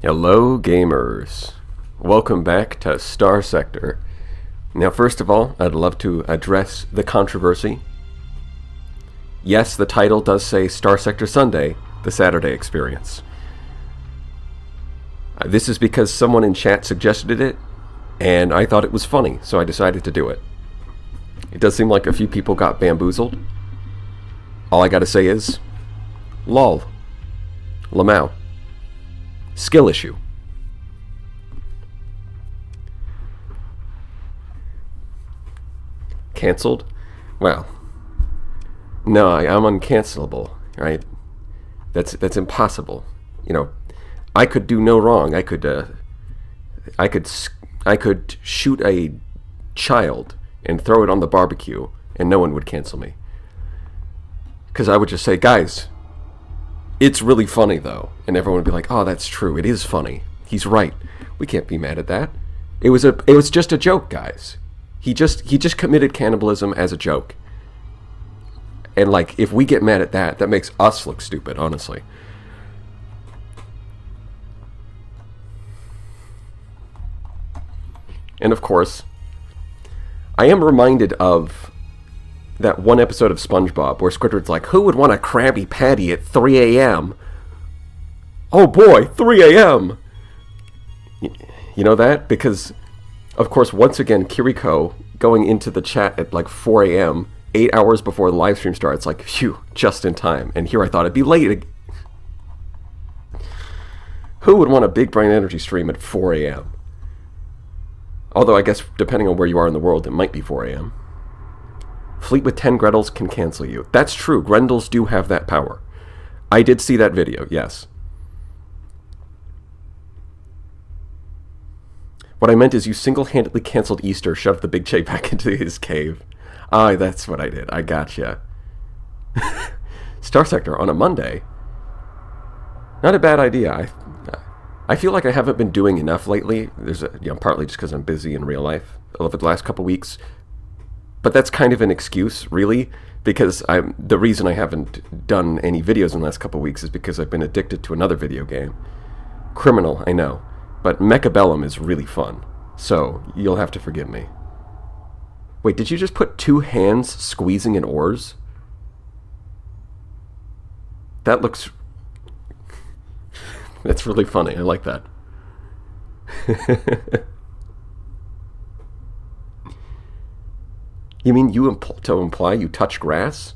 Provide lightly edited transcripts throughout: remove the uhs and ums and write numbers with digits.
Hello gamers, welcome back to Starsector. Now first of all, I'd love to address the controversy. Yes, the title does say Starsector Sunday, the Saturday experience. This is because someone in chat suggested it, and I thought it was funny, so I decided to do it. It does seem like a few people got bamboozled. All I gotta say is, lol, lamau. Skill issue. Cancelled? Well, no, I'm uncancelable, right? That's impossible. You know, I could do no wrong. I could shoot a child and throw it on the barbecue, and no one would cancel me. Because I would just say, guys, it's really funny though, and everyone would be like, "Oh, that's true. It is funny. He's right. We can't be mad at that. It was just a joke, guys. He just committed cannibalism as a joke." And like, if we get mad at that, that makes us look stupid, honestly. And of course, I am reminded of that one episode of SpongeBob where Squidward's like, "Who would want a Krabby Patty at 3 a.m.? Oh boy, 3 a.m. You know that? Because, of course, once again, Kiriko going into the chat at like 4 a.m., 8 hours before the live stream starts, like, phew, just in time. And here I thought it'd be late. Who would want a big brain energy stream at 4 a.m.? Although I guess, depending on where you are in the world, it might be 4 a.m. Fleet with 10 Grendels can cancel you. That's true. Grendels do have that power. I did see that video, yes. What I meant is you single-handedly canceled Easter, shoved the Big Che back into his cave. Ah, that's what I did. I gotcha. Starsector on a Monday? Not a bad idea. I feel like I haven't been doing enough lately. Partly just because I'm busy in real life over the last couple weeks. But that's kind of an excuse, really, because the reason I haven't done any videos in the last couple of weeks is because I've been addicted to another video game. Criminal, I know, but Mechabellum is really fun, so you'll have to forgive me. Wait, did you just put two hands squeezing in oars? That looks... That's really funny, I like that. You mean to imply you touch grass?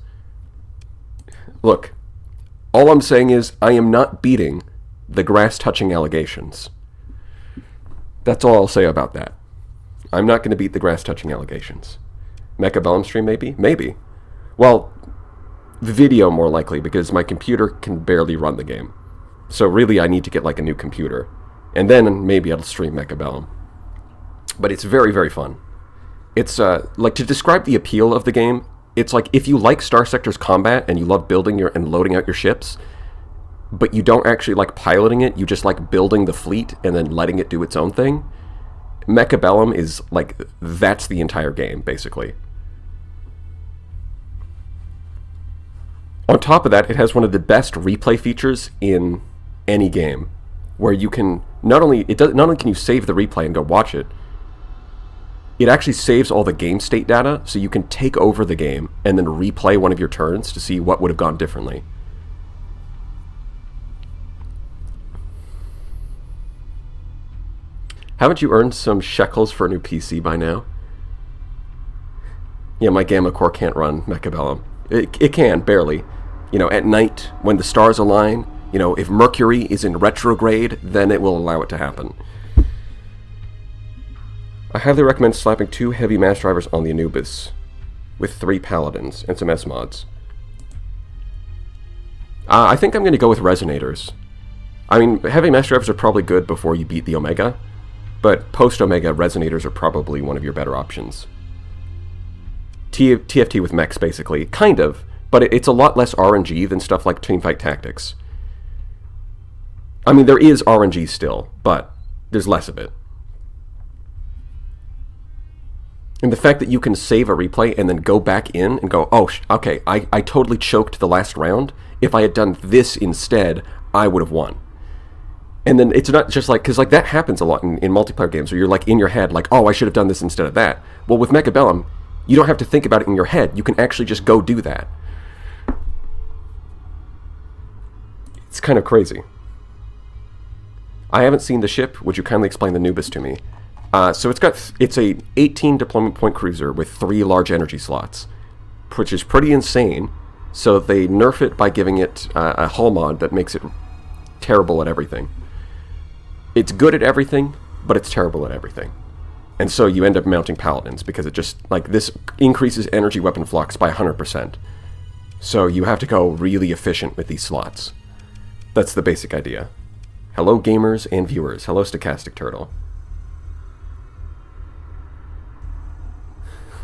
Look, all I'm saying is I am not beating the grass-touching allegations. That's all I'll say about that. I'm not going to beat the grass-touching allegations. Mechabellum stream, maybe? Maybe. Well, video more likely, because my computer can barely run the game. So really I need to get like a new computer. And then maybe I'll stream Mechabellum. But it's very, very fun. It's, like, to describe the appeal of the game, it's like if you like Starsector's combat and you love building and loading out your ships, but you don't actually like piloting it, you just like building the fleet and then letting it do its own thing, Mechabellum is, like, that's the entire game, basically. On top of that, it has one of the best replay features in any game, where you can, not only can you save the replay and go watch it, it actually saves all the game state data, so you can take over the game and then replay one of your turns to see what would have gone differently. Haven't you earned some shekels for a new PC by now? Yeah, my Gamma Core can't run Mechabellum. It can, barely. You know, at night, when the stars align, you know, if Mercury is in retrograde, then it will allow it to happen. I highly recommend slapping 2 heavy mass drivers on the Anubis, with 3 paladins and some S-mods. I think I'm going to go with resonators. I mean, heavy mass drivers are probably good before you beat the Omega, but post-Omega, resonators are probably one of your better options. TFT with mechs, basically. Kind of, but it's a lot less RNG than stuff like Teamfight Tactics. I mean, there is RNG still, but there's less of it. And the fact that you can save a replay and then go back in and go, oh, okay, I totally choked the last round. If I had done this instead, I would have won. And then it's not just like, because like that happens a lot in multiplayer games where you're like in your head, like, oh, I should have done this instead of that. Well, with Mechabellum, you don't have to think about it in your head. You can actually just go do that. It's kind of crazy. I haven't seen the ship. Would you kindly explain the Nubis to me? So it's a 18 deployment point cruiser with 3 large energy slots, which is pretty insane. So they nerf it by giving it a hull mod that makes it terrible at everything. It's good at everything, but it's terrible at everything. And so you end up mounting paladins because it just, like, this increases energy weapon flux by 100%. So you have to go really efficient with these slots. That's the basic idea. Hello gamers and viewers. Hello Stochastic Turtle.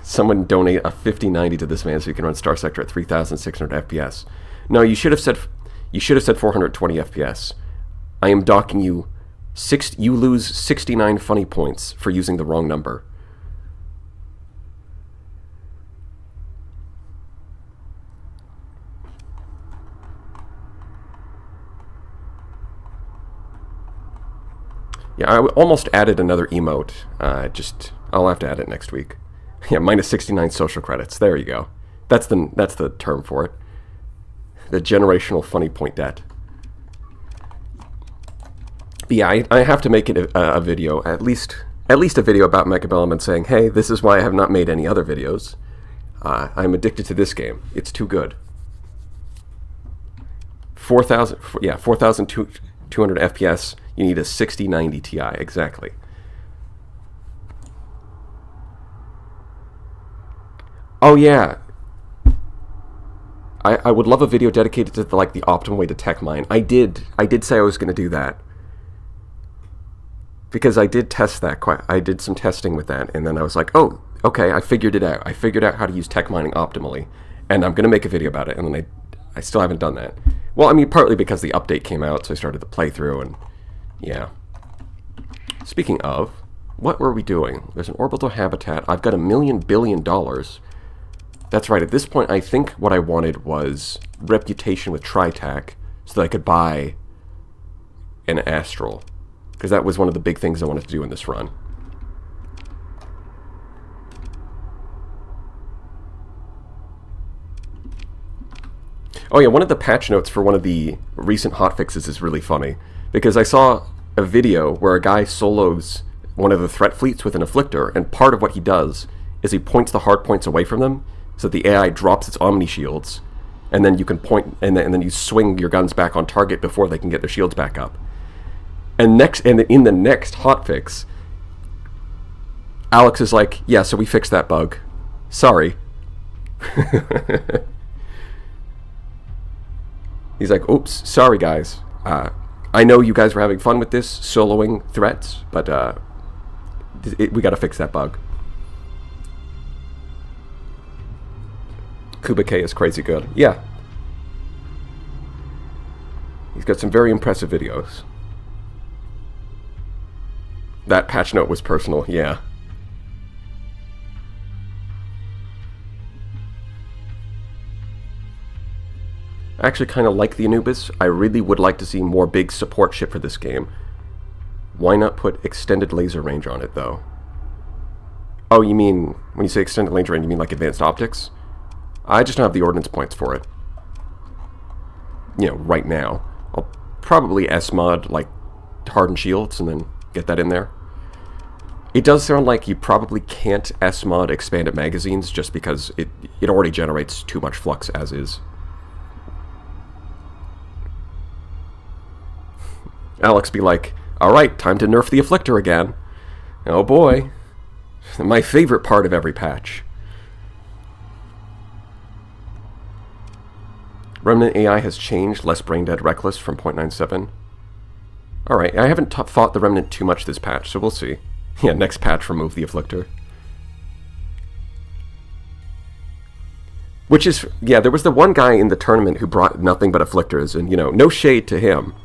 Someone donate a 5090 to this man so you can run Starsector at 3,600 FPS. No, you should have said 420 FPS. I am docking you you lose 69 funny points for using the wrong number. Yeah, I almost added another emote. I'll have to add it next week. Yeah, minus 69 social credits. There you go. That's the term for it. The generational funny point debt. But yeah, I have to make it a video, at least a video about Mechabellum and saying, hey, this is why I have not made any other videos. I'm addicted to this game. It's too good. 4,200 FPS. You need a 6090 Ti, exactly. Oh yeah. I would love a video dedicated to the optimal way to tech mine. I did say I was going to do that. Because I did test that I did some testing with that, and then I was like, oh, okay, I figured it out. I figured out how to use tech mining optimally, and I'm going to make a video about it, and then I still haven't done that. Well, I mean, partly because the update came out, so I started the playthrough, and yeah. Speaking of, what were we doing? There's an orbital habitat. I've got $1 billion. That's right, at this point, I think what I wanted was reputation with Tritac, so that I could buy an Astral. Because that was one of the big things I wanted to do in this run. Oh yeah, one of the patch notes for one of the recent hotfixes is really funny. Because I saw a video where a guy solos one of the threat fleets with an Afflictor, and part of what he does is he points the hard points away from them, so that the AI drops its Omni shields, and then you can point, and then you swing your guns back on target before they can get their shields back up. And in the next hotfix, Alex is like, yeah, so we fixed that bug. Sorry. He's like, oops, sorry guys. I know you guys were having fun with this, soloing threats, but we gotta fix that bug. Kuba K is crazy good. Yeah. He's got some very impressive videos. That patch note was personal, yeah. I actually kind of like the Anubis. I really would like to see more big support ship for this game. Why not put extended laser range on it, though? Oh, you mean, when you say extended laser range, you mean like advanced optics? I just don't have the ordnance points for it. You know, right now. I'll probably S-mod, like, hardened shields, and then get that in there. It does sound like you probably can't S-mod expanded magazines just because it already generates too much flux as is. Alex be like, alright, time to nerf the Afflictor again. Oh boy. My favorite part of every patch. Remnant AI has changed, less brain-dead reckless from 0.97. Alright, I haven't fought the Remnant too much this patch, so we'll see. Yeah, next patch, remove the Afflictor. Which is, yeah, there was the one guy in the tournament who brought nothing but Afflictors, and, you know, no shade to him.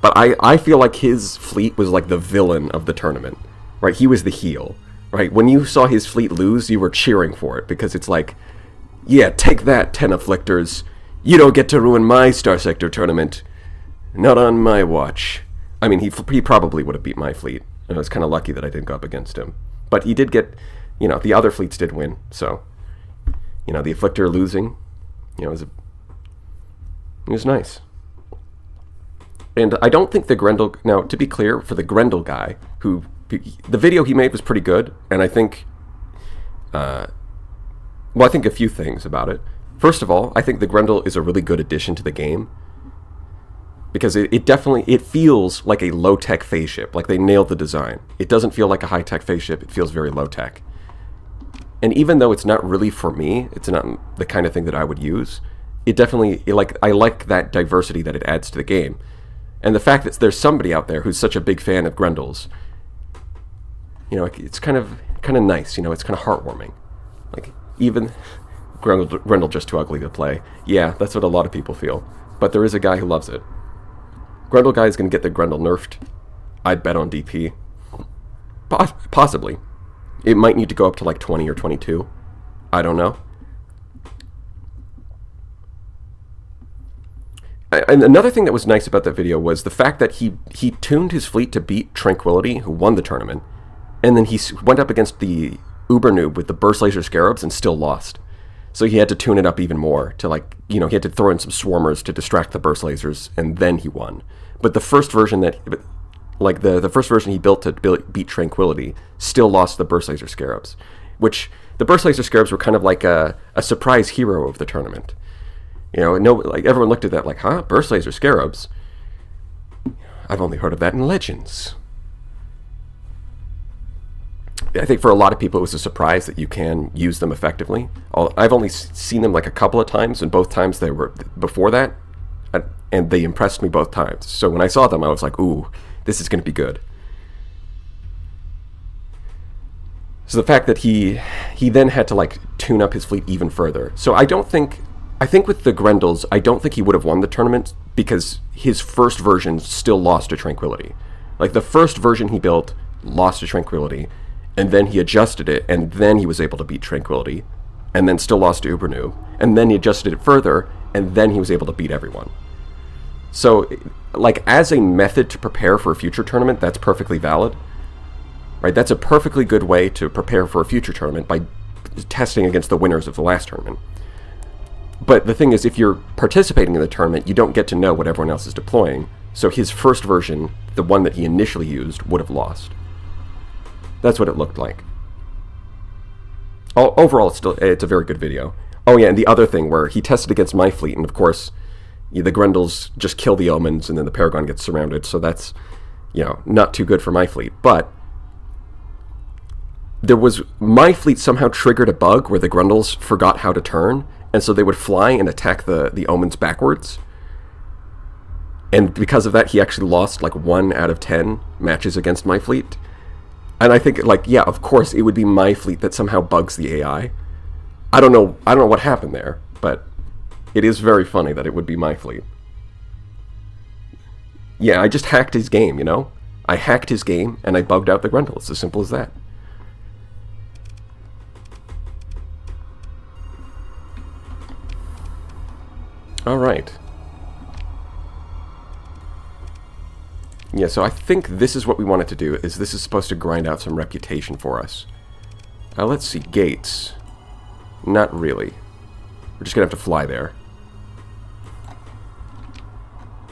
But I feel like his fleet was like the villain of the tournament, right? He was the heel, right? When you saw his fleet lose, you were cheering for it, because it's like, yeah, take that, 10 Afflictors. You don't get to ruin my Starsector tournament. Not on my watch. I mean, he probably would have beat my fleet. And I was kind of lucky that I didn't go up against him. But he did get, the other fleets did win. So, the Afflictor losing, it was nice. And I don't think the Grendel... Now, to be clear, for the Grendel guy, who... The video he made was pretty good, and I think... I think a few things about it. First of all, I think the Grendel is a really good addition to the game. Because it definitely... It feels like a low-tech phase ship. Like, they nailed the design. It doesn't feel like a high-tech phase ship. It feels very low-tech. And even though it's not really for me, it's not the kind of thing that I would use, it definitely... I like that diversity that it adds to the game. And the fact that there's somebody out there who's such a big fan of Grendels, it's kind of nice. It's kind of heartwarming. Like, even Grendel just too ugly to play. Yeah, that's what a lot of people feel. But there is a guy who loves it. Grendel guy is going to get the Grendel nerfed. I'd bet on DP. Possibly. It might need to go up to like 20 or 22. I don't know. And another thing that was nice about that video was the fact that he tuned his fleet to beat Tranquility, who won the tournament, and then he went up against the Uber Noob with the Burst Laser Scarabs and still lost. So he had to tune it up even more to he had to throw in some Swarmers to distract the Burst Lasers, and then he won. But the first version the first version he built to beat Tranquility still lost the Burst Laser Scarabs, which the Burst Laser Scarabs were kind of like a surprise hero of the tournament. Everyone looked at that like, huh? Burst Laser Scarabs? I've only heard of that in Legends. I think for a lot of people it was a surprise that you can use them effectively. I've only seen them like a couple of times, and both times they were before that, and they impressed me both times. So when I saw them, I was like, ooh, this is going to be good. So the fact that he then had to tune up his fleet even further. So I think with the Grendels, I don't think he would have won the tournament because his first version still lost to Tranquility. Like, the first version he built lost to Tranquility, and then he adjusted it, and then he was able to beat Tranquility, and then still lost to Ubernoob, and then he adjusted it further, and then he was able to beat everyone. So, as a method to prepare for a future tournament, that's perfectly valid. Right? That's a perfectly good way to prepare for a future tournament by testing against the winners of the last tournament. But the thing is, if you're participating in the tournament, you don't get to know what everyone else is deploying. So his first version, the one that he initially used, would have lost. That's what it looked like. Overall, it's a very good video. Oh yeah, and the other thing where he tested against my fleet, and of course, the Grendels just kill the Omens, and then the Paragon gets surrounded, so that's, not too good for my fleet. But my fleet somehow triggered a bug where the Grendels forgot how to turn, and so they would fly and attack the Omens backwards. And because of that, he actually lost 1 out of 10 matches against my fleet. And I think, of course, it would be my fleet that somehow bugs the AI. I don't know what happened there, but it is very funny that it would be my fleet. Yeah, I just hacked his game, I hacked his game, and I bugged out the Grendel. It's as simple as that. All right. Yeah, so I think this is what we wanted to do, is this is supposed to grind out some reputation for us. Let's see, gates. Not really. We're just going to have to fly there.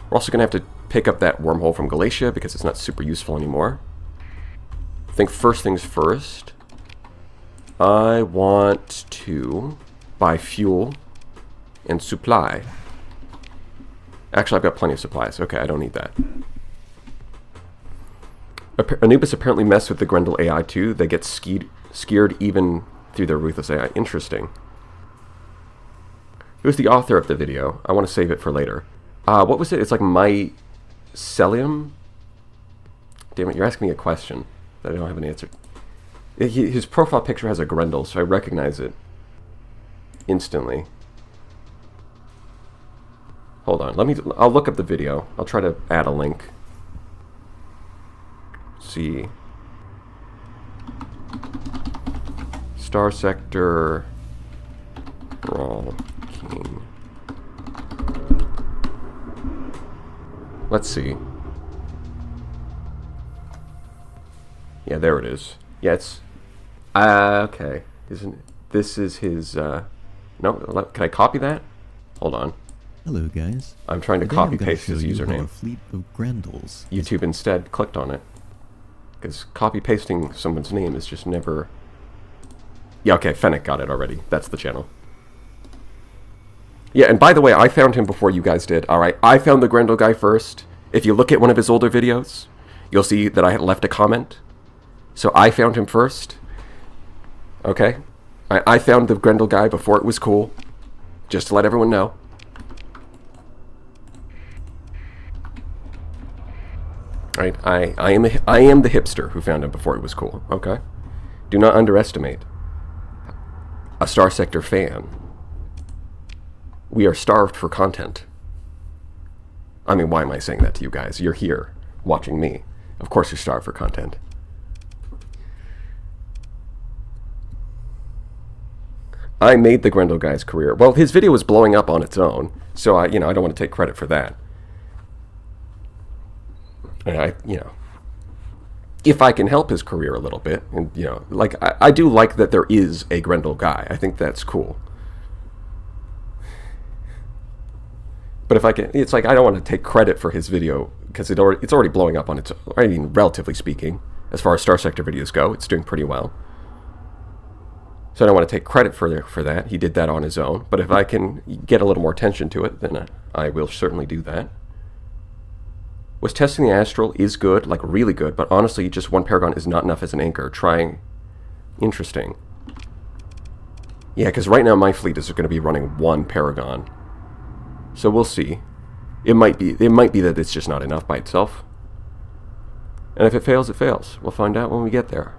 We're also going to have to pick up that wormhole from Galatia because it's not super useful anymore. I think first things first, I want to buy fuel and supply. Actually, I've got plenty of supplies. Okay, I don't need that. Anubis apparently messed with the Grendel AI too. They get scared even through their ruthless AI. Interesting. Who's the author of the video? I want to save it for later. What was it? It's like Mycelium? Damn it, you're asking me a question that I don't have an answer. His profile picture has a Grendel, so I recognize it instantly. Hold on, I'll look up the video. I'll try to add a link. See. Starsector Brawl King. Let's see. Yeah, there it is. Yeah, it's... okay. Isn't... This is his, No, can I copy that? Hold on. Hello, guys. I'm trying to copy-paste his username. A fleet of Grendels. YouTube instead clicked on it. Because copy-pasting someone's name is just never... Yeah, okay, Fennec got it already. That's the channel. Yeah, and by the way, I found him before you guys did. Alright, I found the Grendel guy first. If you look at one of his older videos, you'll see that I had left a comment. So I found him first. Okay? I found the Grendel guy before it was cool. Just to let everyone know. Right? I am the hipster who found him before it was cool. Okay? Do not underestimate a Starsector fan. We are starved for content. I mean, why am I saying that to you guys? You're here, watching me. Of course you're starved for content. I made the Grendel guy's career. Well, his video was blowing up on its own, so I don't want to take credit for that. And if I can help his career a little bit, and like I do like that there is a Grendel guy. I think that's cool. But if I can, it's like I don't want to take credit for his video because it's already blowing up on its own. I mean, relatively speaking, as far as Starsector videos go, it's doing pretty well. So I don't want to take credit for that. He did that on his own. But if I can get a little more attention to it, then I will certainly do that. Was testing the Astral is good, like really good, but honestly, just one Paragon is not enough as an anchor. Trying. Interesting. Yeah, because right now my fleet is going to be running one Paragon. So we'll see. It might be that it's just not enough by itself. And if it fails, it fails. We'll find out when we get there.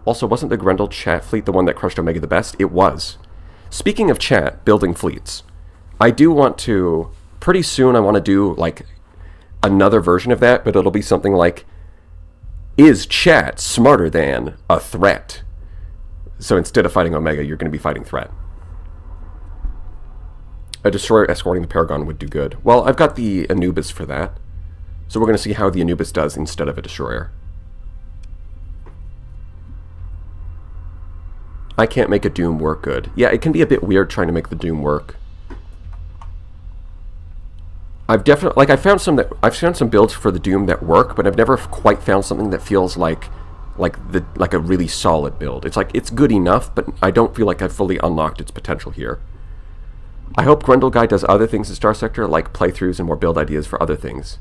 Also, wasn't the Grendel chat fleet the one that crushed Omega the best? It was. Speaking of chat, building fleets, I do want to, pretty soon I want to do, like, another version of that, but it'll be something like, is chat smarter than a threat? So instead of fighting Omega, you're going to be fighting threat. A destroyer escorting the Paragon would do good. Well, I've got the Anubis for that. So we're going to see how the Anubis does instead of a destroyer. I can't make a Doom work good. Yeah, it can be a bit weird trying to make the Doom work. I've definitely, like, I've found some builds for the Doom that work, but I've never quite found something that feels like a really solid build. It's like, it's good enough, but I don't feel like I've fully unlocked its potential here. I hope Grendel Guy does other things in Starsector, like playthroughs and more build ideas for other things.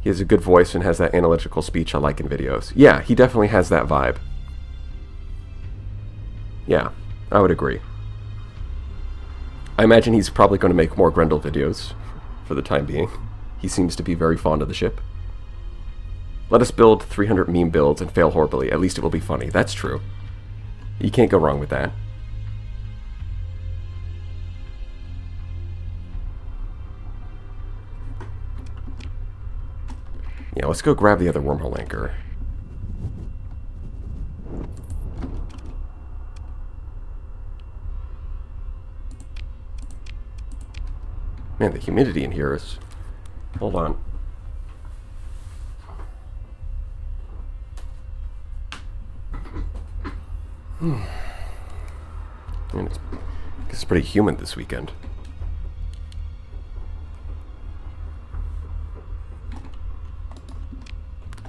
He has a good voice and has that analytical speech I like in videos. Yeah, he definitely has that vibe. Yeah, I would agree. I imagine he's probably going to make more Grendel videos for the time being. He seems to be very fond of the ship. Let us build 300 meme builds and fail horribly. At least it will be funny. That's true. You can't go wrong with that. Yeah, let's go grab the other wormhole anchor. Man, the humidity in here is... Hold on. And it's pretty humid this weekend.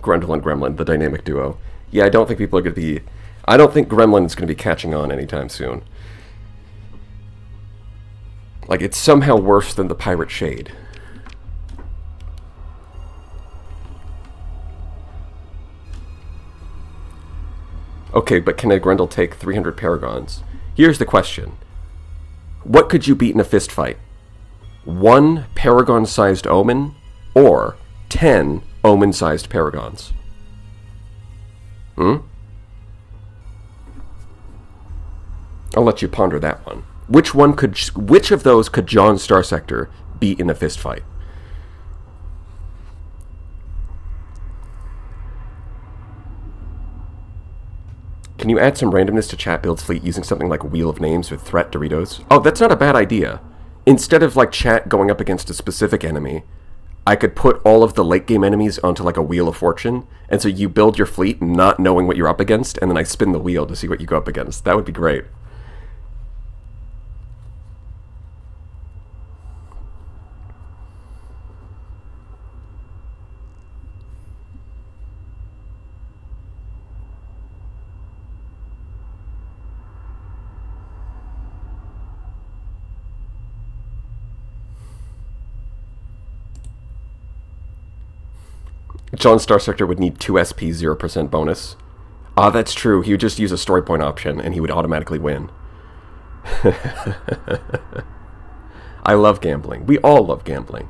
Grendel and Gremlin, the dynamic duo. Yeah, I don't think people are going to be... I don't think Gremlin is going to be catching on anytime soon. Like, it's somehow worse than the Pirate Shade. Okay, but can a Grendel take 300 Paragons? Here's the question. What could you beat in a fist fight? 1 Paragon-sized Omen, or 10 Omen-sized Paragons? I'll let you ponder that one. Which of those could John Starsector beat in a fist fight? Can you add some randomness to chat builds fleet using something like Wheel of Names with Threat Doritos? Oh, that's not a bad idea. instead of like chat going up against a specific enemy, I could put all of the late game enemies onto like a wheel of fortune, and so you build your fleet not knowing what you're up against, and then I spin the wheel to see what you go up against. That would be great. John Starsector would need 2 SP, 0% bonus. Ah, that's true. He would just use a story point option, and he would automatically win. I love gambling. We all love gambling.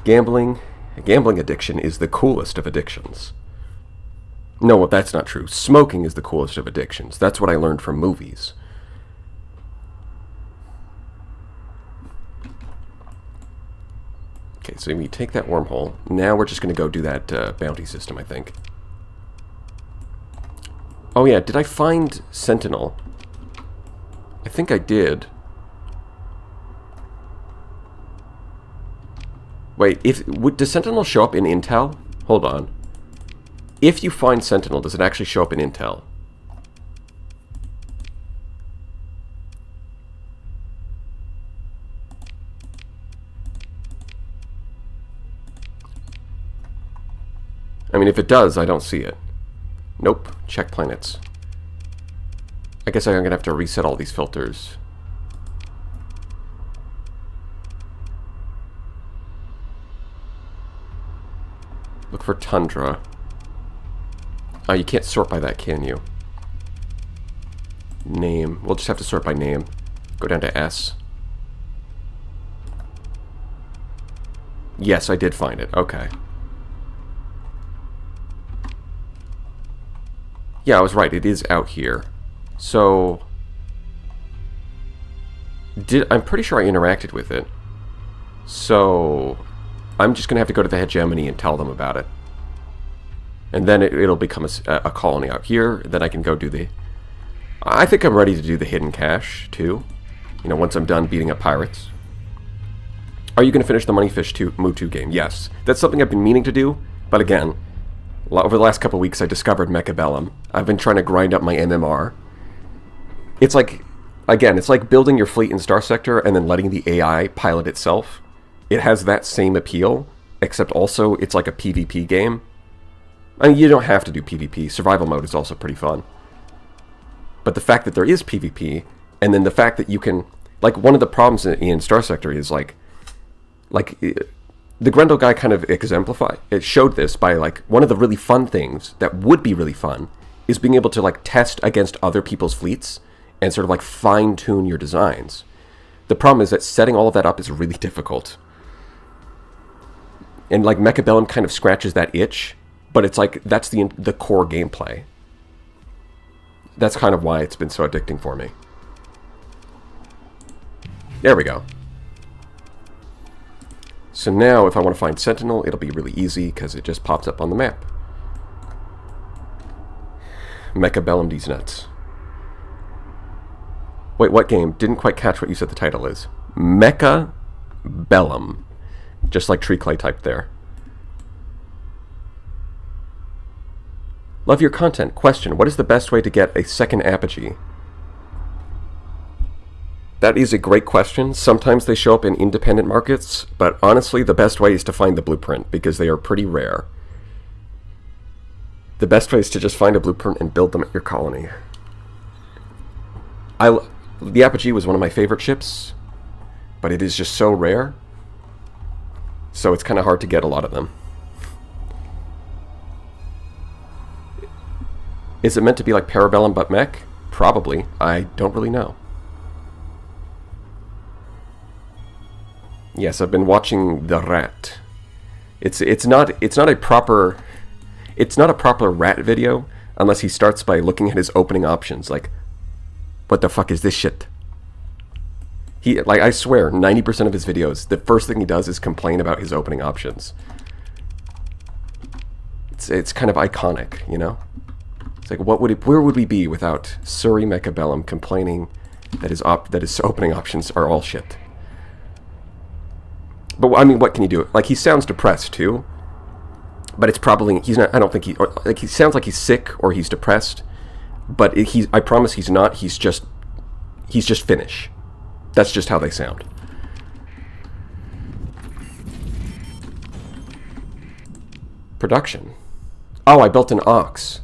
Gambling addiction is the coolest of addictions. No, that's not true. Smoking is the coolest of addictions. That's what I learned from movies. Okay, so we take that wormhole. Now we're just going to go do that bounty system, I think. Oh yeah, did I find Sentinel? I think I did. Wait, does Sentinel show up in Intel? Hold on. If you find Sentinel, does it actually show up in Intel? I mean, if it does, I don't see it. Nope. Check planets. I guess I'm going to have to reset all these filters. Look for Tundra. Oh, you can't sort by that, can you? Name. We'll just have to sort by name. Go down to S. Yes, I did find it. Okay. Yeah, I was right. It is out here. So, I'm pretty sure I interacted with it. So, I'm just going to have to go to the hegemony and tell them about it. And then it'll become a colony out here. Then I can go do the... I think I'm ready to do the hidden cache, too. You know, once I'm done beating up pirates. Are you going to finish the Moneyfish 2 Mu2 game? Yes. That's something I've been meaning to do. But again... over the last couple of weeks, I discovered Mechabellum. I've been trying to grind up my MMR. It's like, again, it's like building your fleet in Starsector and then letting the AI pilot itself. It has that same appeal, except also it's like a PvP game. I mean, you don't have to do PvP. Survival mode is also pretty fun. But the fact that there is PvP, and then the fact that you can... Like, one of the problems in Starsector is, like the Grendel guy kind of it showed this by, like, one of the really fun things that would be really fun is being able to, like, test against other people's fleets and sort of, like, fine-tune your designs. The problem is that setting all of that up is really difficult. And, like, Mechabellum kind of scratches that itch, but it's like, that's the core gameplay. That's kind of why it's been so addicting for me. There we go. So now, if I want to find Sentinel, it'll be really easy, because it just pops up on the map. Mechabellum these nuts. Wait, what game? Didn't quite catch what you said the title is. Mechabellum. Just like Tree Clay typed there. Love your content. Question, what is the best way to get a second apogee? That is a great question. Sometimes they show up in independent markets, but honestly, the best way is to find the blueprint, because they are pretty rare. The best way is to just find a blueprint and build them at your colony. The Apogee was one of my favorite ships, but it is just so rare, so it's kind of hard to get a lot of them. Is it meant to be like Parabellum but mech? Probably. I don't really know. Yes, I've been watching The Rat. It's not a proper rat video unless he starts by looking at his opening options, like, what the fuck is this shit? I swear, 90% of his videos, the first thing he does is complain about his opening options. It's kind of iconic, you know? It's like, where would we be without Surrey Mechabellum complaining that his opening options are all shit. But I mean, what can you do? Like, he sounds depressed too. But it's probably, he's not, I don't think he sounds like he's sick or he's depressed. But I promise he's not. He's just Finnish. That's just how they sound. Production. Oh, I built an ox.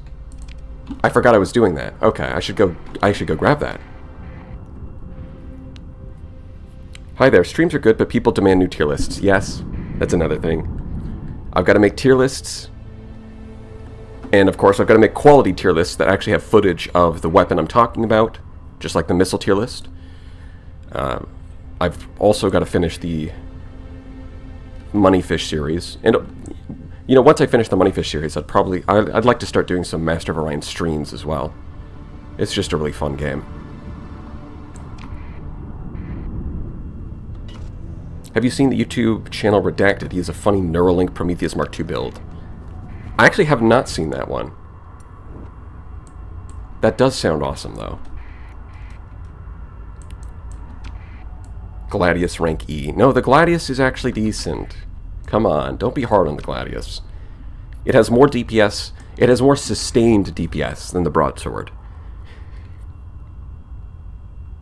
I forgot I was doing that. Okay, I should go grab that. Hi there, streams are good, but people demand new tier lists. Yes, that's another thing. I've got to make tier lists. And of course, I've got to make quality tier lists that actually have footage of the weapon I'm talking about, just like the missile tier list. I've also got to finish the Moneyfish series. And, you know, once I finish the Moneyfish series, I'd like to start doing some Master of Orion streams as well. It's just a really fun game. Have you seen the YouTube channel Redacted? He has a funny Neuralink Prometheus Mark II build. I actually have not seen that one. That does sound awesome, though. Gladius rank E. No, the Gladius is actually decent. Come on, don't be hard on the Gladius. It has more DPS, it has more sustained DPS than the Broadsword.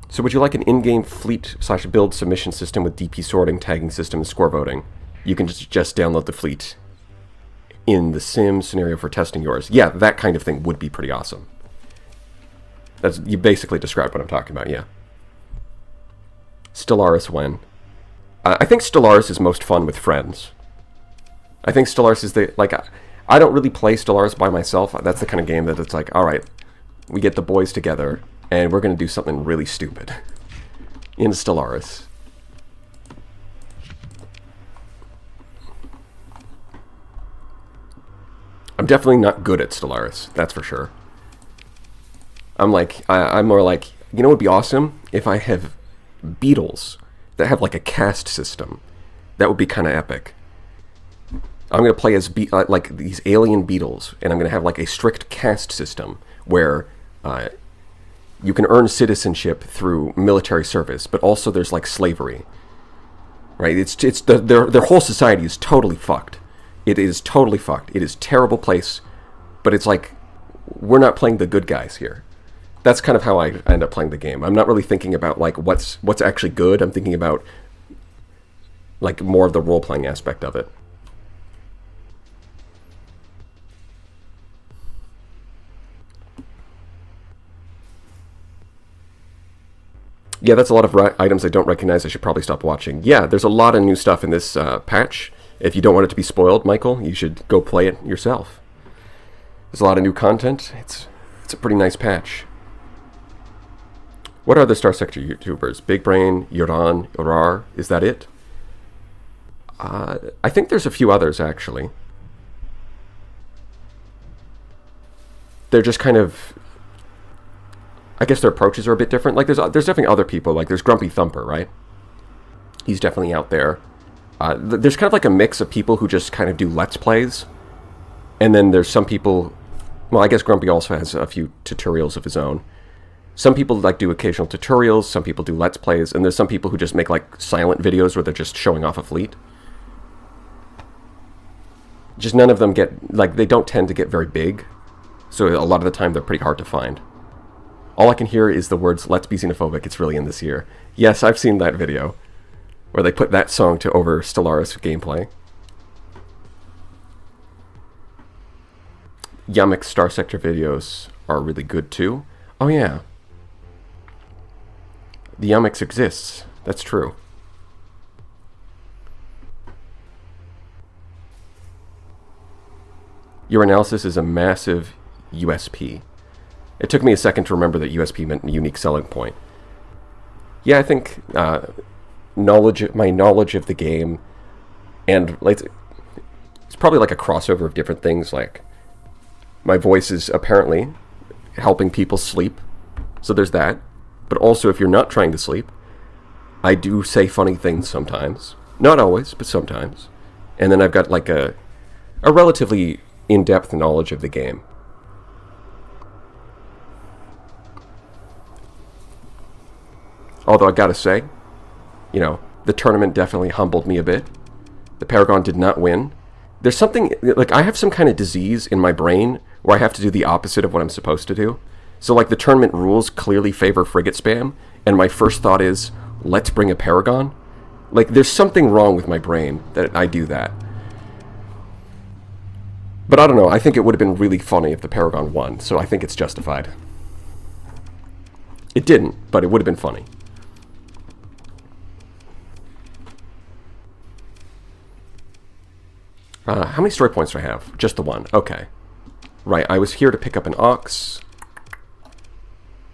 So would you like an in-game fleet/build submission system with DP sorting, tagging system, and score voting? You can just download the fleet in the sim scenario for testing yours. Yeah, that kind of thing would be pretty awesome. You basically described what I'm talking about, yeah. Stellaris when? I think Stellaris is most fun with friends. I think Stellaris is I don't really play Stellaris by myself. That's the kind of game that it's like, alright, we get the boys together, and we're going to do something really stupid in Stellaris. I'm definitely not good at Stellaris, that's for sure. I'm more like, you know what would be awesome? If I have beetles that have like a caste system. That would be kind of epic. I'm going to play as like these alien beetles, and I'm going to have like a strict caste system where you can earn citizenship through military service, but also there's like slavery. Right? Their whole society is totally fucked. It is totally fucked. It is a terrible place, but it's like we're not playing the good guys here. That's kind of how I end up playing the game. I'm not really thinking about like what's actually good. I'm thinking about like more of the role-playing aspect of it. Yeah, that's a lot of items I don't recognize. I should probably stop watching. Yeah, there's a lot of new stuff in this patch. If you don't want it to be spoiled, Michael, you should go play it yourself. There's a lot of new content. It's a pretty nice patch. What are the Starsector YouTubers? Big Brain, Yoran, Yorar, is that it? I think there's a few others, actually. They're just kind of... I guess their approaches are a bit different. Like, there's definitely other people. Like, there's Grumpy Thumper, right? He's definitely out there. There's kind of like a mix of people who just kind of do Let's Plays. And then there's some people... Well, I guess Grumpy also has a few tutorials of his own. Some people like do occasional tutorials, some people do Let's Plays, and there's some people who just make like silent videos where they're just showing off a fleet. Just none of them get, like, they don't tend to get very big. So a lot of the time they're pretty hard to find. All I can hear is the words, "Let's be xenophobic, it's really in this year." Yes, I've seen that video, where they put that song to over Stellaris gameplay. Yamik's Starsector videos are really good too. Oh yeah. The Yamix exists. That's true. Your analysis is a massive USP. It took me a second to remember that USP meant unique selling point. Yeah, I think my knowledge of the game, and like, it's probably like a crossover of different things. Like, my voice is apparently helping people sleep, so there's that. But also, if you're not trying to sleep, I do say funny things sometimes. Not always, but sometimes. And then I've got like a relatively in-depth knowledge of the game. Although I gotta say, the tournament definitely humbled me a bit. The Paragon did not win. There's something, like, I have some kind of disease in my brain where I have to do the opposite of what I'm supposed to do. So, like, the tournament rules clearly favor frigate spam, and my first thought is, let's bring a Paragon. Like, there's something wrong with my brain that I do that. But I don't know, I think it would have been really funny if the Paragon won, so I think it's justified. It didn't, but it would have been funny. How many story points do I have? Just the one. Okay. Right, I was here to pick up an ox.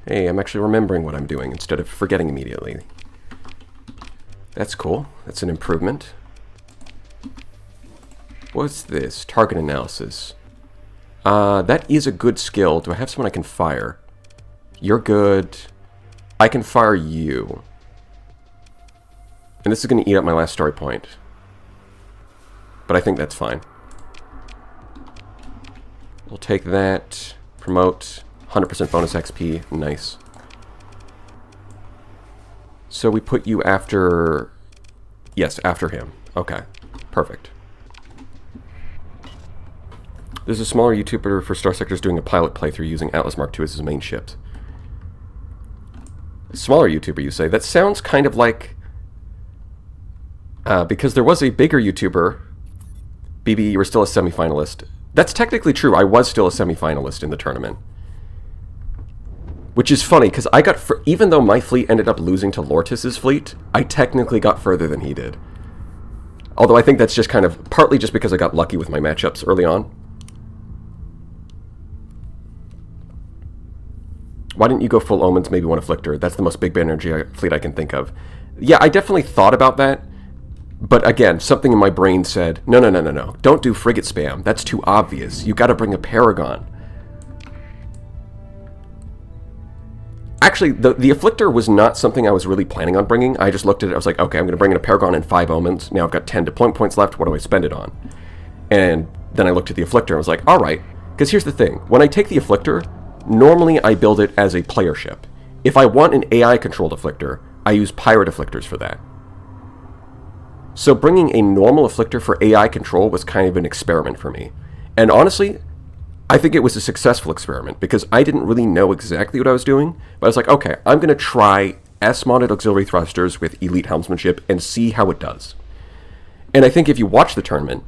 Hey, I'm actually remembering what I'm doing instead of forgetting immediately. That's cool. That's an improvement. What's this? Target analysis. That is a good skill. Do I have someone I can fire? You're good. I can fire you. And this is going to eat up my last story point. But I think that's fine. We'll take that. Promote. 100% bonus XP. Nice. So we put you after... Yes, after him. Okay. Perfect. There's a smaller YouTuber for Starsector doing a pilot playthrough using Atlas Mark II as his main ship. Smaller YouTuber, you say? That sounds kind of like... because there was a bigger YouTuber... BB, you were still a semifinalist. That's technically true. I was still a semifinalist in the tournament. Which is funny, because I got... even though my fleet ended up losing to Lortis's fleet, I technically got further than he did. Although I think that's just kind of... partly just because I got lucky with my matchups early on. Why didn't you go full Omens, maybe one Afflictor? That's the most big energy fleet I can think of. Yeah, I definitely thought about that. But again, something in my brain said, no. Don't do frigate spam. That's too obvious. You gotta bring a Paragon. Actually, the Afflictor was not something I was really planning on bringing. I just looked at it, I was like, okay, I'm gonna bring in a Paragon and 5 Omens. Now I've got 10 deployment points left, what do I spend it on? And then I looked at the Afflictor and was like, alright. Because here's the thing, when I take the Afflictor, normally I build it as a player ship. If I want an AI-controlled Afflictor, I use Pirate Afflictors for that. So bringing a normal Afflictor for AI control was kind of an experiment for me. And honestly, I think it was a successful experiment because I didn't really know exactly what I was doing. But I was like, okay, I'm going to try S-modded auxiliary thrusters with elite helmsmanship and see how it does. And I think if you watch the tournament,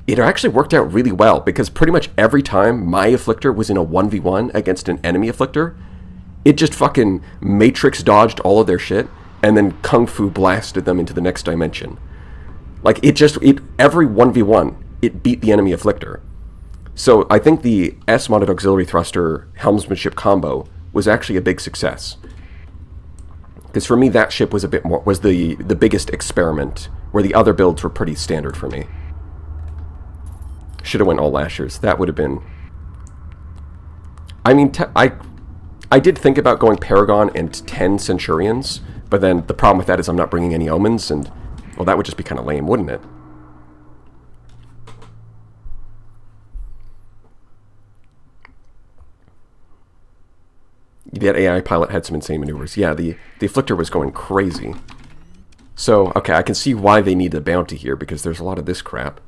it actually worked out really well because pretty much every time my Afflictor was in a 1v1 against an enemy Afflictor, it just fucking matrix dodged all of their shit and then kung fu blasted them into the next dimension. Like, every 1v1, it beat the enemy Afflictor. So I think the S-modded auxiliary thruster helmsmanship combo was actually a big success. Because for me, that ship was the biggest experiment, where the other builds were pretty standard for me. Should have went all lashers. That would have been... I mean, I did think about going Paragon and 10 Centurions, but then the problem with that is I'm not bringing any Omens, and... well, that would just be kind of lame, wouldn't it? That AI pilot had some insane maneuvers. Yeah, the Afflictor was going crazy. So, okay, I can see why they need a bounty here, because there's a lot of this crap.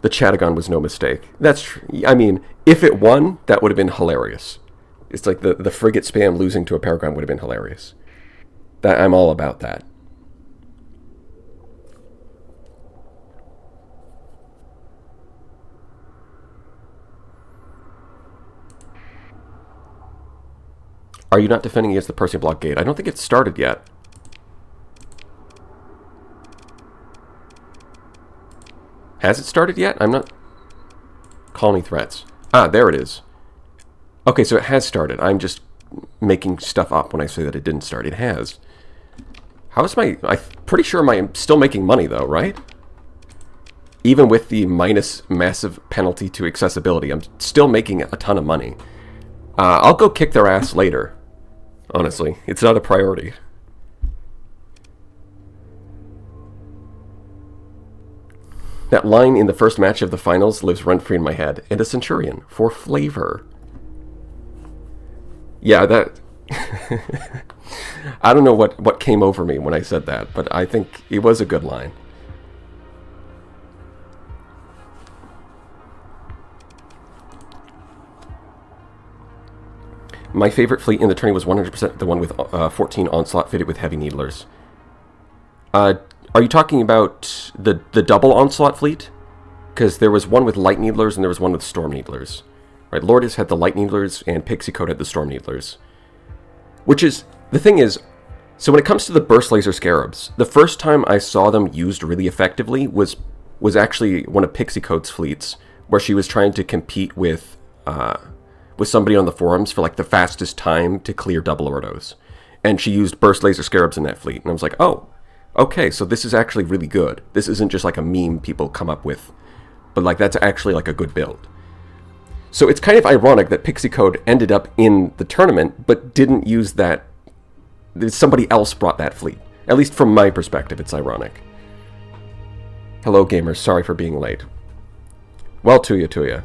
The Chatagon was no mistake. That's true. I mean, if it won, that would have been hilarious. It's like the frigate spam losing to a Paragon would have been hilarious. I'm all about that. Are you not defending against the Persian block gate? I don't think it's started yet. Has it started yet? I'm not... Colony threats. Ah, there it is. Okay, so it has started. I'm just making stuff up when I say that it didn't start. It has. How is my... I'm pretty sure I'm still making money, though, right? Even with the minus massive penalty to accessibility, I'm still making a ton of money. I'll go kick their ass later. Honestly, it's not a priority. That line in the first match of the finals lives rent-free in my head. And a Centurion, for flavor. Yeah, I don't know what came over me when I said that, but I think it was a good line. My favorite fleet in the tourney was 100% the one with 14 onslaught fitted with heavy needlers. Are you talking about the double onslaught fleet? Because there was one with light needlers and there was one with storm needlers. Right, Lourdes had the light needlers and Pixie Code had the storm needlers. Which is, the thing is, so when it comes to the burst laser scarabs, the first time I saw them used really effectively was actually one of Pixie Code's fleets, where she was trying to compete with somebody on the forums for like the fastest time to clear double ordos. And she used burst laser scarabs in that fleet. And I was like, oh, okay, so this is actually really good. This isn't just like a meme people come up with, but like that's actually like a good build. So it's kind of ironic that Pixie Code ended up in the tournament, but didn't use that. Somebody else brought that fleet. At least from my perspective, it's ironic. Hello, gamers. Sorry for being late. Well, Tuya.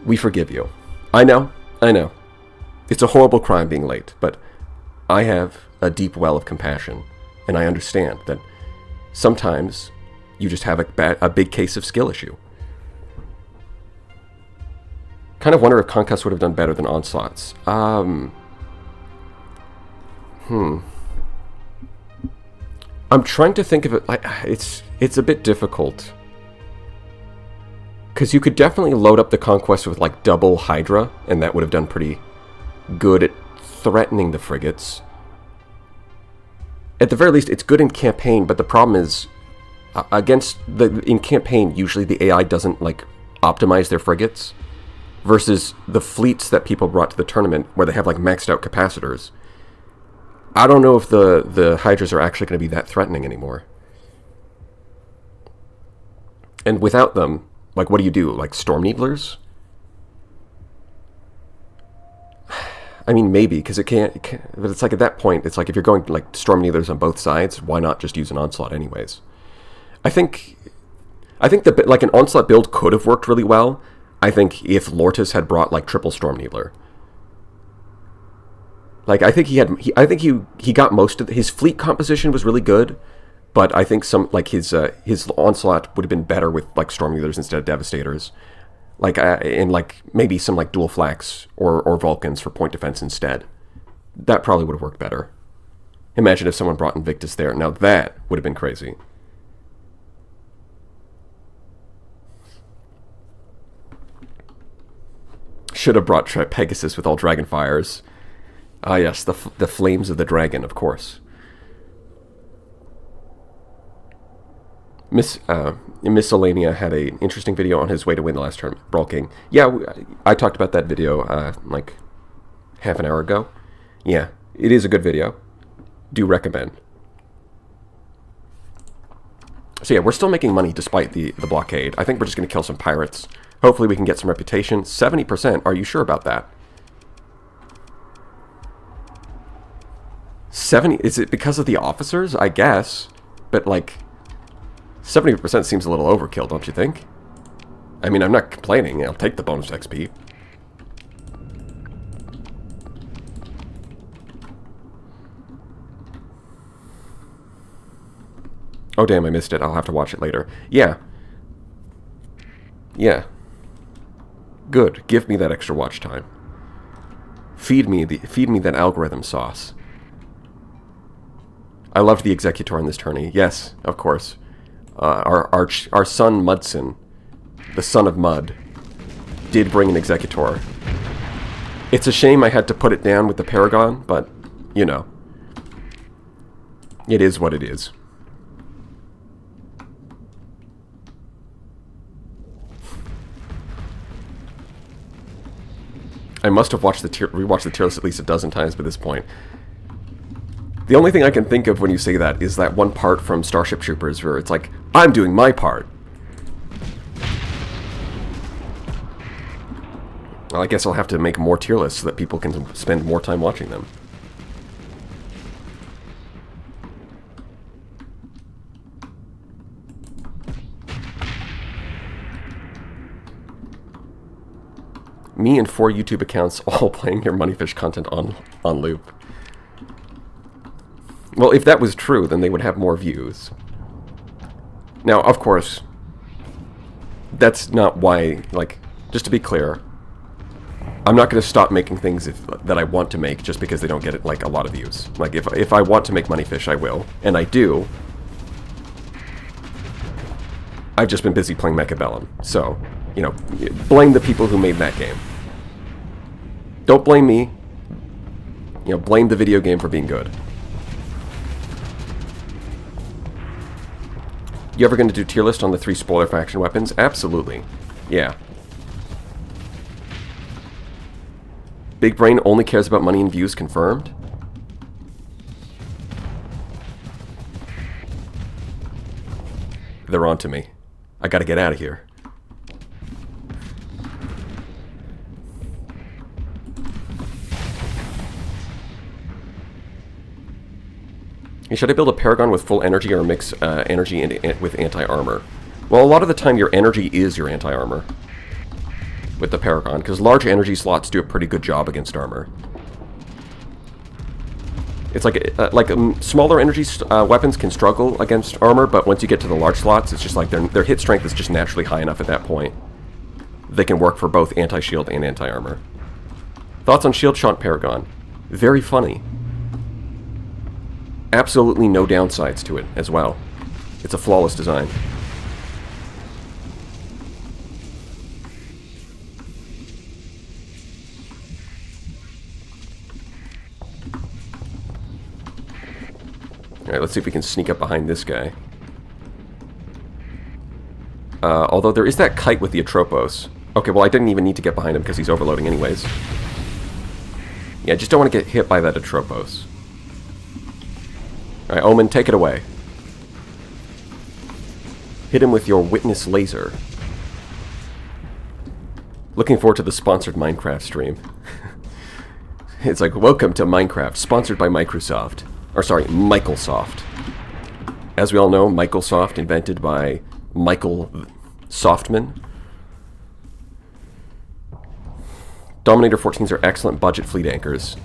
We forgive you. I know. It's a horrible crime being late, but I have a deep well of compassion, and I understand that sometimes you just have a big case of skill issue. Kind of wonder if Conquest would have done better than Onslaughts. I'm trying to think of it. It's a bit difficult. Because you could definitely load up the Conquest with like double Hydra, and that would have done pretty good at threatening the frigates. At the very least, it's good in campaign, but the problem is, in campaign, usually the AI doesn't like optimize their frigates, versus the fleets that people brought to the tournament, where they have like maxed out capacitors. I don't know if the Hydras are actually going to be that threatening anymore. And without them, like, what do you do? Like, Storm Needlers? I mean, maybe, because it can't, but it's like, at that point, it's like, if you're going, like, Storm Needlers on both sides, why not just use an Onslaught anyways? I think that, like, an Onslaught build could have worked really well, I think, if Lourdes had brought, like, triple Storm Needler. Like, I think he got most of his fleet composition was really good, but I think some, like, his Onslaught would have been better with, like, Storm Needlers instead of Devastators. Like, and, like, maybe some, like, Dual Flax or Vulcans for point defense instead. That probably would have worked better. Imagine if someone brought Invictus there. Now that would have been crazy. Should have brought Pegasus with all Dragonfires. Ah, yes, the Flames of the Dragon, of course. Miscellanea had an interesting video on his way to win the last tournament, Brawl King. Yeah, I talked about that video like half an hour ago. Yeah, it is a good video. Do recommend. So yeah, we're still making money despite the blockade. I think we're just going to kill some pirates. Hopefully we can get some reputation. 70%, are you sure about that? 70, is it because of the officers? I guess. But like, 70% seems a little overkill, don't you think? I mean, I'm not complaining. I'll take the bonus XP. Oh damn, I missed it. I'll have to watch it later. Yeah. Yeah. Good. Give me that extra watch time. Feed me that algorithm sauce. I loved the Executor in this tourney. Yes, of course. Our son Mudson, the son of Mud, did bring an Executor. It's a shame I had to put it down with the Paragon, but, you know. It is what it is. I must have rewatched the tier list at least a dozen times by this point. The only thing I can think of when you say that is that one part from Starship Troopers where it's like, I'm doing my part. Well, I guess I'll have to make more tier lists so that people can spend more time watching them. me and 4 YouTube accounts all playing your Moneyfish content on loop. Well, if that was true, then they would have more views. Now, of course, that's not why, like, just to be clear, I'm not going to stop making things that I want to make just because they don't get, like, a lot of views. Like, if I want to make Moneyfish, I will. And I do. I've just been busy playing Mechabellum. So, you know, blame the people who made that game. Don't blame me. You know, blame the video game for being good. You ever going to do tier list on the 3 spoiler faction weapons? Absolutely. Yeah. Big Brain only cares about money and views, confirmed. They're on to me. I gotta get out of here. Should I build a Paragon with full energy or mix energy with anti-armor? Well, a lot of the time your energy is your anti-armor with the Paragon, because large energy slots do a pretty good job against armor. It's like smaller energy weapons can struggle against armor, but once you get to the large slots, it's just like their hit strength is just naturally high enough at that point. They can work for both anti-shield and anti-armor. Thoughts on Shield Shot Paragon? Very funny. Absolutely no downsides to it as well. It's a flawless design. Alright, let's see if we can sneak up behind this guy. Although there is that kite with the Atropos. Okay, well I didn't even need to get behind him because he's overloading anyways. Yeah, I just don't want to get hit by that Atropos. Alright, Omen, take it away. Hit him with your Witness Laser. Looking forward to the sponsored Minecraft stream. It's like, welcome to Minecraft, sponsored by Microsoft. Or sorry, Microsoft. As we all know, Microsoft, invented by Michael Softman. Dominator 14s are excellent budget fleet anchors.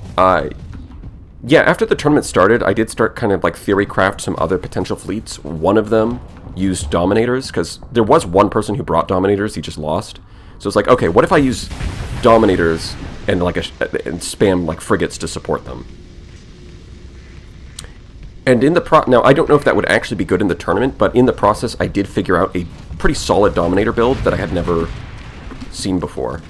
Yeah, after the tournament started, I did start kind of like theory craft some other potential fleets. One of them used Dominators, because there was one person who brought Dominators, he just lost. So it's like, okay, what if I use Dominators and and spam like frigates to support them? And in the now I don't know if that would actually be good in the tournament, but in the process I did figure out a pretty solid Dominator build that I had never seen before.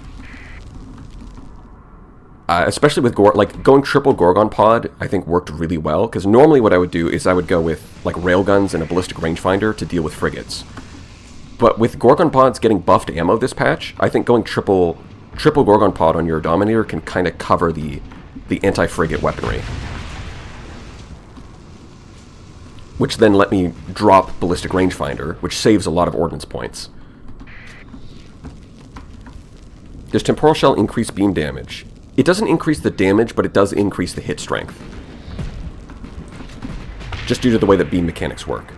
Especially with going triple Gorgon pod, I think worked really well, because normally what I would do is I would go with like railguns and a ballistic rangefinder to deal with frigates. But with Gorgon pods getting buffed ammo this patch, I think going triple Gorgon pod on your Dominator can kind of cover the anti-frigate weaponry. Which then let me drop ballistic rangefinder, which saves a lot of ordnance points. Does Temporal Shell increase beam damage? It doesn't increase the damage, but it does increase the hit strength. Just due to the way that beam mechanics work.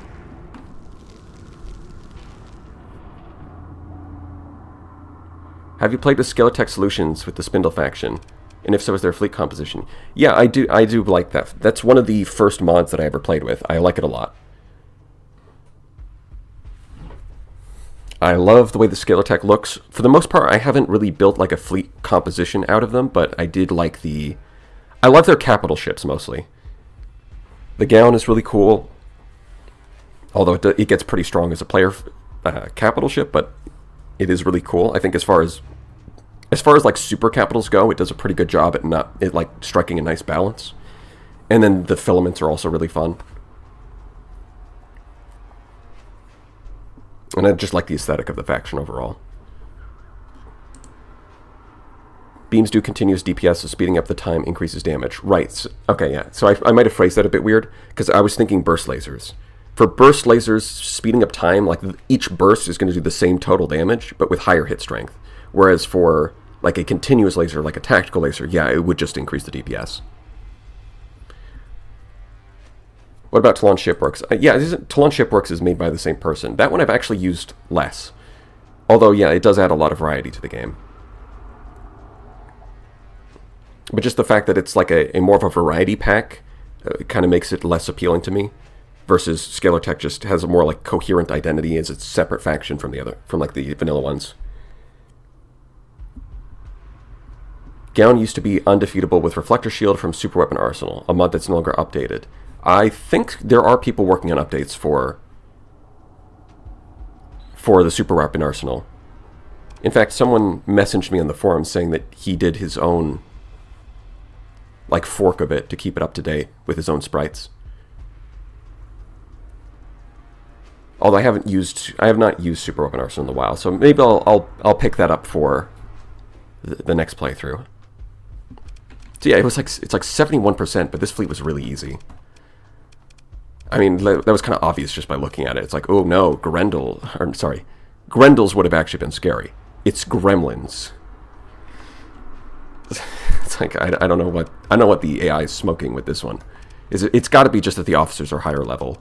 Have you played with Skeletech Solutions with the Spindle faction? And if so, is there a fleet composition? Yeah, I do like that. That's one of the first mods that I ever played with. I like it a lot. I love the way the Scalartech looks. For the most part, I haven't really built like a fleet composition out of them, but I did like I love their capital ships mostly. The gown is really cool, although it gets pretty strong as a player capital ship, but it is really cool. I think as far as like super capitals go, it does a pretty good job at like striking a nice balance. And then the filaments are also really fun. And I just like the aesthetic of the faction overall. Beams do continuous DPS, so speeding up the time increases damage. Right, so, okay, yeah. So I might have phrased that a bit weird, because I was thinking burst lasers. For burst lasers, speeding up time, like each burst is going to do the same total damage, but with higher hit strength. Whereas for like a continuous laser, like a tactical laser, yeah, it would just increase the DPS. What about Talon Shipworks? Yeah, Talon Shipworks is made by the same person. That one I've actually used less. Although, yeah, it does add a lot of variety to the game. But just the fact that it's like a more of a variety pack kind of makes it less appealing to me. Versus Scalar Tech just has a more like coherent identity as its separate faction from like the vanilla ones. Gown used to be undefeatable with Reflector Shield from Super Weapon Arsenal, a mod that's no longer updated. I think there are people working on updates for the Super Weapon Arsenal. In fact, someone messaged me on the forum saying that he did his own like fork of it to keep it up to date with his own sprites. Although I have not used Super Weapon Arsenal in a while, so maybe I'll pick that up for the next playthrough. So yeah, it's like 71%, but this fleet was really easy. I mean, that was kind of obvious just by looking at it. It's like, oh no, Grendels would have actually been scary. It's Gremlins. It's like I don't know what the AI is smoking with this one. It's got to be just that the officers are higher level.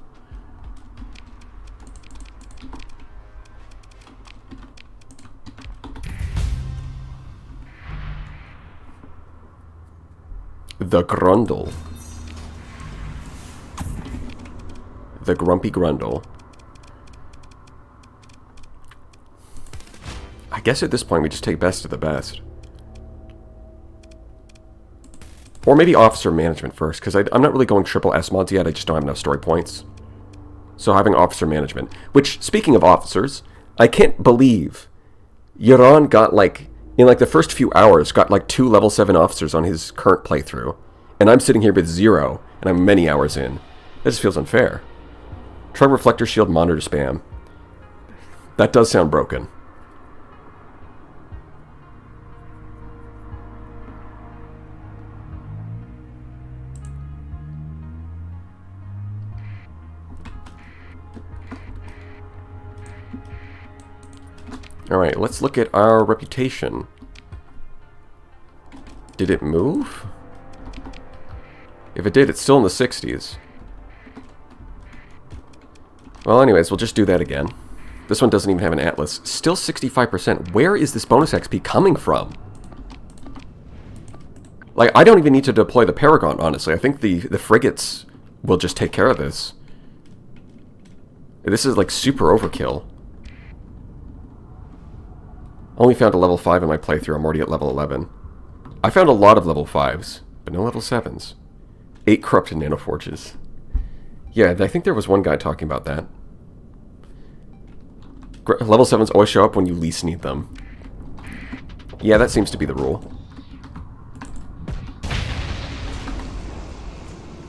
The Grundle. The Grumpy Grundle. I guess at this point we just take best of the best. Or maybe Officer Management first, because I'm not really going triple S mods yet, I just don't have enough story points. So having Officer Management. Which, speaking of officers, I can't believe Yaron got like, in like the first few hours, got like 2 level 7 officers on his current playthrough. And I'm sitting here with 0, and I'm many hours in. That just feels unfair. Try Reflector Shield Monitor Spam. That does sound broken. Alright, let's look at our reputation. Did it move? If it did, it's still in the 60s. Well, anyways, we'll just do that again. This one doesn't even have an atlas. Still 65%. Where is this bonus XP coming from? Like, I don't even need to deploy the Paragon, honestly. I think the frigates will just take care of this. This is like super overkill. Only found a level 5 in my playthrough. I'm already at level 11. I found a lot of level 5s, but no level 7s. 8 corrupted nanoforges. Yeah, I think there was one guy talking about that. Level 7s always show up when you least need them. Yeah, that seems to be the rule.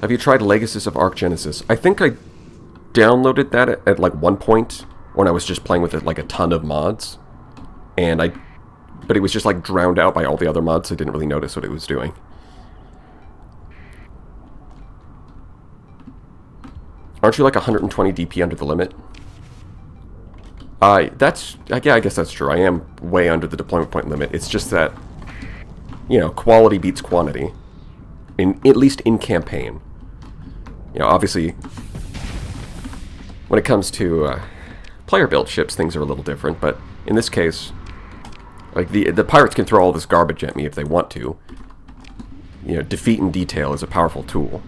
Have you tried Legacies of Arc Genesis? I think I downloaded that at like one point when I was just playing with it like a ton of mods. But it was just like drowned out by all the other mods, so I didn't really notice what it was doing. Aren't you like 120 DP under the limit? Yeah, I guess that's true. I am way under the deployment point limit. It's just that, you know, quality beats quantity. At least in campaign. You know, obviously, when it comes to player-built ships, things are a little different, but in this case, like the pirates can throw all this garbage at me if they want to. You know, defeat in detail is a powerful tool.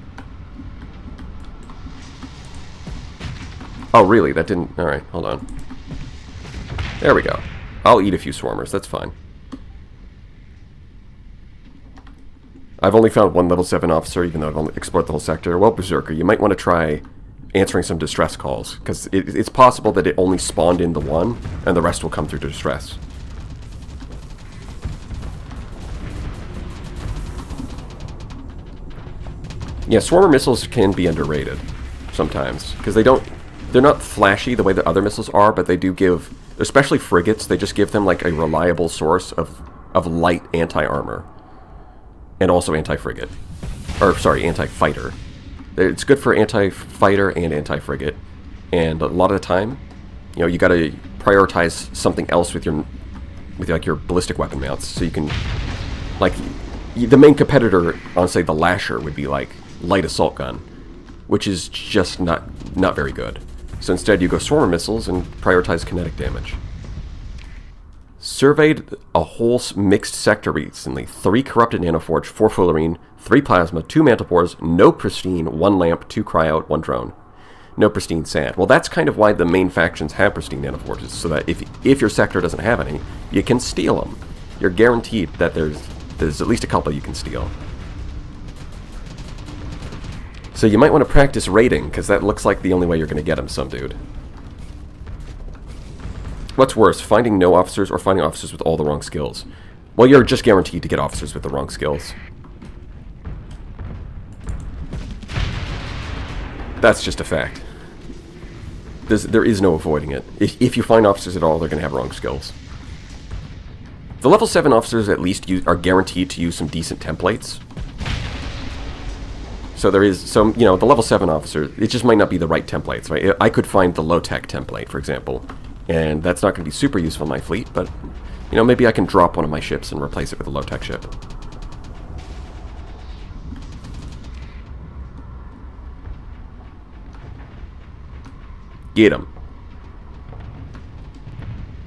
Oh, really? That didn't... Alright, hold on. There we go. I'll eat a few swarmers, that's fine. I've only found one level 7 officer, even though I've only explored the whole sector. Well, Berserker, you might want to try answering some distress calls, because it's possible that it only spawned in the one, and the rest will come through distress. Yeah, Swarmer missiles can be underrated sometimes, because they're not flashy the way that other missiles are, but they do give, especially frigates, they just give them like a reliable source of light anti-armor. And also anti-frigate. Or, sorry, anti-fighter. It's good for anti-fighter and anti-frigate. And a lot of the time, you know, you gotta prioritize something else with your ballistic weapon mounts. So you can, like, the main competitor on, say, the Lasher would be like light assault gun, which is just not very good. So instead you go Swarmer missiles and prioritize kinetic damage. Surveyed a whole mixed sector recently. 3 corrupted nanoforge, 4 fullerene, 3 plasma, 2 mantlepores, no pristine, 1 lamp, 2 cryout, 1 drone. No pristine sand. Well, that's kind of why the main factions have pristine nanoforges, so that if your sector doesn't have any, you can steal them. You're guaranteed that there's at least a couple you can steal. So you might want to practice raiding, because that looks like the only way you're going to get them, some dude. What's worse, finding no officers or finding officers with all the wrong skills? Well, you're just guaranteed to get officers with the wrong skills. That's just a fact. There is no avoiding it. If you find officers at all, they're going to have wrong skills. The level 7 officers at least are guaranteed to use some decent templates. So there is some, you know, the level 7 officer, it just might not be the right templates, right? I could find the low-tech template, for example, and that's not going to be super useful in my fleet, but, you know, maybe I can drop one of my ships and replace it with a low-tech ship. Get him.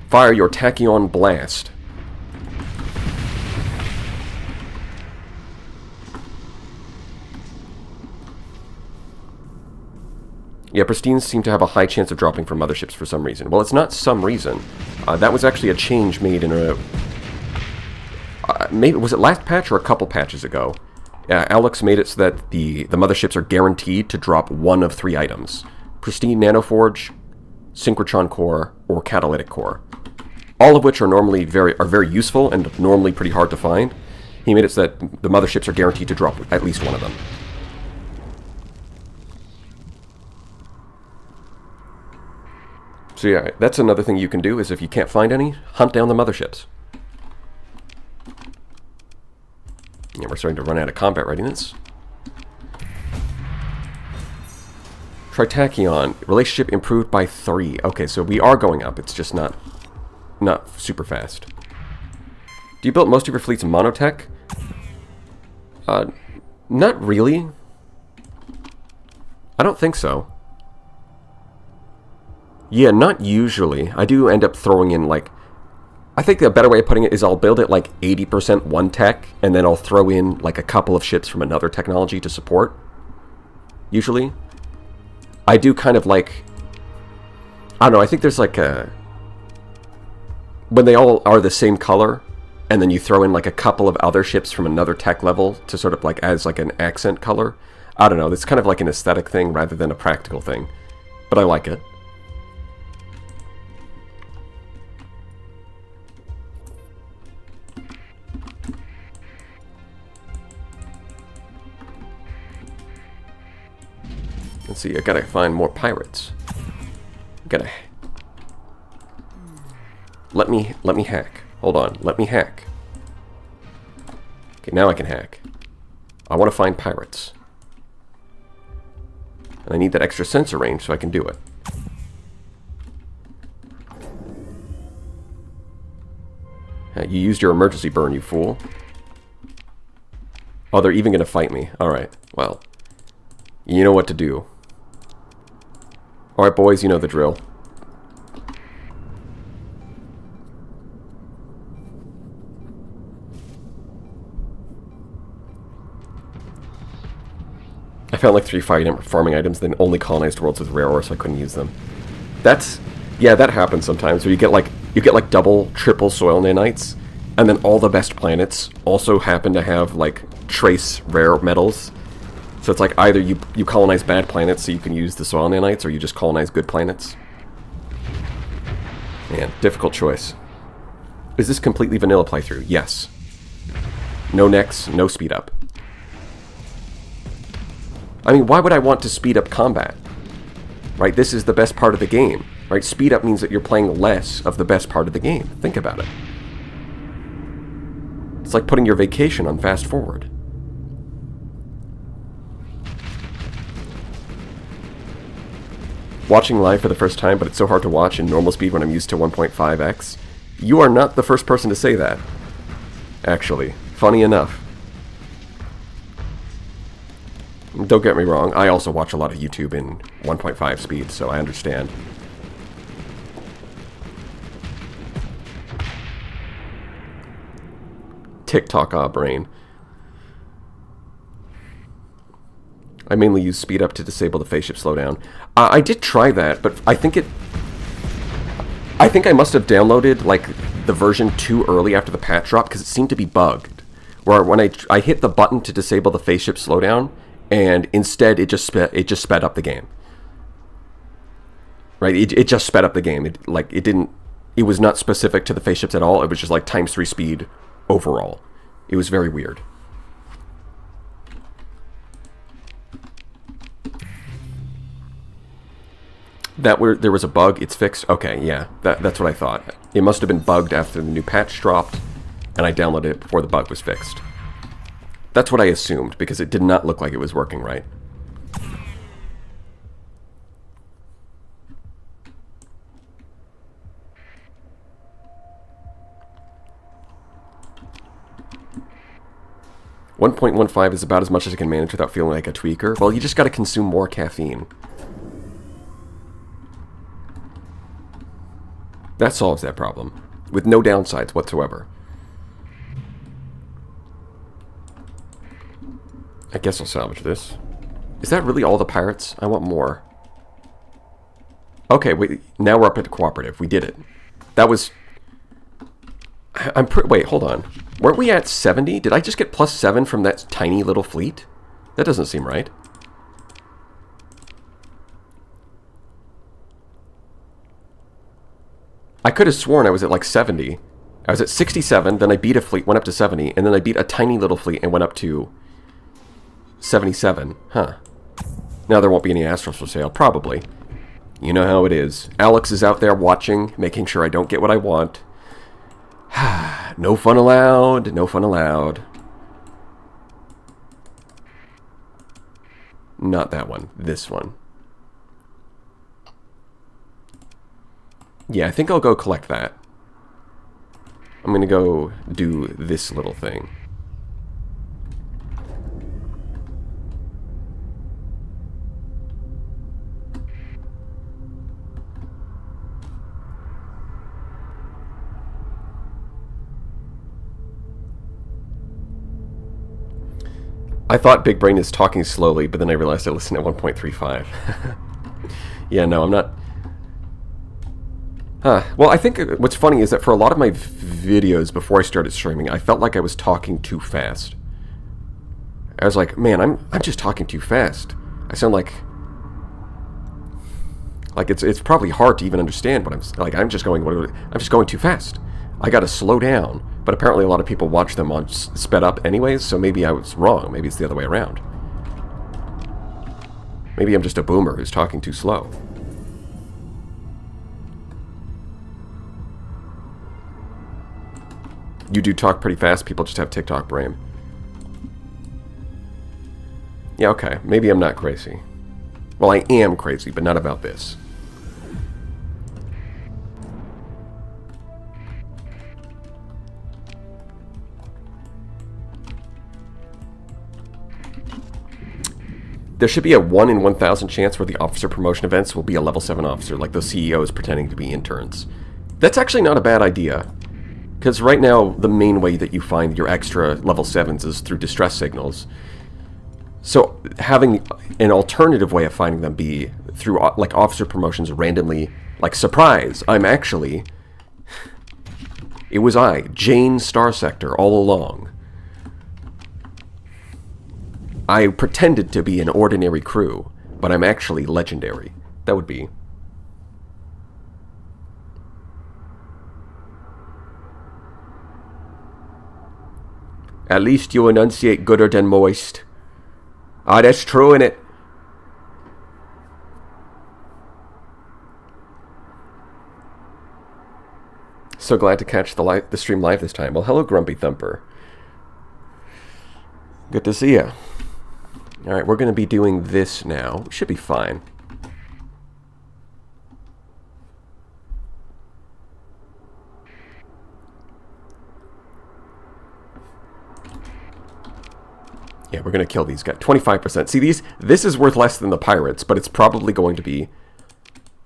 Fire your tachyon blast. Yeah, Pristines seem to have a high chance of dropping from motherships for some reason. Well, it's not some reason. That was actually a change made in a... maybe was it last patch or a couple patches ago? Alex made it so that the motherships are guaranteed to drop 1 of 3 items. Pristine Nanoforge, Synchrotron Core, or Catalytic Core. All of which are normally very useful and normally pretty hard to find. He made it so that the motherships are guaranteed to drop at least 1 of them. So yeah, that's another thing you can do, is if you can't find any, hunt down the motherships. Yeah, we're starting to run out of combat readiness. Tritachyon, relationship improved by 3. Okay, so we are going up, it's just not super fast. Do you build most of your fleets monotech? Not really. I don't think so. Yeah, not usually. I do end up throwing in, like... I think the better way of putting it is I'll build it, like, 80% one tech, and then I'll throw in, like, a couple of ships from another technology to support. Usually. I do kind of, like... I don't know, I think there's, like, a... When they all are the same color, and then you throw in, like, a couple of other ships from another tech level to sort of, like, as, like, an accent color. I don't know, it's kind of like an aesthetic thing rather than a practical thing. But I like it. Let's see, I gotta find more pirates. Gotta... Let me hack. Hold on, let me hack. Okay, now I can hack. I want to find pirates. And I need that extra sensor range so I can do it. You used your emergency burn, you fool. Oh, they're even gonna fight me. Alright, well. You know what to do. Alright, boys, you know the drill. I found like 3 farming items, then only colonized worlds with rare ore, so I couldn't use them. That's... yeah, that happens sometimes, where you get like double, triple soil nanites, and then all the best planets also happen to have, like, trace rare metals. So it's like either you colonize bad planets so you can use the soil nanites, or you just colonize good planets. Man, difficult choice. Is this completely vanilla playthrough? Yes. No necks, no speed up. I mean, why would I want to speed up combat? Right, this is the best part of the game. Right, speed up means that you're playing less of the best part of the game. Think about it. It's like putting your vacation on fast forward. Watching live for the first time, but it's so hard to watch in normal speed when I'm used to 1.5x. You are not the first person to say that. Actually, funny enough. Don't get me wrong, I also watch a lot of YouTube in 1.5 speed, so I understand. TikTok brain. I mainly use speed up to disable the phase shift slowdown. I did try that, but I think I must have downloaded like the version too early after the patch drop because it seemed to be bugged. Where when I hit the button to disable the phase shift slowdown, and instead it just sped up the game. Right? It just sped up the game. It was not specific to the phase shifts at all. It was just like ×3 speed overall. It was very weird. There was a bug, it's fixed? Okay, yeah, that's what I thought. It must have been bugged after the new patch dropped, and I downloaded it before the bug was fixed. That's what I assumed, because it did not look like it was working right. .15 is about as much as I can manage without feeling like a tweaker. Well, you just gotta consume more caffeine. That solves that problem, with no downsides whatsoever. I guess I'll salvage this. Is that really all the pirates? I want more. Okay, wait, now we're up at the cooperative. We did it. That was... Wait, hold on. Weren't we at 70? Did I just get +7 from that tiny little fleet? That doesn't seem right. I could have sworn I was at like 70. I was at 67, then I beat a fleet, went up to 70, and then I beat a tiny little fleet and went up to 77. Huh. Now there won't be any Astrals for sale, probably. You know how it is. Alex is out there watching, making sure I don't get what I want. No fun allowed, no fun allowed. Not that one, this one. Yeah, I think I'll go collect that. I'm gonna go do this little thing. I thought Big Brain is talking slowly, but then I realized I listened at 1.35. Yeah, no, I'm not... Well, I think what's funny is that for a lot of my videos before I started streaming, I felt like I was talking too fast. I was like, man, I'm just talking too fast. I sound like it's probably hard to even understand what I'm just going too fast. I got to slow down. But apparently a lot of people watch them on sped up anyways, so maybe I was wrong. Maybe it's the other way around. Maybe I'm just a boomer who's talking too slow. You do talk pretty fast, people just have TikTok brain. Yeah, okay. Maybe I'm not crazy. Well, I am crazy, but not about this. There should be a 1 in 1,000 chance where the officer promotion events will be a level 7 officer, like those CEOs pretending to be interns. That's actually not a bad idea. Because right now, the main way that you find your extra level 7s is through distress signals. So having an alternative way of finding them be through like officer promotions randomly, like surprise, I'm actually... It was I, Jane Starsector, all along. I pretended to be an ordinary crew, but I'm actually legendary. That would be... At least you enunciate gooder than moist. Ah, that's true, innit? So glad to catch the stream live this time. Well, hello, Grumpy Thumper. Good to see you. Alright, we're going to be doing this now. Should be fine. Yeah, we're going to kill these guys. 25%. See, this is worth less than the pirates, but it's probably going to be...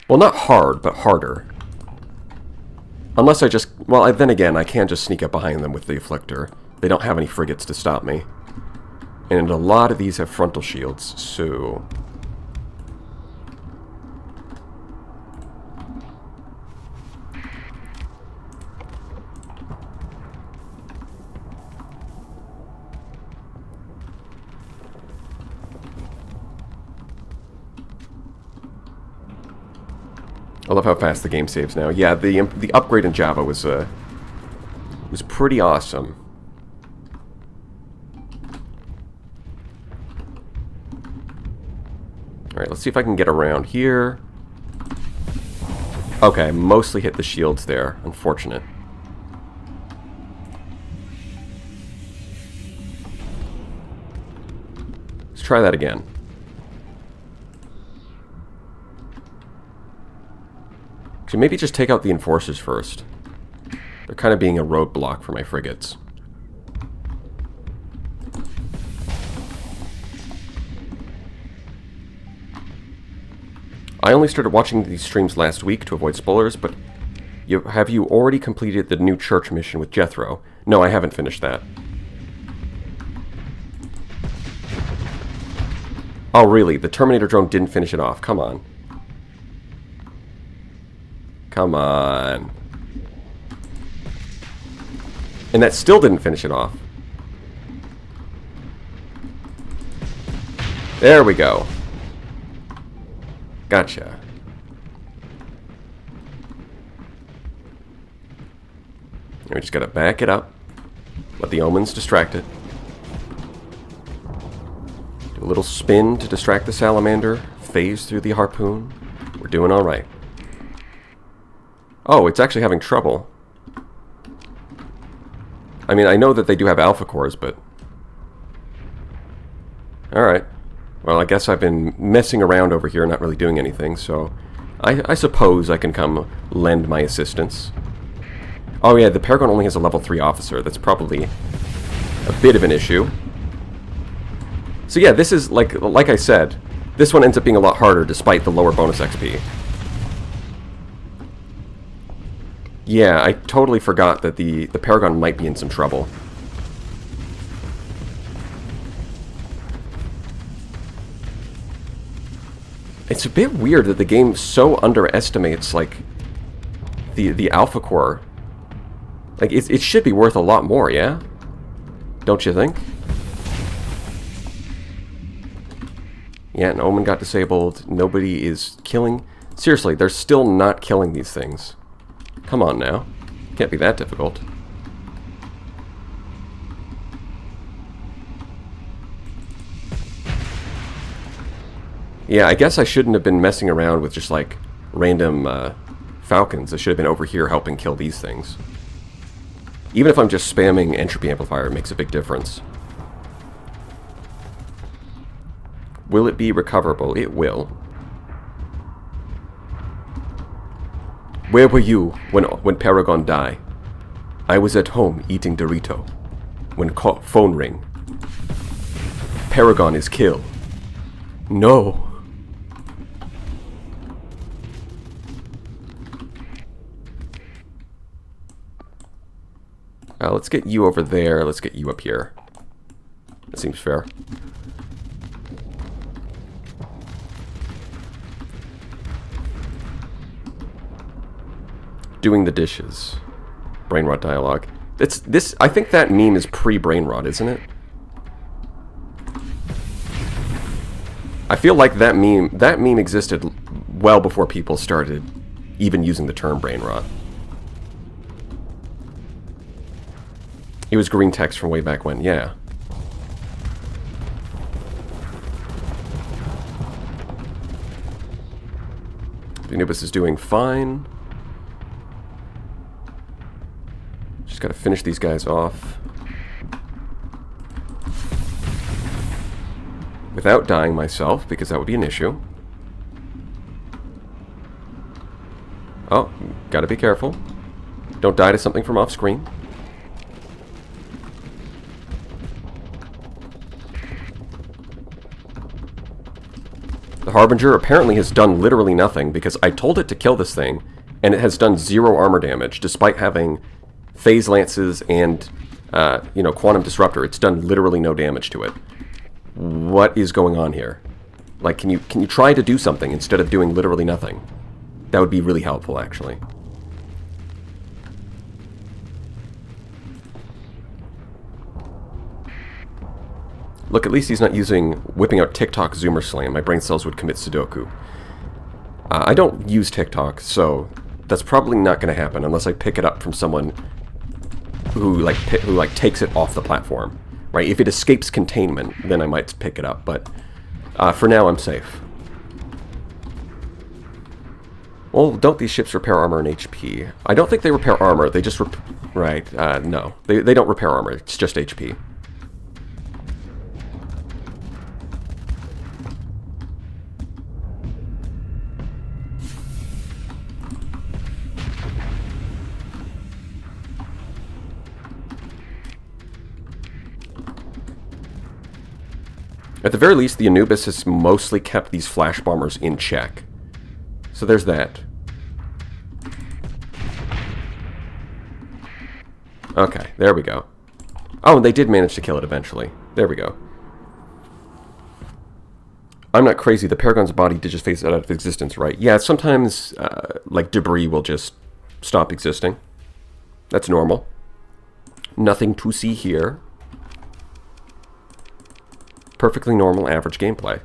Well, not hard, but harder. Unless I just... Well, then again, I can just sneak up behind them with the Afflictor. They don't have any frigates to stop me. And a lot of these have frontal shields, so... I love how fast the game saves now. Yeah, the upgrade in Java was pretty awesome. Alright, let's see if I can get around here. Okay, mostly hit the shields there. Unfortunate. Let's try that again. Actually, maybe just take out the enforcers first. They're kind of being a roadblock for my frigates. I only started watching these streams last week to avoid spoilers, but have you already completed the new church mission with Jethro? No, I haven't finished that. Oh, really? The Terminator drone didn't finish it off. Come on. Come on. And that still didn't finish it off. There we go. Gotcha. We just gotta back it up. Let the omens distract it. Do a little spin to distract the salamander. Phase through the harpoon. We're doing alright. Oh, it's actually having trouble. I mean, I know that they do have alpha cores, but... Alright. Well, I guess I've been messing around over here, not really doing anything, so... I suppose I can come lend my assistance. Oh yeah, the Paragon only has a level 3 officer. That's probably a bit of an issue. So yeah, this is, like I said, this one ends up being a lot harder despite the lower bonus XP. Yeah, I totally forgot that the Paragon might be in some trouble. It's a bit weird that the game so underestimates, like, the Alpha Core. Like, it should be worth a lot more, yeah? Don't you think? Yeah, an Omen got disabled. Nobody is killing... Seriously, they're still not killing these things. Come on now. Can't be that difficult. Yeah, I guess I shouldn't have been messing around with just, like, random falcons. I should have been over here helping kill these things. Even if I'm just spamming Entropy Amplifier, it makes a big difference. Will it be recoverable? It will. Where were you when Paragon died? I was at home eating Dorito. When phone ring. Paragon is killed. No. Let's get you over there. Let's get you up here. That seems fair. Doing the dishes. Brain rot dialogue. I think that meme is pre-brain rot, isn't it? I feel like that meme existed well before people started even using the term brain rot. It was green text from way back when, yeah. Anubis is doing fine. Just gotta finish these guys off. Without dying myself, because that would be an issue. Oh, gotta be careful. Don't die to something from off screen. The Harbinger apparently has done literally nothing, because I told it to kill this thing, and it has done 0 armor damage, despite having phase lances and Quantum Disruptor. It's done literally no damage to it. What is going on here? Like, can you try to do something instead of doing literally nothing? That would be really helpful, actually. Look, at least he's not whipping out TikTok Zoomer Slam. My brain cells would commit Sudoku. I don't use TikTok, so that's probably not going to happen unless I pick it up from someone who takes it off the platform. Right? If it escapes containment, then I might pick it up, but for now I'm safe. Well, don't these ships repair armor and HP? I don't think they repair armor. They just no. They don't repair armor. It's just HP. At the very least, the Anubis has mostly kept these flash bombers in check. So there's that. Okay, there we go. Oh, and they did manage to kill it eventually. There we go. I'm not crazy. The Paragon's body did just phase out of existence, right? Yeah, sometimes, debris will just stop existing. That's normal. Nothing to see here. Perfectly normal, average gameplay.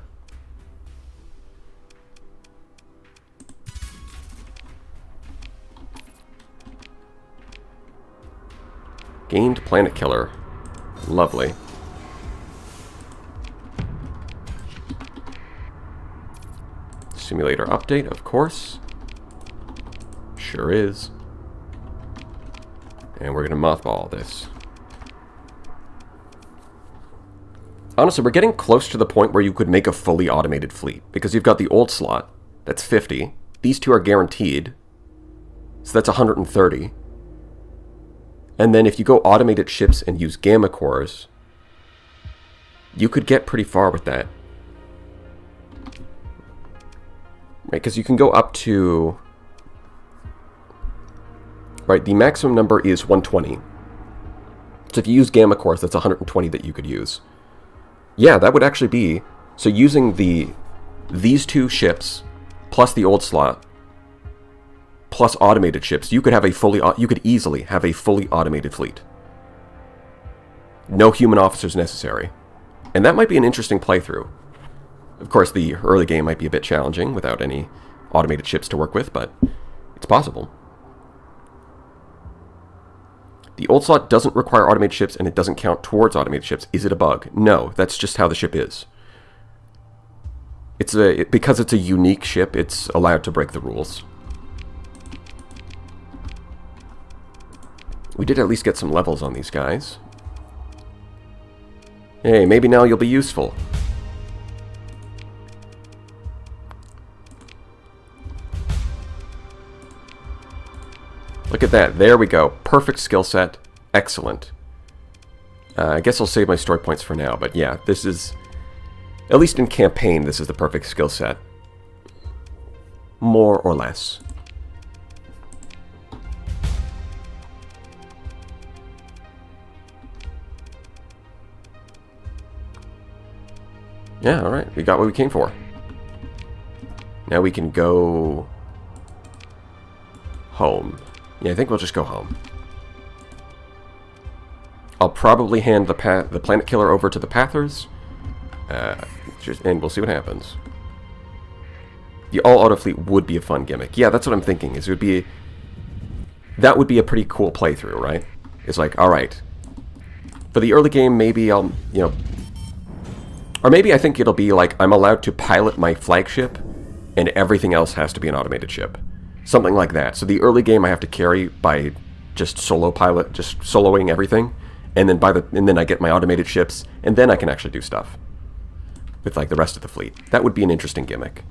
Gained Planet Killer. Lovely. Simulator update, of course. Sure is. And we're going to mothball this. Honestly, we're getting close to the point where you could make a fully automated fleet. Because you've got the old slot. That's 50. These two are guaranteed. So that's 130. And then if you go automated ships and use gamma cores, you could get pretty far with that. Right, because you can go up to... Right, the maximum number is 120. So if you use gamma cores, that's 120 that you could use. Yeah, that would actually be... So using these two ships, plus the old slot, plus automated ships, you could easily have a fully automated fleet. No human officers necessary. And that might be an interesting playthrough. Of course, the early game might be a bit challenging without any automated ships to work with, but it's possible. The old slot doesn't require automated ships, and it doesn't count towards automated ships. Is it a bug? No, that's just how the ship is. Because it's a unique ship, it's allowed to break the rules. We did at least get some levels on these guys. Hey, maybe now you'll be useful. Look at that. There we go. Perfect skill set. Excellent. I guess I'll save my story points for now, but yeah, this is... At least in campaign, this is the perfect skill set. More or less. Yeah, alright. We got what we came for. Now we can go... home. Yeah, I think we'll just go home. I'll probably hand the Planet Killer over to the Pathers. And we'll see what happens. The all-auto fleet would be a fun gimmick. Yeah, that's what I'm thinking. That would be a pretty cool playthrough, right? It's like, alright. For the early game, maybe I'll, or maybe I think it'll be like, I'm allowed to pilot my flagship, and everything else has to be an automated ship. Something like that. So the early game I have to carry by just soloing everything, and then I get my automated ships, and then I can actually do stuff with like the rest of the fleet. That would be an interesting gimmick.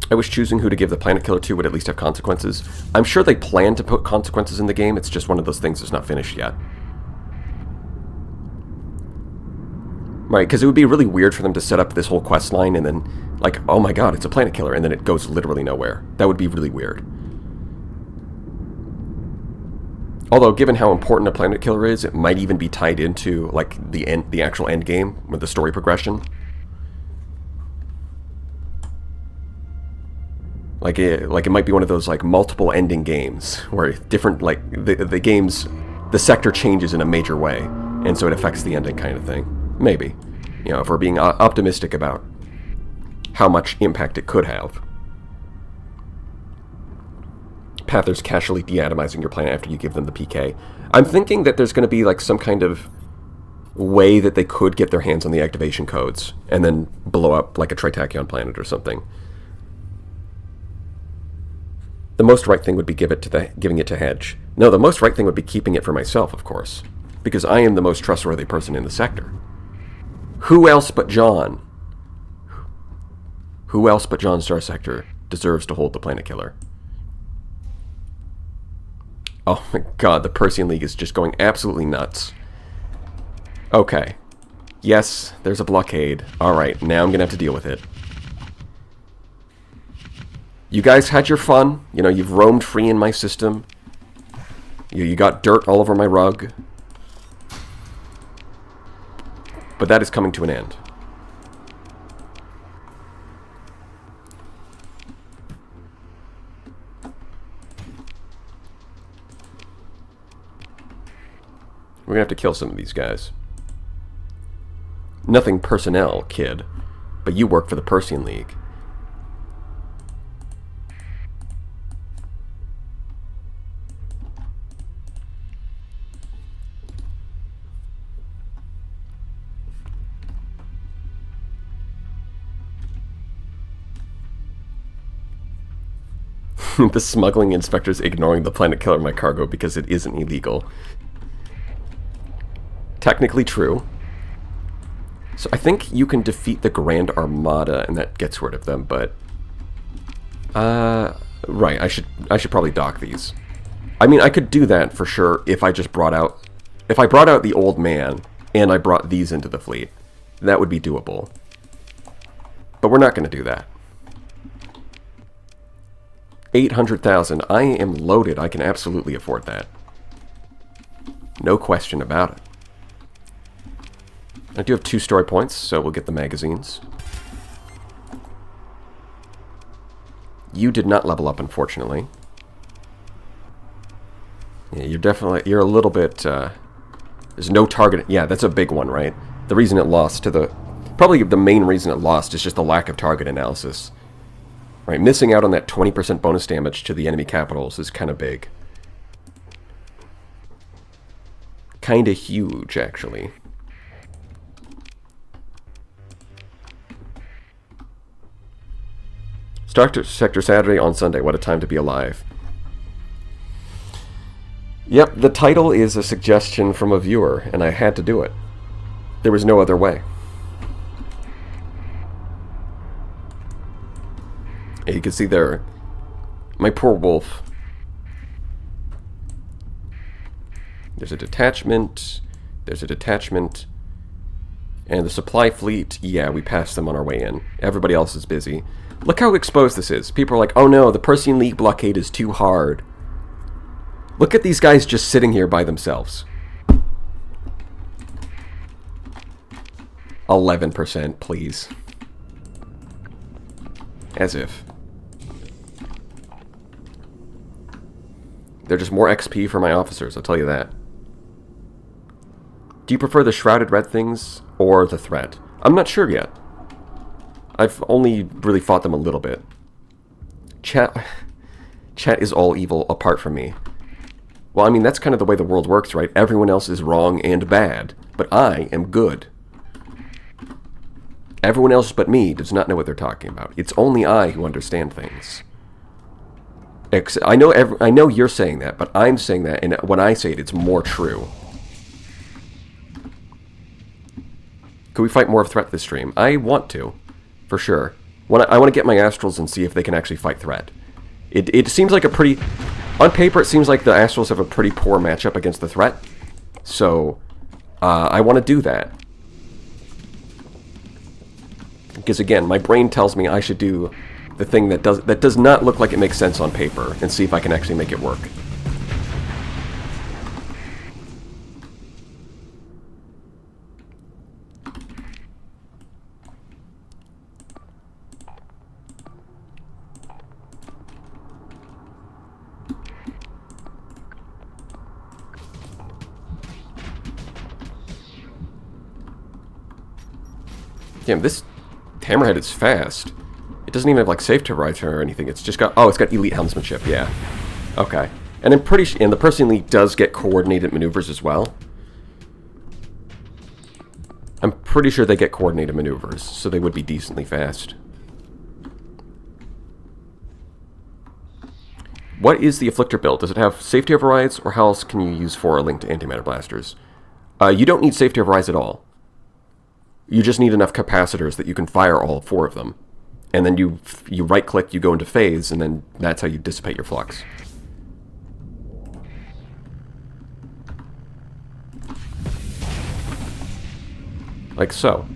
I wish choosing who to give the Planet Killer to would at least have consequences. I'm sure they plan to put consequences in the game, it's just one of those things that's not finished yet. Right, because it would be really weird for them to set up this whole quest line and then, like, oh my god, it's a Planet Killer, and then it goes literally nowhere. That would be really weird. Although, given how important a planet killer is, it might even be tied into, like, the actual end game with the story progression. Like it might be one of those, like, multiple ending games where different, like, the sector changes in a major way, and so it affects the ending kind of thing. Maybe. You know, if we're being optimistic about how much impact it could have. Pathers casually deatomizing your planet after you give them the PK. I'm thinking that there's going to be, like, some kind of way that they could get their hands on the activation codes and then blow up, like, a Tritachyon planet or something. The most right thing would be giving it to Hedge. No, the most right thing would be keeping it for myself, of course, because I am the most trustworthy person in the sector. Who else but John? Who else but John Starsector deserves to hold the planet killer? Oh my god, the Persean League is just going absolutely nuts. Okay. Yes, there's a blockade. Alright, now I'm gonna have to deal with it. You guys had your fun. You know, you've roamed free in my system. You got dirt all over my rug. But that is coming to an end. We're gonna have to kill some of these guys. Nothing personnel, kid. But you work for the Persean League. The smuggling inspector's ignoring the planet killer in my cargo because it isn't illegal. Technically true. So I think you can defeat the Grand Armada and that gets rid of them, but... right, I should probably dock these. I mean, I could do that for sure if I just brought out... If I brought out the Old Man and I brought these into the fleet, that would be doable. But we're not going to do that. 800,000. I am loaded. I can absolutely afford that. No question about it. I do have 2 story points, so we'll get the magazines. You did not level up, unfortunately. Yeah, you're a little bit, there's no target. Yeah, that's a big one, right? The reason it lost to the... Probably the main reason it lost is just the lack of target analysis. Right, missing out on that 20% bonus damage to the enemy capitals is kind of big. Kind of huge, actually. Starsector Saturday on Sunday. What a time to be alive. Yep, the title is a suggestion from a viewer, and I had to do it. There was no other way. You can see there, my poor wolf. There's a detachment, and the supply fleet, yeah, we passed them on our way in. Everybody else is busy. Look how exposed this is. People are like, oh no, the Persean League blockade is too hard. Look at these guys just sitting here by themselves. 11%, please. As if. They're just more XP for my officers, I'll tell you that. Do you prefer the Shrouded Red Things or the Threat? I'm not sure yet. I've only really fought them a little bit. Chat is all evil apart from me. Well, I mean, that's kind of the way the world works, right? Everyone else is wrong and bad, but I am good. Everyone else but me does not know what they're talking about. It's only I who understand things. I know you're saying that, but I'm saying that, and when I say it, it's more true. Could we fight more of Threat this stream? I want to, for sure. I want to get my Astrals and see if they can actually fight Threat. It seems like a pretty... On paper, it seems like the Astrals have a pretty poor matchup against the Threat. So, I want to do that. Because again, my brain tells me I should do the thing that does not look like it makes sense on paper, and see if I can actually make it work. Damn, this Hammerhead is fast. It doesn't even have, like, safety rights or anything. It's just got... Oh, it's got elite helmsmanship, yeah. Okay. And I'm pretty sure... And the Percy League does get coordinated maneuvers as well. I'm pretty sure they get coordinated maneuvers, so they would be decently fast. What is the Afflictor build? Does it have safety overrides, or how else can you use 4 linked antimatter blasters? You don't need safety overrides at all. You just need enough capacitors that you can fire all 4 of them. And then you right-click, you go into phase, and then that's how you dissipate your flux. Like so.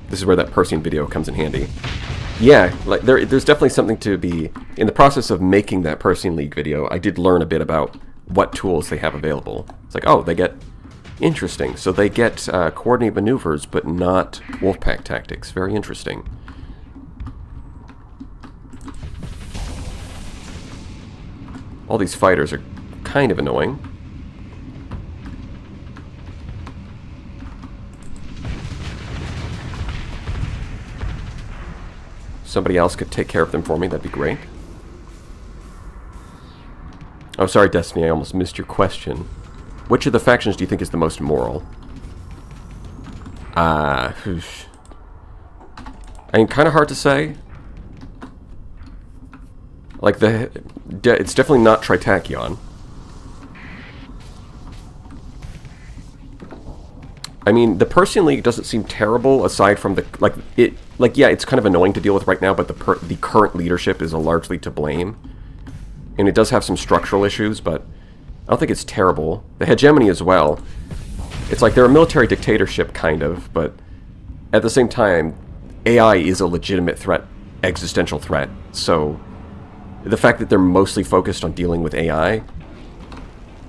This is where that Persian video comes in handy. Yeah, like there's definitely something to be... In the process of making that Persian League video, I did learn a bit about what tools they have available. It's like, oh, they get... Interesting. So they get coordinated maneuvers, but not Wolfpack tactics. Very interesting. All these fighters are kind of annoying. Somebody else could take care of them for me, that'd be great. Oh, sorry, Destiny, I almost missed your question. Which of the factions do you think is the most moral? I mean, kind of hard to say. Like, it's definitely not Tritachyon. I mean, the Persian League doesn't seem terrible, aside from the... yeah, it's kind of annoying to deal with right now, but the current leadership is largely to blame. And it does have some structural issues, but I don't think it's terrible. The hegemony as well. It's like they're a military dictatorship, kind of, but at the same time, AI is a legitimate threat, existential threat, so the fact that they're mostly focused on dealing with AI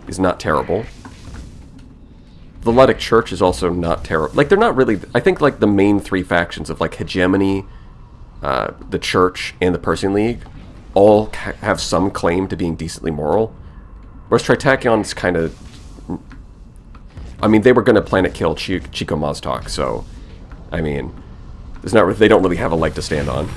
is not terrible. The Ludic Church is also not terrible. Like, they're not really... I think, like, the main 3 factions of, like, Hegemony, the Church, and the Persian League all have some claim to being decently moral. Whereas Tritakyon's kind of... I mean, they were going to planet kill Chico Moztok, so... I mean, they don't really have a leg to stand on.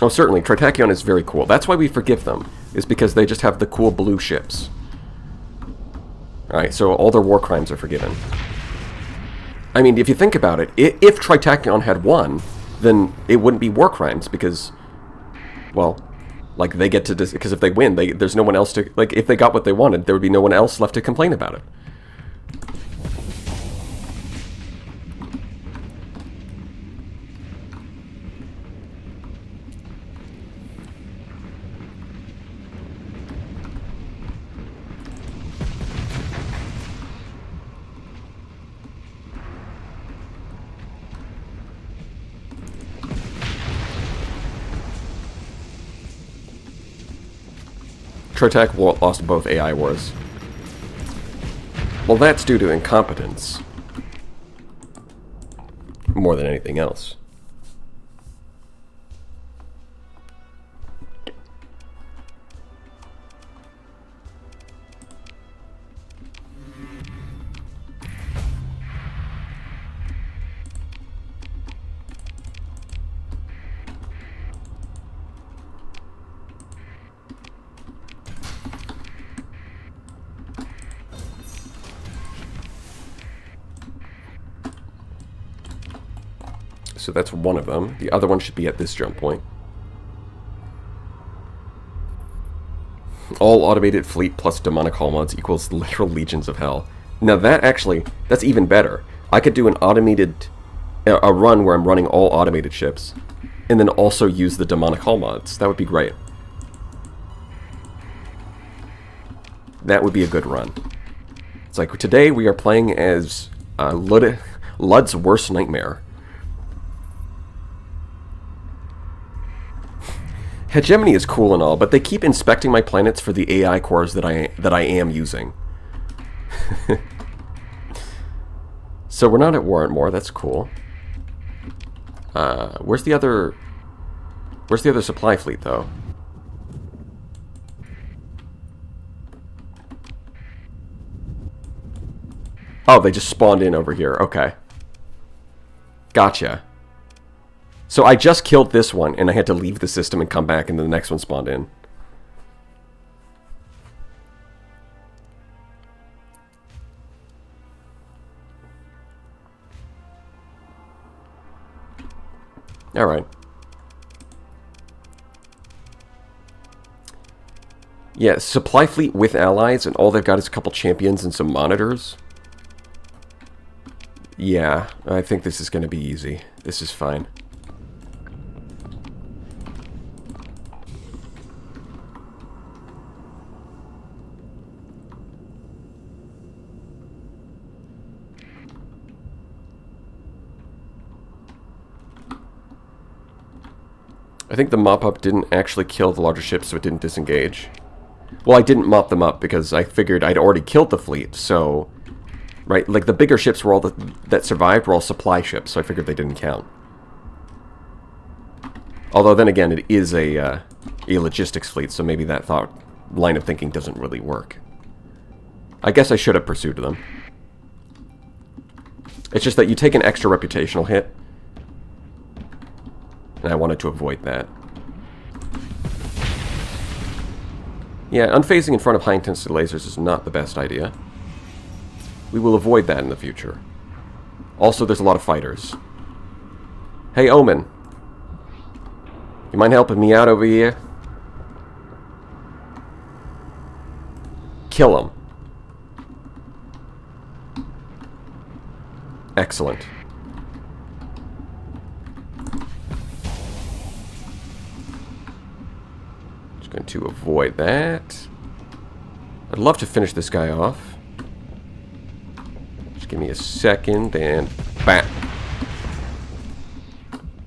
Oh, certainly, Tritachyon is very cool. That's why we forgive them, is because they just have the cool blue ships. Alright, so all their war crimes are forgiven. I mean, if you think about it, if Tritachyon had won, then it wouldn't be war crimes, because, well, like, they get to... Because if they win, there's no one else to... Like, if they got what they wanted, there would be no one else left to complain about it. Tritak lost both AI wars. Well, that's due to incompetence. More than anything else. So that's one of them. The other one should be at this jump point. All automated fleet plus demonic hull mods equals literal legions of hell. Now that's even better. I could do an automated... a run where I'm running all automated ships, and then also use the demonic hull mods. That would be great. That would be a good run. It's like, today we are playing as Lud's worst nightmare. Hegemony is cool and all, but they keep inspecting my planets for the AI cores that I am using. So we're not at war anymore, that's cool. Where's the other supply fleet, though? Oh, they just spawned in over here. Okay. Gotcha. So I just killed this one, and I had to leave the system and come back, and then the next one spawned in. Alright. Yeah, supply fleet with allies, and all they've got is a couple champions and some monitors. Yeah, I think this is going to be easy. This is fine. I think the mop-up didn't actually kill the larger ships, so it didn't disengage. Well, I didn't mop them up because I figured I'd already killed the fleet, so... Right, like the bigger ships were all that survived were all supply ships, so I figured they didn't count. Although then again, it is a logistics fleet, so maybe that line of thinking doesn't really work. I guess I should have pursued them. It's just that you take an extra reputational hit, and I wanted to avoid that. Yeah, unphasing in front of high-intensity lasers is not the best idea. We will avoid that in the future. Also, there's a lot of fighters. Hey, Omen. You mind helping me out over here? Kill him. Excellent. Just going to avoid that. I'd love to finish this guy off. Give me a second, and bam!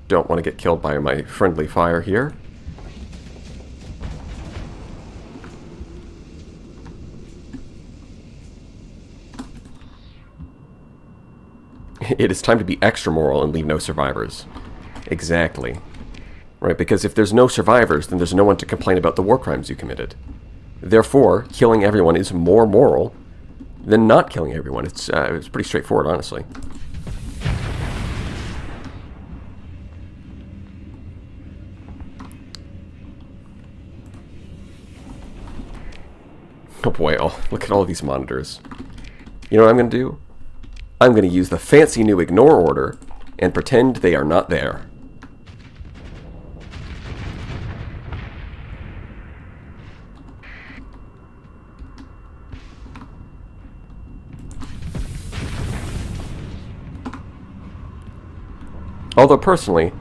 Don't want to get killed by my friendly fire here. It is time to be extra moral and leave no survivors. Exactly. Right, because if there's no survivors, then there's no one to complain about the war crimes you committed. Therefore, killing everyone is more moral than not killing everyone. It's pretty straightforward, honestly. Oh boy, look at all these monitors. You know what I'm going to do? I'm going to use the fancy new ignore order and pretend they are not there. Although personally,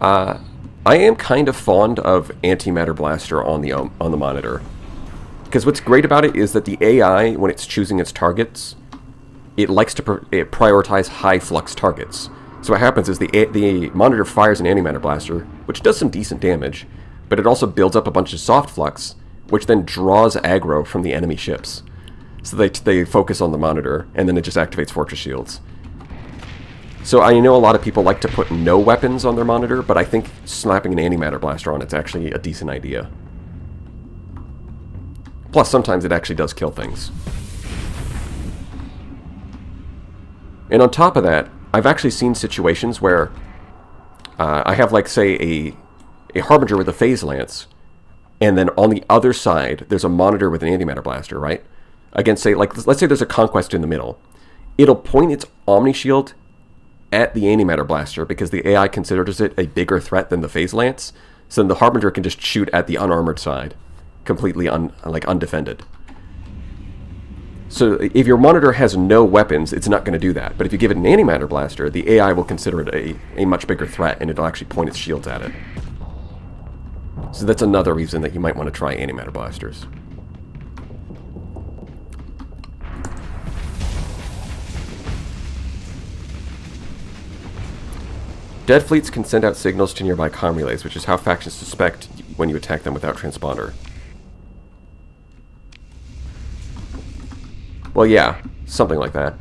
I am kind of fond of antimatter blaster on the monitor, because what's great about it is that the AI, when it's choosing its targets, it likes to prioritize high flux targets. So what happens is the monitor fires an antimatter blaster, which does some decent damage, but it also builds up a bunch of soft flux, which then draws aggro from the enemy ships. So they focus on the monitor, and then it just activates fortress shields. So I know a lot of people like to put no weapons on their monitor, but I think slapping an antimatter blaster on it's actually a decent idea. Plus, sometimes it actually does kill things. And on top of that, I've actually seen situations where I have, like, say, a Harbinger with a phase lance, and then on the other side, there's a monitor with an antimatter blaster, right? Against, say, like, let's say there's a conquest in the middle. It'll point its Omni Shield at the antimatter blaster because the AI considers it a bigger threat than the phase lance, so then the Harbinger can just shoot at the unarmored side, completely undefended. So if your monitor has no weapons, it's not going to do that. But if you give it an antimatter blaster, the AI will consider it a much bigger threat, and it'll actually point its shields at it. So that's another reason that you might want to try antimatter blasters. Dead fleets can send out signals to nearby comm relays, which is how factions suspect when you attack them without transponder. Well, yeah, something like that.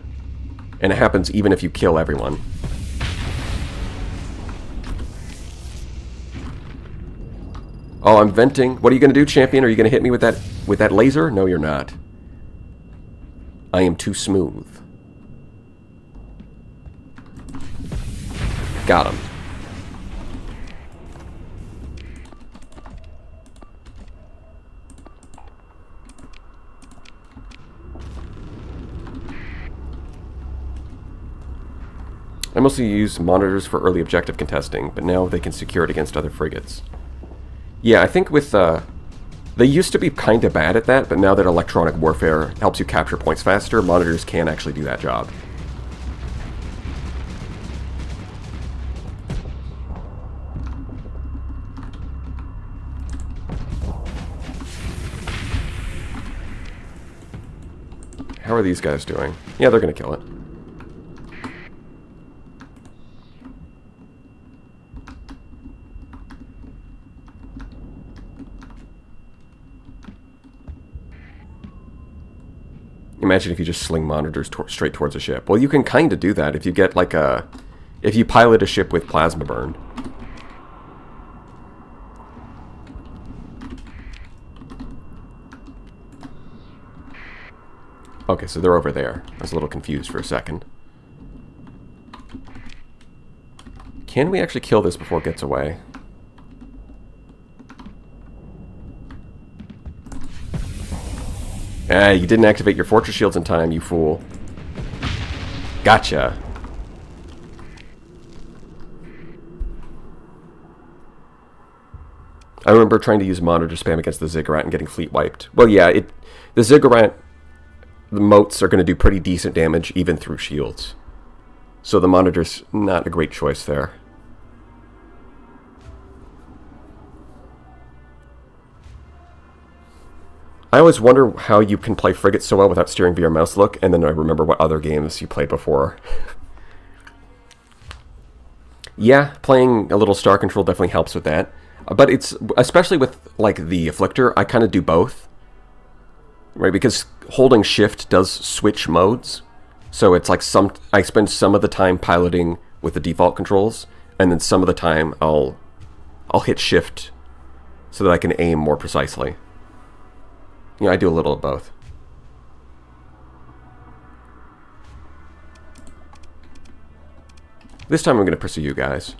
And it happens even if you kill everyone. Oh, I'm venting. What are you going to do, champion? Are you going to hit me with that laser? No, you're not. I am too smooth. Got him. I mostly use monitors for early objective contesting, but now they can secure it against other frigates. Yeah, I think with, they used to be kind of bad at that, but now that electronic warfare helps you capture points faster, monitors can actually do that job. How are these guys doing? Yeah, they're going to kill it. Imagine if you just sling monitors straight towards a ship. Well, you can kind of do that if you get like a... if you pilot a ship with plasma burn. Okay, so they're over there. I was a little confused for a second. Can we actually kill this before it gets away? Ah, you didn't activate your fortress shields in time, you fool. Gotcha. I remember trying to use monitor spam against the Ziggurat and getting fleet wiped. Well, yeah, the Ziggurat, the motes are going to do pretty decent damage even through shields. So the monitor's not a great choice there. I always wonder how you can play frigates so well without steering via mouse look, and then I remember what other games you played before. Yeah, playing a little Star Control definitely helps with that. But it's, especially with like the Afflictor, I kind of do both. Right, because holding shift does switch modes. So it's like I spend some of the time piloting with the default controls, and then some of the time I'll hit shift so that I can aim more precisely. You know, I do a little of both. This time I'm going to pursue you guys.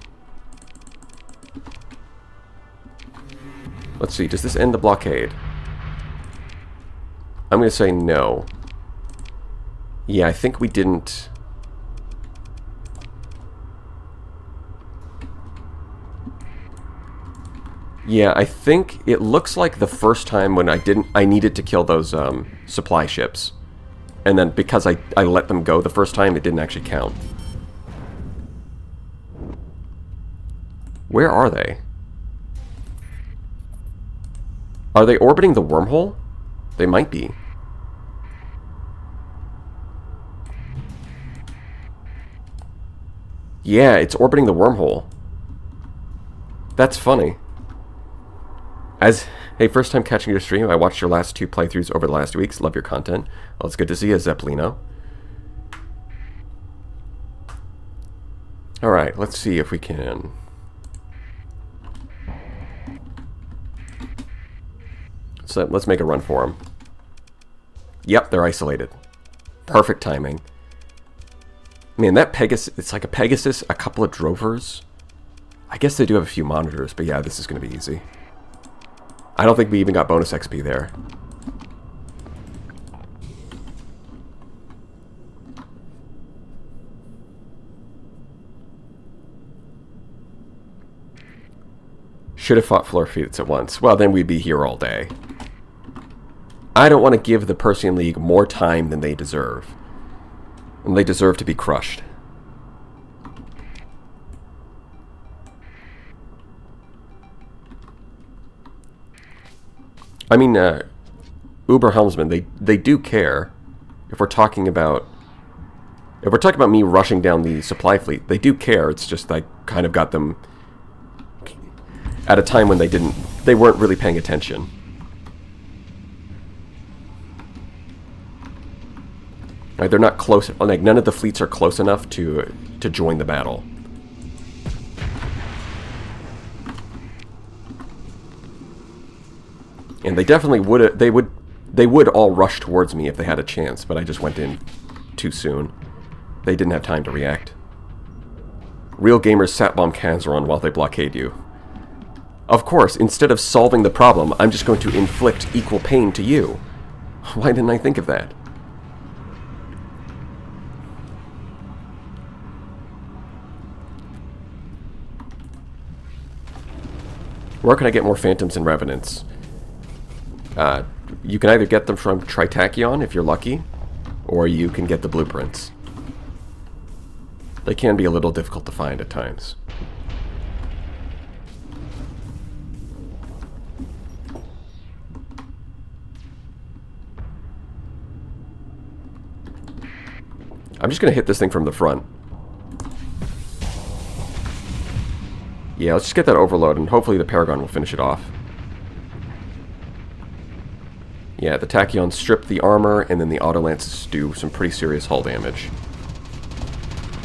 Let's see, does this end the blockade? I'm going to say no. Yeah, I think we didn't... Yeah, I think it looks like the first time when I needed to kill those supply ships. And then because I let them go the first time, it didn't actually count. Where are they? Are they orbiting the wormhole? They might be. Yeah, it's orbiting the wormhole. That's funny. Hey, first time catching your stream. I watched your last 2 playthroughs over the last weeks. Love your content. Well, it's good to see you, Zeppelino. Alright, let's see if we can... So let's make a run for them. Yep, they're isolated. Perfect timing. Man, that Pegasus, it's like a Pegasus, a couple of Drovers. I guess they do have a few monitors, but yeah, this is going to be easy. I don't think we even got bonus XP there. Should have fought floor feats at once. Well, then we'd be here all day. I don't want to give the Persian League more time than they deserve. And they deserve to be crushed. I mean, Uber Helmsman, they do care. If we're talking about me rushing down the supply fleet, they do care. It's just I kind of got them at a time when they weren't really paying attention. Right, they're not close. Like none of the fleets are close enough to join the battle. And they definitely would. They would all rush towards me if they had a chance, but I just went in too soon. They didn't have time to react. Real gamers sat bomb Kazaron while they blockade you. Of course, instead of solving the problem, I'm just going to inflict equal pain to you. Why didn't I think of that? Where can I get more Phantoms and Revenants? You can either get them from Tritachyon if you're lucky, or you can get the blueprints. They can be a little difficult to find at times. I'm just going to hit this thing from the front. Yeah, let's just get that overload, and hopefully the Paragon will finish it off. Yeah, the Tachyon strip the armor, and then the Autolances do some pretty serious hull damage.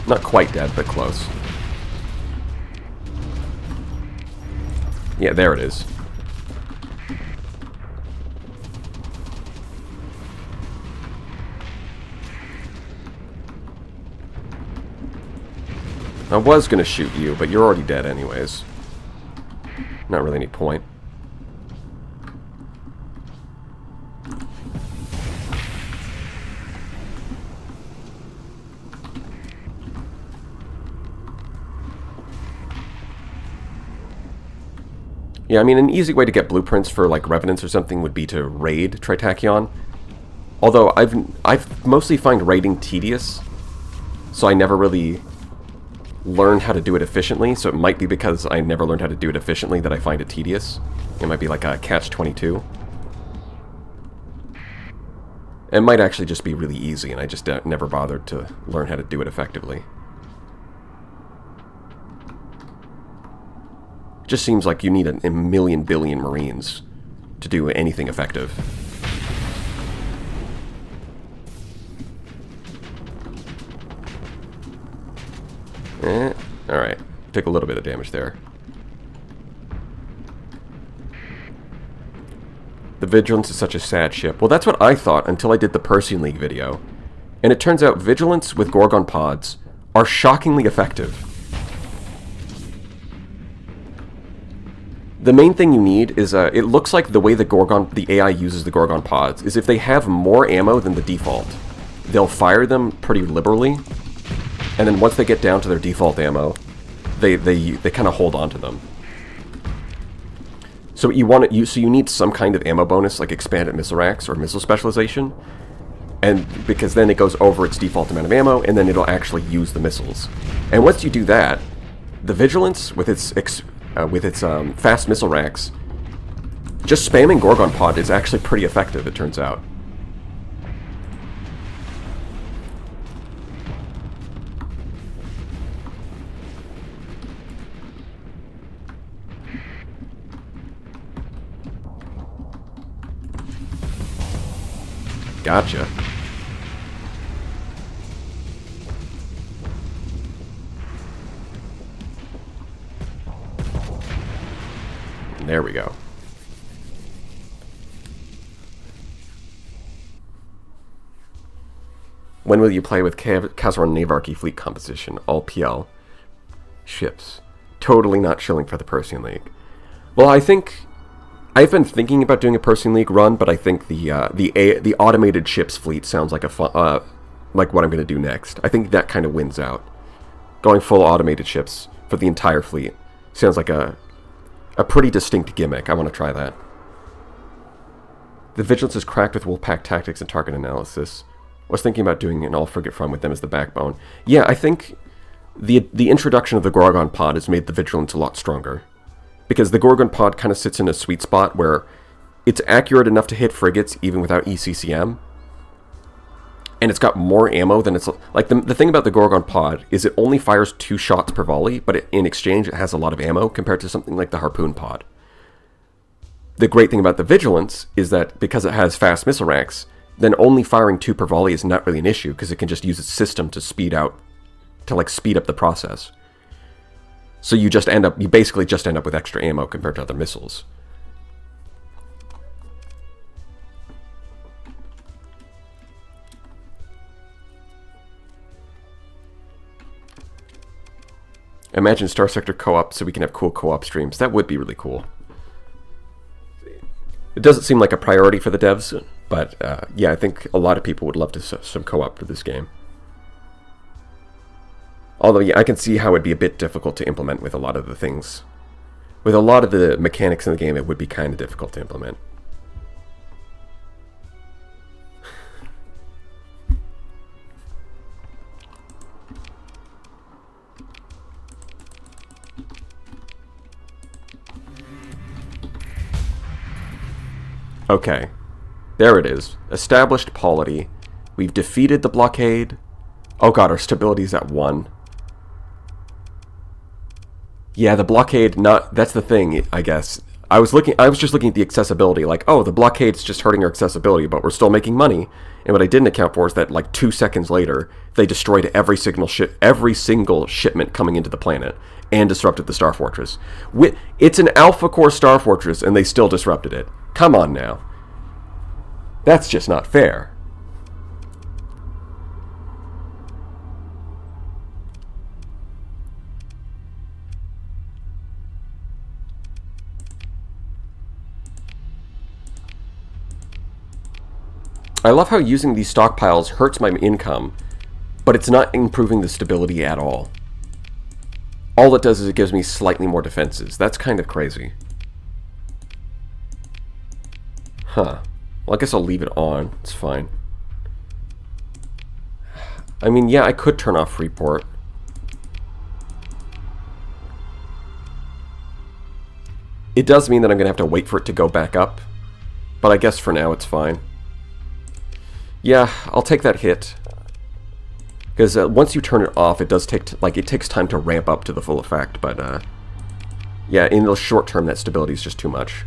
Not quite dead, but close. Yeah, there it is. I was going to shoot you, but you're already dead anyways. Not really any point. Yeah, I mean, an easy way to get blueprints for, like, Revenants or something would be to raid Tritachyon. Although, I've mostly find raiding tedious, so I never really learned how to do it efficiently, so it might be because I never learned how to do it efficiently that I find it tedious. It might be like a catch-22. It might actually just be really easy, and I just never bothered to learn how to do it effectively. It just seems like you need a million billion Marines to do anything effective. Alright. Took a little bit of damage there. The Vigilance is such a sad ship. Well, that's what I thought until I did the Persean League video. And it turns out Vigilance with Gorgon pods are shockingly effective. The main thing you need is, it looks like the way the AI uses the Gorgon pods is if they have more ammo than the default, they'll fire them pretty liberally. And then once they get down to their default ammo, they kind of hold on to them. So you need some kind of ammo bonus, like expanded missile racks or missile specialization, and because then it goes over its default amount of ammo, and then it'll actually use the missiles. And once you do that, the Vigilance with its fast missile racks, just spamming Gorgon pod is actually pretty effective. It turns out. Gotcha. There we go. When will you play with Kazaron Navarchy fleet composition? All PL ships. Totally not shilling for the Persean League. Well, I think I've been thinking about doing a Persean League run, but I think the automated ships fleet sounds like like what I'm going to do next. I think that kind of wins out. Going full automated ships for the entire fleet sounds like a pretty distinct gimmick. I want to try that. The Vigilance is cracked with Wolfpack tactics and target analysis. I was thinking about doing an all-frigate front with them as the backbone. Yeah, I think the introduction of the Gorgon pod has made the Vigilance a lot stronger. Because the Gorgon pod kind of sits in a sweet spot where it's accurate enough to hit frigates even without ECCM. And it's got more ammo than it's... Like, the thing about the Gorgon pod is it only fires 2 shots per volley, but in exchange it has a lot of ammo compared to something like the Harpoon pod. The great thing about the Vigilance is that because it has fast missile racks, then only firing 2 per volley is not really an issue, because it can just use its system to speed up the process. So you basically just end up with extra ammo compared to other missiles. Imagine Starsector co-op so we can have cool co-op streams. That would be really cool. It doesn't seem like a priority for the devs, but yeah, I think a lot of people would love to some co-op for this game. Although, yeah, I can see how it'd be a bit difficult to implement with a lot of the things. With a lot of the mechanics in the game, it would be kind of difficult to implement. Okay, there it is. Established polity. We've defeated the blockade. Oh god, our stability's at 1. Yeah, the blockade, that's the thing, I guess. I was just looking at the accessibility, like, oh, the blockade's just hurting our accessibility, but we're still making money. And what I didn't account for is that, like, 2 seconds later, they destroyed every single shipment coming into the planet and disrupted the Star Fortress. It's an Alpha Core Star Fortress, and they still disrupted it. Come on now. That's just not fair. I love how using these stockpiles hurts my income, but it's not improving the stability at all. All it does is it gives me slightly more defenses. That's kind of crazy. Huh. Well, I guess I'll leave it on. It's fine. I mean, yeah, I could turn off Freeport. It does mean that I'm going to have to wait for it to go back up, but I guess for now it's fine. Yeah, I'll take that hit. Because once you turn it off, it does take it takes time to ramp up to the full effect, but yeah, in the short term that stability is just too much.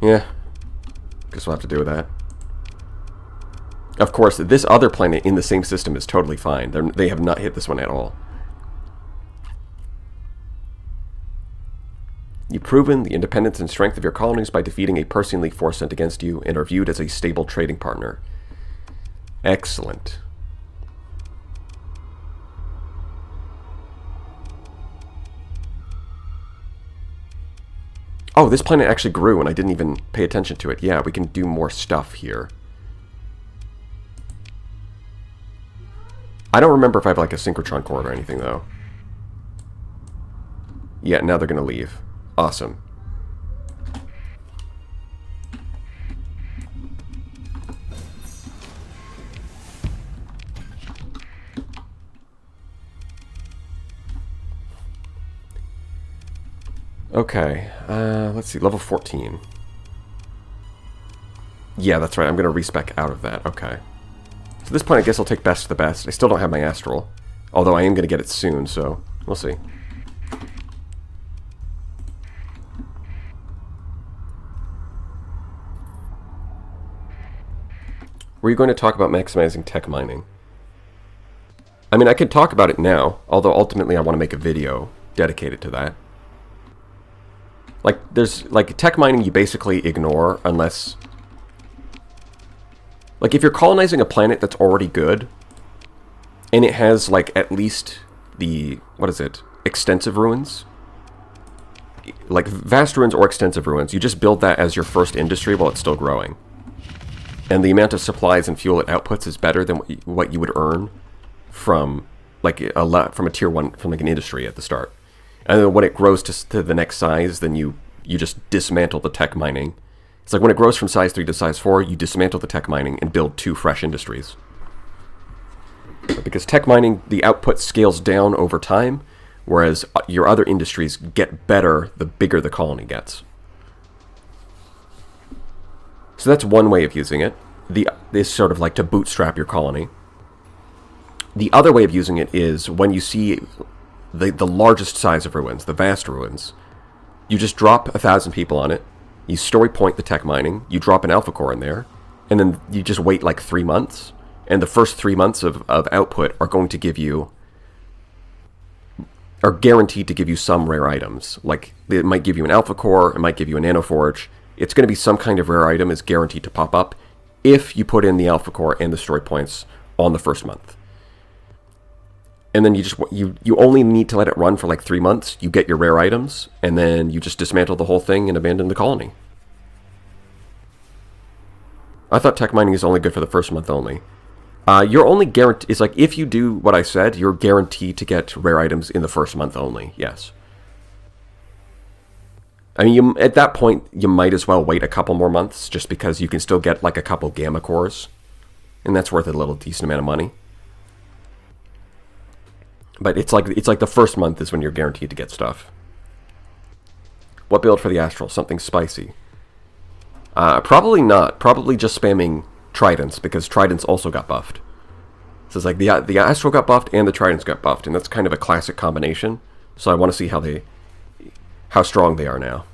Yeah, guess we'll have to do with that. Of course, this other planet in the same system is totally fine. They have not hit this one at all. You've proven the independence and strength of your colonies by defeating a Persian League force sent against you and are viewed as a stable trading partner. Excellent. Oh, this planet actually grew and I didn't even pay attention to it. Yeah, we can do more stuff here. I don't remember if I have like a synchrotron core or anything though. Yeah, now they're gonna leave. Awesome. Okay, let's see, level 14. Yeah, that's right, I'm going to respec out of that, okay. So at this point I guess I'll take best of the best. I still don't have my Astral, although I am going to get it soon, so we'll see. Were you going to talk about maximizing tech mining? I mean, I can talk about it now, although ultimately I want to make a video dedicated to that. Like, there's, like, tech mining you basically ignore unless... Like, if you're colonizing a planet that's already good, and it has, like, at least the, what is it, extensive ruins? Like, vast ruins or extensive ruins, you just build that as your first industry while it's still growing. And the amount of supplies and fuel it outputs is better than what you would earn from, like, from a tier 1, from, like, an industry at the start. And then when it grows to the next size, then you just dismantle the tech mining. It's like when it grows from size 3 to size 4, you dismantle the tech mining and build 2 fresh industries. Because tech mining, the output scales down over time, whereas your other industries get better the bigger the colony gets. So that's one way of using it. This sort of like to bootstrap your colony. The other way of using it is when you see the largest size of ruins, the vast ruins, you just drop 1,000 people on it, you story point the tech mining, you drop an alpha core in there, and then you just wait like 3 months, and the first 3 months of output are going to give you, are guaranteed to give you some rare items. Like, it might give you an alpha core, it might give you a nanoforge. It's going to be some kind of rare item is guaranteed to pop up if you put in the alpha core and the story points on the first month. And then you only need to let it run for like 3 months. You get your rare items, and then you just dismantle the whole thing and abandon the colony. I thought tech mining is only good for the first month only. You're only guaranteed... It's like, if you do what I said, you're guaranteed to get rare items in the first month only, yes. I mean, at that point, you might as well wait a couple more months, just because you can still get like a couple gamma cores. And that's worth a little decent amount of money. But it's like the first month is when you're guaranteed to get stuff. What build for the Astral? Something spicy. Probably not. Probably just spamming Tridents, because Tridents also got buffed. So it's like the Astral got buffed and the Tridents got buffed, and that's kind of a classic combination. So I want to see how strong they are now.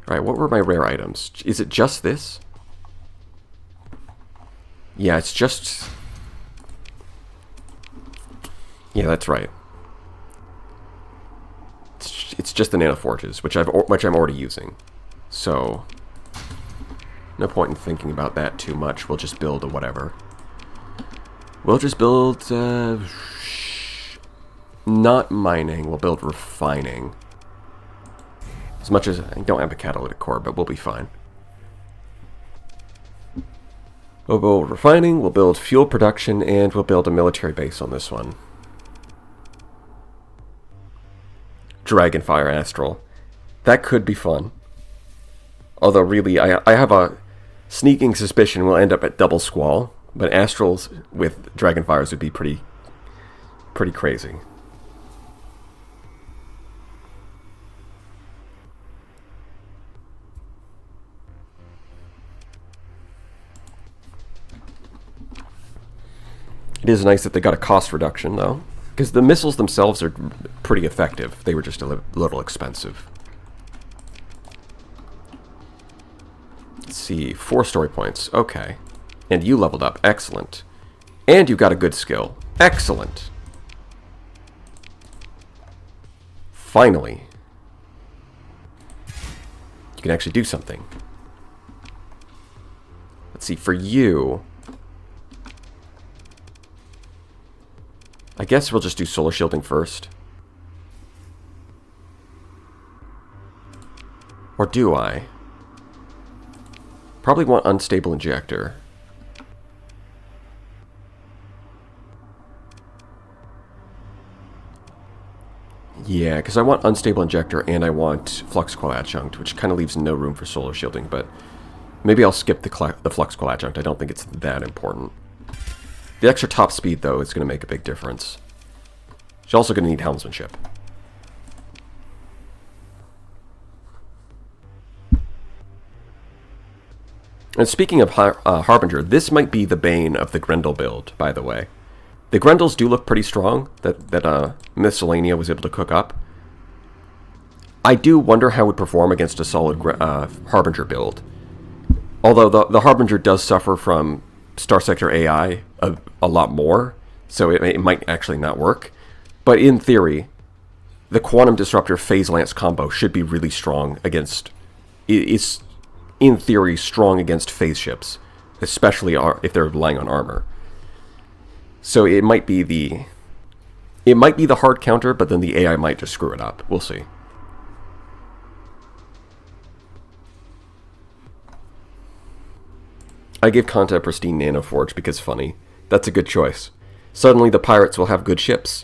Alright, what were my rare items? Is it just this? Yeah, it's just... Yeah, that's right. It's just the nanoforges, which I'm already using. So, no point in thinking about that too much. We'll just build a whatever. We'll just build... not mining. We'll build refining. As much as I don't have a catalytic core, but we'll be fine. We'll build refining, we'll build fuel production, and we'll build a military base on this one. Dragonfire Astral. That could be fun. Although really, I have a sneaking suspicion we'll end up at double Squall, but Astrals with Dragonfires would be pretty crazy. It is nice that they got a cost reduction, though, because the missiles themselves are pretty effective. They were just a little expensive. Let's see, 4 story points. Okay. And you leveled up. Excellent. And you got a good skill. Excellent. Finally. You can actually do something. Let's see, for you... I guess we'll just do solar shielding first. Or do I? Probably want unstable injector. Yeah, because I want unstable injector and I want flux coil adjunct, which kind of leaves no room for solar shielding, but maybe I'll skip the flux coil adjunct. I don't think it's that important. The extra top speed, though, is going to make a big difference. She's also going to need helmsmanship. And speaking of Harbinger, this might be the bane of the Grendel build, by the way. The Grendels do look pretty strong, that Miscellanea was able to cook up. I do wonder how it would perform against a solid Harbinger build. Although the Harbinger does suffer from Starsector AI a lot more, so it might actually not work. But in theory, the Quantum Disruptor Phase Lance combo should be really strong against... It's, in theory, strong against phase ships, especially if they're relying on armor. So it might be the hard counter, but then the AI might just screw it up. We'll see. I give Kanta a pristine nanoforge because funny. That's a good choice. Suddenly the pirates will have good ships.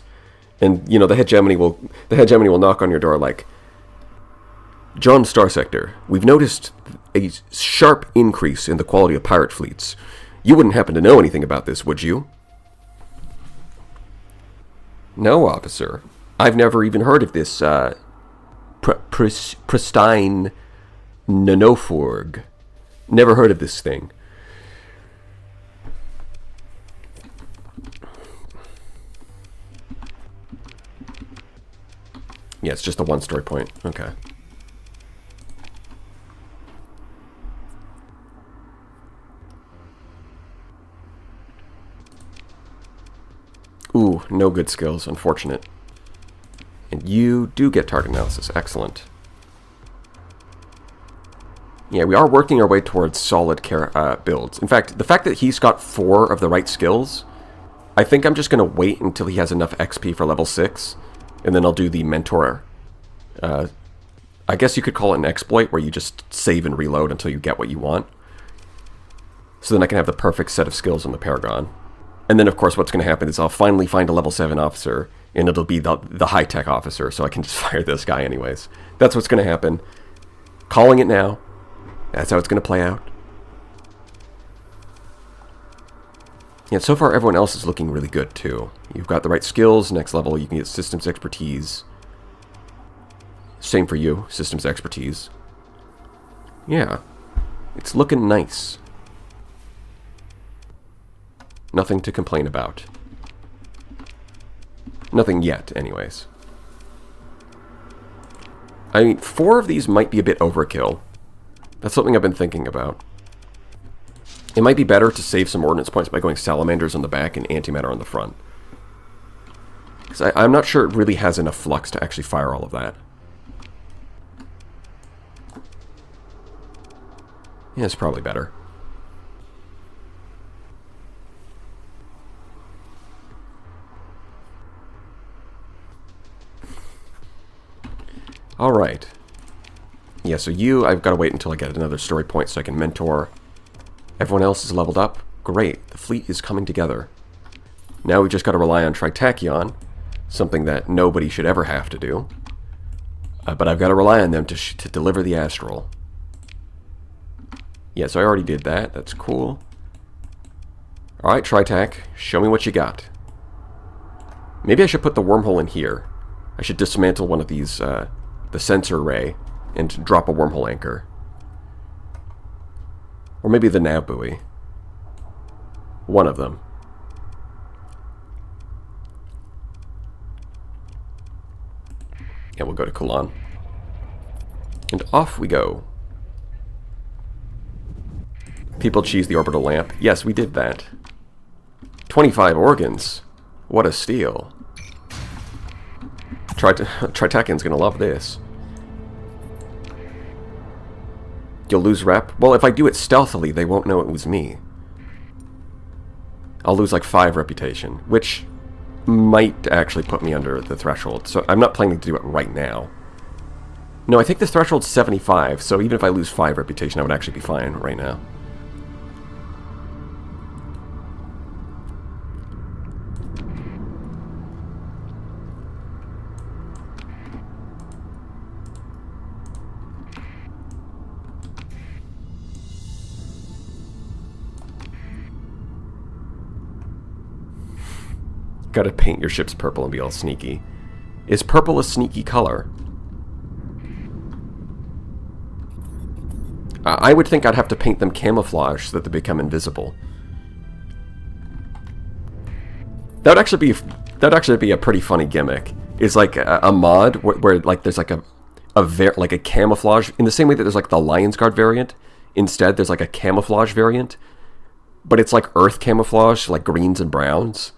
And, you know, the hegemony will knock on your door like, John Starsector, we've noticed a sharp increase in the quality of pirate fleets. You wouldn't happen to know anything about this, would you? No, officer. I've never even heard of this, pristine nanoforge. Never heard of this thing. Yeah, it's just a 1 story point. Okay. Ooh, no good skills. Unfortunate. And you do get target analysis. Excellent. Yeah, we are working our way towards solid builds. In fact, the fact that he's got 4 of the right skills, I think I'm just going to wait until he has enough XP for level 6, and then I'll do the mentor. I guess you could call it an exploit, where you just save and reload until you get what you want. So then I can have the perfect set of skills on the Paragon. And then, of course, what's going to happen is I'll finally find a level 7 officer, and it'll be the high-tech officer, so I can just fire this guy anyways. That's what's going to happen. Calling it now. That's how it's going to play out. Yeah, so far everyone else is looking really good, too. You've got the right skills. Next level, you can get systems expertise. Same for you, systems expertise. Yeah, it's looking nice. Nothing to complain about. Nothing yet, anyways. I mean, 4 of these might be a bit overkill. That's something I've been thinking about. It might be better to save some ordnance points by going salamanders on the back and antimatter on the front. Because I'm not sure it really has enough flux to actually fire all of that. Yeah, it's probably better. Alright. Yeah, so I've got to wait until I get another story point so I can mentor. Everyone else is leveled up. Great, the fleet is coming together. Now we just got to rely on Tritachyon, something that nobody should ever have to do. But I've got to rely on them to deliver the Astral. Yeah, so I already did that. That's cool. Alright, Tritach, show me what you got. Maybe I should put the wormhole in here. I should dismantle one of these, the sensor array, and drop a wormhole anchor. Or maybe the nav buoy. One of them. Yeah, we'll go to Kulan. And off we go. People cheese the orbital lamp. Yes, we did that. 25 organs. What a steal. Tritachian's gonna love this. You'll lose rep? Well, if I do it stealthily, they won't know it was me. I'll lose like 5 reputation, which might actually put me under the threshold. So I'm not planning to do it right now. No, I think the threshold's 75, so even if I lose 5 reputation, I would actually be fine right now. Gotta paint your ships purple and be all sneaky. Is purple a sneaky color? I would think I'd have to paint them camouflage so that they become invisible. That would actually be a pretty funny gimmick. It's like a mod where like there's like a camouflage in the same way that there's like the Lion's Guard variant. Instead, there's like a camouflage variant, but it's like Earth camouflage, like greens and browns.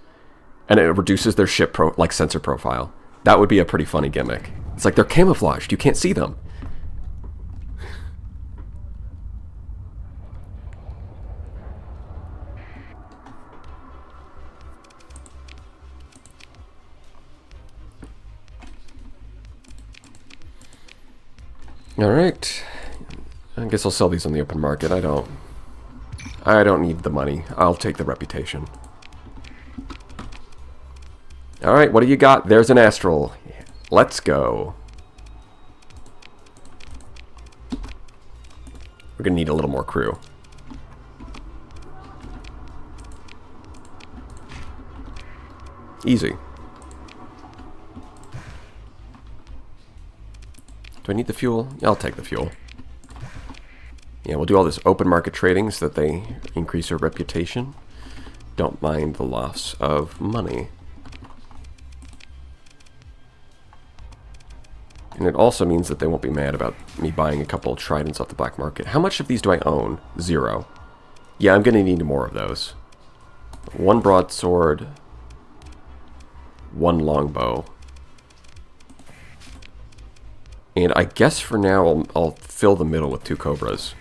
And it reduces their ship sensor profile. That would be a pretty funny gimmick. It's like they're camouflaged. You can't see them. Alright. I guess I'll sell these on the open market. I don't need the money. I'll take the reputation. Alright, what do you got? There's an Astral. Let's go. We're gonna need a little more crew. Easy. Do I need the fuel? I'll take the fuel. Yeah, we'll do all this open market trading so that they increase their reputation. Don't mind the loss of money. And it also means that they won't be mad about me buying a couple of tridents off the black market. How much of these do I own? 0. Yeah, I'm going to need more of those. 1 broadsword. 1 longbow. And I guess for now I'll fill the middle with 2 cobras.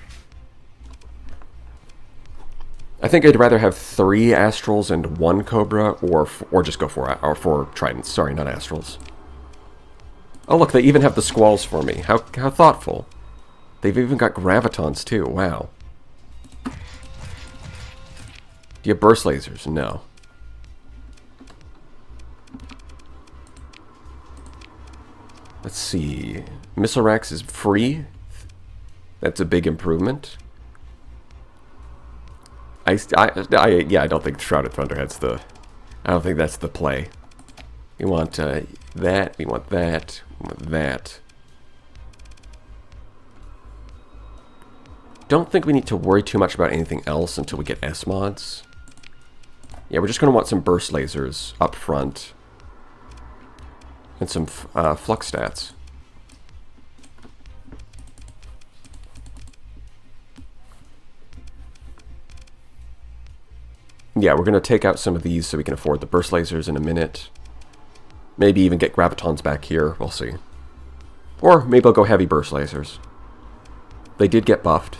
I think I'd rather have 3 Astrals and 1 Cobra, or just go for 4 Tridents. Sorry, not Astrals. Oh look, they even have the Squalls for me. How thoughtful. They've even got Gravitons too. Wow. Do you have Burst Lasers? No. Let's see. Missile Racks is free. That's a big improvement. Yeah, I don't think Shrouded Thunderhead's the... I don't think that's the play. We want that, we want that, we want that. Don't think we need to worry too much about anything else until we get S-Mods. Yeah, we're just going to want some Burst Lasers up front. And some Flux stats. Yeah, we're going to take out some of these so we can afford the Burst Lasers in a minute. Maybe even get Gravitons back here. We'll see. Or maybe I'll go Heavy Burst Lasers. They did get buffed.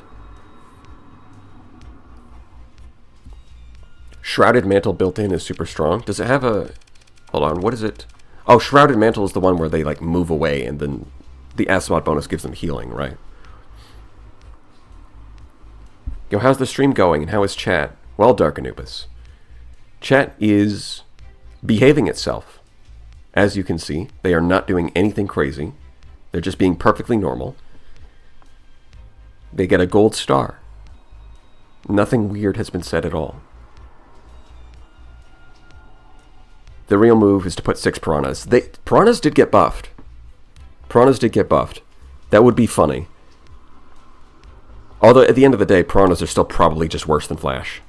Shrouded Mantle built in is super strong. Does it have a... Hold on, what is it? Oh, Shrouded Mantle is the one where they, like, move away and then the S-Mod bonus gives them healing, right? Yo, how's the stream going and how is chat? Well, Dark Anubis. Chat is behaving itself. As you can see, they are not doing anything crazy. They're just being perfectly normal. They get a gold star. Nothing weird has been said at all. The real move is to put 6 Piranhas. Piranhas did get buffed. Piranhas did get buffed. That would be funny. Although, at the end of the day, Piranhas are still probably just worse than Flash.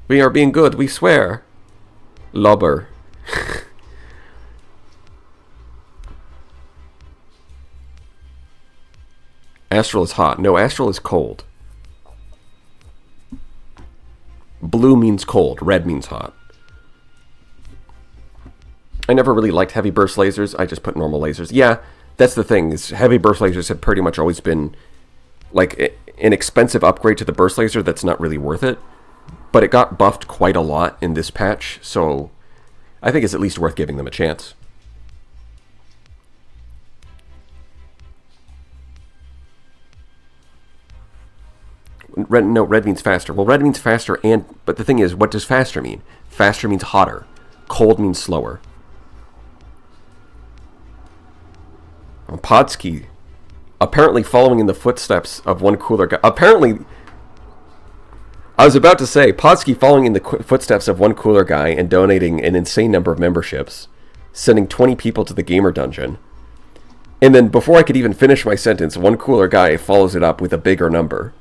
We are being good, we swear. Lobber. Astral is hot. No, Astral is cold. Blue means cold. Red means hot. I never really liked Heavy Burst Lasers. I just put normal lasers. Yeah, that's the thing. Is Heavy Burst Lasers have pretty much always been like an expensive upgrade to the Burst Laser that's not really worth it. But it got buffed quite a lot in this patch, so I think it's at least worth giving them a chance. Red means faster. Well, red means faster, but the thing is, what does faster mean? Faster means hotter. Cold means slower. Podsky, apparently following in the footsteps of one cooler guy. Apparently, I was about to say, Podsky following in the footsteps of one cooler guy and donating an insane number of memberships, sending 20 people to the gamer dungeon. And then before I could even finish my sentence, one cooler guy follows it up with a bigger number.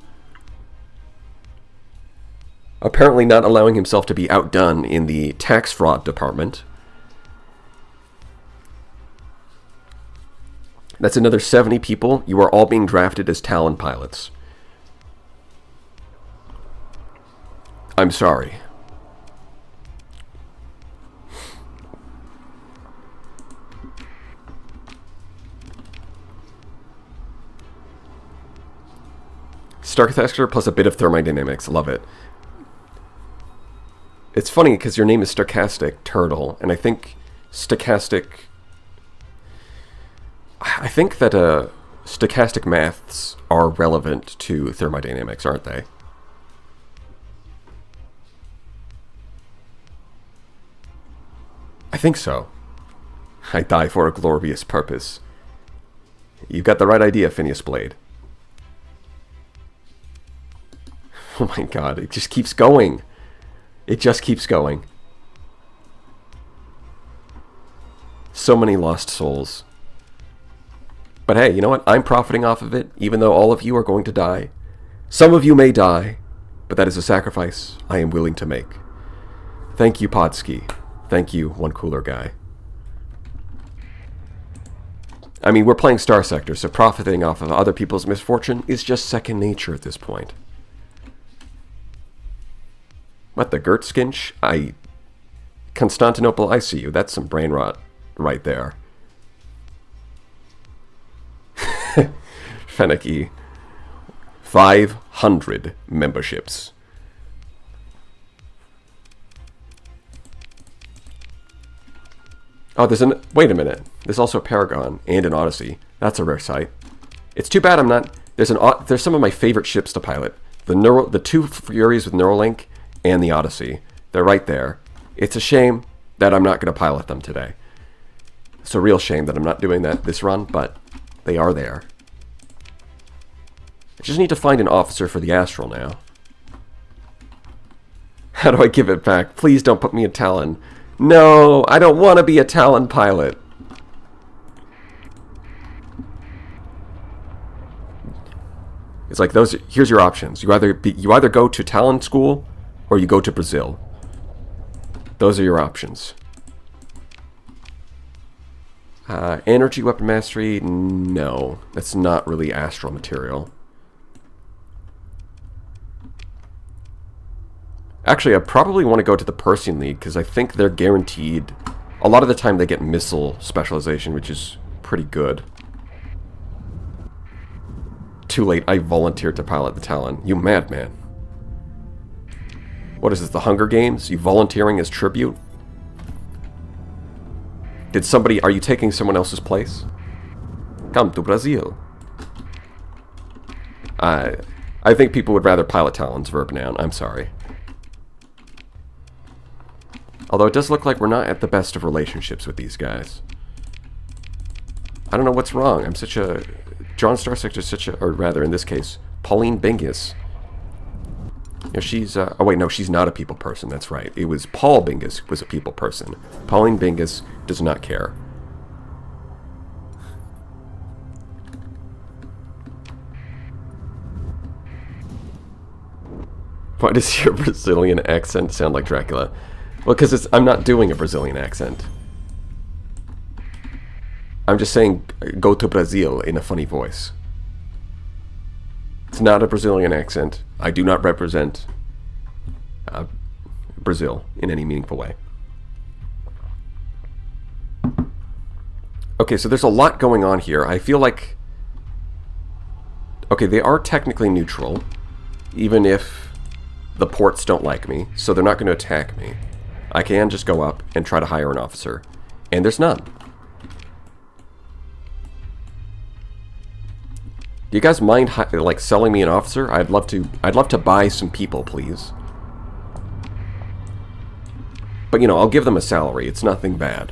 Apparently not allowing himself to be outdone in the tax fraud department. That's another 70 people. You are all being drafted as Talon pilots. I'm sorry. Starsector plus a bit of thermodynamics. Love it. It's funny because your name is Stochastic Turtle, and I think stochastic... I think that stochastic maths are relevant to thermodynamics, aren't they? I think so. I die for a glorious purpose. You've got the right idea, Phineas Blade. Oh my god, it just keeps going. It just keeps going. So many lost souls. But hey, you know what? I'm profiting off of it, even though all of you are going to die. Some of you may die, but that is a sacrifice I am willing to make. Thank you, Podsky. Thank you, one cooler guy. I mean, we're playing Starsector, so profiting off of other people's misfortune is just second nature at this point. What, the Gertskinch? Constantinople, I see you. That's some brain rot right there. Fennec E. 500 memberships. Oh, wait a minute. There's also a Paragon and an Odyssey. That's a rare sight. It's too bad I'm not... There's some of my favorite ships to pilot. The two Furies with Neuralink and the Odyssey. They're right there. It's a shame that I'm not going to pilot them today. It's a real shame that I'm not doing that this run, but they are there. I just need to find an officer for the Astral now. How do I give it back? Please don't put me in Talon. No, I don't want to be a Talon pilot. It's like here's your options. You either go to Talon school or you go to Brazil. Those are your options. Energy weapon mastery, no. That's not really astral material. Actually, I probably want to go to the Persian League because I think they're guaranteed. A lot of the time they get missile specialization, which is pretty good. Too late, I volunteered to pilot the Talon. You madman. What is this, the Hunger Games? You volunteering as tribute? Are you taking someone else's place? Come to Brazil. I think people would rather pilot Talon's verb noun. I'm sorry. Although it does look like we're not at the best of relationships with these guys. I don't know what's wrong. John Starsector is such a... Or rather, in this case, Pauline Bingus. You know, she's... oh, wait, no, she's not a people person. That's right. It was Paul Bingus who was a people person. Pauline Bingus does not care. Why does your Brazilian accent sound like Dracula? Well, because I'm not doing a Brazilian accent. I'm just saying, go to Brazil in a funny voice. It's not a Brazilian accent. I do not represent Brazil in any meaningful way. Okay, so there's a lot going on here. I feel like... Okay, they are technically neutral, even if the ports don't like me, so they're not going to attack me. I can just go up and try to hire an officer, and there's none. Do you guys mind like selling me an officer? I'd love to buy some people, please. But you know, I'll give them a salary. It's nothing bad.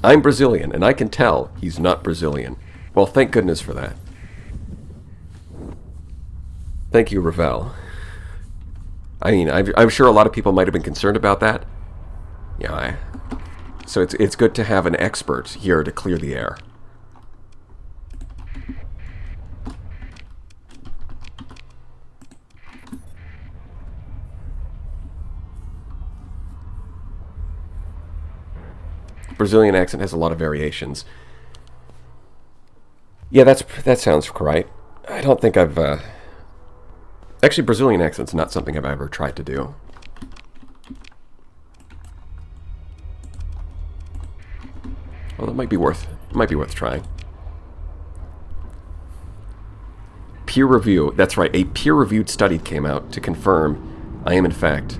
I'm Brazilian, and I can tell he's not Brazilian. Well, thank goodness for that. Thank you, Ravel. I mean, I'm sure a lot of people might have been concerned about that. Yeah, so it's good to have an expert here to clear the air. Brazilian accent has a lot of variations. Yeah, that sounds right. I don't think I've... Actually, Brazilian accent's not something I've ever tried to do. Well, that might be worth trying. Peer review. That's right. A peer-reviewed study came out to confirm I am, in fact,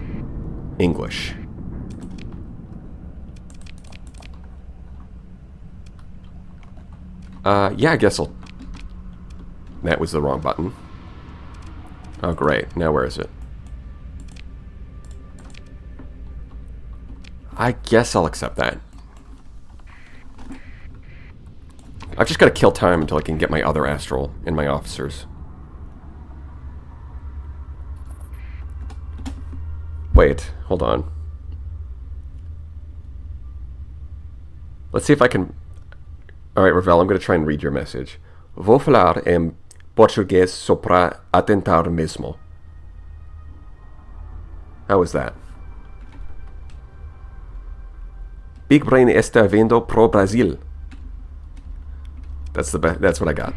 English. Yeah, I guess I'll... That was the wrong button. Oh, great. Now where is it? I guess I'll accept that. I've just got to kill time until I can get my other astral and my officers. Wait, hold on. Let's see if I can... Alright, Ravel, I'm going to try and read your message. Vou falar em português só para atentar mesmo. How was that? Big Brain está vindo pro Brasil. That's what I got.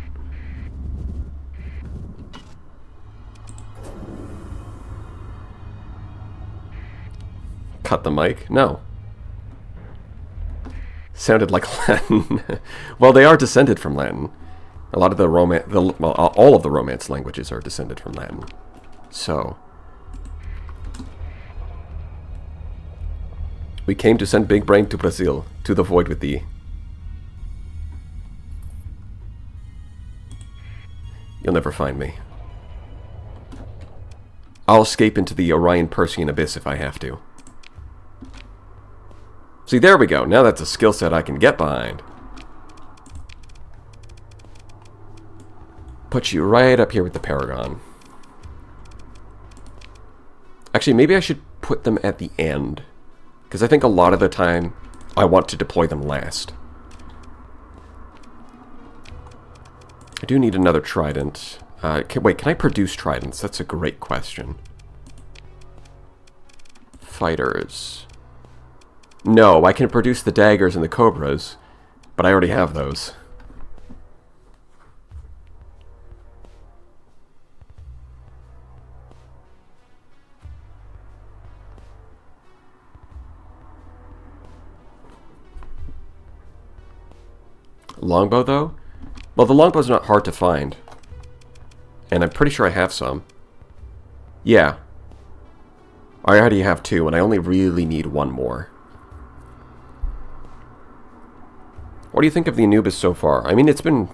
cut the mic. No. Sounded like Latin. Well, they are descended from Latin. A lot of the all of the Romance languages are descended from Latin. So, we came to send Big Brain to Brazil, to the void with thee. You'll never find me. I'll escape into the Orion Persean abyss if I have to. See, there we go. Now that's a skill set I can get behind. Put you right up here with the Paragon. Actually, maybe I should put them at the end. Because I think a lot of the time, I want to deploy them last. I do need another trident. Wait, can I produce tridents? That's a great question. Fighters. No, I can produce the daggers and the cobras, but I already have those. Longbow, though? Well, the longbow's not hard to find. And I'm pretty sure I have some. Yeah. I already have 2, and I only really need 1 more. What do you think of the Anubis so far? I mean, it's been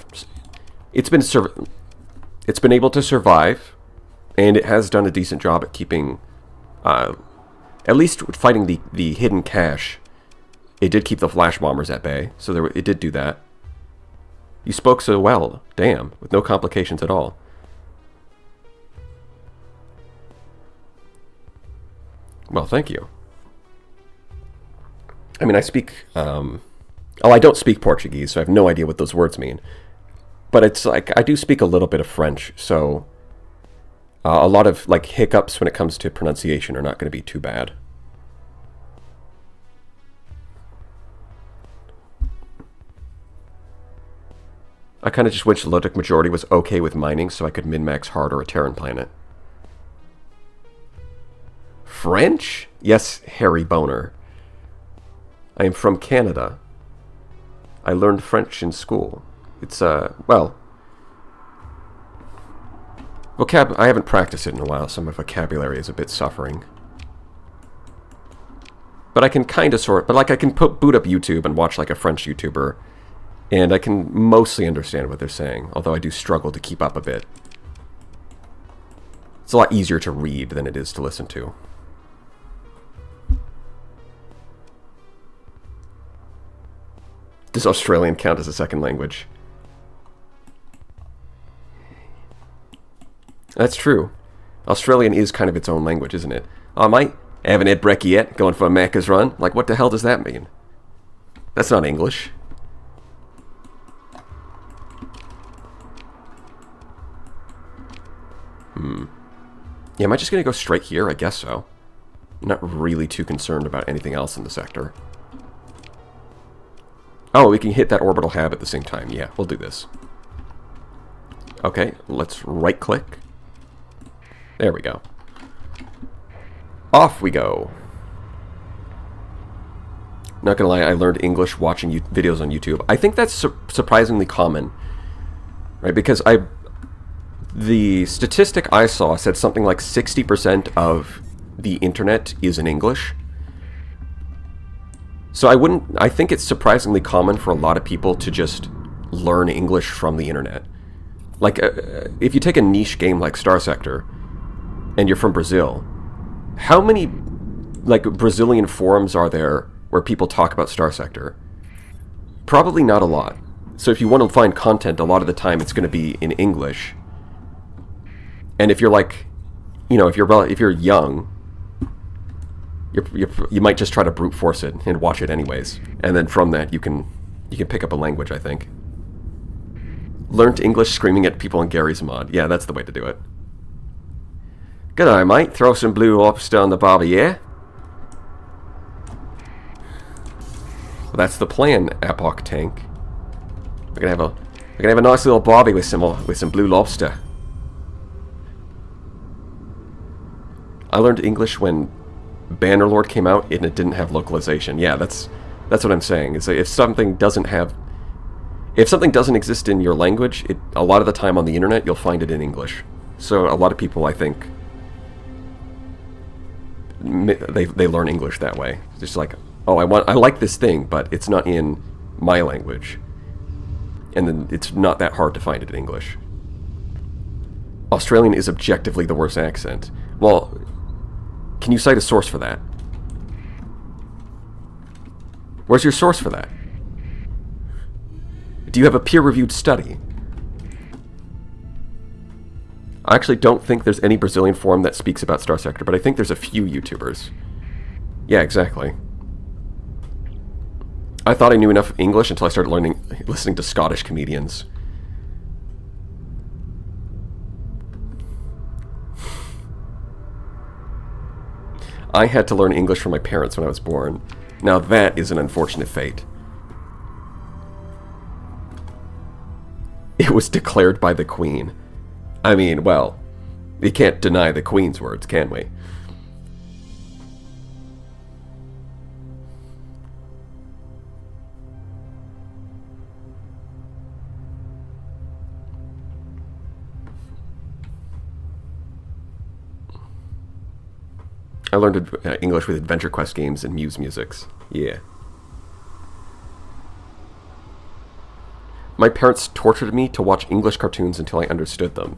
able to survive, and it has done a decent job at keeping, at least fighting the hidden cache. It did keep the flash bombers at bay, so it did do that. You spoke so well, damn, with no complications at all. Well, thank you. I mean, I speak, oh, I don't speak Portuguese, so I have no idea what those words mean. But it's like, I do speak a little bit of French, so a lot of, like, hiccups when it comes to pronunciation are not going to be too bad. I kind of just wish Logic Majority was okay with mining so I could min-max hard or a Terran planet. French? Yes, Harry Boner. I am from Canada. I learned French in school. It's, well... I haven't practiced it in a while, so my vocabulary is a bit suffering. But I can kind of I can boot up YouTube and watch like a French YouTuber, and I can mostly understand what they're saying, although I do struggle to keep up a bit. It's a lot easier to read than it is to listen to. Does Australian count as a second language? That's true. Australian is kind of its own language, isn't it? Oh, mate, haven't had brekkie yet, going for a Macca's run? Like, what the hell does that mean? That's not English. Yeah, am I just going to go straight here? I guess so. I'm not really too concerned about anything else in the sector. Oh, we can hit that orbital hab at the same time. Yeah, we'll do this. Okay, let's right-click. There we go. Off we go. Not gonna lie, I learned English watching videos on YouTube. I think that's surprisingly common, right? Because the statistic I saw said something like 60% of the internet is in English. So I think it's surprisingly common for a lot of people to just learn English from the internet. Like, if you take a niche game like Starsector, and you're from Brazil, how many, like, Brazilian forums are there where people talk about Starsector? Probably not a lot. So if you want to find content, a lot of the time it's going to be in English. And if you're like, you know, if you're young, you might just try to brute force it and watch it anyways. And then from that you can pick up a language, I think. Learned English screaming at people in Gary's mod. Yeah, that's the way to do it. G'day, mate. Throw some blue lobster on the barbie, yeah? Well, that's the plan, Apoc Tank. We're gonna have a nice little barbie with some blue lobster. I learned English when Bannerlord came out and it didn't have localization. Yeah, that's what I'm saying. Is if something doesn't exist in your language, a lot of the time on the internet you'll find it in English. So a lot of people, I think, they learn English that way. It's just like, oh, I like this thing, but it's not in my language, and then it's not that hard to find it in English. Australian is objectively the worst accent. Well, can you cite a source for that? Where's your source for that? Do you have a peer-reviewed study? I actually don't think there's any Brazilian forum that speaks about Starsector, but I think there's a few YouTubers. Yeah, exactly. I thought I knew enough English until I started listening to Scottish comedians. I had to learn English from my parents when I was born. Now that is an unfortunate fate. It was declared by the Queen. I mean, well, we can't deny the Queen's words, can we? I learned English with Adventure Quest games and Muse musics. Yeah. My parents tortured me to watch English cartoons until I understood them.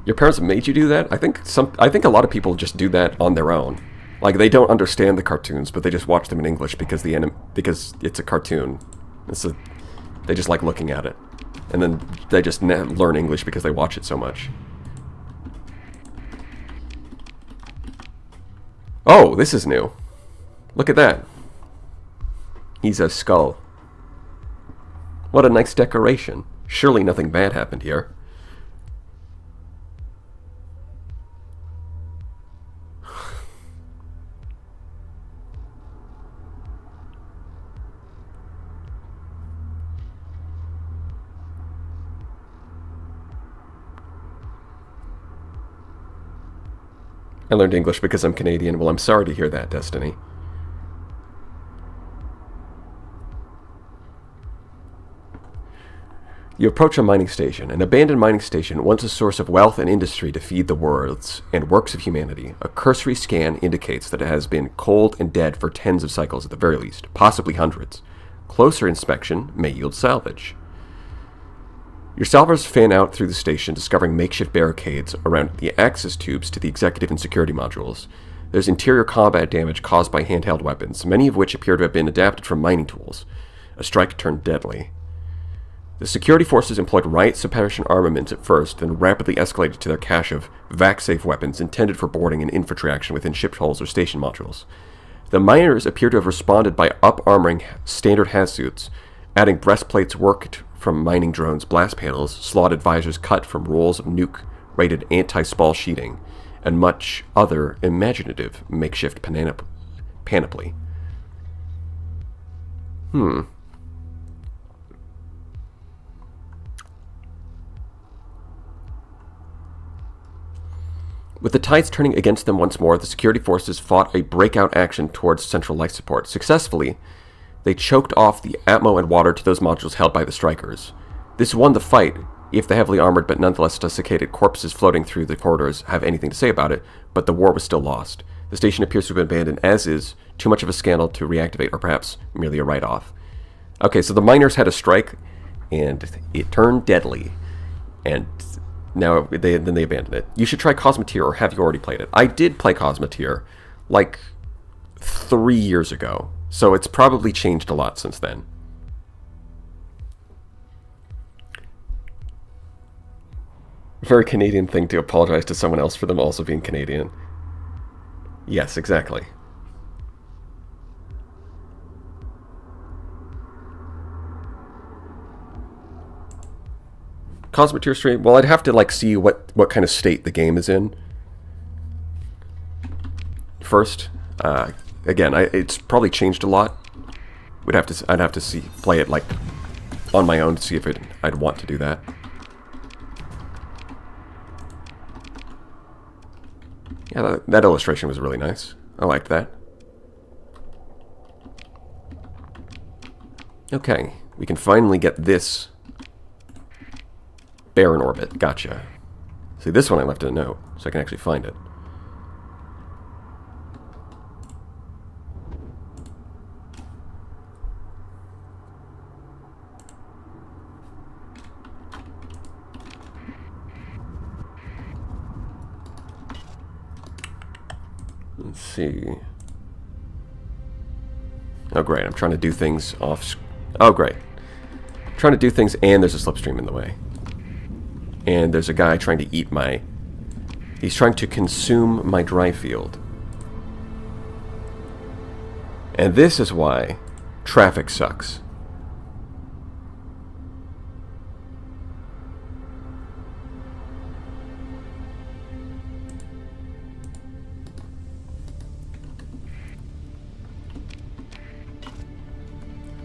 Your parents made you do that? I think a lot of people just do that on their own. Like, they don't understand the cartoons, but they just watch them in English because it's a cartoon. They just like looking at it. And then they just learn English because they watch it so much. Oh, this is new. Look at that. He's a skull. What a nice decoration. Surely nothing bad happened here. I learned English because I'm Canadian. Well, I'm sorry to hear that, Destiny. You approach a mining station. An abandoned mining station, once a source of wealth and industry to feed the worlds and works of humanity. A cursory scan indicates that it has been cold and dead for tens of cycles at the very least, possibly hundreds. Closer inspection may yield salvage. Your salvers fan out through the station, discovering makeshift barricades around the access tubes to the executive and security modules. There's interior combat damage caused by handheld weapons, many of which appear to have been adapted from mining tools. A strike turned deadly. The security forces employed riot suppression armaments at first, then rapidly escalated to their cache of vac-safe weapons intended for boarding and infantry action within ship hulls or station modules. The miners appear to have responded by up-armoring standard hazsuits, adding breastplates worked from mining drones, blast panels, slotted visors cut from rolls of nuke-rated anti-spall sheeting, and much other imaginative makeshift panoply. With the tides turning against them once more, the security forces fought a breakout action towards central life support. Successfully, they choked off the atmo and water to those modules held by the strikers. This won the fight, if the heavily armored but nonetheless desiccated corpses floating through the corridors have anything to say about it, but the war was still lost. The station appears to have been abandoned, as is too much of a scandal to reactivate, or perhaps merely a write-off. Okay, so the miners had a strike, and it turned deadly, and now then they abandoned it. You should try Cosmoteer, or have you already played it? I did play Cosmoteer, like 3 years ago. So it's probably changed a lot since then. Very Canadian thing to apologize to someone else for them also being Canadian. Yes, exactly. Cosmoteer stream? Well, I'd have to see what kind of state the game is in first. Again, it's probably changed a lot. I'd have to play it on my own to see if I'd want to do that. Yeah, that illustration was really nice. I liked that. Okay, we can finally get this barren orbit. Gotcha. See, this one I left in a note, so I can actually find it. Let's see. Oh, great. I'm trying to do things off... Oh, great. I'm trying to do things, and there's a slipstream in the way. And there's a guy trying to eat my... He's trying to consume my dry field. And this is why traffic sucks.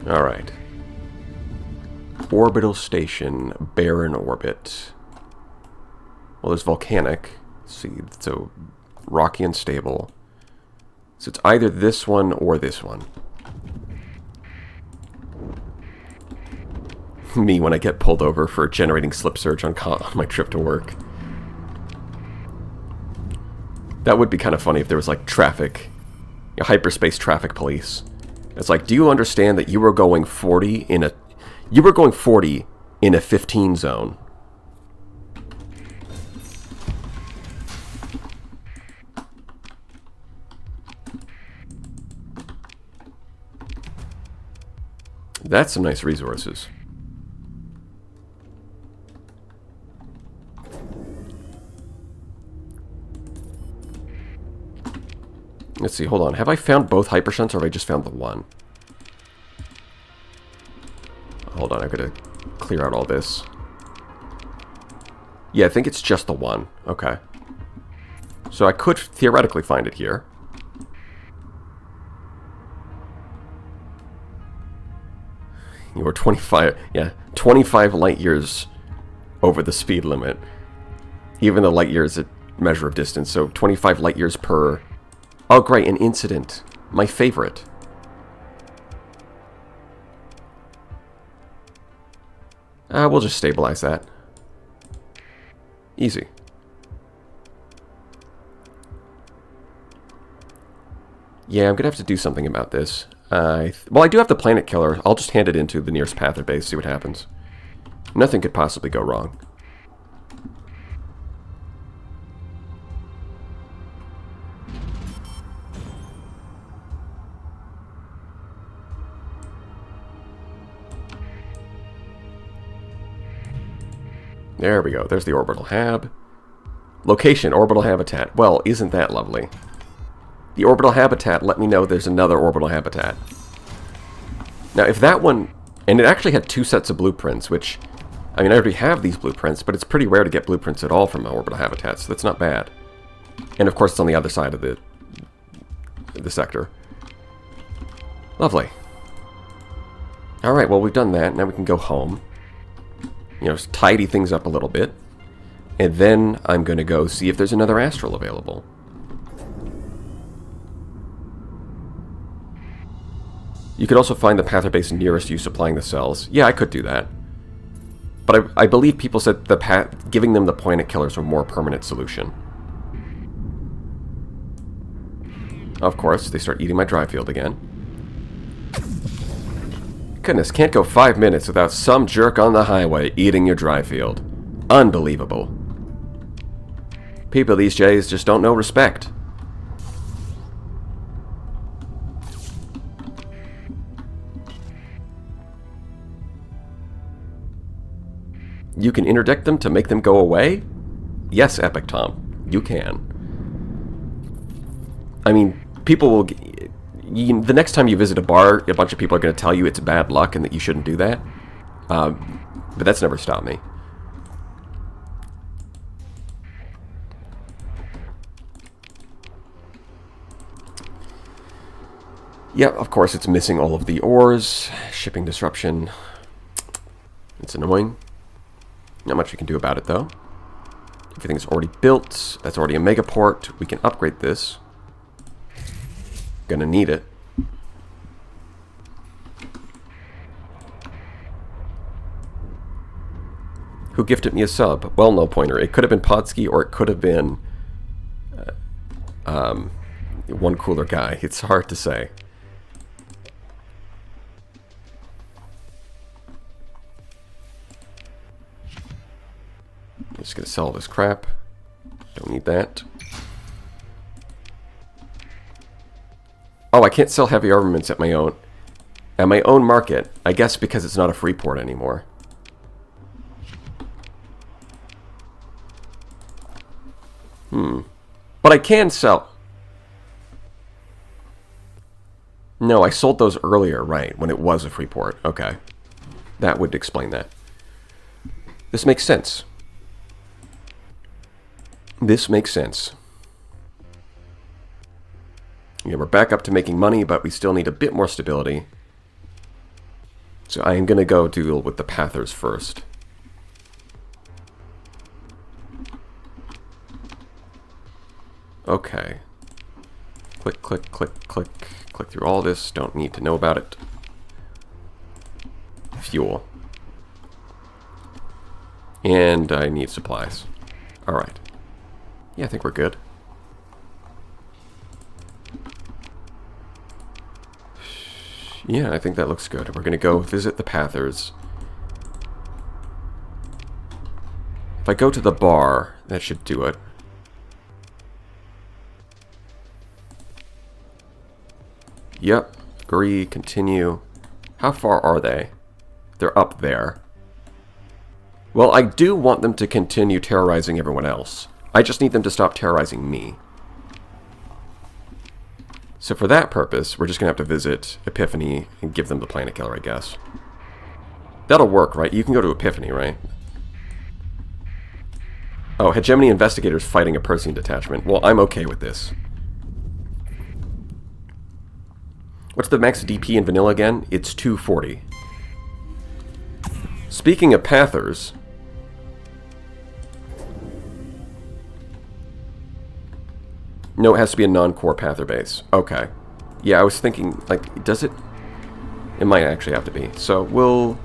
Alright. Orbital station, barren orbit. Well, there's volcanic. Let's see, so rocky and stable. So it's either this one or this one. Me when I get pulled over for generating slip surge on my trip to work. That would be kind of funny if there was like traffic, hyperspace traffic police. It's like, do you understand that you were going 40 in a 15 zone? That's some nice resources. Let's see, hold on. Have I found both hypershunts or have I just found the one? Hold on, I've got to clear out all this. Yeah, I think it's just the one. Okay. So I could theoretically find it here. You were 25, yeah, 25 light years over the speed limit. Even the light year is a measure of distance, so 25 light years per... Oh, great, an incident. My favorite. We'll just stabilize that. Easy. Yeah, I'm gonna have to do something about this. Well, I do have the planet killer. I'll just hand it into the nearest Pather base, see what happens. Nothing could possibly go wrong. There we go. There's the orbital hab. Location, orbital habitat. Well, isn't that lovely? The orbital habitat let me know there's another orbital habitat. Now, if that one... And it actually had 2 sets of blueprints, which... I mean, I already have these blueprints, but it's pretty rare to get blueprints at all from orbital habitats, so that's not bad. And of course, it's on the other side of the sector. Lovely. Alright, well, we've done that. Now we can go home. You know, just tidy things up a little bit. And then I'm going to go see if there's another astral available. You could also find the Pather base nearest you supplying the cells. Yeah, I could do that. But I believe people said giving them the planet killers were a more permanent solution. Of course, they start eating my dry field again. Goodness, can't go 5 minutes without some jerk on the highway eating your dry field. Unbelievable. People these days just don't know respect. You can interdict them to make them go away? Yes, Epic Tom, you can. I mean, people will... the next time you visit a bar, a bunch of people are going to tell you it's bad luck and that you shouldn't do that. But that's never stopped me. Yep, of course it's missing all of the ores. Shipping disruption. It's annoying. Not much we can do about it, though. Everything's already built. That's already a megaport. We can upgrade this. Gonna need it. Who gifted me a sub? Well, no pointer. It could have been Podsky or it could have been one cooler guy. It's hard to say. I'm just gonna sell this crap. Don't need that. Oh, I can't sell heavy armaments at my own market. I guess because it's not a free port anymore. But I can sell. No, I sold those earlier, right, when it was a free port. Okay. That would explain that. This makes sense. This makes sense. Yeah, we're back up to making money, but we still need a bit more stability. So I am going to go deal with the Pathers first. Okay. Click, click, click, click. Click through all this. Don't need to know about it. Fuel. And I need supplies. Alright. Yeah, I think we're good. Yeah, I think that looks good. We're going to go visit the Pathers. If I go to the bar, that should do it. Yep. Agree. Continue. How far are they? They're up there. Well, I do want them to continue terrorizing everyone else. I just need them to stop terrorizing me. So for that purpose, we're just going to have to visit Epiphany and give them the Planet Killer, I guess. That'll work, right? You can go to Epiphany, right? Oh, Hegemony Investigators fighting a Persean detachment. Well, I'm okay with this. What's the max DP in vanilla again? It's 240. Speaking of Pathers... No, it has to be a non-core Pather base. Okay. Yeah, I was thinking, like, does it? It might actually have to be. So we'll...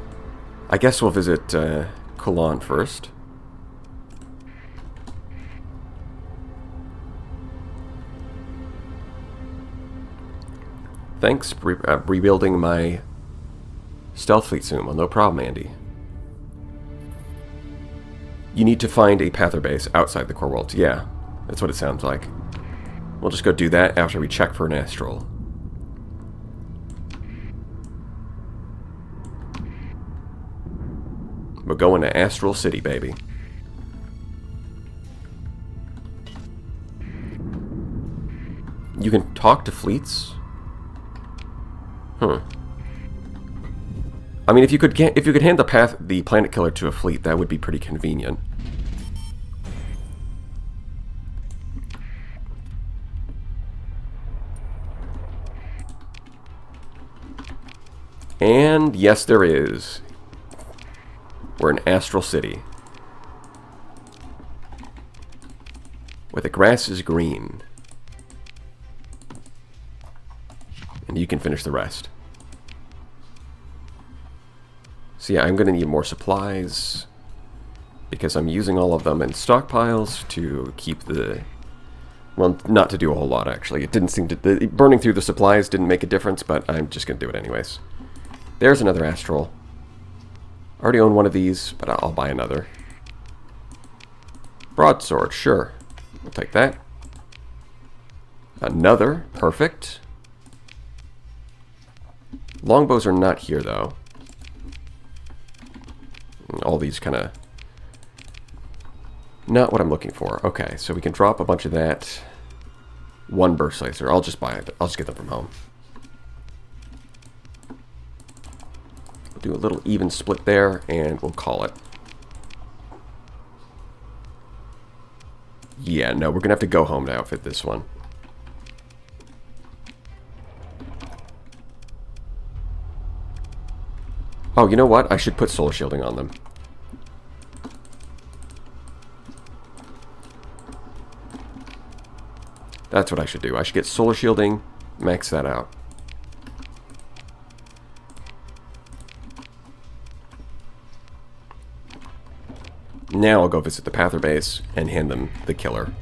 I guess we'll visit Kulan first. Thanks, rebuilding my stealth fleet soon. Well, no problem, Andy. You need to find a Pather base outside the core world. Yeah, that's what it sounds like. We'll just go do that after we check for an astral. We're going to Astral City, baby. You can talk to fleets? Huh. I mean, if you could hand the Planet Killer to a fleet, that would be pretty convenient. And yes, there is. We're in Astral City, where the grass is green. And you can finish the rest. So yeah, I'm going to need more supplies, because I'm using all of them in stockpiles to keep the... Well, not to do a whole lot, actually. It didn't seem to... burning through the supplies didn't make a difference, but I'm just going to do it anyways. There's another Astral. I already own one of these, but I'll buy another. Broadsword, sure. We'll take that. Another, perfect. Longbows are not here, though. All these kind of... Not what I'm looking for. Okay, so we can drop a bunch of that. One burst slicer. I'll just buy it. I'll just get them from home. We'll do a little even split there, and we'll call it. Yeah, no, we're going to have to go home to outfit this one. Oh, you know what? I should put solar shielding on them. That's what I should do. I should get solar shielding, max that out. Now I'll go visit the Pather base and hand them the killer.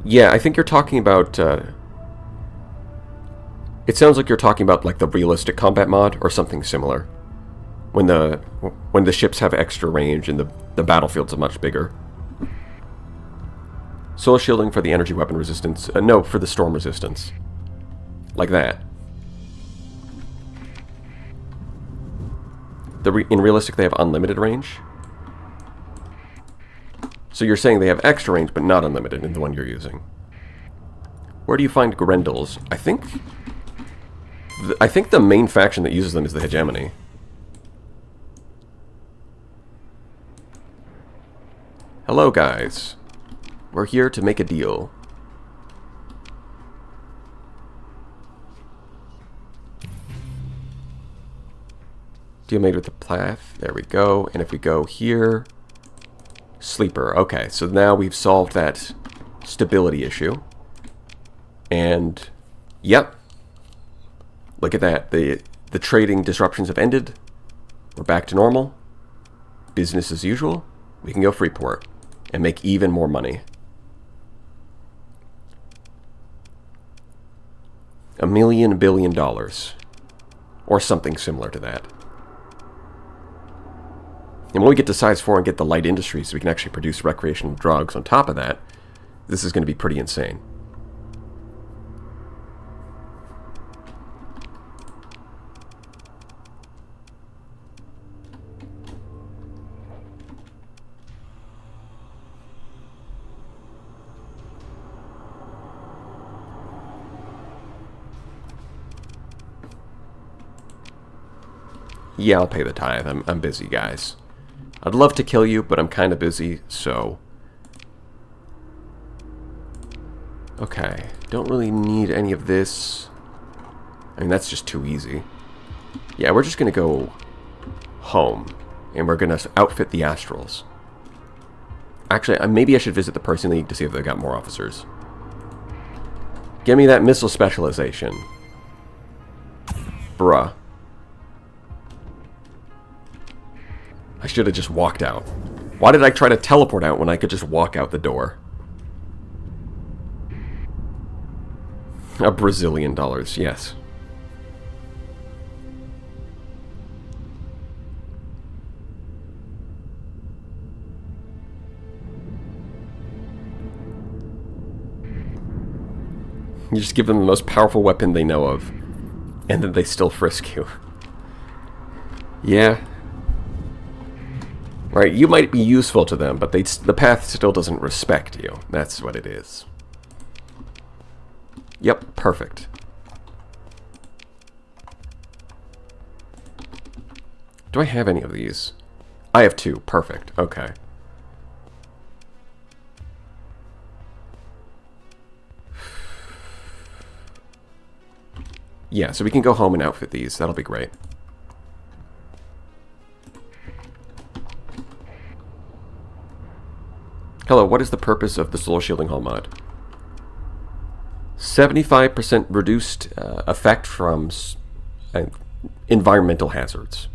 Yeah, I think you're talking about... it sounds like you're talking about like the realistic combat mod or something similar. When the ships have extra range and the battlefields are much bigger. Solar shielding for the energy weapon resistance. No, for the storm resistance. Like that. In realistic they have unlimited range. So you're saying they have extra range but not unlimited in the one you're using. Where do you find Grendels? I think the main faction that uses them is the Hegemony. Hello, guys. We're here to make a deal. Deal made with the Plath. There we go. And if we go here... Sleeper. Okay, so now we've solved that stability issue. And... Yep. Look at that. The trading disruptions have ended. We're back to normal. Business as usual. We can go Freeport. And make even more money. $1 billion. Or something similar to that. And when we get to size 4 and get the light industry so we can actually produce recreational drugs on top of that, this is going to be pretty insane. Yeah, I'll pay the tithe. I'm busy, guys. I'd love to kill you, but I'm kind of busy, so... Okay. Don't really need any of this. I mean, that's just too easy. Yeah, we're just going to go home. And we're going to outfit the Astrals. Actually, maybe I should visit the Persian League to see if they've got more officers. Give me that missile specialization. Bruh. I should have just walked out. Why did I try to teleport out when I could just walk out the door? A Brazilian dollars, yes. You just give them the most powerful weapon they know of, and then they still frisk you. Yeah. Right, you might be useful to them, but the path still doesn't respect you. That's what it is. Yep, perfect. Do I have any of these? I have 2. Perfect. Okay. Yeah, so we can go home and outfit these. That'll be great. Hello, what is the purpose of the solar shielding hull mod? 75% reduced effect from environmental hazards.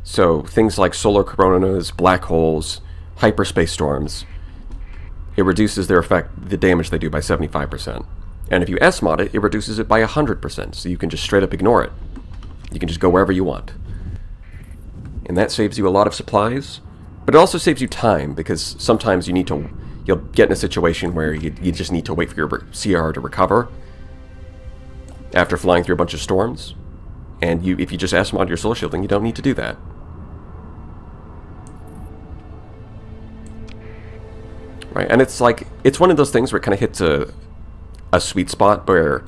So things like solar coronas, black holes, hyperspace storms. It reduces their effect, the damage they do, by 75%. And if you S-mod it, it reduces it by 100%. So you can just straight up ignore it. You can just go wherever you want. And that saves you a lot of supplies. But it also saves you time, because sometimes you'll get in a situation where you just need to wait for your CR to recover after flying through a bunch of storms. And if you just S-mod your solar shielding, you don't need to do that. Right, and it's one of those things where it kind of hits a sweet spot where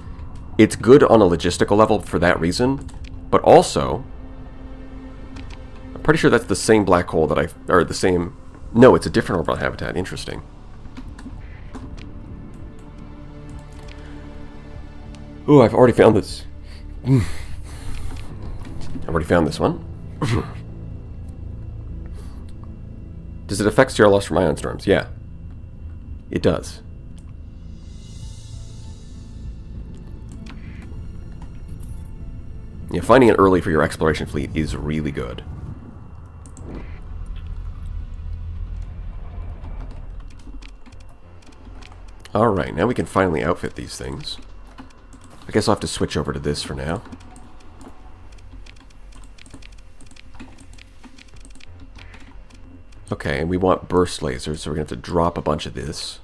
it's good on a logistical level for that reason, but also... I'm pretty sure that's the same black hole that or the same No, it's a different orbital habitat. Interesting. Ooh, I've already found this. I've already found this one. Does it affect CR loss from ion storms? Yeah. It does. Yeah, finding it early for your exploration fleet is really good. Alright, now we can finally outfit these things. I guess I'll have to switch over to this for now. Okay, and we want burst lasers, so we're going to have to drop a bunch of this.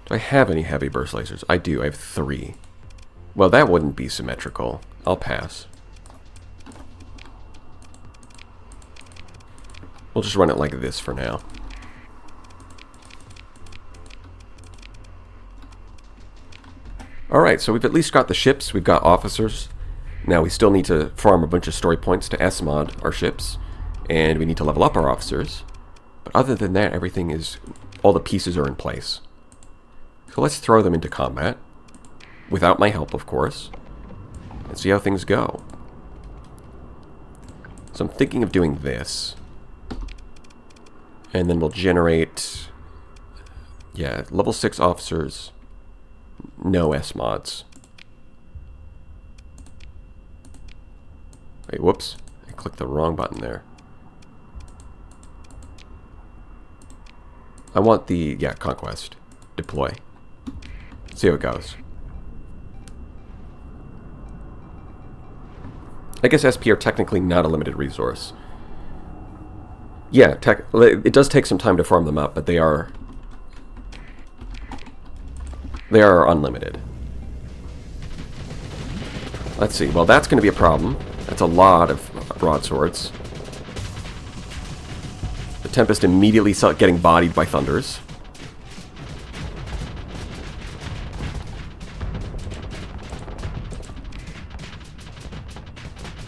Do I have any heavy burst lasers? I do, I have 3. Well, that wouldn't be symmetrical. I'll pass. We'll just run it like this for now. Alright, so we've at least got the ships, we've got officers. Now we still need to farm a bunch of story points to S-mod our ships. And we need to level up our officers. But other than that, everything is... all the pieces are in place. So let's throw them into combat. Without my help, of course. And see how things go. So I'm thinking of doing this. And then we'll generate... yeah, level 6 officers. No S-mods. Wait, whoops. I clicked the wrong button there. I want the, yeah, Conquest. Deploy. See how it goes. I guess SP are technically not a limited resource. Yeah, it does take some time to farm them up, but they are unlimited. Let's see. Well, that's going to be a problem. That's a lot of broadswords. The Tempest immediately getting bodied by Thunders.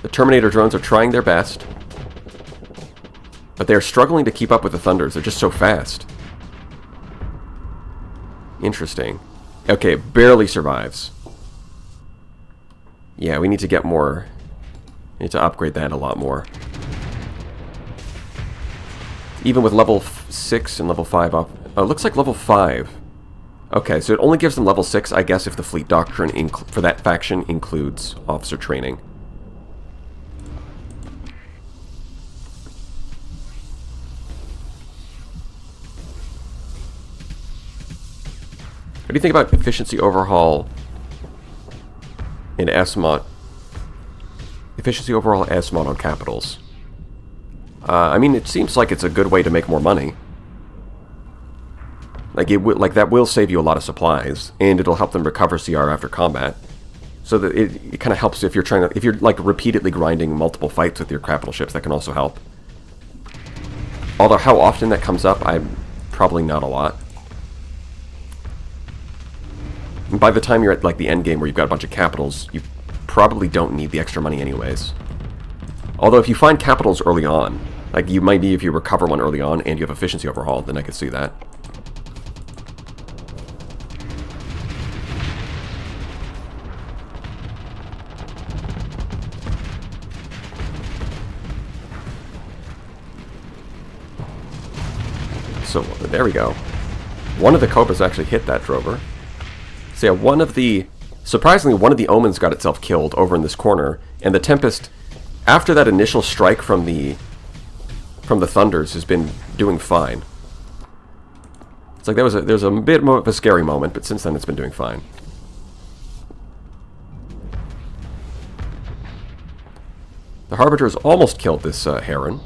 The Terminator drones are trying their best, but they're struggling to keep up with the Thunders. They're just so fast. Interesting. Okay, it barely survives. Yeah, we need to get more... we need to upgrade that a lot more. Even with level 6 and level 5 up... oh, it looks like level 5. Okay, so it only gives them level 6, I guess, if the fleet doctrine for that faction includes officer training. What do you think about efficiency overhaul in S-mod? Efficiency overhaul S-mod on capitals. I mean, it seems like it's a good way to make more money. Like that will save you a lot of supplies, and it'll help them recover CR after combat. So that it kind of helps if you're like repeatedly grinding multiple fights with your capital ships. That can also help. Although how often that comes up, I'm probably not a lot. And by the time you're at like the end game where you've got a bunch of capitals, you probably don't need the extra money anyways. Although if you find capitals early on, like you might be if you recover one early on and you have efficiency overhaul, then I could see that. So there we go. One of the Cobras actually hit that drover. So yeah, surprisingly, one of the Omens got itself killed over in this corner, and the Tempest, after that initial strike from the Thunders, has been doing fine. It's like there was a bit more of a scary moment, but since then it's been doing fine. The Harbinger has almost killed this Heron.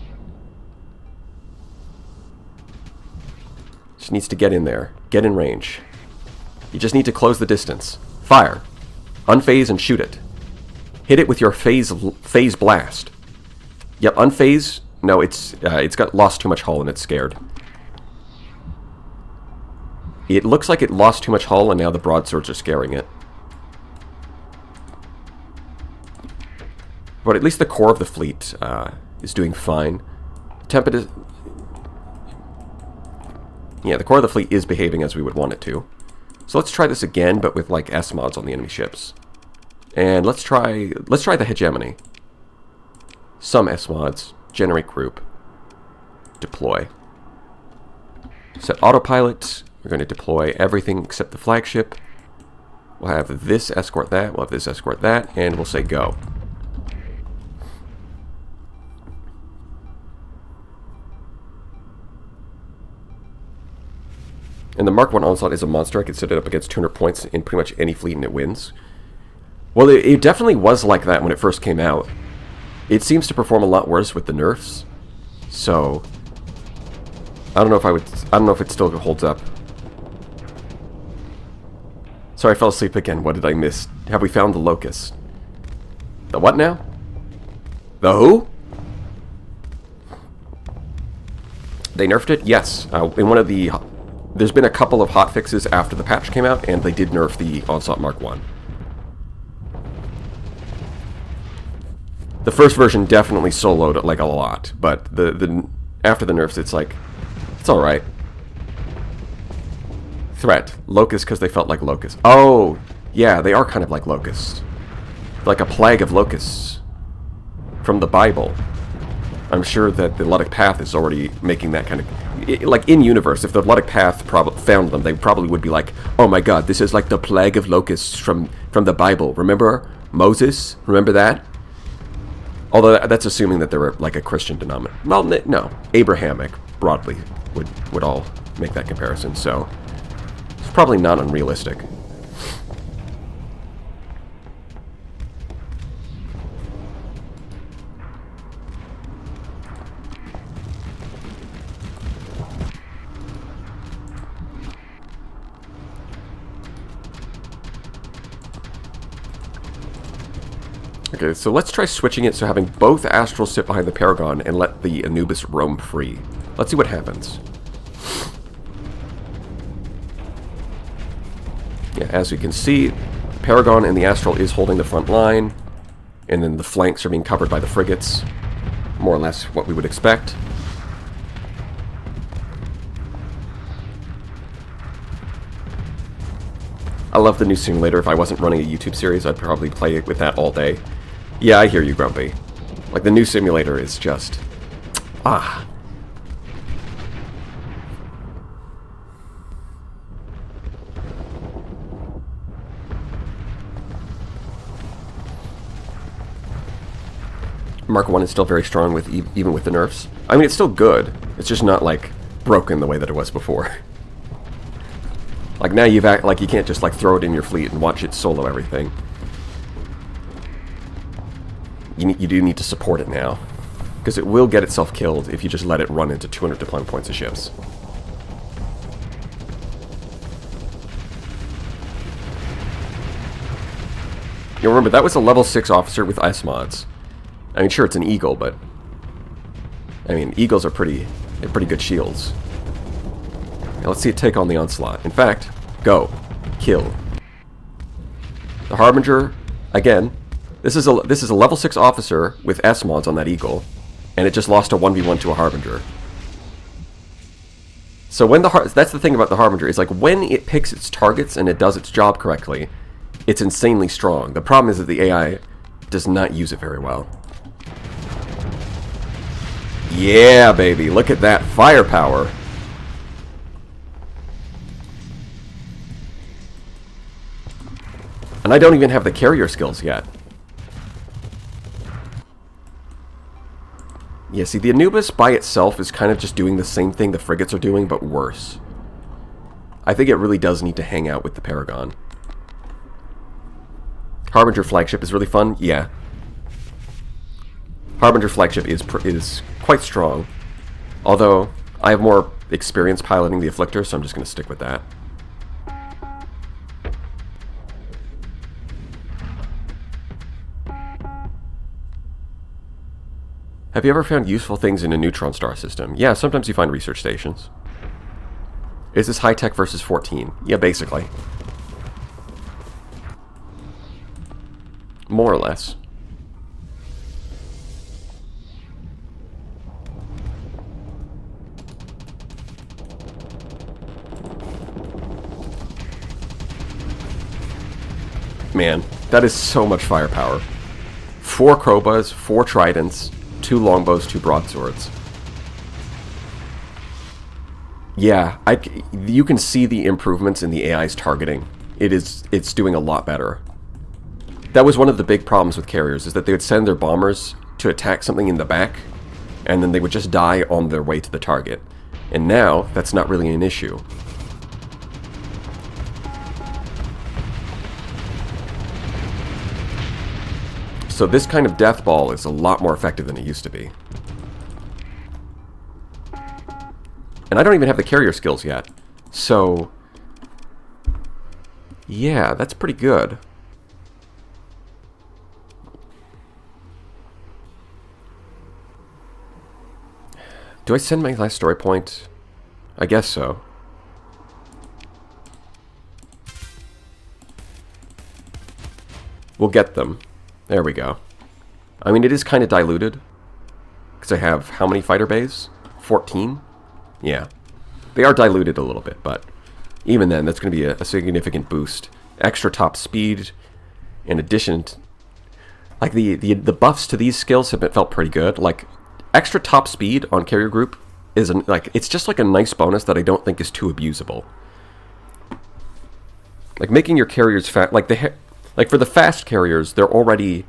Just needs to get in there, get in range. You just need to close the distance. Fire. Unphase and shoot it. Hit it with your phase blast. Yep, unphase. No, it's got lost too much hull and it's scared. It looks like it lost too much hull and now the broadswords are scaring it. But at least the core of the fleet is doing fine. Tempest... Yeah, the core of the fleet is behaving as we would want it to. So let's try this again, but with, like, S-mods on the enemy ships. And let's try the hegemony. Some S-mods. Generate group. Deploy. Set autopilot. We're going to deploy everything except the flagship. We'll have this escort that. We'll have this escort that. And we'll say go. And the Mark 1 Onslaught is a monster. I can set it up against 200 points in pretty much any fleet and it wins. Well, it definitely was like that when it first came out. It seems to perform a lot worse with the nerfs. So, I don't know if it still holds up. Sorry, I fell asleep again. What did I miss? Have we found the locust? The what now? The who? They nerfed it? Yes. In one of the... There's been a couple of hotfixes after the patch came out, and they did nerf the Onslaught Mark 1. The first version definitely soloed like a lot, but the after the nerfs, it's like, it's alright. Threat. Locusts because they felt like locusts. Oh, yeah, they are kind of like locusts. Like a plague of locusts from the Bible. I'm sure that the Luddic Path is already making that kind of... Like, in-universe, if the Luddic Path found them, they probably would be like, oh my god, this is like the plague of locusts from the Bible. Remember Moses? Remember that? Although that's assuming that they're like a Christian denomination. Well, no. Abrahamic, broadly, would all make that comparison, so... It's probably not unrealistic. Okay, so let's try switching it so having both Astrals sit behind the Paragon and let the Anubis roam free. Let's see what happens. Yeah, as you can see, Paragon and the Astral is holding the front line, and then the flanks are being covered by the frigates. More or less what we would expect. I love the new simulator. If I wasn't running a YouTube series, I'd probably play it with that all day. Yeah, I hear you, Grumpy. Like, the new simulator is just... Ah. Mark 1 is still very strong with even with the nerfs. I mean, it's still good. It's just not, like, broken the way that it was before. Like, now you can't just, like, throw it in your fleet and watch it solo everything. You do need to support it now. Because it will get itself killed if you just let it run into 200 deployment points of ships. You remember, that was a level 6 officer with ice mods. I mean, sure, it's an eagle, but... I mean, eagles are pretty good shields. Now, let's see it take on the Onslaught. In fact, go. Kill. The Harbinger, again... This is a level 6 officer with S mods on that eagle, and it just lost a 1v1 to a Harbinger. So when that's the thing about the Harbinger, is like when it picks its targets and it does its job correctly, it's insanely strong. The problem is that the AI does not use it very well. Yeah, baby, look at that firepower. And I don't even have the carrier skills yet. Yeah, see, the Anubis by itself is kind of just doing the same thing the frigates are doing, but worse. I think it really does need to hang out with the Paragon. Harbinger flagship is really fun, yeah. Harbinger flagship is quite strong, although I have more experience piloting the Afflictor, so I'm just going to stick with that. Have you ever found useful things in a neutron star system? Yeah, sometimes you find research stations. Is this high-tech versus 14? Yeah, basically. More or less. Man, that is so much firepower. 4 crowbars, 4 tridents, 2 longbows, 2 broadswords. Yeah, you can see the improvements in the AI's targeting. It's doing a lot better. That was one of the big problems with carriers, is that they would send their bombers to attack something in the back, and then they would just die on their way to the target. And now, that's not really an issue. So this kind of death ball is a lot more effective than it used to be. And I don't even have the carrier skills yet. So, yeah, that's pretty good. Do I send my last story point? I guess so. We'll get them. There we go. I mean, it is kind of diluted. Because I have how many fighter bays? 14? Yeah. They are diluted a little bit, but even then, that's going to be a significant boost. Extra top speed, in addition to... Like, the buffs to these skills have felt pretty good. Like, extra top speed on carrier group is, it's just like a nice bonus that I don't think is too abusable. Like, making your carriers fast... Like, for the fast carriers, they're already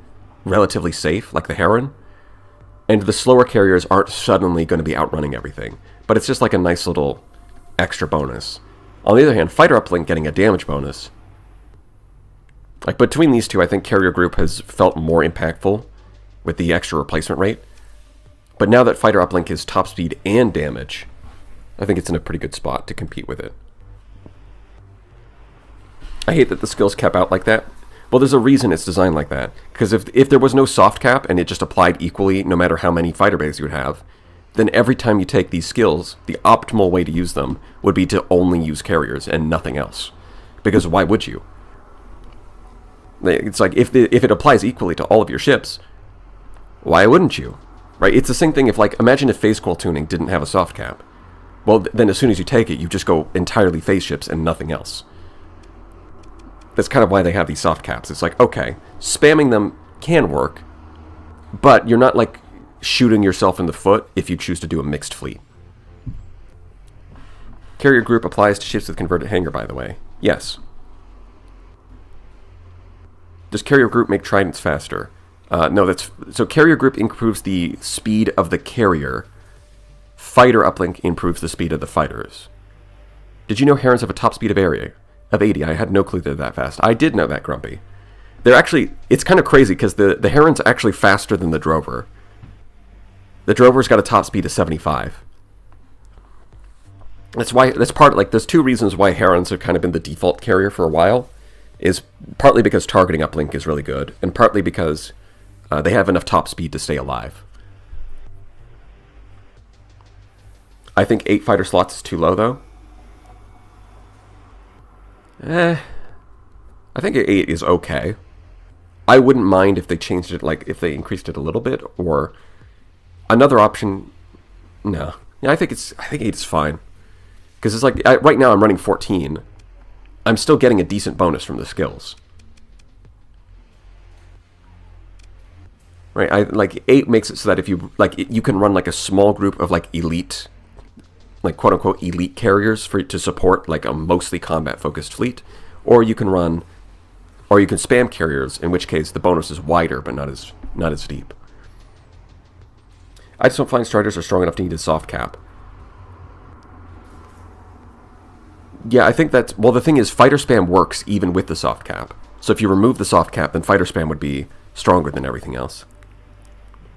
relatively safe, like the Heron. And the slower carriers aren't suddenly going to be outrunning everything. But it's just like a nice little extra bonus. On the other hand, Fighter Uplink getting a damage bonus. Like, between these two, I think Carrier Group has felt more impactful with the extra replacement rate. But now that Fighter Uplink is top speed and damage, I think it's in a pretty good spot to compete with it. I hate that the skills cap out like that. Well, there's a reason it's designed like that. Because if there was no soft cap and it just applied equally no matter how many fighter bays you would have, then every time you take these skills, the optimal way to use them would be to only use carriers and nothing else. Because why would you? It's like, if it applies equally to all of your ships, why wouldn't you? Right? It's the same thing if, like, imagine if phase coil tuning didn't have a soft cap. Well, then as soon as you take it, you just go entirely phase ships and nothing else. That's kind of why they have these soft caps. It's like, okay, spamming them can work, but you're not, like, shooting yourself in the foot if you choose to do a mixed fleet. Carrier group applies to ships with converted hangar, by the way. Yes. Does carrier group make tridents faster? No, so carrier group improves the speed of the carrier. Fighter uplink improves the speed of the fighters. Did you know herons have a top speed of 80? I had no clue they're that fast. I did know that, Grumpy. They're actually, it's kind of crazy because the heron's actually faster than the drover. The drover's got a top speed of 75. There's two reasons why herons have kind of been the default carrier for a while. Is partly because targeting uplink is really good, and partly because they have enough top speed to stay alive. I think 8 fighter slots is too low, though. I think 8 is okay. I wouldn't mind if they changed it, like, if they increased it a little bit, or another option. No. Yeah, I think 8 is fine. Because it's like, right now I'm running 14. I'm still getting a decent bonus from the skills. Right, like 8 makes it so that if you you can run like a small group of like elite, like quote unquote elite carriers to support like a mostly combat focused fleet, or you can spam carriers, in which case the bonus is wider but not as deep. I just don't find Striders are strong enough to need a soft cap. Yeah, I think that's... Well, the thing is, fighter spam works even with the soft cap. So if you remove the soft cap, then fighter spam would be stronger than everything else.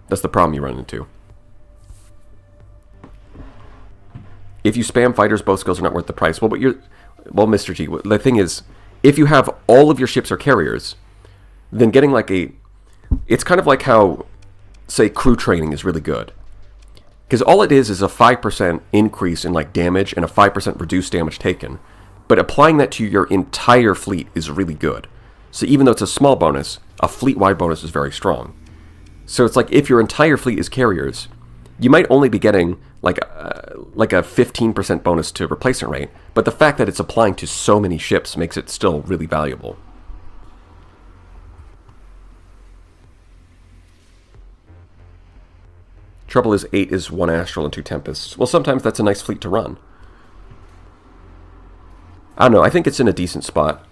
That's the problem you run into. If you spam fighters, both skills are not worth the price. Well, Mr. G, the thing is, if you have all of your ships are carriers, then getting like a... It's kind of like how, say, crew training is really good. Because all it is a 5% increase in like damage and a 5% reduced damage taken. But applying that to your entire fleet is really good. So even though it's a small bonus, a fleet-wide bonus is very strong. So it's like if your entire fleet is carriers, you might only be getting like a 15% bonus to replacement rate. But the fact that it's applying to so many ships makes it still really valuable. Trouble is 8 is 1 Astral and 2 Tempests. Well, sometimes that's a nice fleet to run. I don't know, I think it's in a decent spot.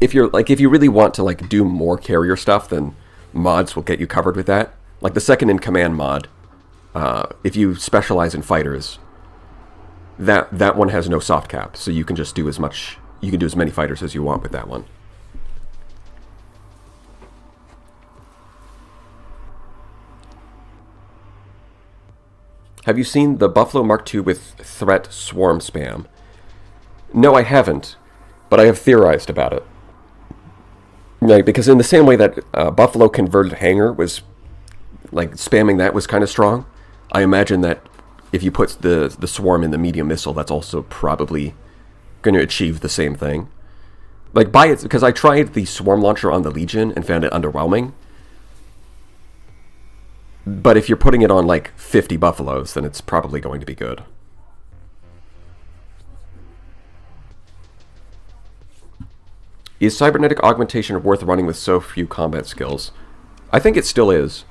If you really want to do more carrier stuff, then mods will get you covered with that. Like the second in command mod, if you specialize in fighters, that one has no soft cap, so you can just do as many fighters as you want with that one. Have you seen the Buffalo Mark II with threat swarm spam? No, I haven't, but I have theorized about it. Right, because in the same way that Buffalo converted Hanger was, spamming that was kind of strong, I imagine that if you put the swarm in the medium missile, that's also probably going to achieve the same thing. Because I tried the swarm launcher on the Legion and found it underwhelming. But if you're putting it on 50 Buffaloes, then it's probably going to be good. Is cybernetic augmentation worth running with so few combat skills? I think it still is.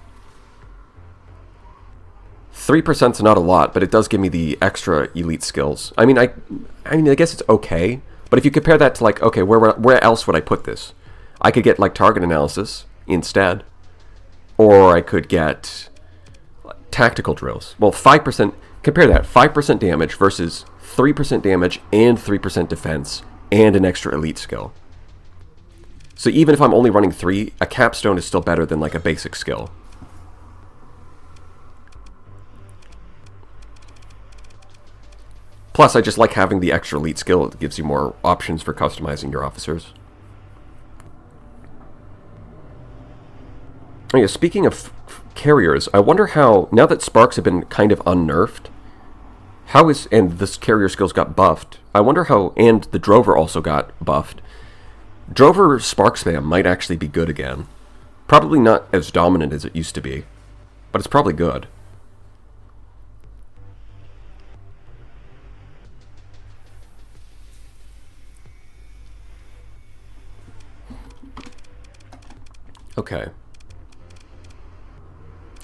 3%'s not a lot, but it does give me the extra elite skills. I mean, I guess it's okay, but if you compare that to okay, where else would I put this? I could get target analysis instead, or I could get tactical drills. Well, 5%. Compare that 5% damage versus 3% damage and 3% defense and an extra elite skill. So even if I'm only running 3, a capstone is still better than a basic skill. Plus, I just like having the extra elite skill. It gives you more options for customizing your officers. Oh yeah, speaking of carriers, I wonder how, now that Sparks have been kind of unnerfed, and this carrier skills got buffed, I wonder how, and the Drover also got buffed, Drover Spark spam might actually be good again. Probably not as dominant as it used to be, but it's probably good. Okay.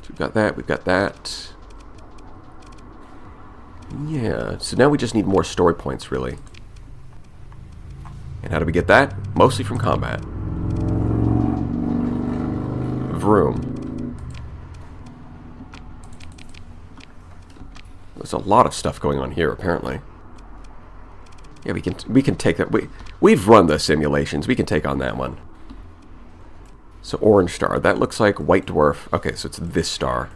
So we've got that, we've got that. Yeah, so now we just need more story points, really. And how do we get that? Mostly from combat. Vroom. There's a lot of stuff going on here, apparently. Yeah, we can take that. We've run the simulations. We can take on that one. So orange star. That looks like white dwarf. Okay, so it's this star.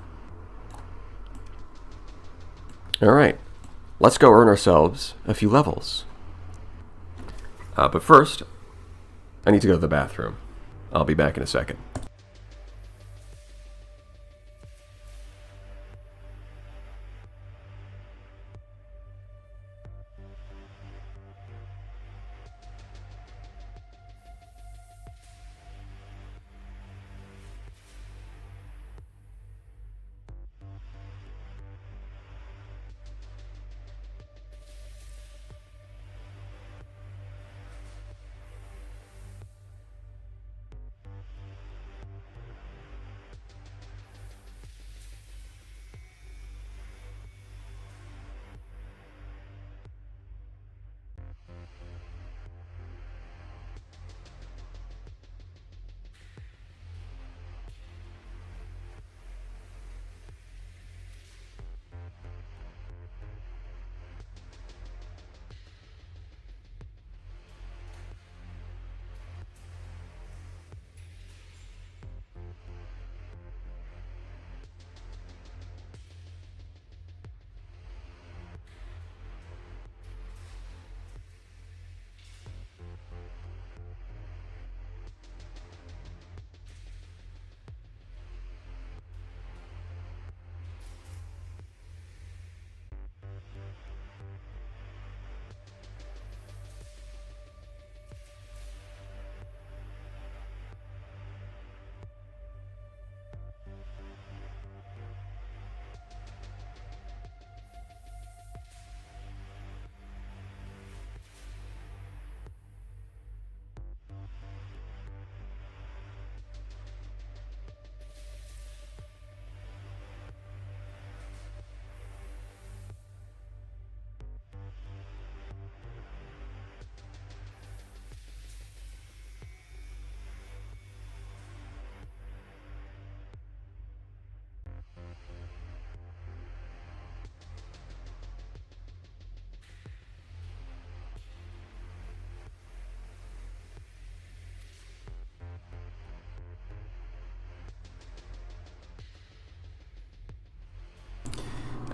Alright. Let's go earn ourselves a few levels. But first, I need to go to the bathroom. I'll be back in a second.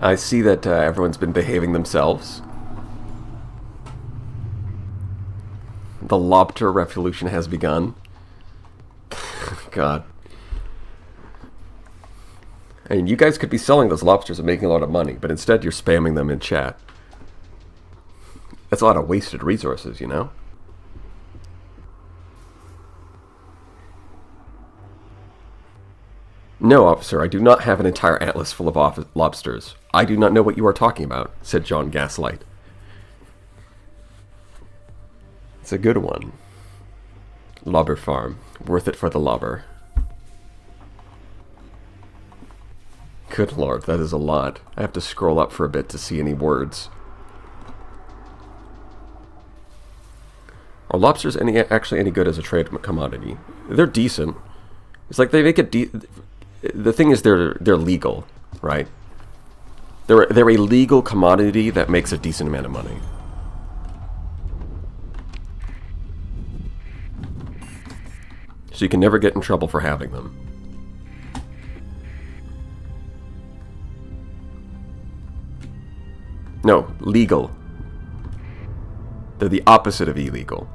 I see that everyone's been behaving themselves. The lobster revolution has begun. God. I mean, you guys could be selling those lobsters and making a lot of money, but instead you're spamming them in chat. That's a lot of wasted resources, you know? No, officer, I do not have an entire atlas full of lobsters. I do not know what you are talking about, said John Gaslight. It's a good one. Lobber farm. Worth it for the lobber. Good lord, that is a lot. I have to scroll up for a bit to see any words. Are lobsters actually any good as a trade commodity? They're decent. It's like they make it... The thing is they're legal, right? They're a legal commodity that makes a decent amount of money. So you can never get in trouble for having them. No, legal. They're the opposite of illegal.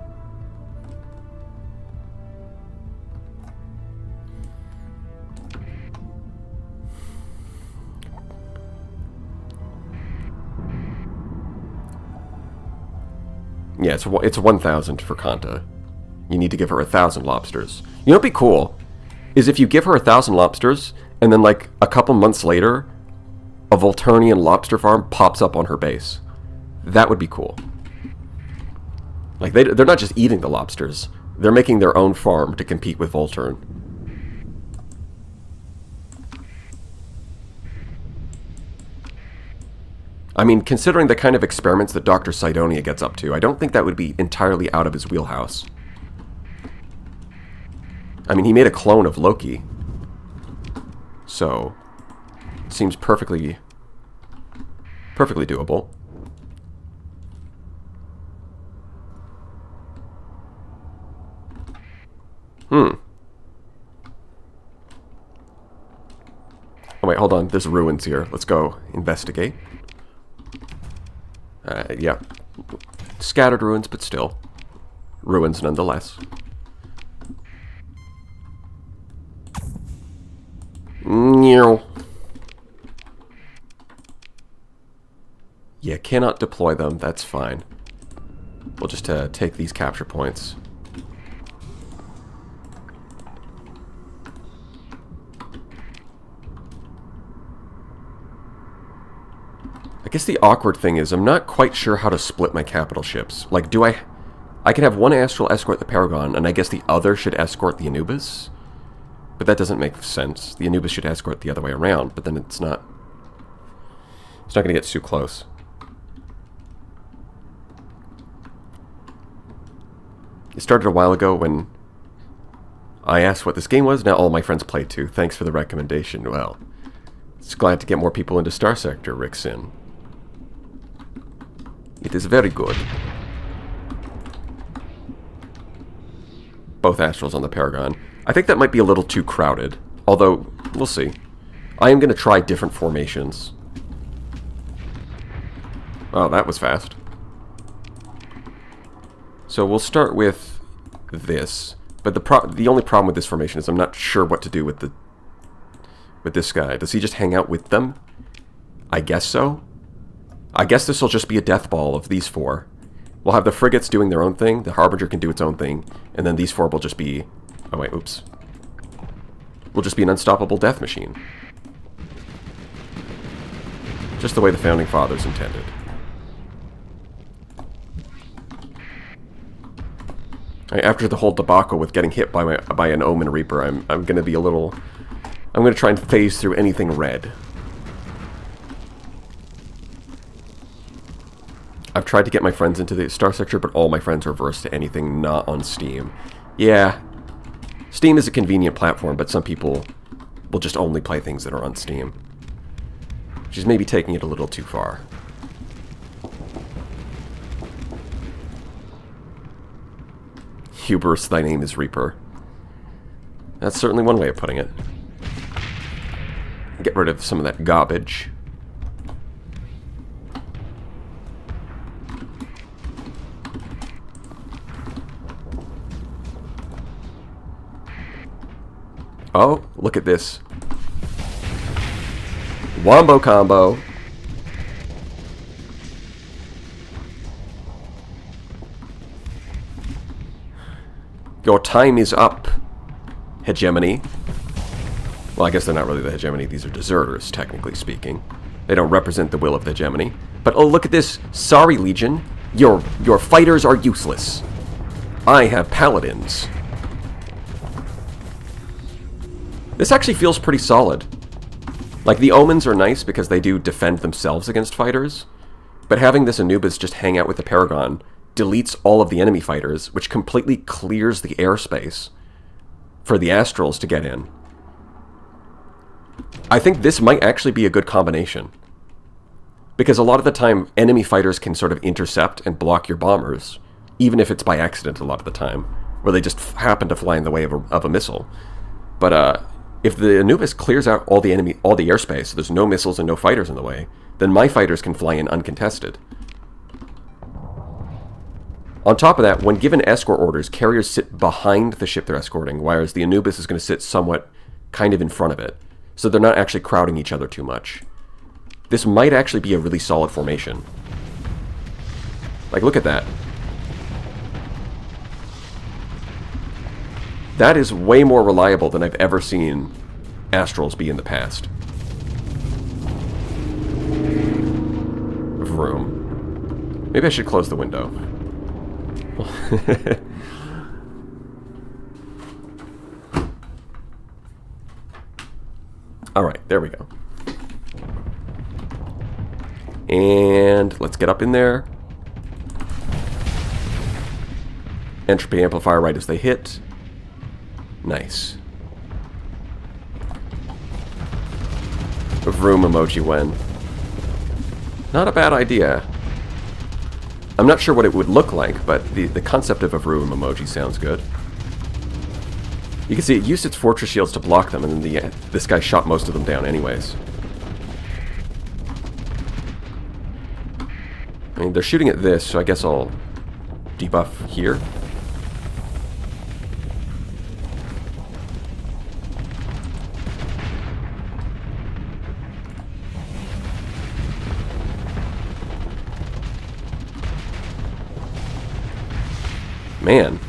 Yeah, it's 1,000 for Kanta. You need to give her 1,000 lobsters. You know what'd be cool? Is if you give her 1,000 lobsters, and then like a couple months later, a Volturnian lobster farm pops up on her base. That would be cool. Like, they're not just eating the lobsters. They're making their own farm to compete with Volturn. I mean, considering the kind of experiments that Dr. Sidonia gets up to, I don't think that would be entirely out of his wheelhouse. I mean, he made a clone of Loki. So, it seems perfectly doable. Oh wait, hold on. There's ruins here. Let's go investigate. Yeah. Scattered ruins, but still. Ruins nonetheless. Yeah, cannot deploy them. That's fine. We'll just take these capture points. I guess the awkward thing is I'm not quite sure how to split my capital ships. Like, do I can have one Astral escort the Paragon, and I guess the other should escort the Anubis? But that doesn't make sense. The Anubis should escort the other way around, but then it's not going to get too close. It started a while ago when I asked what this game was. Now all my friends play too. Thanks for the recommendation. Well, it's glad to get more people into Starsector, Rick Sin. It is very good. Both Astrals on the Paragon. I think that might be a little too crowded. Although, we'll see. I am going to try different formations. Oh, that was fast. So we'll start with this. But the only problem with this formation is I'm not sure what to do with this guy. Does he just hang out with them? I guess so. I guess this will just be a death ball of these four. We'll have the frigates doing their own thing, the Harbinger can do its own thing, and then these four will just be... Oh wait, oops. Will just be an unstoppable death machine. Just the way the Founding Fathers intended. After the whole debacle with getting hit by an Omen Reaper, I'm going to be a little... I'm going to try and phase through anything red. I've tried to get my friends into the Starsector, but all my friends are averse to anything not on Steam. Yeah, Steam is a convenient platform, but some people will just only play things that are on Steam. She's maybe taking it a little too far. Hubris, thy name is Reaper. That's certainly one way of putting it. Get rid of some of that garbage. Oh, look at this. Wombo combo. Your time is up, hegemony. Well, I guess they're not really the hegemony. These are deserters, technically speaking. They don't represent the will of the hegemony. But oh, look at this. Sorry, Legion. Your fighters are useless. I have paladins. This actually feels pretty solid. Like, the omens are nice because they do defend themselves against fighters. But having this Anubis just hang out with the Paragon deletes all of the enemy fighters, which completely clears the airspace for the Astrals to get in. I think this might actually be a good combination. Because a lot of the time, enemy fighters can sort of intercept and block your bombers, even if it's by accident a lot of the time, where they just happen to fly in the way of a missile. But if the Anubis clears out all the airspace, so there's no missiles and no fighters in the way, then my fighters can fly in uncontested. On top of that, when given escort orders, carriers sit behind the ship they're escorting, whereas the Anubis is going to sit somewhat kind of in front of it. So they're not actually crowding each other too much. This might actually be a really solid formation. Like, look at that. That is way more reliable than I've ever seen Astrals be in the past. Vroom. Maybe I should close the window. Alright, there we go. And let's get up in there. Entropy amplifier right as they hit. Nice. A vroom emoji when. Not a bad idea. I'm not sure what it would look like, but the concept of a vroom emoji sounds good. You can see it used its fortress shields to block them, and then this guy shot most of them down anyways. I mean, they're shooting at this, so I guess I'll debuff here. Man.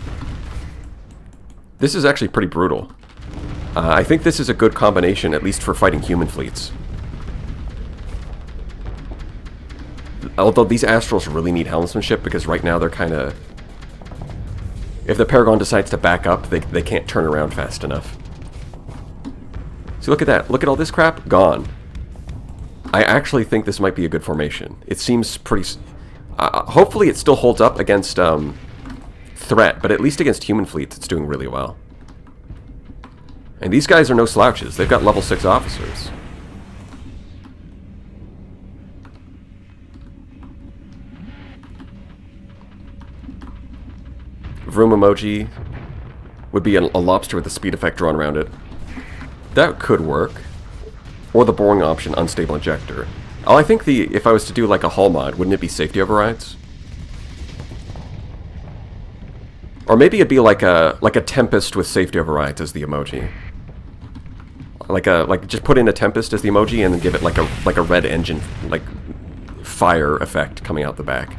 This is actually pretty brutal. I think this is a good combination, at least for fighting human fleets. Although these Astrals really need helmsmanship, because right now they're kind of... If the Paragon decides to back up, they can't turn around fast enough. See, look at that. Look at all this crap. Gone. I actually think this might be a good formation. It seems pretty... hopefully it still holds up against threat, but at least against human fleets it's doing really well. And these guys are no slouches. They've got level 6 officers. Vroom emoji would be a lobster with a speed effect drawn around it. That could work. Or the boring option, unstable injector. Oh, I think if I was to do like a hull mod, wouldn't it be safety overrides? Or maybe it'd be like a Tempest with safety overrides as the emoji. Like just put in a Tempest as the emoji and then give it like a red engine, like fire effect coming out the back.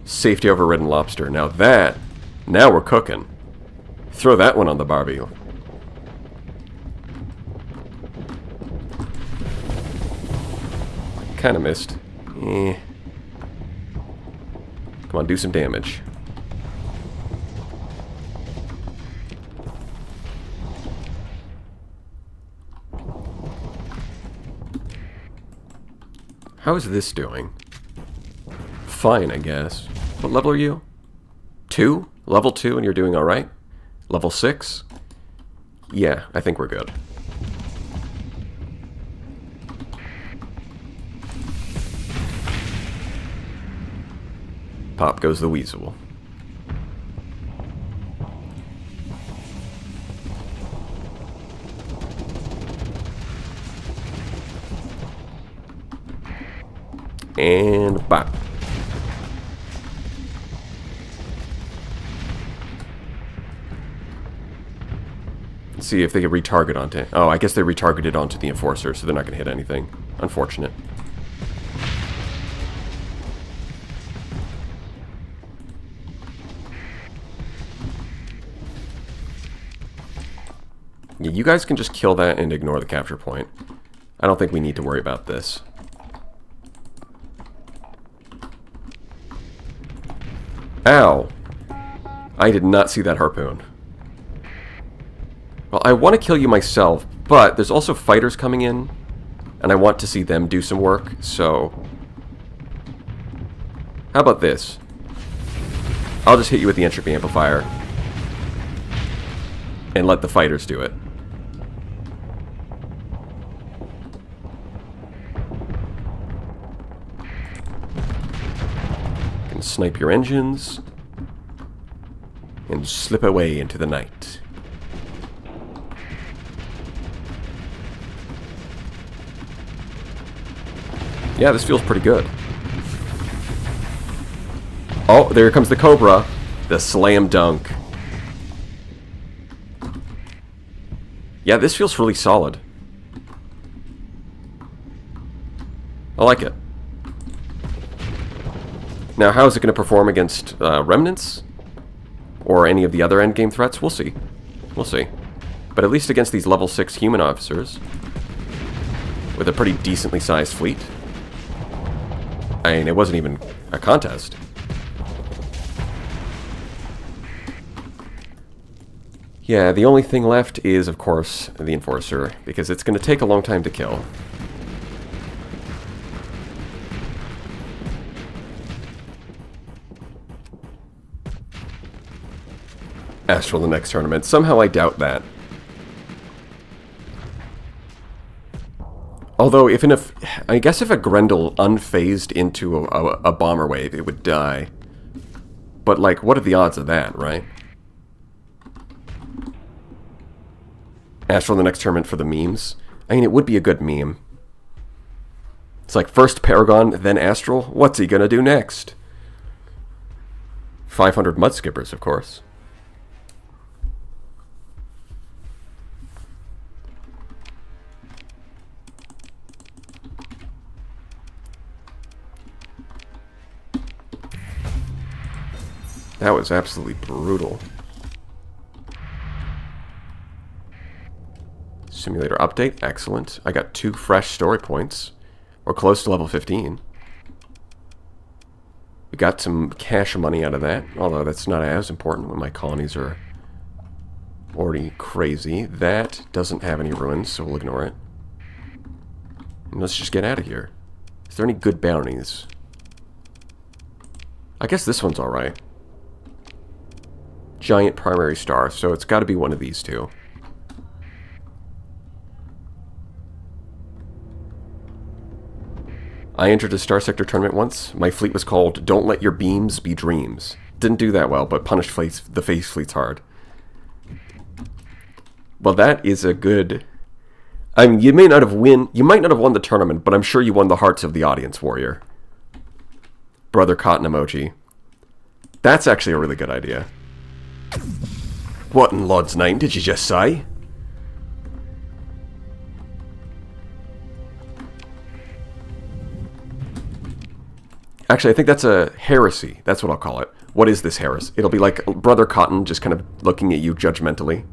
Safety overridden lobster. Now we're cooking. Throw that one on the Barbie. Kind of missed. Eh. Come on, do some damage. How is this doing? Fine, I guess. What level are you? 2? Level 2 and you're doing alright? Level 6? Yeah, I think we're good. Pop goes the weasel. And bop. See if they can retarget onto... Oh, I guess they retargeted onto the Enforcer, so they're not going to hit anything. Unfortunate. Yeah, you guys can just kill that and ignore the capture point. I don't think we need to worry about this. Ow! I did not see that harpoon. Well, I want to kill you myself, but there's also fighters coming in, and I want to see them do some work, so... How about this? I'll just hit you with the entropy amplifier, and let the fighters do it. Can snipe your engines, and slip away into the night. Yeah, this feels pretty good. Oh, there comes the Cobra. The slam dunk. Yeah, this feels really solid. I like it. Now, how is it going to perform against remnants? Or any of the other endgame threats? We'll see. We'll see. But at least against these level 6 human officers, with a pretty decently sized fleet. I mean, it wasn't even a contest. Yeah, the only thing left is, of course, the Enforcer, because it's going to take a long time to kill. Astral the next tournament. Somehow I doubt that. Although, I guess if a Grendel unfazed into a bomber wave, it would die. But, like, what are the odds of that, right? Astral the next tournament for the memes. I mean, it would be a good meme. It's like, first Paragon, then Astral? What's he gonna do next? 500 mud skippers, of course. That was absolutely brutal. Simulator update, excellent. I got 2 fresh story points. We're close to level 15. We got some cash money out of that, although that's not as important when my colonies are already crazy. That doesn't have any ruins, so we'll ignore it. And let's just get out of here. Is there any good bounties? I guess this one's alright. Giant primary star, so it's got to be one of these two. I entered a Starsector tournament once. My fleet was called Don't Let Your Beams Be Dreams. Didn't do that well, but punished the face fleets hard. Well, that is a good... I mean, you might not have won the tournament, but I'm sure you won the hearts of the audience, Warrior. Brother Cotton emoji. That's actually a really good idea. What in Lord's name did you just say? Actually, I think that's a heresy. That's what I'll call it. What is this heresy? It'll be like Brother Cotton just kind of looking at you judgmentally.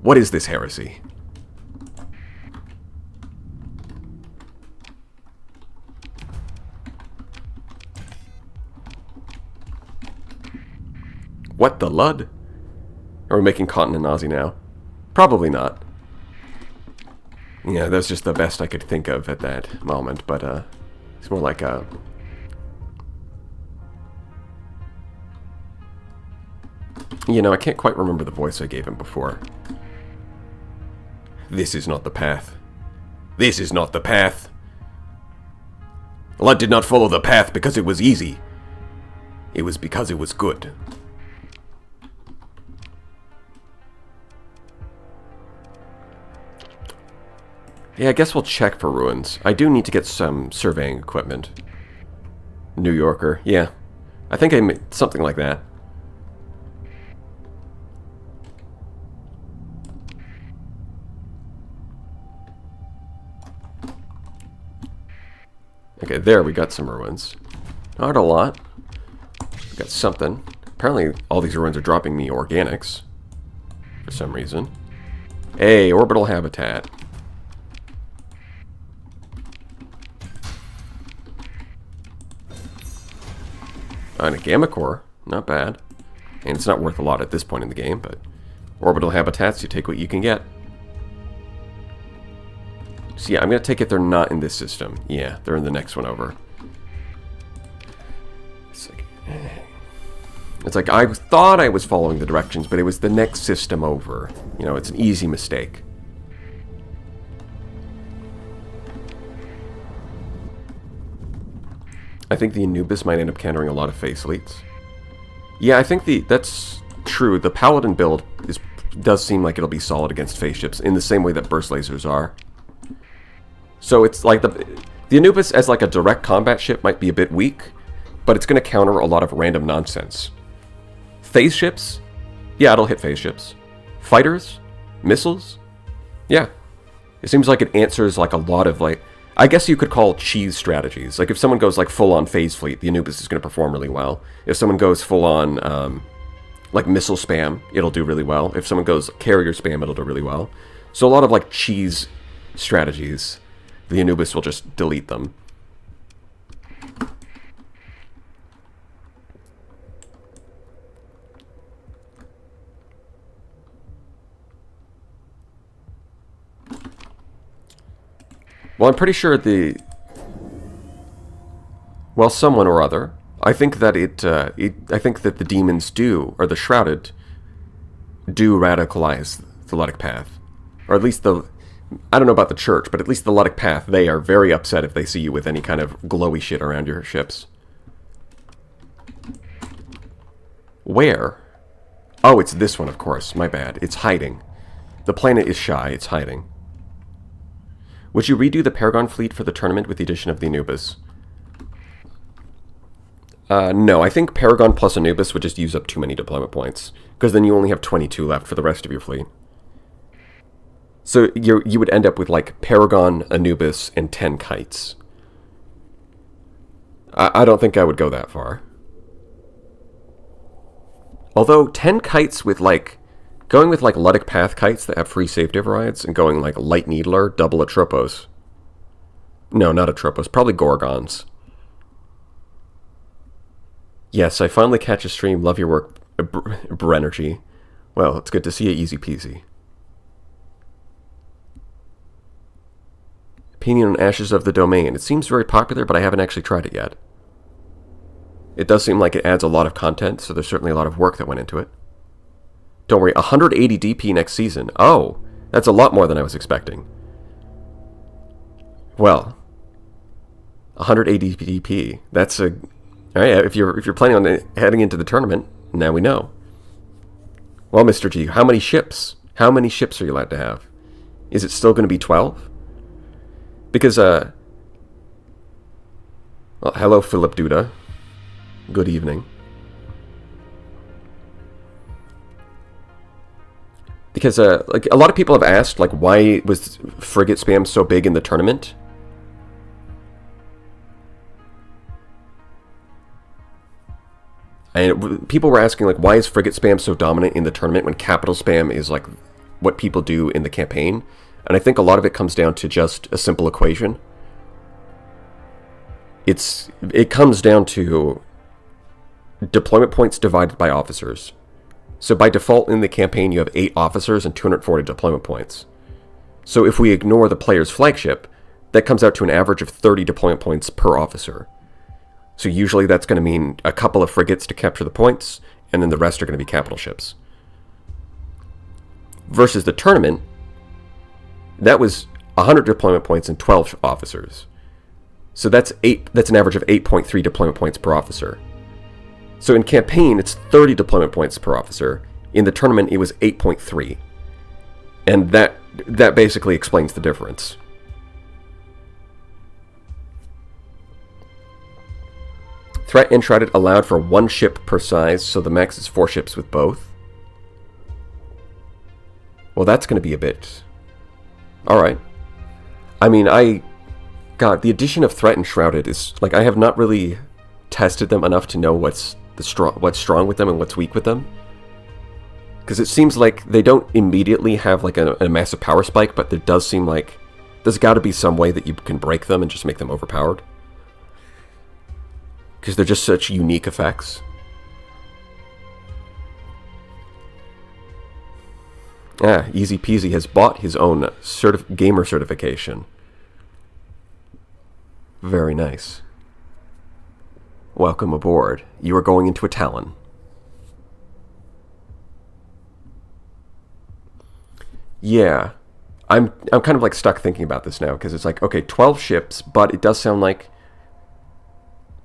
What is this heresy? What the Lud? Are we making Cotton a Nazi now? Probably not. Yeah, that's just the best I could think of at that moment, but it's more like a... You know, I can't quite remember the voice I gave him before. This is not the path. This is not the path. Lud did not follow the path because it was easy. It was because it was good. Yeah, I guess we'll check for ruins. I do need to get some surveying equipment. New Yorker, yeah. I think I made something like that. Okay, there we got some ruins. Not a lot. We got something. Apparently all these ruins are dropping me organics. For some reason. Hey, orbital habitat. And a gamma core. Not bad. And it's not worth a lot at this point in the game, but orbital habitats, you take what you can get. So yeah, I'm going to take it they're not in this system. Yeah, they're in the next one over. It's like I thought I was following the directions, but it was the next system over. You know, it's an easy mistake. I think the Anubis might end up countering a lot of phase elites. Yeah, I think that's true. The Paladin build does seem like it'll be solid against phase ships in the same way that burst lasers are. So it's like the Anubis as like a direct combat ship might be a bit weak, but it's going to counter a lot of random nonsense. Phase ships? Yeah, it'll hit phase ships. Fighters? Missiles? Yeah. It seems like it answers like a lot of like, I guess you could call cheese strategies. Like if someone goes like full on phase fleet, the Anubis is going to perform really well. If someone goes full on like missile spam, it'll do really well. If someone goes carrier spam, it'll do really well. So a lot of like cheese strategies, the Anubis will just delete them. Well, I'm pretty sure someone or other. I think that I think that the demons or the shrouded, do radicalize the Ludic path, or at least I don't know about the church, but at least the Ludic path. They are very upset if they see you with any kind of glowy shit around your ships. Where? Oh, it's this one, of course. My bad. It's hiding. The planet is shy. It's hiding. Would you redo the Paragon fleet for the tournament with the addition of the Anubis? No, I think Paragon plus Anubis would just use up too many deployment points, because then you only have 22 left for the rest of your fleet. So you would end up with like Paragon, Anubis, and 10 kites. I don't think I would go that far. Although 10 kites with like going with like Ludic Path kites that have free safety overrides and going like Light Needler, double Atropos. No, not Atropos, probably Gorgons. Yes, I finally catch a stream. Love your work, Brenergy. Well, it's good to see you, easy peasy. Opinion on Ashes of the Domain. It seems very popular, but I haven't actually tried it yet. It does seem like it adds a lot of content, so there's certainly a lot of work that went into it. Don't worry, 180 DP next season. Oh, that's a lot more than I was expecting. Well, 180 DP. That's a... Alright, if you're planning on heading into the tournament, now we know. Well, Mr. G, how many ships? How many ships are you allowed to have? Is it still going to be 12? Because, well, hello, Philip Duda. Good evening. Because, like, a lot of people have asked, like, why was frigate spam so big in the tournament? And people were asking, like, why is frigate spam so dominant in the tournament when capital spam is, like, what people do in the campaign? And I think a lot of it comes down to just a simple equation. It comes down to deployment points divided by officers. So by default in the campaign, you have 8 officers and 240 deployment points. So if we ignore the player's flagship, that comes out to an average of 30 deployment points per officer. So usually that's going to mean a couple of frigates to capture the points, and then the rest are going to be capital ships. Versus the tournament, that was 100 deployment points and 12 officers. So that's an average of 8.3 deployment points per officer. So in campaign, it's 30 deployment points per officer. In the tournament, it was 8.3. And that basically explains the difference. Threat Enshrouded allowed for 1 ship per size, so the max is 4 ships with both. Well, that's going to be a bit... Alright. I mean, God, the addition of Threat and Shrouded is, like, I have not really tested them enough to know what's strong with them and what's weak with them. Because it seems like they don't immediately have, like, a massive power spike, but there does seem like there's got to be some way that you can break them and just make them overpowered. Because they're just such unique effects. Ah, Easy Peasy has bought his own gamer certification. Very nice. Welcome aboard. You are going into a Talon. Yeah. I'm kind of like stuck thinking about this now, because it's like, okay, 12 ships, but it does sound like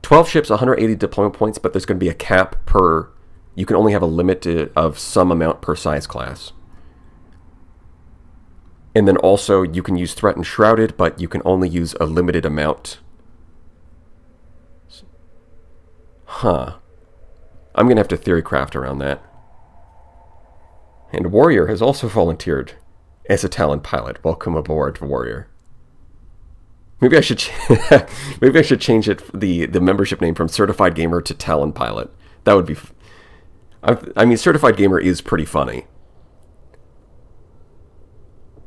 12 ships, 180 deployment points, but there's going to be a cap per... You can only have a limit of some amount per size class. And then also, you can use Threat and Shrouded, but you can only use a limited amount. Huh. I'm going to have to theory craft around that. And Warrior has also volunteered as a Talon pilot. Welcome aboard, Warrior. Maybe I should maybe I should change it, the membership name from Certified Gamer to Talon Pilot. That would be... I mean, Certified Gamer is pretty funny.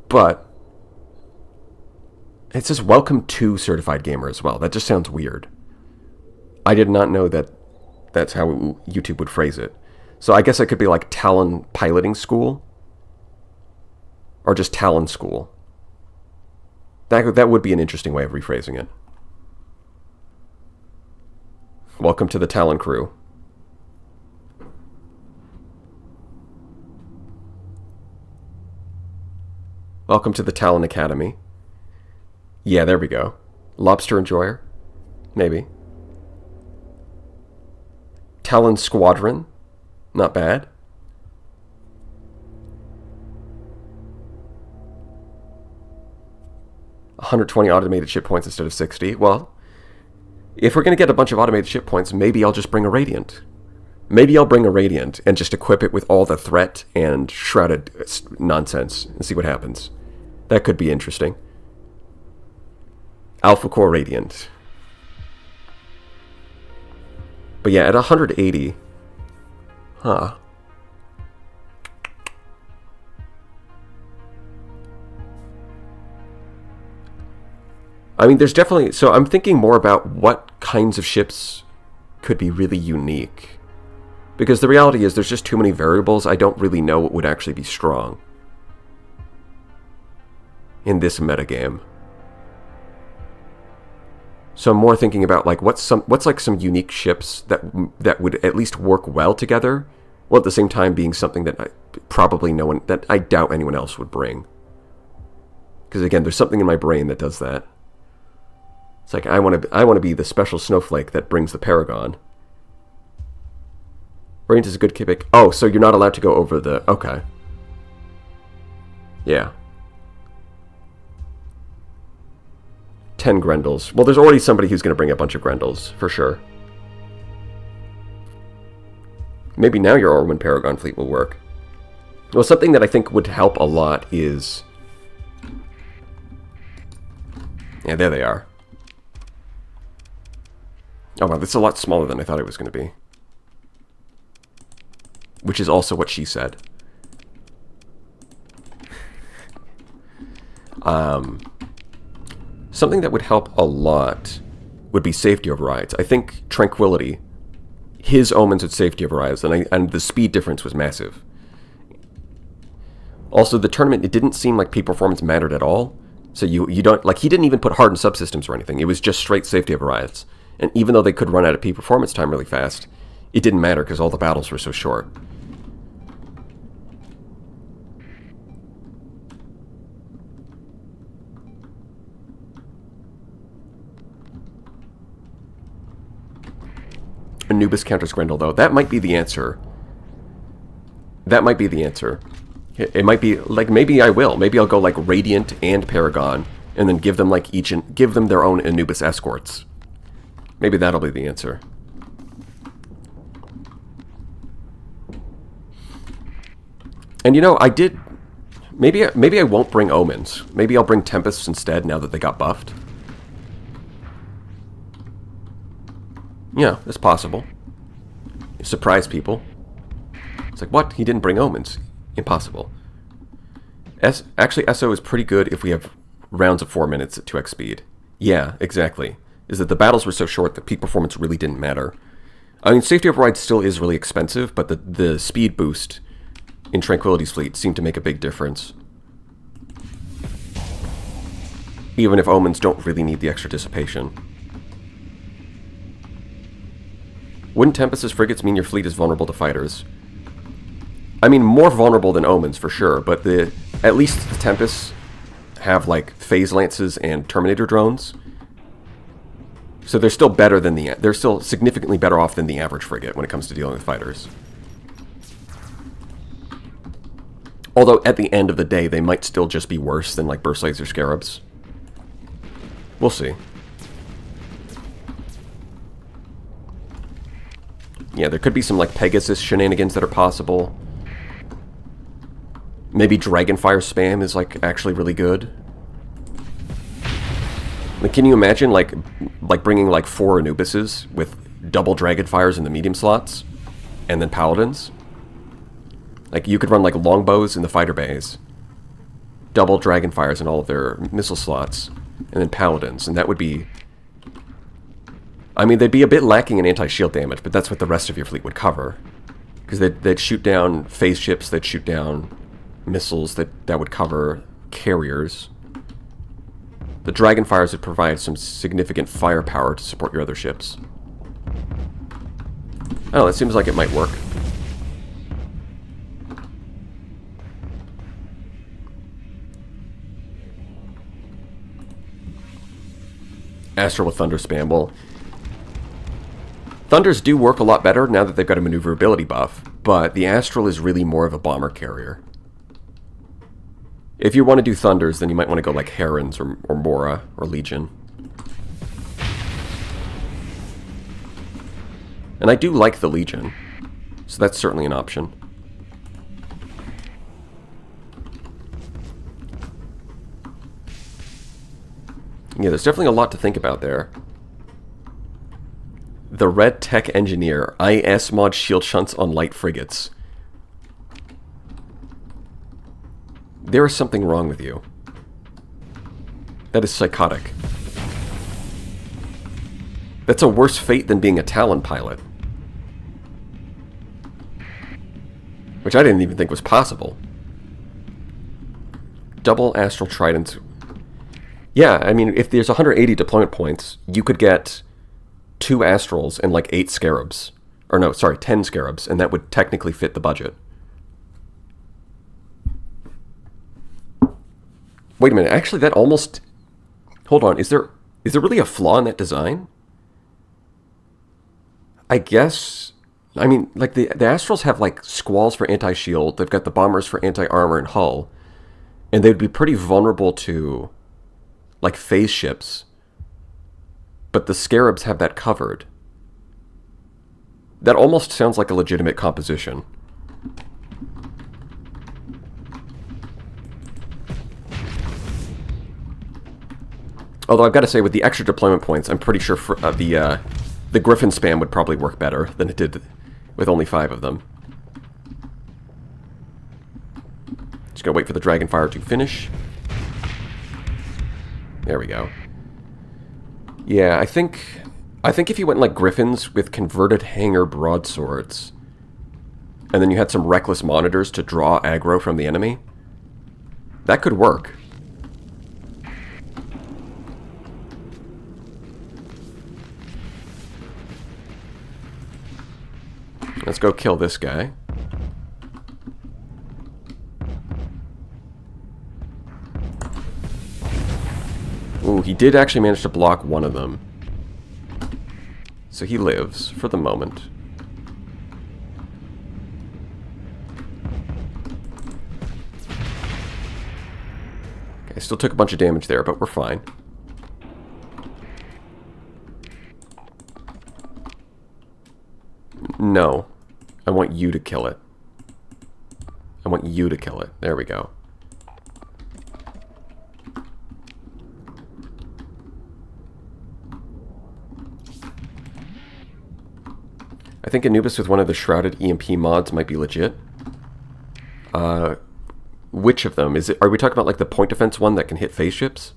But it says welcome to Certified Gamer as well. That just sounds weird. I did not know that that's how YouTube would phrase it. So I guess it could be like Talon Piloting School. Or just Talon School. That would be an interesting way of rephrasing it. Welcome to the Talon crew. Welcome to the Talon Academy. Yeah, there we go. Lobster Enjoyer? Maybe. Talon Squadron? Not bad. $120 automated ship points instead of 60. Well, if we're going to get a bunch of automated ship points, maybe I'll just bring a Radiant. Maybe I'll bring a Radiant and just equip it with all the threat and shrouded nonsense and see what happens. That could be interesting. Alpha Core Radiant. But yeah, at 180... Huh. I mean, there's definitely... So I'm thinking more about what kinds of ships could be really unique. Because the reality is there's just too many variables. I don't really know what would actually be strong in this metagame. So I'm more thinking about like what's like some unique ships that would at least work well together, while at the same time being something that I doubt anyone else would bring. Because again, there's something in my brain that does that. It's like I want to be the special snowflake that brings the Paragon. Range is a good pick. Oh, so you're not allowed to go over the... Okay. Yeah. 10 Grendels. Well, there's already somebody who's going to bring a bunch of Grendels, for sure. Maybe now your Orwin Paragon fleet will work. Well, something that I think would help a lot is... Yeah, there they are. Oh, wow, this is a lot smaller than I thought it was going to be. Which is also what she said. Something that would help a lot would be safety overrides. I think Tranquility, his omens with safety overrides, and the speed difference was massive. Also, the tournament, it didn't seem like peak performance mattered at all. So you don't, like, he didn't even put hardened subsystems or anything. It was just straight safety overrides. And even though they could run out of peak performance time really fast, it didn't matter because all the battles were so short. Anubis counters Grendel, though. That might be the answer. That might be the answer. It might be, like, maybe I will. Maybe I'll go, like, Radiant and Paragon, and then give them, like, give them their own Anubis escorts. Maybe that'll be the answer. And, you know, I did... Maybe I won't bring Omens. Maybe I'll bring Tempests instead, now that they got buffed. Yeah, it's possible. You surprise people. It's like, what? He didn't bring omens. Impossible. Actually, SO is pretty good if we have rounds of 4 minutes at 2x speed. Yeah, exactly. Is that the battles were so short that peak performance really didn't matter. I mean, Safety Override still is really expensive, but the speed boost in Tranquility's fleet seemed to make a big difference. Even if omens don't really need the extra dissipation. Wouldn't Tempest's frigates mean your fleet is vulnerable to fighters? I mean, more vulnerable than omens for sure, but at least the Tempests have like phase lances and Terminator drones, so they're still better than they're still significantly better off than the average frigate when it comes to dealing with fighters. Although at the end of the day, they might still just be worse than like burst laser scarabs. We'll see. Yeah, there could be some like Pegasus shenanigans that are possible. Maybe Dragonfire spam is like actually really good. Like, can you imagine like bringing like 4 Anubises with double Dragonfires in the medium slots, and then Paladins? Like, you could run like longbows in the fighter bays, double Dragonfires in all of their missile slots, and then Paladins, and that would be... I mean, they'd be a bit lacking in anti-shield damage, but that's what the rest of your fleet would cover. Because they'd shoot down phase ships, they'd shoot down missiles that would cover carriers. The Dragonfires would provide some significant firepower to support your other ships. I don't know, it seems like it might work. Astral with Thunder spam. Well, Thunders do work a lot better now that they've got a maneuverability buff, but the Astral is really more of a bomber carrier. If you want to do Thunders, then you might want to go like Herons or Mora or Legion. And I do like the Legion, so that's certainly an option. Yeah, there's definitely a lot to think about there. The Red Tech Engineer, IS mod shield shunts on light frigates. There is something wrong with you. That is psychotic. That's a worse fate than being a Talon pilot. Which I didn't even think was possible. Double Astral Tridents. Yeah, I mean, if there's 180 deployment points, you could get 2 Astrals and like 8 Scarabs. Or no, sorry, 10 Scarabs, and that would technically fit the budget. Wait a minute, actually that almost... Hold on, is there really a flaw in that design? I guess... I mean, like, the Astrals have, like, Squalls for anti-shield, they've got the Bombers for anti-armor and hull, and they'd be pretty vulnerable to, like, phase ships. But the Scarabs have that covered. That almost sounds like a legitimate composition. Although I've got to say, with the extra deployment points, I'm pretty sure the Griffin spam would probably work better than it did with only 5 of them. Just gotta wait for the Dragonfire to finish. There we go. Yeah, I think if you went like Griffins with converted hanger broadswords, and then you had some reckless monitors to draw aggro from the enemy, that could work. Let's go kill this guy. Ooh, he did actually manage to block one of them. So he lives, for the moment. Okay, still took a bunch of damage there, but we're fine. No. I want you to kill it. I want you to kill it. There we go. I think Anubis with one of the shrouded EMP mods might be legit. Which of them? Are we talking about like the point defense one that can hit phase ships?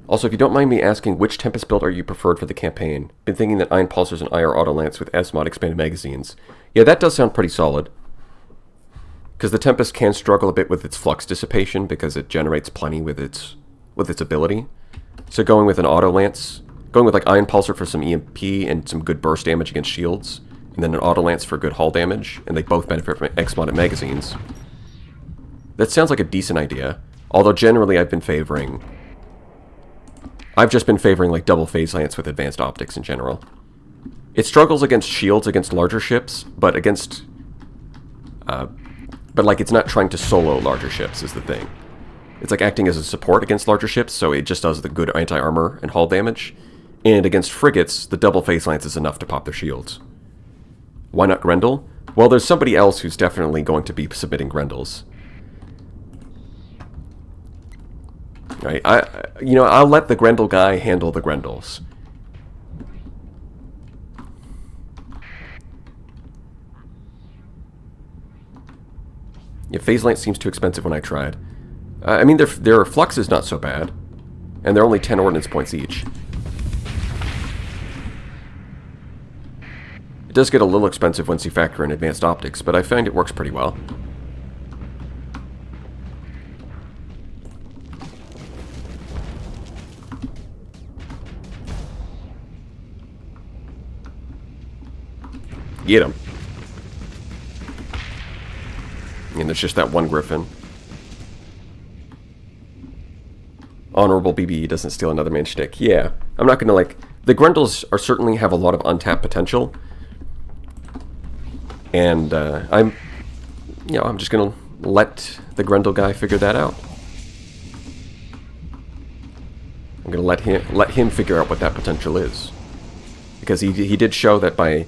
Also, if you don't mind me asking, which Tempest build are you preferred for the campaign? Been thinking that Iron Pulsars and IR Auto Lance with S-Mod expanded magazines. Yeah, that does sound pretty solid. Because the Tempest can struggle a bit with its flux dissipation because it generates plenty with its ability. So going with an Auto Lance, going with like Iron Pulsar for some EMP and some good burst damage against shields, and then an Auto Lance for good hull damage, and they both benefit from X-Modded magazines. That sounds like a decent idea. Although generally I've just been favoring like double phase lance with advanced optics in general. It struggles against shields against larger ships, but like it's not trying to solo larger ships is the thing. It's like acting as a support against larger ships, so it just does the good anti-armor and hull damage. And against frigates, the double phase lance is enough to pop their shields. Why not Grendel? Well, there's somebody else who's definitely going to be submitting Grendels. Right, I'll let the Grendel guy handle the Grendels. Yeah, phase lance seems too expensive when I tried. I mean, their flux is not so bad, and they're only 10 ordnance points each. It does get a little expensive once you factor in advanced optics, but I find it works pretty well. Get him. And there's just that one Griffin. Honorable BB doesn't steal another man's shtick. Yeah, I'm not gonna like... The Grendels certainly have a lot of untapped potential. And I'm just gonna let the Grendel guy figure that out. I'm gonna let him figure out what that potential is. Because he did show that by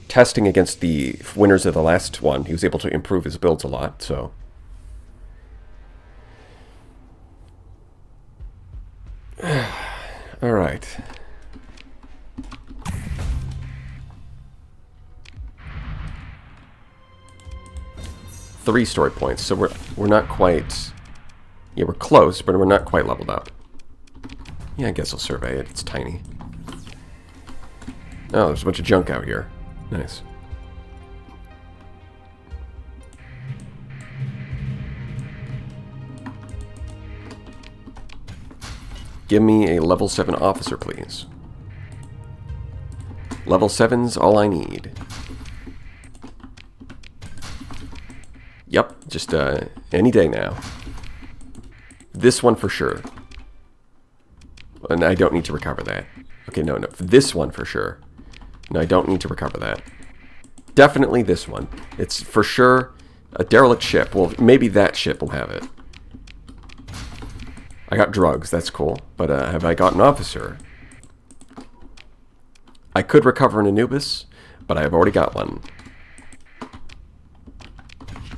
testing against the winners of the last one, he was able to improve his builds a lot, so... Alright. Three story points, so we're not quite... Yeah, we're close, but we're not quite leveled up. Yeah, I guess I'll survey it. It's tiny. Oh, there's a bunch of junk out here. Nice. Give me a level 7 officer, please. Level 7's all I need. Yep, just any day now. This one for sure. And I don't need to recover that. Okay, no. This one for sure. No, I don't need to recover that. Definitely this one. It's for sure a derelict ship. Well, maybe that ship will have it. I got drugs, that's cool. But have I got an officer? I could recover an Anubis, but I have already got one.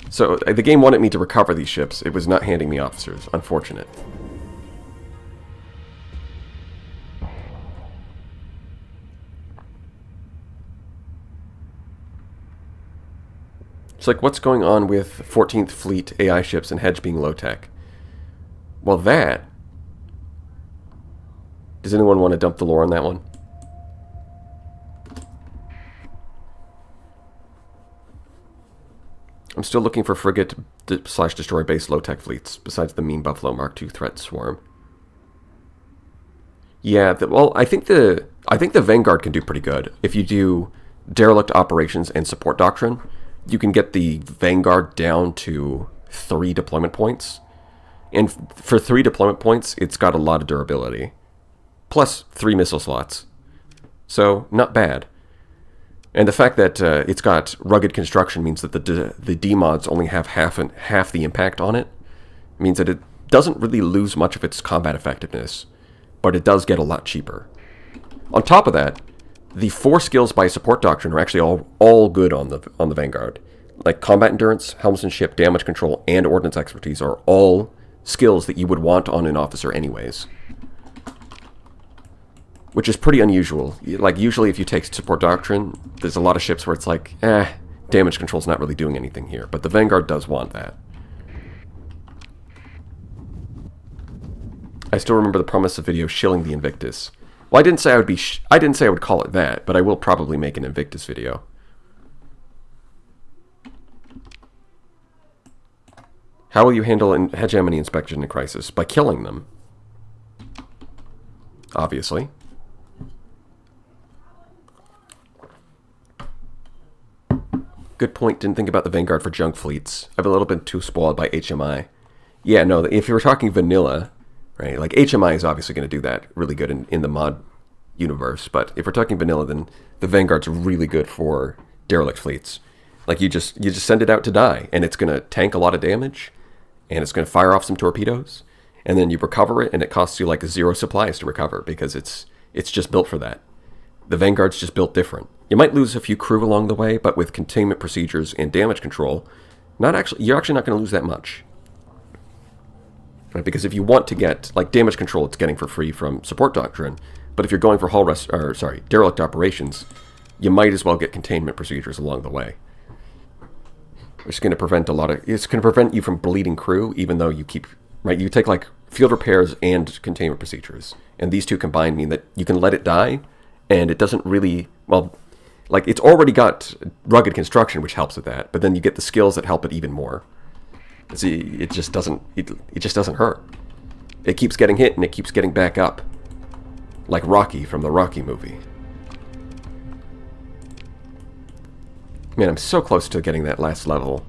So the game wanted me to recover these ships. It was not handing me officers. Unfortunate. It's like, what's going on with 14th Fleet AI ships and Hedge being low-tech? Well, that... Does anyone want to dump the lore on that one? I'm still looking for frigate/destroyer-based low-tech fleets, besides the Mean Buffalo Mark II threat swarm. Yeah, well, I think the Vanguard can do pretty good. If you do derelict operations and support doctrine, you can get the Vanguard down to 3 deployment points. And for 3 deployment points, it's got a lot of durability. Plus 3 missile slots. So, not bad. And the fact that it's got rugged construction means that the D-mods only have half the impact on it. Means that it doesn't really lose much of its combat effectiveness. But it does get a lot cheaper. On top of that, the 4 skills by support doctrine are actually all good on the Vanguard. Like combat endurance, helmsmanship, damage control, and ordnance expertise are all skills that you would want on an officer anyways. which is pretty unusual. Like, usually if you take support doctrine, there's a lot of ships where it's like, damage control's not really doing anything here. But the Vanguard does want that. I still remember the promise of video shilling the Invictus. Well, I didn't say I would be. I didn't say I would call it that, but I will probably make an Invictus video. How will you handle hegemony inspection in crisis? By killing them, obviously. Good point. Didn't think about the Vanguard for junk fleets. I'm a little bit too spoiled by HMI. Yeah, no. If you were talking vanilla. Right, like HMI is obviously going to do that really good in the mod universe, but if we're talking vanilla, then the Vanguard's really good for derelict fleets. Like you just send it out to die, and it's going to tank a lot of damage, and it's going to fire off some torpedoes, and then you recover it, and it costs you like 0 supplies to recover because it's just built for that. The Vanguard's just built different. You might lose a few crew along the way, but with containment procedures and damage control, you're actually not going to lose that much. Right, because if you want to get, like, damage control, it's getting for free from support doctrine. But if you're going for derelict operations, you might as well get containment procedures along the way. It's going to prevent it's going to prevent you from bleeding crew, even though you keep, right, you take, like, field repairs and containment procedures. And these two combined mean that you can let it die, and it doesn't really, well, like, it's already got rugged construction, which helps with that. But then you get the skills that help it even more. See, it just doesn't hurt. It keeps getting hit and it keeps getting back up. Like Rocky from the Rocky movie. Man, I'm so close to getting that last level.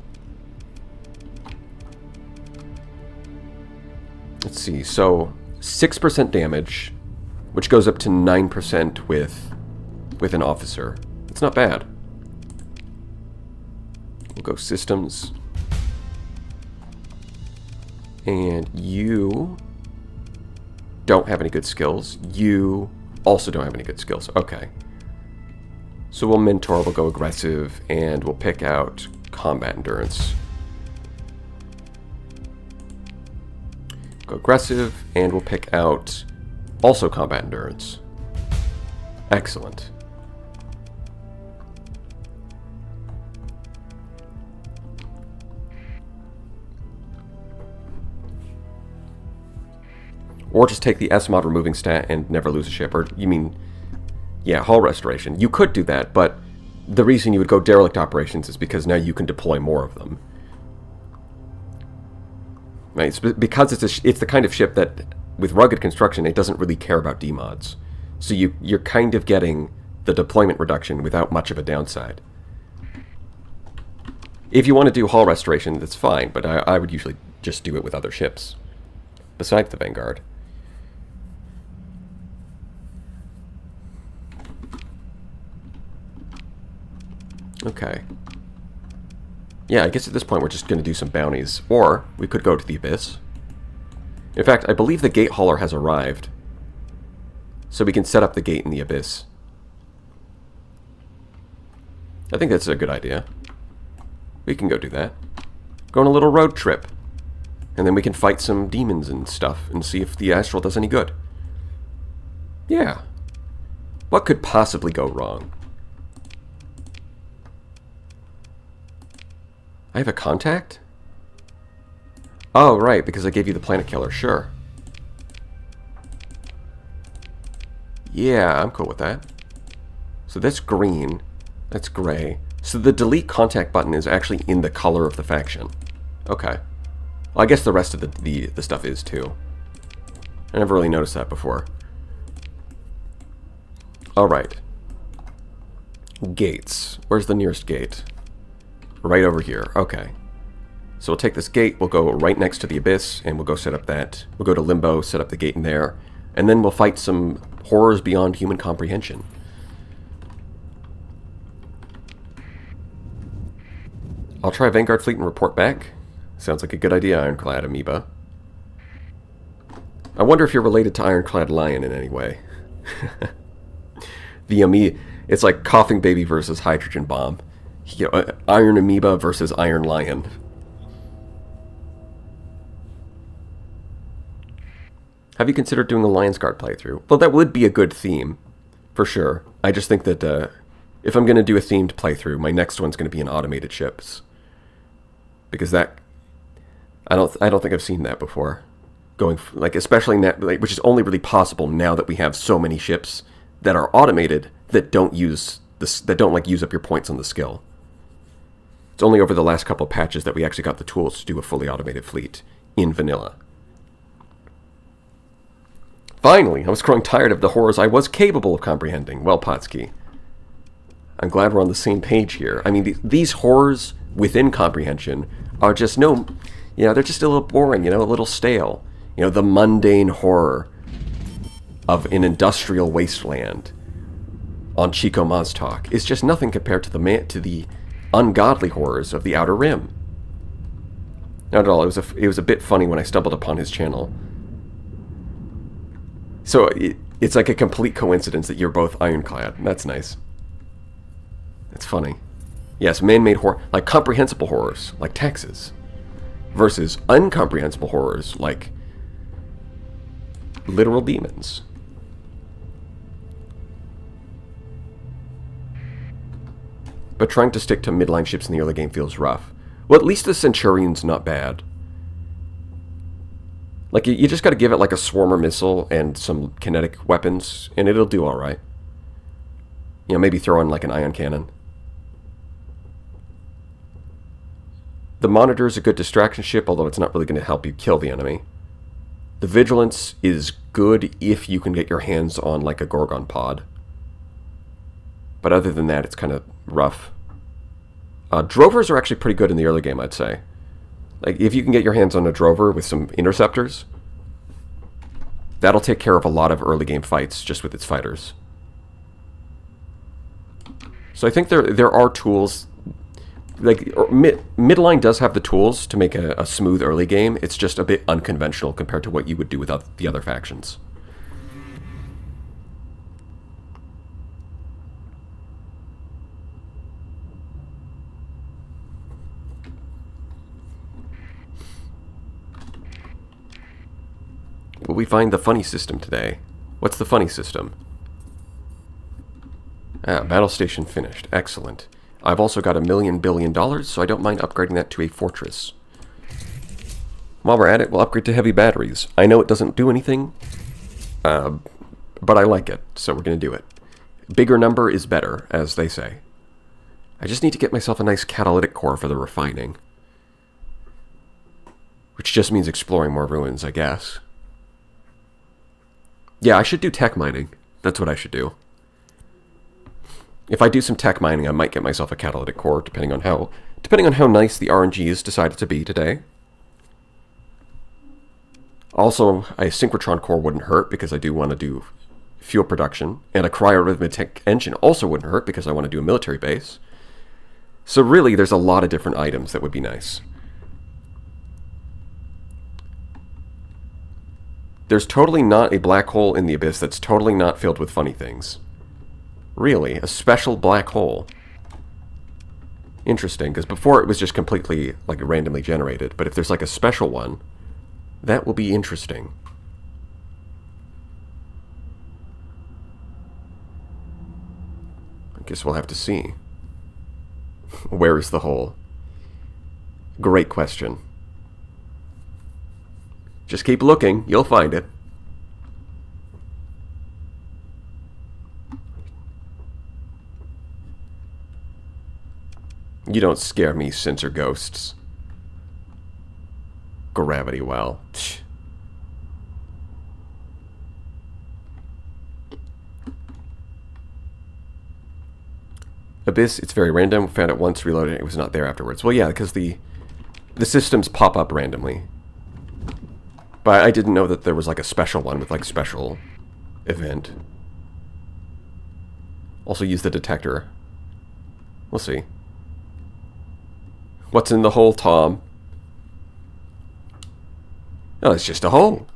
Let's see, so 6% damage, which goes up to 9% with an officer. It's not bad. We'll go systems. And you don't have any good skills. You also don't have any good skills. Okay. So we'll mentor, we'll go aggressive, and we'll pick out combat endurance. Go aggressive, and we'll pick out also combat endurance. Excellent. Or just take the S-mod removing stat and never lose a ship. Or, you mean, yeah, hull restoration. You could do that, but the reason you would go derelict operations is because now you can deploy more of them. Right? It's because it's the kind of ship that, with rugged construction, it doesn't really care about demods. So you're kind of getting the deployment reduction without much of a downside. If you want to do hull restoration, that's fine, but I would usually just do it with other ships besides the Vanguard. Okay. Yeah, I guess at this point we're just going to do some bounties. Or we could go to the Abyss. In fact, I believe the gate hauler has arrived. So we can set up the gate in the Abyss. I think that's a good idea. We can go do that. Go on a little road trip. And then we can fight some demons and stuff and see if the Astral does any good. Yeah. What could possibly go wrong? I have a contact? Oh, right, because I gave you the planet killer. Sure. Yeah, I'm cool with that. So that's green. That's gray. So the delete contact button is actually in the color of the faction. Okay. Well, I guess the rest of the stuff is too. I never really noticed that before. Alright. Gates. Where's the nearest gate? Right over here. Okay. So we'll take this gate, we'll go right next to the Abyss, and we'll go set up that. We'll go to Limbo, set up the gate in there, and then we'll fight some horrors beyond human comprehension. I'll try Vanguard Fleet and report back. Sounds like a good idea, Ironclad Amoeba. I wonder if you're related to Ironclad Lion in any way. It's like Coughing Baby versus Hydrogen Bomb. You know, Iron Amoeba versus Iron Lion. Have you considered doing a Lion's Guard playthrough? Well, that would be a good theme, for sure. I just think that if I'm going to do a themed playthrough, my next one's going to be in automated ships. Because that... I don't think I've seen that before. Especially in that, which is only really possible now that we have so many ships that are automated that don't use use up your points on the skill. It's only over the last couple of patches that we actually got the tools to do a fully automated fleet in vanilla. Finally, I was growing tired of the horrors I was capable of comprehending. Well, Potsky, I'm glad we're on the same page here. I mean, these horrors within comprehension are just they're just a little boring, a little stale. The mundane horror of an industrial wasteland on Chico Maztalk is just nothing compared to the ungodly horrors of the Outer Rim. Not at all. It was a bit funny when I stumbled upon his channel. So it's like a complete coincidence that you're both ironclad. That's nice. It's funny. Yes, man-made horror, like comprehensible horrors, like taxes, versus incomprehensible horrors, like literal demons. But trying to stick to midline ships in the early game feels rough. Well, at least the Centurion's not bad. Like, you just gotta give it, like, a Swarmer missile and some kinetic weapons, and it'll do alright. Maybe throw in, like, an ion cannon. The Monitor is a good distraction ship, although it's not really going to help you kill the enemy. The Vigilance is good if you can get your hands on, like, a Gorgon pod. But other than that, it's kind of rough. Drovers are actually pretty good in the early game, I'd say. Like, if you can get your hands on a Drover with some interceptors, that'll take care of a lot of early game fights just with its fighters. So I think there are tools. Like, midline does have the tools to make a smooth early game. It's just a bit unconventional compared to what you would do without the other factions. Will we find the funny system today? What's the funny system? Battle station finished. Excellent. I've also got $1 billion, so I don't mind upgrading that to a fortress. While we're at it, we'll upgrade to heavy batteries. I know it doesn't do anything, but I like it, so we're going to do it. Bigger number is better, as they say. I just need to get myself a nice catalytic core for the refining. Which just means exploring more ruins, I guess. Yeah, I should do tech mining. That's what I should do. If I do some tech mining, I might get myself a catalytic core, depending on how nice the RNGs decided to be today. Also, a synchrotron core wouldn't hurt because I do want to do fuel production, and a cryarithmetic engine also wouldn't hurt because I want to do a military base. So really, there's a lot of different items that would be nice. There's totally not a black hole in the abyss that's totally not filled with funny things. Really, a special black hole. Interesting, because before it was just completely, like, randomly generated. But if there's, like, a special one, that will be interesting. I guess we'll have to see. Where is the hole? Great question. Just keep looking, you'll find it. You don't scare me, sensor ghosts. Gravity well. Abyss, it's very random. Found it once, reloaded it, it was not there afterwards. Well, yeah, because the systems pop up randomly. But I didn't know that there was like a special one with like special event. Also use the detector. We'll see. What's in the hole, Tom? Oh, it's just a hole.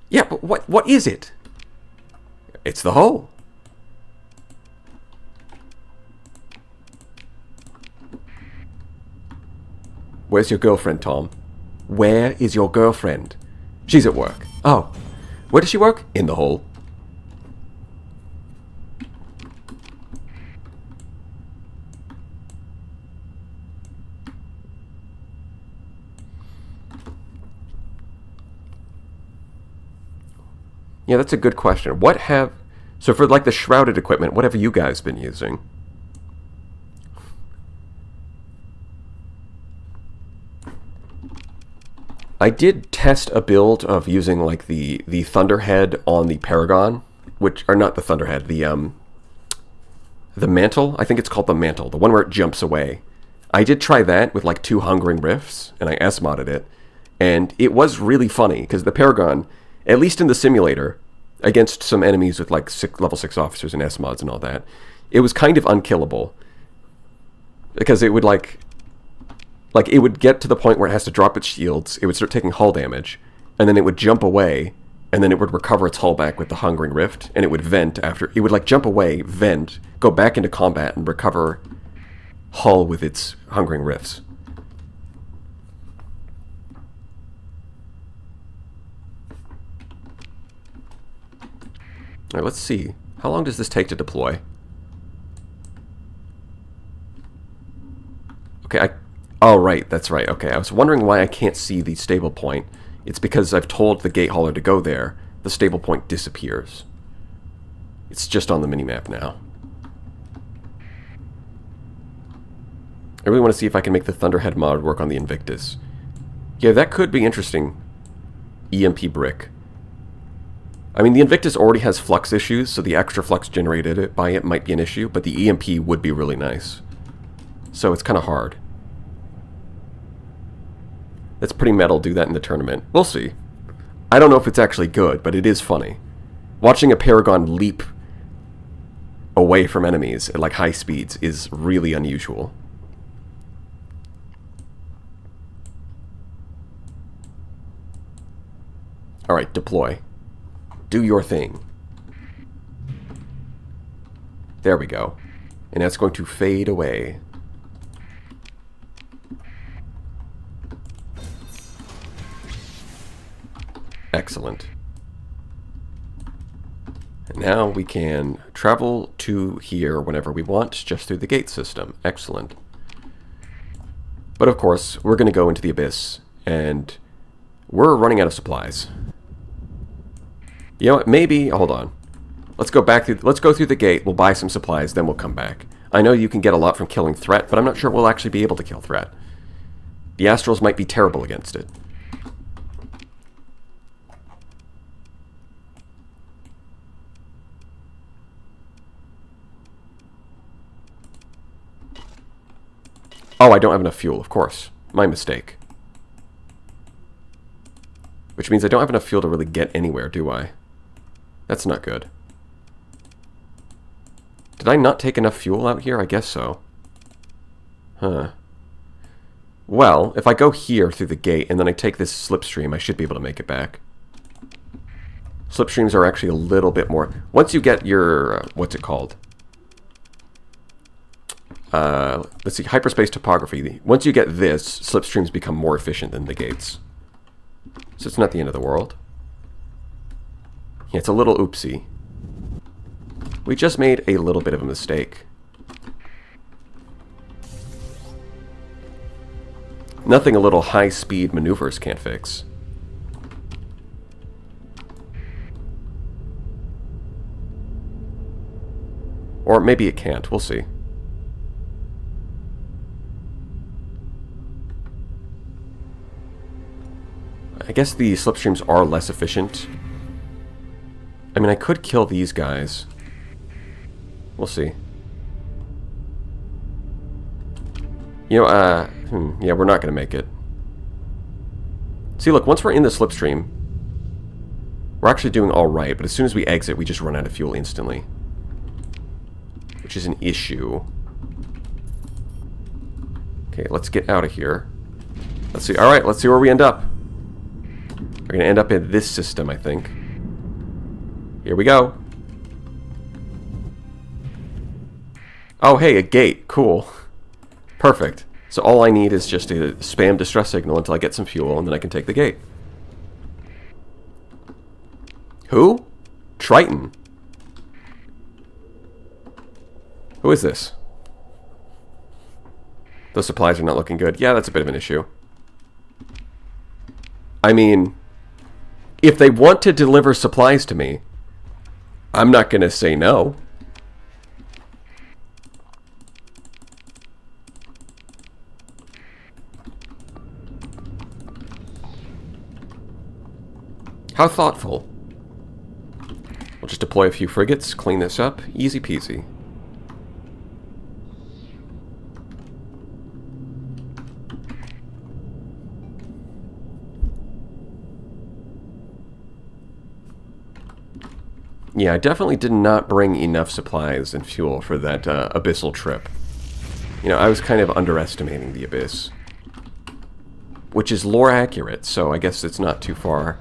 Yeah, but what is it? It's the hole. Where's your girlfriend, Tom? Where is your girlfriend? She's at work. Oh, where does she work? In the hole. Yeah, that's a good question. So for like the shrouded equipment, what have you guys been using? I did test a build of using like the Thunderhead on the Paragon, or not the Thunderhead, the Mantle. I think it's called the Mantle, the one where it jumps away. I did try that with like 2 Hungering Rifts, and I S-modded it, and it was really funny because the Paragon, at least in the simulator, against some enemies with like level 6 officers and S-mods and all that, it was kind of unkillable because it would like it would get to the point where it has to drop its shields, it would start taking hull damage, and then it would jump away, and then it would recover its hull back with the Hungering Rift, and it would vent after. It would like jump away, vent, go back into combat, and recover hull with its Hungering Rifts. Alright, let's see. How long does this take to deploy? Okay, oh, right, that's right. Okay, I was wondering why I can't see the stable point. It's because I've told the gate hauler to go there. The stable point disappears. It's just on the minimap now. I really want to see if I can make the Thunderhead mod work on the Invictus. Yeah, that could be interesting. EMP brick. I mean, the Invictus already has flux issues, so the extra flux generated by it might be an issue, but the EMP would be really nice. So it's kind of hard. That's pretty metal, do that in the tournament. We'll see. I don't know if it's actually good, but it is funny. Watching a Paragon leap away from enemies at like high speeds is really unusual. Alright, deploy. Do your thing. There we go. And that's going to fade away. Excellent. And now we can travel to here whenever we want, just through the gate system. Excellent. But of course, we're going to go into the Abyss, and we're running out of supplies. You know what, maybe, hold on. Let's go through the gate, we'll buy some supplies, then we'll come back. I know you can get a lot from killing Threat, but I'm not sure we'll actually be able to kill Threat. The Astrals might be terrible against it. Oh, I don't have enough fuel, of course. My mistake. Which means I don't have enough fuel to really get anywhere, do I? That's not good. Did I not take enough fuel out here? I guess so. Huh. Well, if I go here through the gate and then I take this slipstream, I should be able to make it back. Slipstreams are actually a little bit more... Once you get your... what's it called? Let's see, hyperspace topography. Once you get this, slipstreams become more efficient than the gates. So it's not the end of the world. Yeah, it's a little oopsie. We just made a little bit of a mistake. Nothing a little high-speed maneuvers can't fix. Or maybe it can't, we'll see. I guess the slipstreams are less efficient. I mean, I could kill these guys. We'll see. You know, yeah, we're not going to make it. See, look, once we're in the slipstream, we're actually doing alright, but as soon as we exit, we just run out of fuel instantly. Which is an issue. Okay, let's get out of here. Let's see, alright, let's see where we end up. We're going to end up in this system, I think. Here we go. Oh, hey, a gate. Cool. Perfect. So all I need is just to spam distress signal until I get some fuel, and then I can take the gate. Who? Triton. Who is this? Those supplies are not looking good. Yeah, that's a bit of an issue. I mean, if they want to deliver supplies to me, I'm not going to say no. How thoughtful. We'll just deploy a few frigates, clean this up, easy peasy. Yeah, I definitely did not bring enough supplies and fuel for that abyssal trip. You know, I was kind of underestimating the abyss. Which is lore accurate, so I guess it's not too far.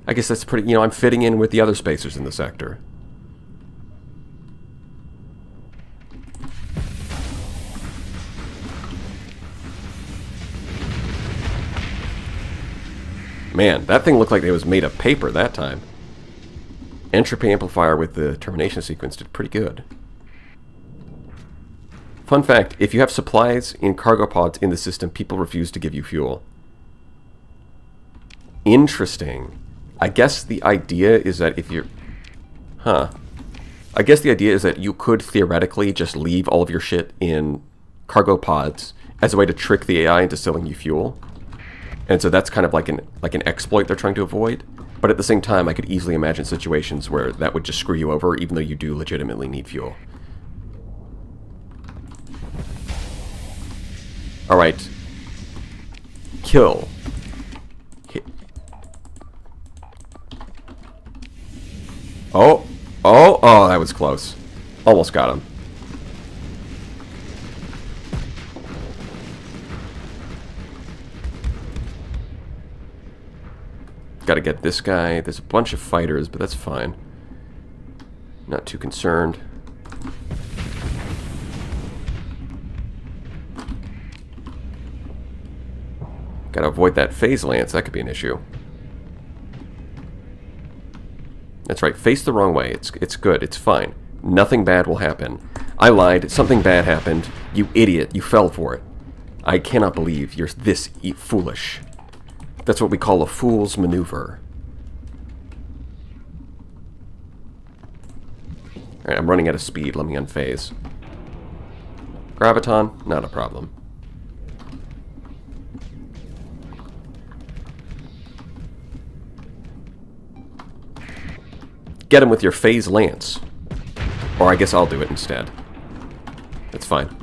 I guess that's pretty, you know, I'm fitting in with the other spacers in the sector. Man, that thing looked like it was made of paper that time. Entropy amplifier with the termination sequence did pretty good. Fun fact, if you have supplies in cargo pods in the system, people refuse to give you fuel. Interesting. I guess the idea is that if you're... I guess the idea is that you could theoretically just leave all of your shit in cargo pods as a way to trick the AI into selling you fuel. And so that's kind of like an exploit they're trying to avoid. But at the same time, I could easily imagine situations where that would just screw you over, even though you do legitimately need fuel. Alright. Kill. Hit. Oh! Oh! Oh, that was close. Almost got him. Gotta get this guy. There's a bunch of fighters, but that's fine. Not too concerned. Gotta avoid that phase lance. That could be an issue. That's right. Face the wrong way. It's good. It's fine. Nothing bad will happen. I lied. Something bad happened. You idiot. You fell for it. I cannot believe you're this foolish. That's what we call a fool's maneuver. Alright, I'm running out of speed. Let me unphase. Graviton, not a problem. Get him with your phase lance. Or I guess I'll do it instead. That's fine.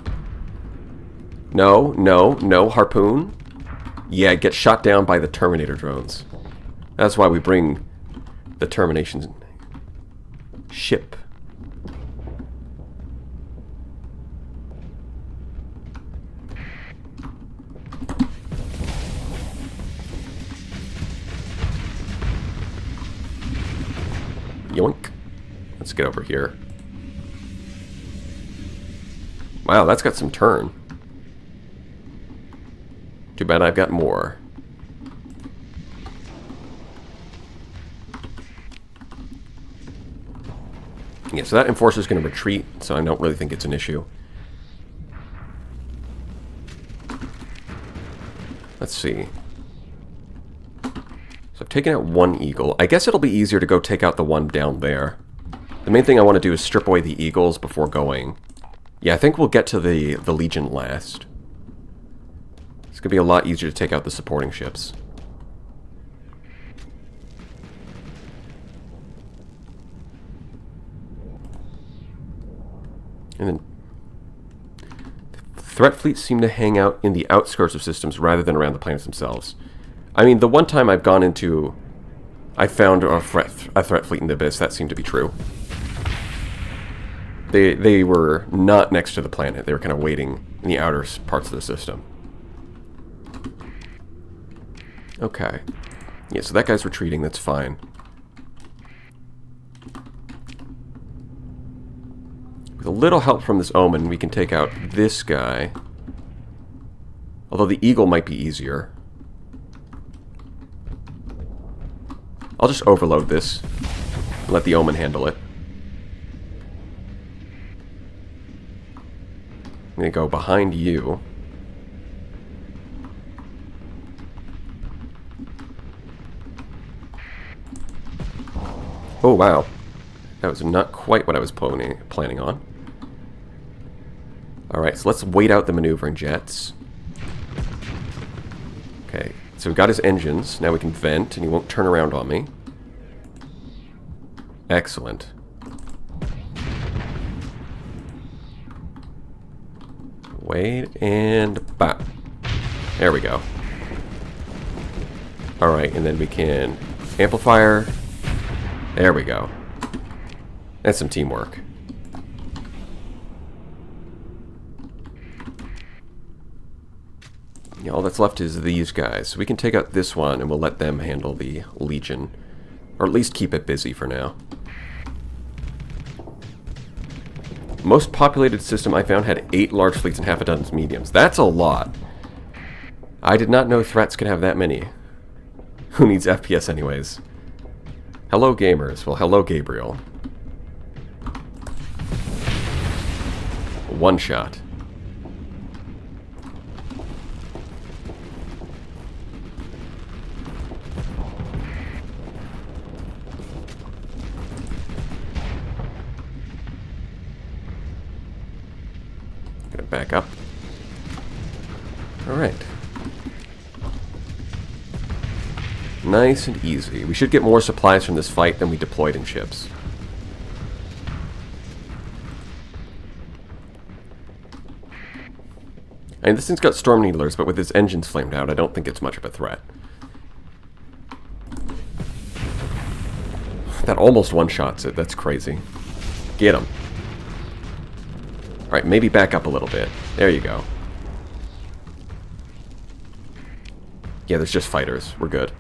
No, no, no, harpoon. Yeah, get shot down by the Terminator drones. That's why we bring the termination ship. Yoink. Let's get over here. Wow, that's got some turn. Too bad I've got more. Yeah, so that enforcer's going to retreat, so I don't really think it's an issue. Let's see. So I've taken out one eagle. I guess it'll be easier to go take out the one down there. The main thing I want to do is strip away the eagles before going. Yeah, I think we'll get to the Legion last. It's going to be a lot easier to take out the supporting ships. And then threat fleets seem to hang out in the outskirts of systems rather than around the planets themselves. I mean, the one time I've gone into... I found a threat fleet in the Abyss, that seemed to be true. They were not next to the planet. They were kind of waiting in the outer parts of the system. Okay. Yeah, so that guy's retreating. That's fine. With a little help from this Omen, we can take out this guy. Although the Eagle might be easier. I'll just overload this. Let the Omen handle it. I'm going to go behind you. Oh, wow. That was not quite what I was planning on. Alright, so let's wait out the maneuvering jets. Okay, so we've got his engines. Now we can vent, and he won't turn around on me. Excellent. Wait, and bam. There we go. Alright, and then we can amplifier. There we go. That's some teamwork. Yeah, all that's left is these guys. So we can take out this one and we'll let them handle the Legion. Or at least keep it busy for now. Most populated system I found had 8 large fleets and half a dozen mediums. That's a lot. I did not know threats could have that many. Who needs FPS anyways? Hello gamers. Well, hello Gabriel. One shot. Gonna back up. Alright. Nice and easy. We should get more supplies from this fight than we deployed in ships. I mean, this thing's got storm needlers, but with its engines flamed out, I don't think it's much of a threat. That almost one-shots it. That's crazy. Get him. Alright, maybe back up a little bit. There you go. Yeah, there's just fighters. We're good.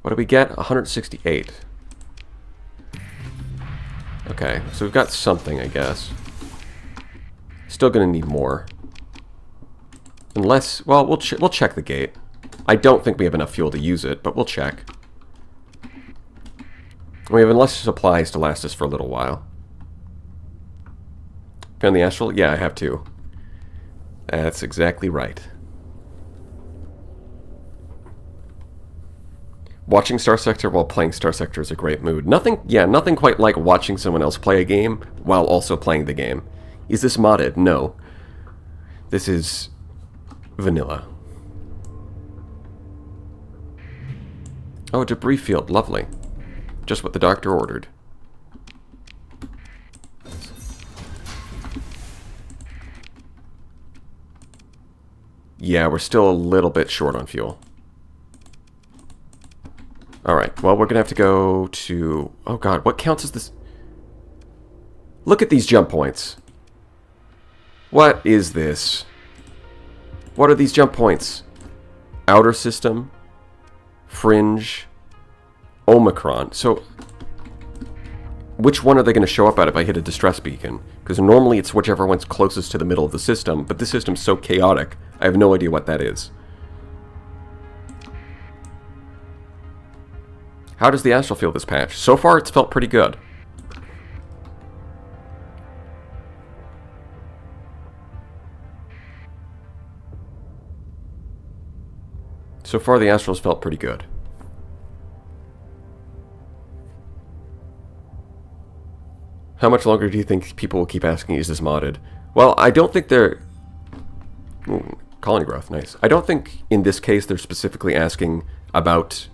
What do we get? 168. Okay, so we've got something, I guess. Still gonna need more. Unless, well, we'll check the gate. I don't think we have enough fuel to use it, but we'll check. We have enough supplies to last us for a little while. Found the astral? Yeah, I have two. That's exactly right. Watching Starsector while playing Starsector is a great mood. Nothing quite like watching someone else play a game while also playing the game. Is this modded? No. This is vanilla. Oh, a debris field. Lovely. Just what the doctor ordered. Yeah, we're still a little bit short on fuel. Alright, well, we're going to have to go to... Oh god, what counts as this? Look at these jump points. What is this? What are these jump points? Outer system, fringe, Omicron. So, which one are they going to show up at if I hit a distress beacon? Because normally it's whichever one's closest to the middle of the system, but this system's so chaotic, I have no idea what that is. How does the astral feel this patch? So far, it's felt pretty good. So far, the astral's felt pretty good. How much longer do you think people will keep asking, is this modded? Well, I don't think they're... Ooh, colony growth, nice. I don't think, in this case, they're specifically asking about...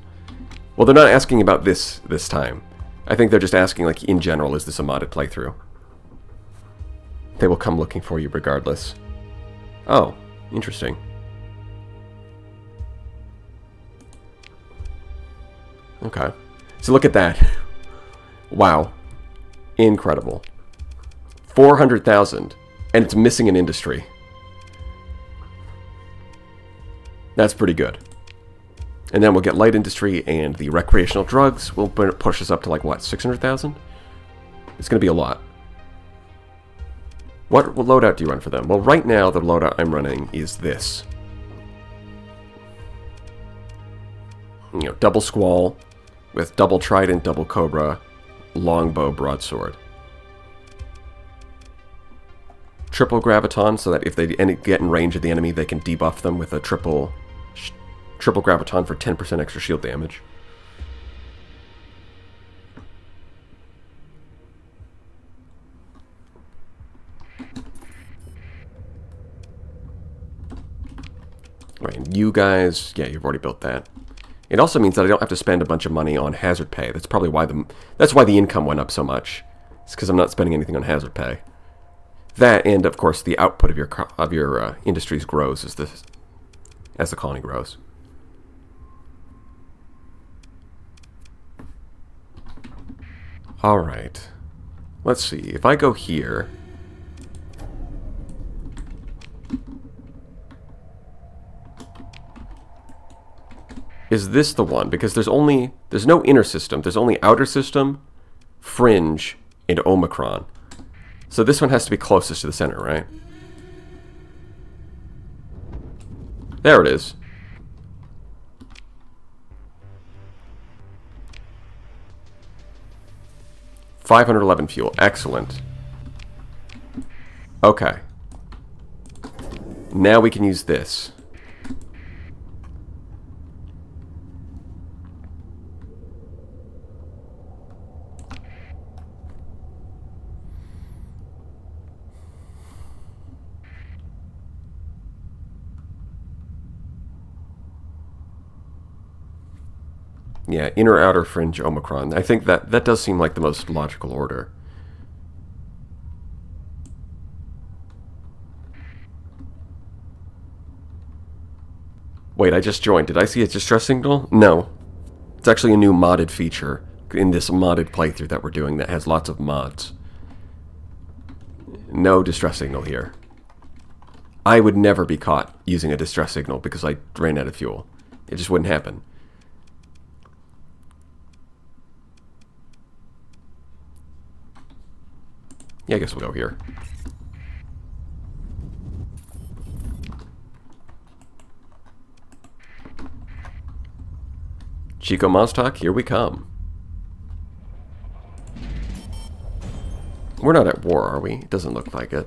Well, they're not asking about this time. I think they're just asking, like, in general, is this a modded playthrough? They will come looking for you regardless. Oh, interesting. Okay. So look at that. Wow. Incredible. 400,000. And it's missing an industry. That's pretty good. And then we'll get light industry and the recreational drugs will push us up to like, what, 600,000? It's going to be a lot. What loadout do you run for them? Well, right now the loadout I'm running is this. double squall with double trident, double cobra, longbow, broadsword. Triple graviton, so that if they get in range of the enemy, they can debuff them with a triple graviton for 10% extra shield damage. Right, and you guys, yeah, you've already built that. It also means that I don't have to spend a bunch of money on hazard pay. That's probably why the income went up so much. It's because I'm not spending anything on hazard pay. That, and of course the output of your industries grows as the colony grows. All right, let's see. If I go here, is this the one? Because there's no inner system. There's only outer system, fringe, and Omicron. So this one has to be closest to the center, right? There it is. $511 fuel. Excellent. Okay. Now we can use this. Yeah, inner outer fringe Omicron. I think that does seem like the most logical order. Wait, I just joined. Did I see a distress signal? No. It's actually a new modded feature in this modded playthrough that we're doing that has lots of mods. No distress signal here. I would never be caught using a distress signal because I ran out of fuel. It just wouldn't happen. Yeah, I guess we'll go here. Chico Mostok, here we come. We're not at war, are we? It doesn't look like it.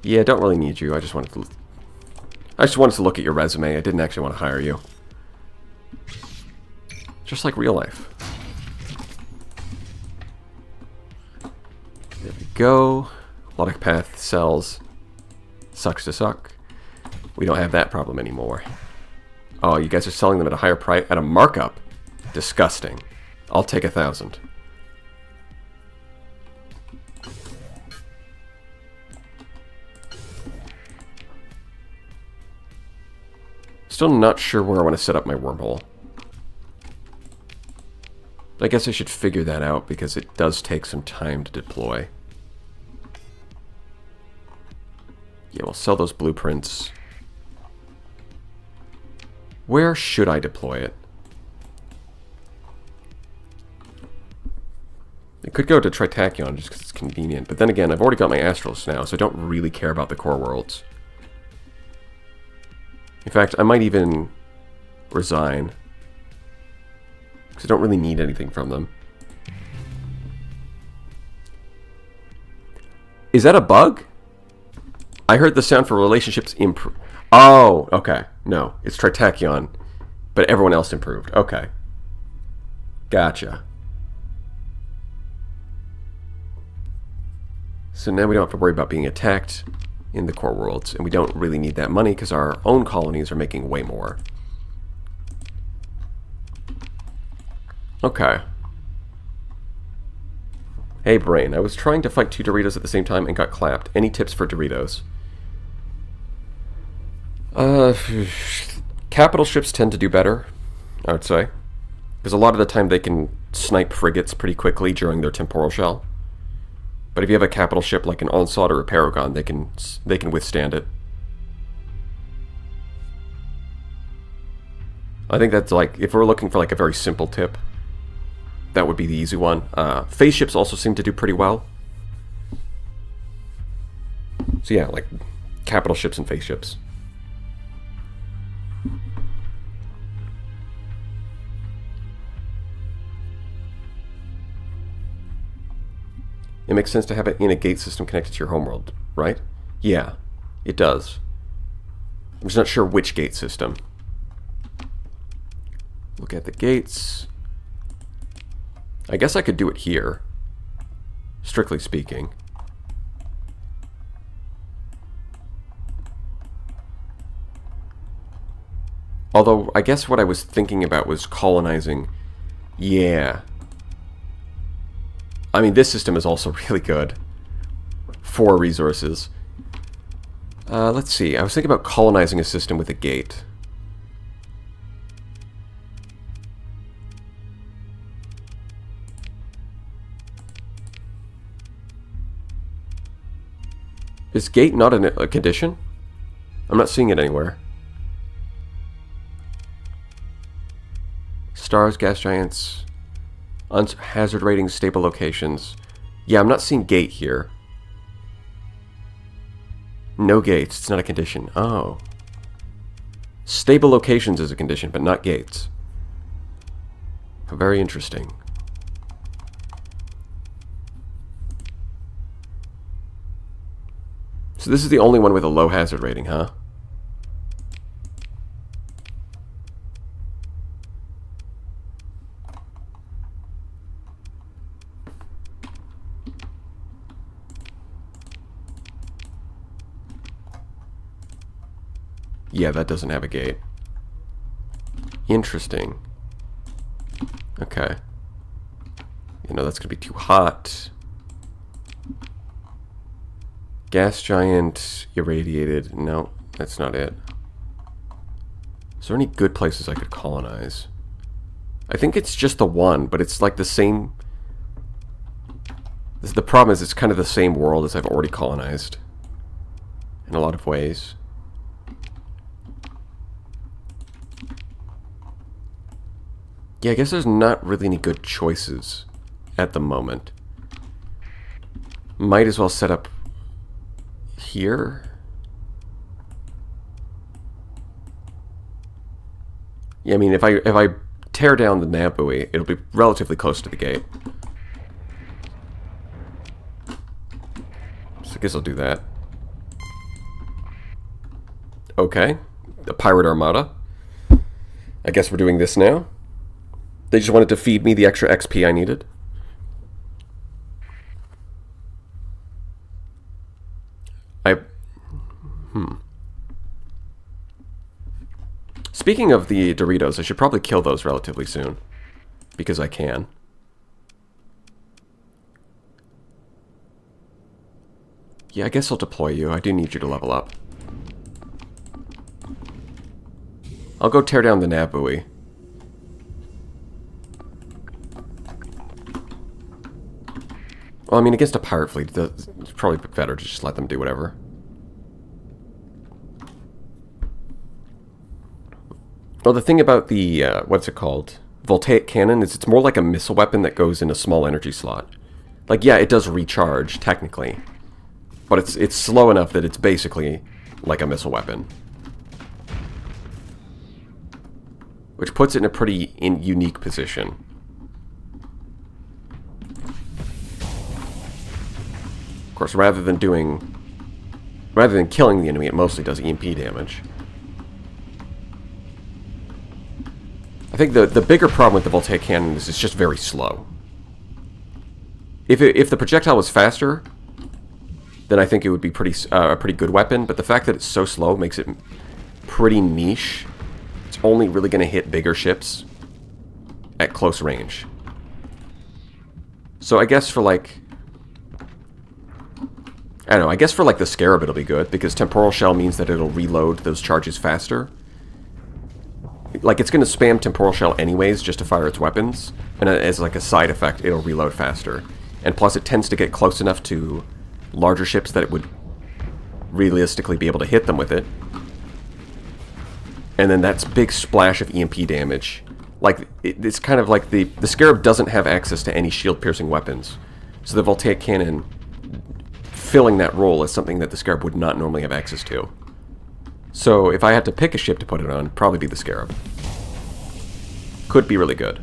Yeah, don't really need you. I just wanted to look at your resume. I didn't actually want to hire you. Just like real life. There we go. Logic path cells. Sucks to suck. We don't have that problem anymore. Oh, you guys are selling them at a higher price, at a markup. Disgusting. I'll take 1,000. Still not sure where I want to set up my wormhole. I guess I should figure that out because it does take some time to deploy. Yeah, we'll sell those blueprints. Where should I deploy it? It could go to Tritachyon just because it's convenient. But then again, I've already got my Astrals now, so I don't really care about the core worlds. In fact, I might even resign. Because I don't really need anything from them. Is that a bug? I heard the sound for relationships improve. Oh, okay. No, it's Tritachyon. But everyone else improved. Okay. Gotcha. So now we don't have to worry about being attacked in the core worlds. And we don't really need that money because our own colonies are making way more. Okay. Hey, Brain. I was trying to fight 2 Doritos at the same time and got clapped. Any tips for Doritos? Capital ships tend to do better, I would say. Because a lot of the time they can snipe frigates pretty quickly during their temporal shell. But if you have a capital ship like an Onslaught or a Paragon, they can withstand it. I think that's like, if we're looking for like a very simple tip, that would be the easy one. Phase ships also seem to do pretty well. So yeah, like capital ships and phase ships. makes sense to have it in a gate system connected to your homeworld, right? Yeah, it does. I'm just not sure which gate system. Look at the gates. I guess I could do it here, strictly speaking. Although, I guess what I was thinking about was colonizing. Yeah. I mean, this system is also really good for resources. Let's see. I was thinking about colonizing a system with a gate. Is gate not a condition? I'm not seeing it anywhere. Stars, gas giants, hazard ratings, stable locations. Yeah, I'm not seeing gate here. No gates. It's not a condition. Oh. Stable locations is a condition, but not gates. Very interesting. So this is the only one with a low hazard rating, huh? Yeah, that doesn't have a gate. Interesting. Okay. You know, that's going to be too hot. Gas giant, irradiated. No, that's not it. Is there any good places I could colonize? I think it's just the one, but it's like the same... The problem is it's kind of the same world as I've already colonized. In a lot of ways. Yeah, I guess there's not really any good choices at the moment. Might as well set up here. Yeah, I mean, if I tear down the nav buoy, it'll be relatively close to the gate. So I guess I'll do that. Okay, the pirate armada. I guess we're doing this now. They just wanted to feed me the extra XP I needed. Speaking of the Doritos, I should probably kill those relatively soon. Because I can. Yeah, I guess I'll deploy you. I do need you to level up. I'll go tear down the nav buoy. Well, I mean, against a pirate fleet, it's probably better to just let them do whatever. Well, the thing about the, what's it called? Voltaic cannon is it's more like a missile weapon that goes in a small energy slot. Like, yeah, it does recharge, technically. But it's slow enough that it's basically like a missile weapon. Which puts it in a pretty unique position. Of course, rather than killing the enemy, it mostly does EMP damage. I think the bigger problem with the Voltaic cannon is it's just very slow. If the projectile was faster, then I think it would be a pretty good weapon. But the fact that it's so slow makes it pretty niche. It's only really going to hit bigger ships at close range. So I guess for like... I don't know, I guess for like the Scarab it'll be good, because Temporal Shell means that it'll reload those charges faster. Like, it's going to spam Temporal Shell anyways just to fire its weapons, and as like a side effect, it'll reload faster. And plus, it tends to get close enough to larger ships that it would realistically be able to hit them with it. And then that's big splash of EMP damage. Like, it's kind of like the Scarab doesn't have access to any shield-piercing weapons. So the Voltaic Cannon filling that role is something that the Scarab would not normally have access to. So if I had to pick a ship to put it on, it'd probably be the Scarab. Could be really good.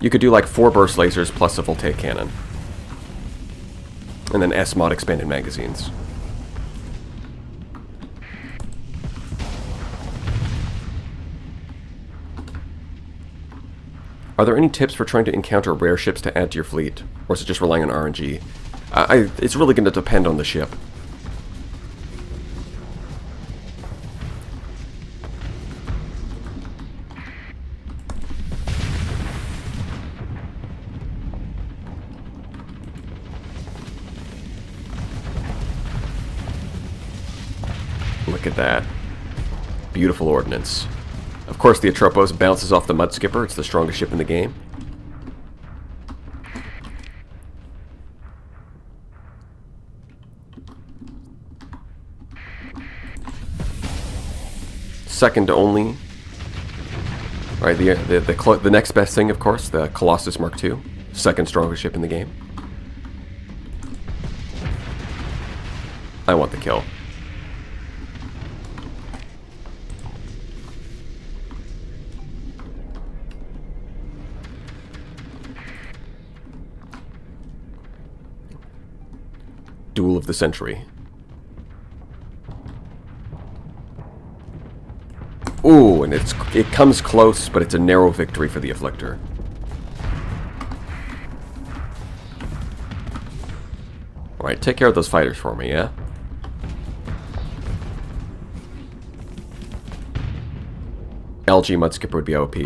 You could do like 4 burst lasers plus a voltaic cannon. And then S-mod expanded magazines. Are there any tips for trying to encounter rare ships to add to your fleet? Or is it just relying on RNG? It's really going to depend on the ship. Look at that. Beautiful ordnance. Of course, the Atropos bounces off the Mud Skipper. It's the strongest ship in the game. Second only. Alright, the next best thing, of course, the Colossus Mark II. Second strongest ship in the game. I want the kill. Duel of the century. Ooh, and it comes close, but it's a narrow victory for the Afflictor. Alright, take care of those fighters for me, yeah? LG Mudskipper would be OP.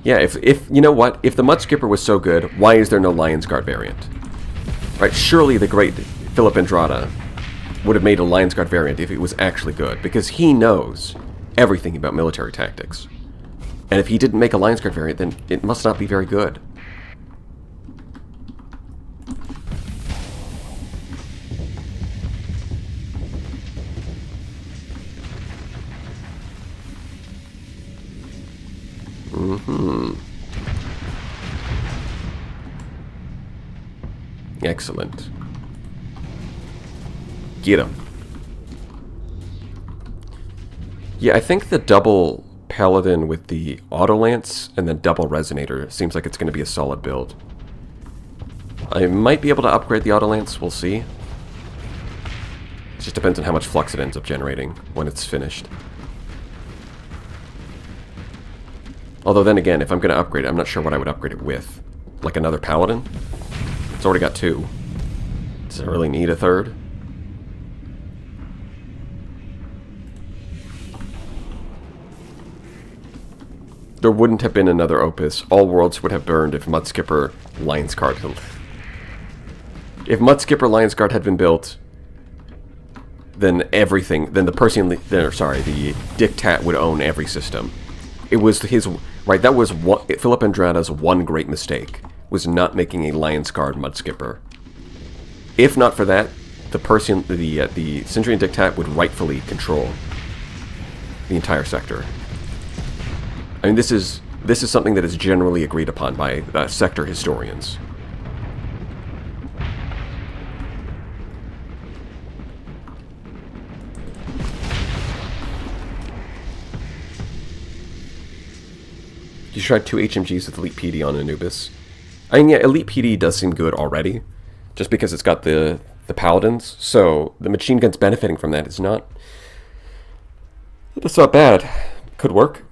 Yeah, if you know what? If the Mudskipper was so good, why is there no Lion's Guard variant? Right, surely the great Philip Andrada would have made a Lion's Guard variant if it was actually good, because he knows everything about military tactics. And if he didn't make a Lion's Guard variant, then it must not be very good. Excellent. Get him. Yeah, I think the double Paladin with the Auto Lance and then double Resonator seems like it's going to be a solid build. I might be able to upgrade the Auto Lance, we'll see. It just depends on how much flux it ends up generating when it's finished. Although then again, if I'm going to upgrade it, I'm not sure what I would upgrade it with. Like another Paladin? It's already got 2. Does it really need a third? There wouldn't have been another Opus. All worlds would have burned if Mudskipper Lion's Guard had... If Mudskipper Lion's Guard had been built, then everything... Then the the Dictat would own every system. It was his... Right, that was Philip Andrada's one great mistake, was not making a Lion's Guard Mudskipper. If not for that, the Centurion Dictat would rightfully control the entire sector. I mean, this is something that is generally agreed upon by sector historians. You tried 2 HMGs with Elite PD on Anubis. I mean, yeah, Elite PD does seem good already, just because it's got the Paladins, so the machine guns benefiting from that is not... It's not bad. Could work.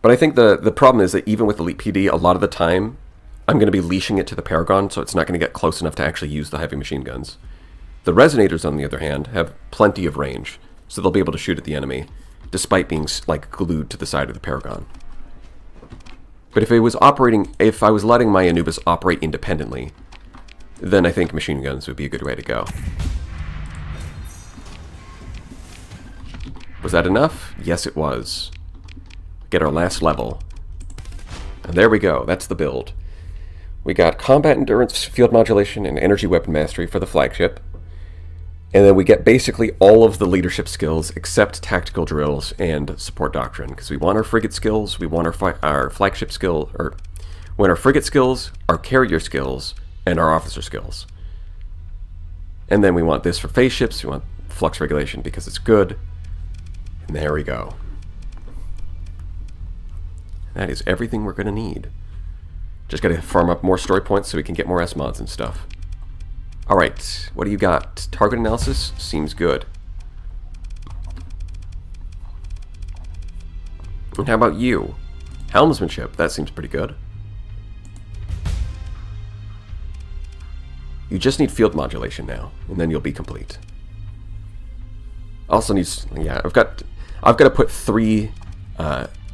But I think the problem is that even with Elite PD, a lot of the time, I'm going to be leashing it to the Paragon, so it's not going to get close enough to actually use the heavy machine guns. The Resonators, on the other hand, have plenty of range, so they'll be able to shoot at the enemy, despite being, like, glued to the side of the Paragon. But if I was letting my Anubis operate independently, then I think machine guns would be a good way to go. Was that enough? Yes, it was. Get our last level. And there we go. That's the build. We got combat endurance, field modulation, and energy weapon mastery for the flagship. And then we get basically all of the leadership skills except tactical drills and support doctrine. Because we want our frigate skills, we want our flagship skill, or we want our frigate skills, our carrier skills, and our officer skills. And then we want this for phase ships, we want flux regulation because it's good. And there we go. That is everything we're going to need. Just got to farm up more story points so we can get more S-mods and stuff. Alright, what do you got? Target analysis? Seems good. And how about you? Helmsmanship, that seems pretty good. You just need field modulation now, and then you'll be complete. Also needs, yeah, I've got to put 3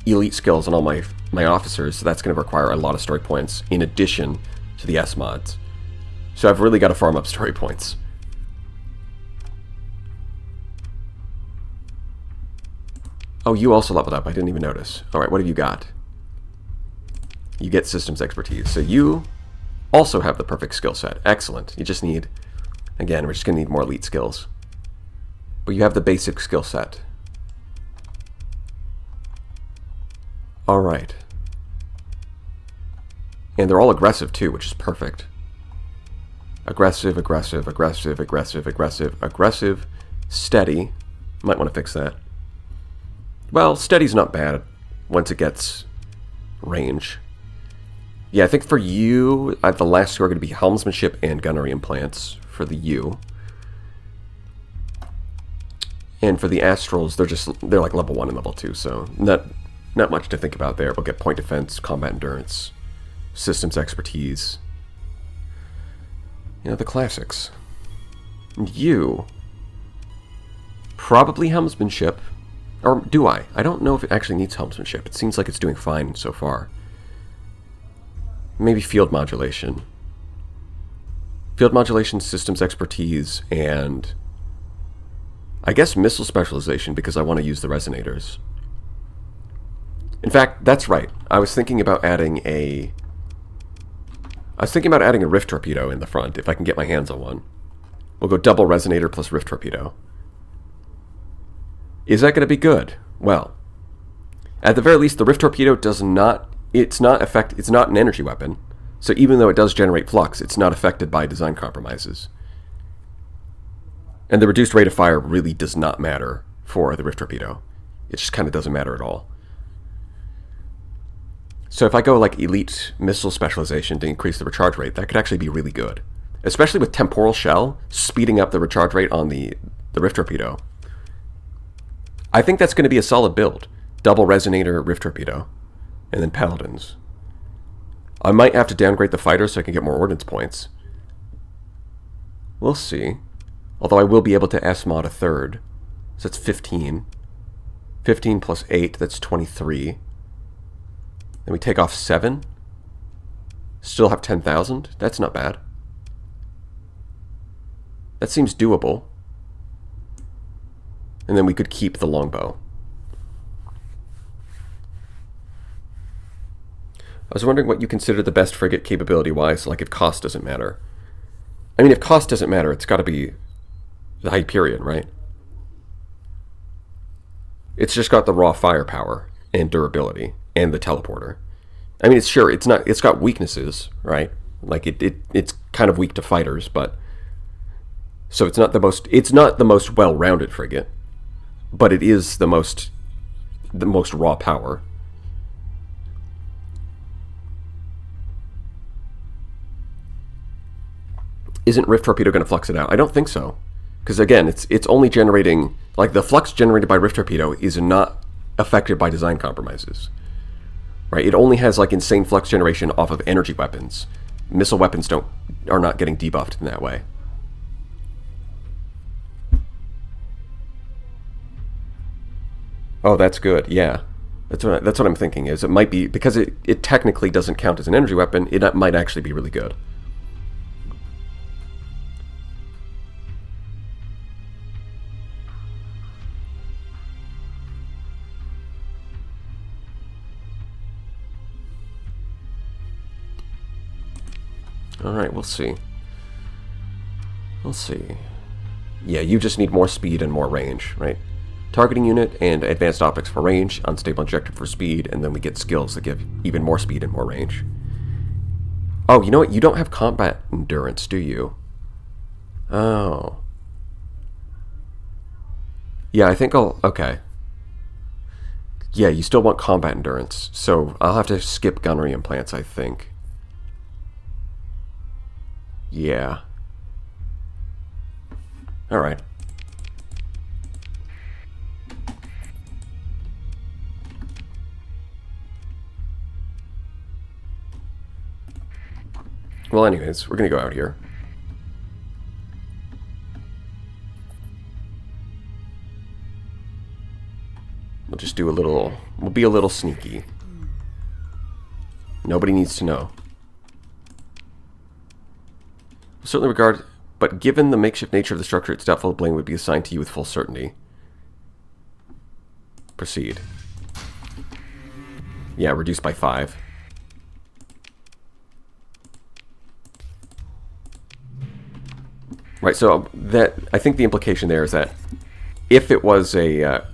elite skills on all my officers, so that's going to require a lot of story points in addition to the S mods. So I've really got to farm up story points. Oh, you also leveled up. I didn't even notice. All right, what have you got? You get systems expertise. So you also have the perfect skill set. Excellent. You just need, again, we're just going to need more elite skills. But you have the basic skill set. All right. And they're all aggressive too, which is perfect. Aggressive, aggressive, aggressive, aggressive, aggressive, aggressive, steady. Might want to fix that. Well, steady's not bad once it gets range. Yeah, I think for you, the last two are going to be helmsmanship and gunnery implants for the U. And for the astrals, they're like level 1 and level 2, so not much to think about there. We'll get point defense, combat endurance, systems expertise. You know, the classics. And you, probably helmsmanship. Or do I? I don't know if it actually needs helmsmanship. It seems like it's doing fine so far. Maybe field modulation. Field modulation, systems expertise, and I guess missile specialization because I want to use the resonators. In fact, that's right. I was thinking about adding a rift torpedo in the front if I can get my hands on one. We'll go double resonator plus rift torpedo. Is that going to be good? Well, at the very least, the rift torpedo it's not an energy weapon. So even though it does generate flux, it's not affected by design compromises. And the reduced rate of fire really does not matter for the rift torpedo. It just kind of doesn't matter at all. So if I go like elite missile specialization to increase the recharge rate, that could actually be really good. Especially with temporal shell, speeding up the recharge rate on the rift torpedo. I think that's going to be a solid build. Double resonator, rift torpedo, and then paladins. I might have to downgrade the fighter so I can get more ordnance points. We'll see. Although I will be able to S-mod a third. So that's 15. 15 plus 8, that's 23. Then we take off 7. Still have 10,000. That's not bad. That seems doable. And then we could keep the longbow. I was wondering what you consider the best frigate capability-wise, like if cost doesn't matter. I mean, if cost doesn't matter, it's got to be the Hyperion, right? It's just got the raw firepower and durability and the teleporter. I mean, it's got weaknesses, right? Like it's kind of weak to fighters, but so it's not the most well-rounded frigate, but it is the most raw power. Isn't Rift Torpedo going to flux it out? I don't think so. Because again, it's only generating, like the flux generated by Rift Torpedo is not affected by design compromises. Right? It only has like insane flux generation off of energy weapons. Missile weapons are not getting debuffed in that way. Oh, that's good. Yeah. That's what I'm thinking is it might be, because it technically doesn't count as an energy weapon, it might actually be really good. Alright, we'll see. We'll see. Yeah, you just need more speed and more range, right? Targeting unit and advanced optics for range, unstable injector for speed, and then we get skills that give even more speed and more range. Oh, you know what? You don't have combat endurance, do you? Oh. Yeah, I think okay. Yeah, you still want combat endurance, so I'll have to skip gunnery implants, I think. Yeah. Alright. Well, anyways, we're gonna go out here. We'll just do a little... We'll be a little sneaky. Nobody needs to know. Certainly regard... But given the makeshift nature of the structure, it's doubtful the blame would be assigned to you with full certainty. Proceed. Yeah, reduced by 5. Right, so that I think the implication there is that if it was a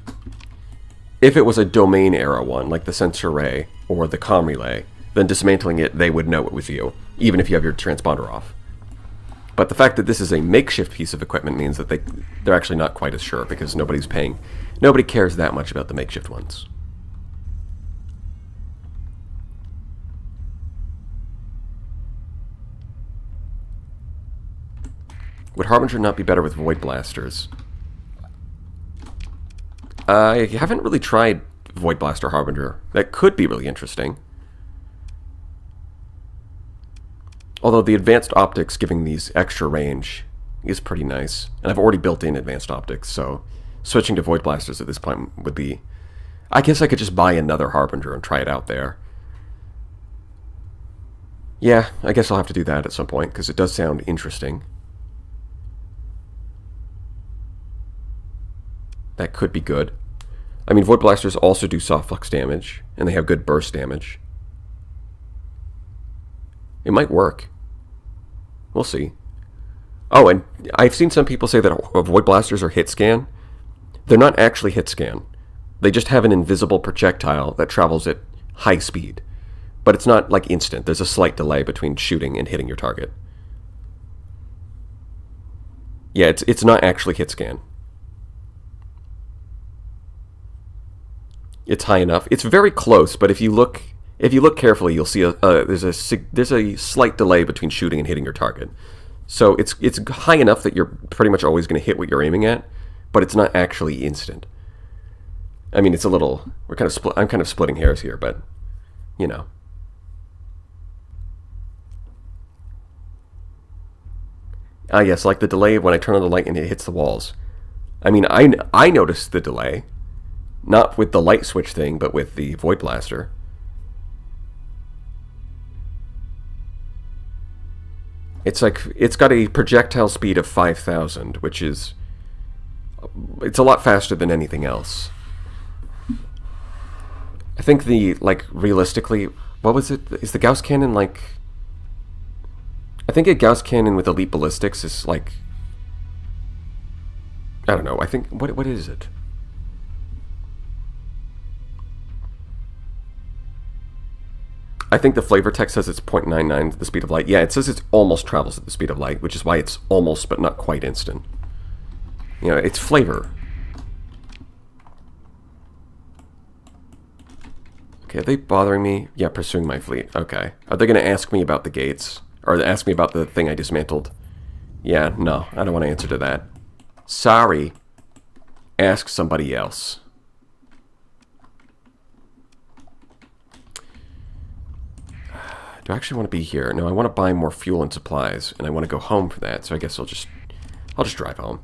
domain era one, like the sensor array or the comm relay, then dismantling it, they would know it was you, even if you have your transponder off. But the fact that this is a makeshift piece of equipment means that they're actually not quite as sure, because nobody cares that much about the makeshift ones. Would Harbinger not be better with Void Blasters? I haven't really tried Void Blaster Harbinger. That could be really interesting. Although the advanced optics giving these extra range is pretty nice. And I've already built in advanced optics, so switching to Void Blasters at this point would be... I guess I could just buy another Harbinger and try it out there. Yeah, I guess I'll have to do that at some point, because it does sound interesting. That could be good. I mean, Void Blasters also do soft flux damage, and they have good burst damage. It might work. We'll see. Oh, and I've seen some people say that Void Blasters are hit scan. They're not actually hit scan. They just have an invisible projectile that travels at high speed. But it's not like instant. There's a slight delay between shooting and hitting your target. Yeah, it's not actually hit scan. It's high enough. It's very close, but if you look carefully, you'll see there's a slight delay between shooting and hitting your target. So it's high enough that you're pretty much always going to hit what you're aiming at, but it's not actually instant. I mean, it's a little... I'm kind of splitting hairs here, but you know. Ah, yes, like the delay when I turn on the light and it hits the walls. I mean, I noticed the delay. Not with the light switch thing, but with the Void Blaster. It's like, it's got a projectile speed of 5,000, which is... It's a lot faster than anything else. I think realistically... What was it? Is the Gauss Cannon, like... I think a Gauss Cannon with Elite Ballistics is, like... I don't know, I think... What is it? I think the flavor text says it's 0.99 the speed of light. Yeah, it says it almost travels at the speed of light, which is why it's almost but not quite instant. You know, it's flavor. Okay, are they bothering me? Yeah, pursuing my fleet. Okay. Are they going to ask me about the gates? Or ask me about the thing I dismantled? Yeah, no, I don't want to answer to that. Sorry. Ask somebody else. Do I actually want to be here? No, I want to buy more fuel and supplies, and I want to go home for that, so I guess I'll just drive home.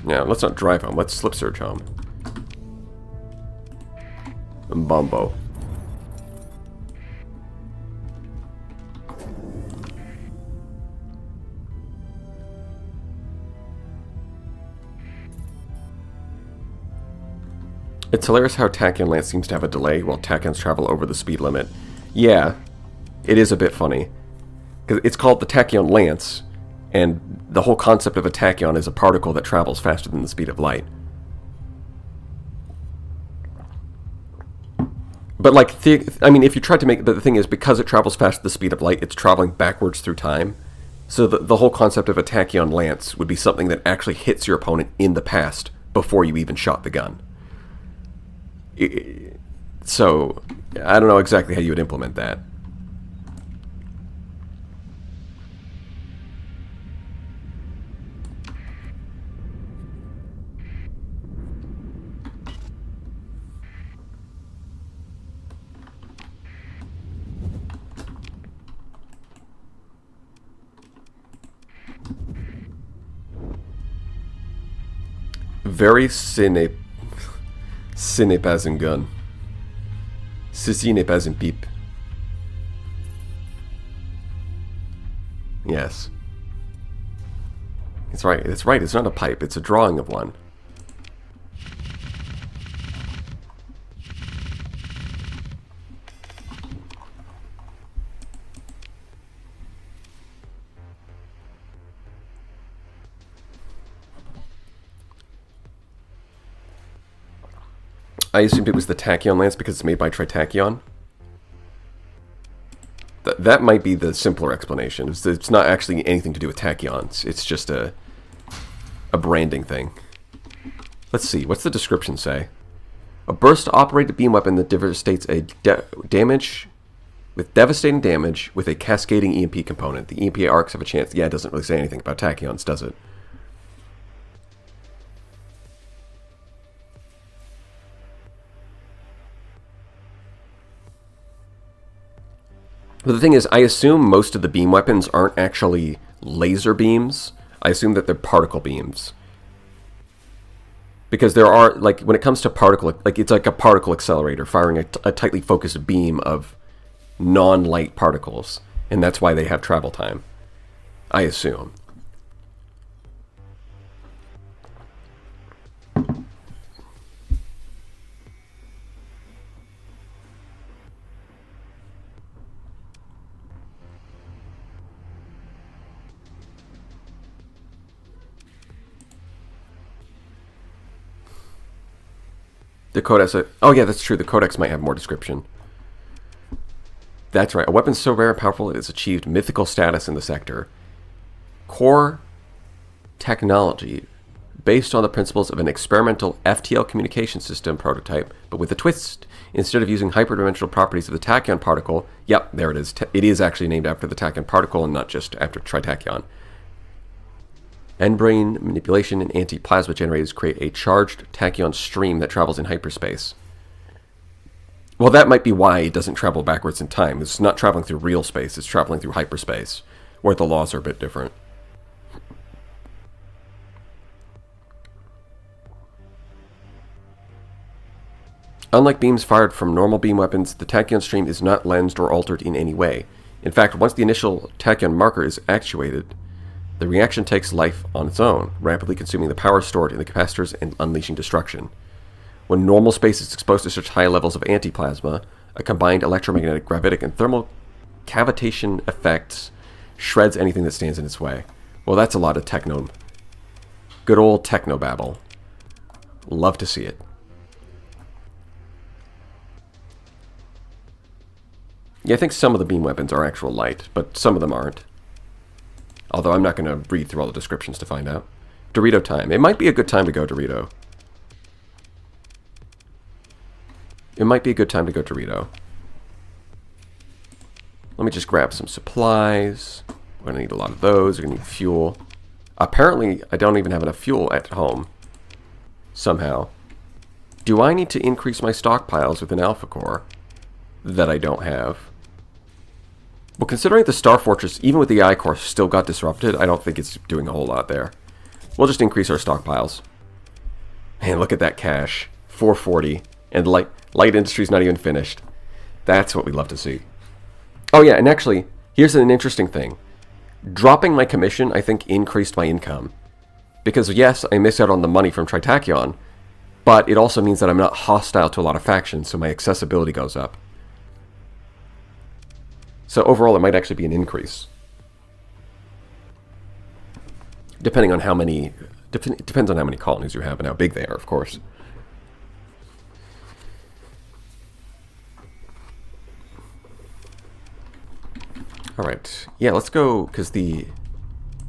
No, let's not drive home. Let's slip surge home. Mbombo. It's hilarious how Tachyon Lance seems to have a delay while Tachyons travel over the speed limit. Yeah, it is a bit funny. Because it's called the Tachyon Lance, and the whole concept of a tachyon is a particle that travels faster than the speed of light. But, like, I mean, if you tried to make... But the thing is, because it travels faster than the speed of light, it's traveling backwards through time. So the whole concept of a tachyon lance would be something that actually hits your opponent in the past before you even shot the gun. So I don't know exactly how you would implement that. Very ce n'est pas un gun. Ceci n'est pas un pipe. Yes. It's right. It's right. It's not a pipe. It's a drawing of one. I assumed it was the tachyon lance because it's made by Tritachyon. That might be the simpler explanation. It's not actually anything to do with tachyons. It's just a branding thing. Let's see. What's the description say? A burst-operated beam weapon that devastates devastating damage with a cascading EMP component. The EMP arcs have a chance. Yeah, it doesn't really say anything about tachyons, does it? But the thing is, I assume most of the beam weapons aren't actually laser beams. I assume that they're particle beams. Because there are, like, when it comes to particle, like, it's like a particle accelerator firing a tightly focused beam of non-light particles. And that's why they have travel time. I assume. The codex... Oh yeah, that's true. The codex might have more description. That's right. A weapon so rare and powerful it has achieved mythical status in the sector. Core technology based on the principles of an experimental FTL communication system prototype, but with a twist. Instead of using hyperdimensional properties of the tachyon particle, yep, there it is. It is actually named after the tachyon particle and not just after Tritachyon. End-brain manipulation and anti-plasma generators create a charged tachyon stream that travels in hyperspace. Well, that might be why it doesn't travel backwards in time. It's not traveling through real space, it's traveling through hyperspace, where the laws are a bit different. Unlike beams fired from normal beam weapons, the tachyon stream is not lensed or altered in any way. In fact, once the initial tachyon marker is actuated, the reaction takes life on its own, rapidly consuming the power stored in the capacitors and unleashing destruction. When normal space is exposed to such high levels of antiplasma, a combined electromagnetic, gravitic, and thermal cavitation effects shreds anything that stands in its way. Well, that's a lot of techno. Good old technobabble. Love to see it. Yeah, I think some of the beam weapons are actual light, but some of them aren't. Although I'm not going to read through all the descriptions to find out. Dorito time. It might be a good time to go Dorito. It might be a good time to go Dorito. Let me just grab some supplies. We're going to need a lot of those. We're going to need fuel. Apparently, I don't even have enough fuel at home. Somehow. Do I need to increase my stockpiles with an alpha core that I don't have? Well, considering the Star Fortress, even with the I core, still got disrupted, I don't think it's doing a whole lot there. We'll just increase our stockpiles. Man, look at that cash. 440. And light industry's not even finished. That's what we love to see. Oh yeah, and actually, here's an interesting thing. Dropping my commission, I think, increased my income. Because yes, I miss out on the money from Tritachyon, but it also means that I'm not hostile to a lot of factions, so my accessibility goes up. So overall, it might actually be an increase. Depending on how many... depends on how many colonies you have and how big they are, of course. Alright. Yeah, let's go, because the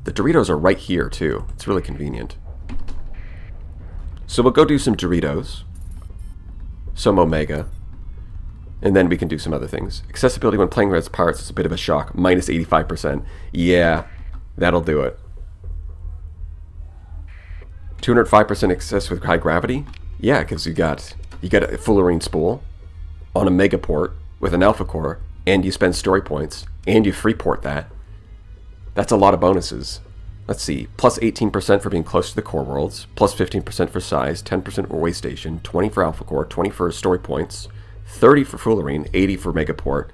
The Doritos are right here, too. It's really convenient. So we'll go do some Doritos. Some Omega. And then we can do some other things. Accessibility when playing as pirates is a bit of a shock. Minus 85%. Yeah, that'll do it. 205% access with high gravity? Yeah, because you got a fullerene spool on a megaport with an alpha core, and you spend story points, and you freeport that. That's a lot of bonuses. Let's see. Plus 18% for being close to the core worlds, plus 15% for size, 10% for waste station, 20 for alpha core, 20 for story points, 30 for fullerene, 80 for megaport,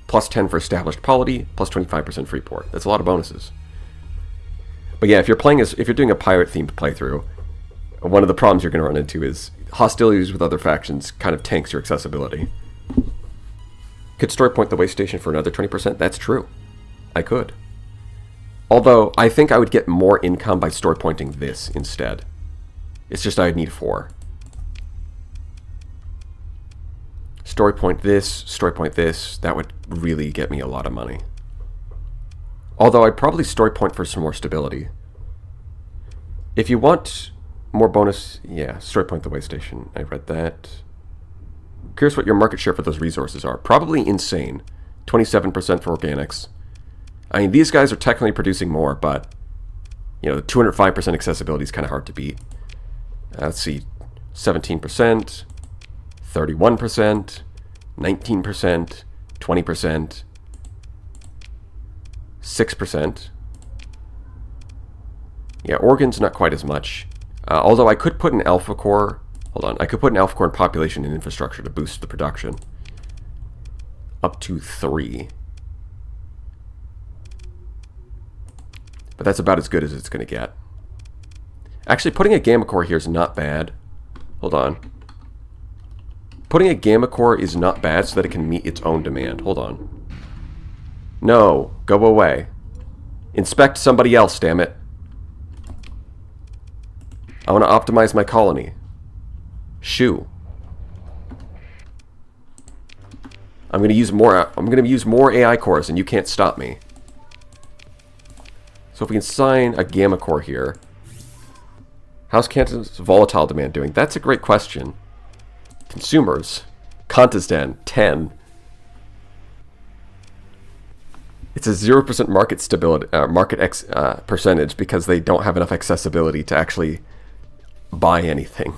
plus 10 for established polity, plus 25% freeport. That's a lot of bonuses. But yeah, if you're doing a pirate-themed playthrough, one of the problems you're going to run into is hostilities with other factions kind of tanks your accessibility. Could story point the waste station for another 20%? That's true. I could. Although, I think I would get more income by story pointing this instead. It's just I'd need 4. Story point this, that would really get me a lot of money. Although I'd probably story point for some more stability. If you want more bonus, yeah, story point the way station. I read that. Curious what your market share for those resources are. Probably insane. 27% for organics. I mean, these guys are technically producing more, but, you know, the 205% accessibility is kind of hard to beat. Let's see. 17%, 31%, 19%, 20%, 6%. Yeah, organs not quite as much. Although I could put an alpha core. Hold on, I could put an alpha core in population and infrastructure to boost the production. Up to 3. But that's about as good as it's going to get. Actually, putting a gamma core here is not bad. Hold on. Putting a gamma core is not bad so that it can meet its own demand. Hold on. No, go away. Inspect somebody else, damn it. I want to optimize my colony. Shoo. I'm going to use more AI cores and you can't stop me. So if we can assign a gamma core here. How's Canton's volatile demand doing? That's a great question. Consumers. Contestan, 10. It's a 0% market stability, percentage because they don't have enough accessibility to actually buy anything.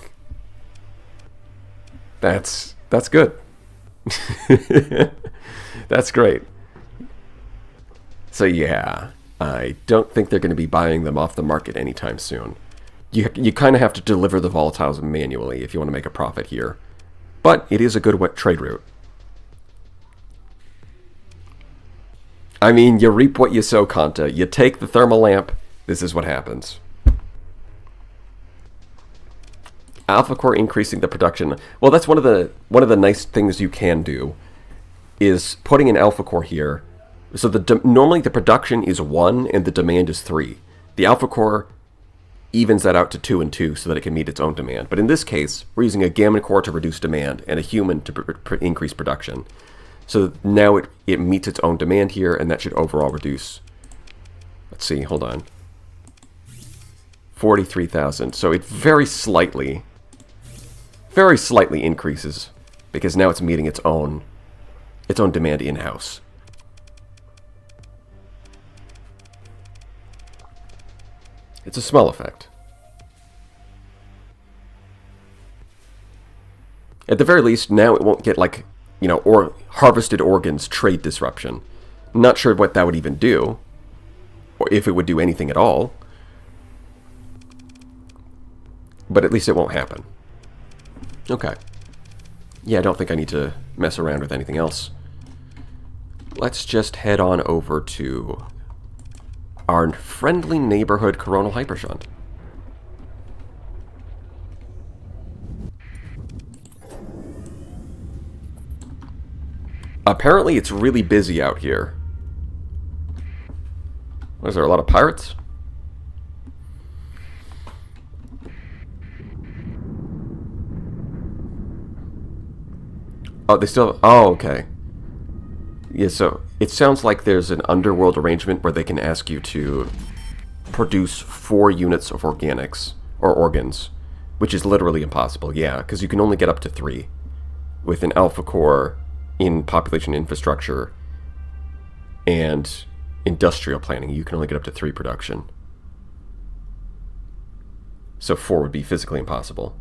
That's good. That's great. So yeah, I don't think they're going to be buying them off the market anytime soon. You kind of have to deliver the volatiles manually if you want to make a profit here. But it is a good trade route. I mean, you reap what you sow, Kanta. You take the thermal lamp, this is what happens. Alpha core increasing the production. Well, that's one of the nice things you can do is putting an alpha core here. So normally the production is 1 and the demand is 3. The alpha core evens that out to 2 and 2 so that it can meet its own demand. But in this case, we're using a gamma core to reduce demand and a human to increase production. So now it meets its own demand here, and that should overall reduce. Let's see, hold on. 43,000. So it very slightly increases because now it's meeting its own demand in-house. It's a small effect. At the very least, now it won't get like, you know, or harvested organs trade disruption. Not sure what that would even do, or if it would do anything at all. But at least it won't happen. Okay. Yeah, I don't think I need to mess around with anything else. Let's just head on over to our friendly neighborhood coronal hypershunt. Apparently it's really busy out here. Was there a lot of pirates? Oh, they still... Oh, okay. Yeah, so it sounds like there's an underworld arrangement where they can ask you to produce 4 units of organics, or organs, which is literally impossible, yeah, because you can only get up to 3. With an alpha core in population infrastructure and industrial planning, you can only get up to 3 production. So 4 would be physically impossible.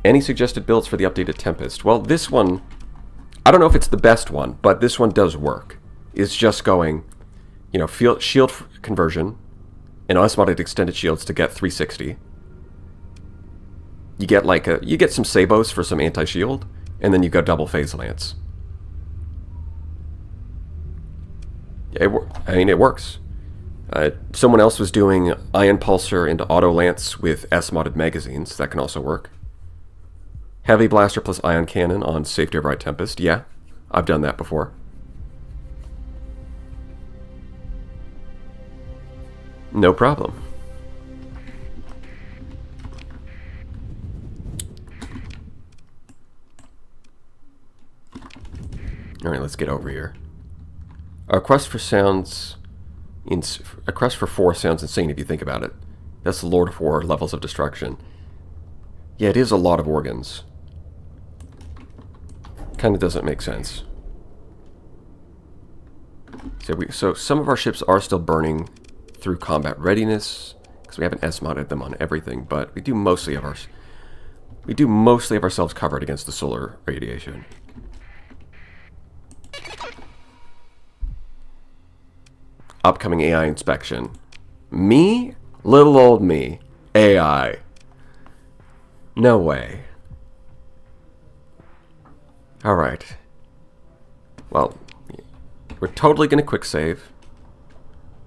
Any suggested builds for the updated Tempest? Well, this one, I don't know if it's the best one, but this one does work. It's just going, you know, shield conversion and osmotic extended shields to get 360. You get you get some sabos for some anti-shield, and then you go double phase lance. I mean, it works. Someone else was doing ion pulsar into auto lance with S-modded magazines. That can also work. Heavy blaster plus ion cannon on Safety of Right Tempest. Yeah, I've done that before. No problem. Alright, let's get over here. A quest for 4 sounds insane if you think about it. That's the Lord of War levels of destruction. Yeah, it is a lot of organs. Kind of doesn't make sense. So some of our ships are still burning through combat readiness because we haven't S-modded them on everything, but we do mostly have ourselves covered against the solar radiation. Upcoming AI inspection. Me? Little old me. AI. No way. Alright. Well, we're totally going to quick save.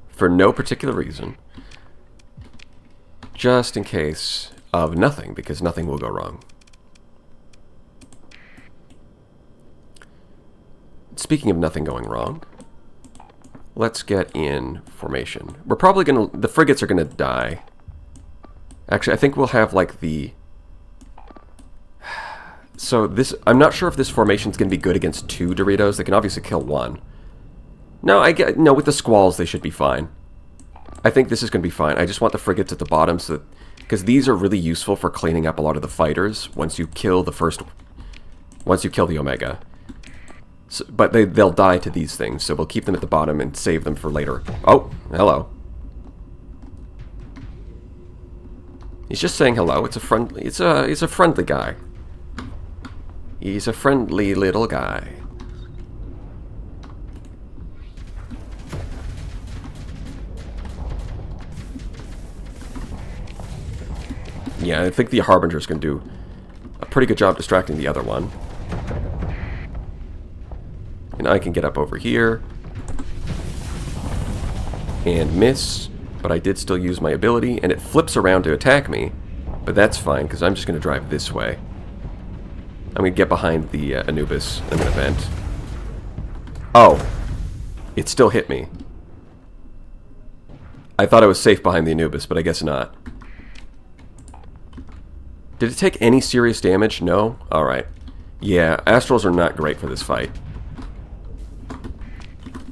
For no particular reason. Just in case of nothing, because nothing will go wrong. Speaking of nothing going wrong, let's get in formation. We're probably going to... The frigates are going to die. Actually, I think we'll have, like, the... So, this... I'm not sure if this formation's going to be good against 2 Doritos. They can obviously kill 1. No, no, with the squalls, they should be fine. I think this is going to be fine. I just want the frigates at the bottom, so because these are really useful for cleaning up a lot of the fighters once you kill the Omega. So, but they'll die to these things, so we'll keep them at the bottom and save them for later. Oh, hello. He's just saying hello. It's a friendly guy. He's a friendly little guy. Yeah, I think the Harbinger's going to do a pretty good job distracting the other one. And I can get up over here and miss, but I did still use my ability, and it flips around to attack me, but that's fine, because I'm just going to drive this way. I'm going to get behind the Anubis. I'm going to vent. Oh, it still hit me. I thought I was safe behind the Anubis, but I guess not. Did it take any serious damage? No? Alright. Yeah, Astrals are not great for this fight.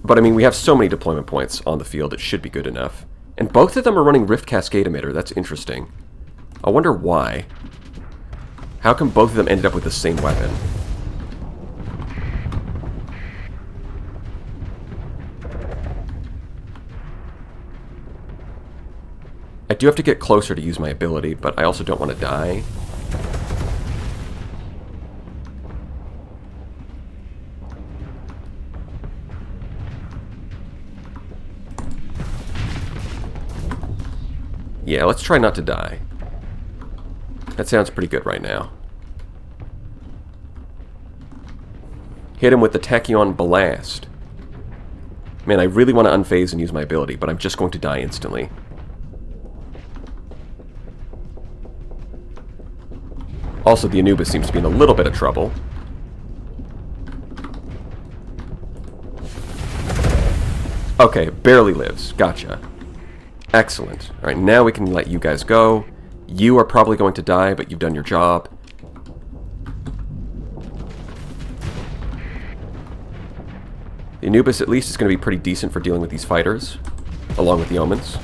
But I mean, we have so many deployment points on the field, it should be good enough. And both of them are running Rift Cascade Emitter, that's interesting. I wonder why. How come both of them ended up with the same weapon? I do have to get closer to use my ability, but I also don't want to die. Yeah, let's try not to die. That sounds pretty good right now. Hit him with the Tachyon Blast. Man, I really want to unphase and use my ability, but I'm just going to die instantly. Also, the Anubis seems to be in a little bit of trouble. Okay, barely lives. Gotcha. Excellent. Alright, now we can let you guys go. You are probably going to die, but you've done your job. The Anubis, at least, is going to be pretty decent for dealing with these fighters. along with the omens.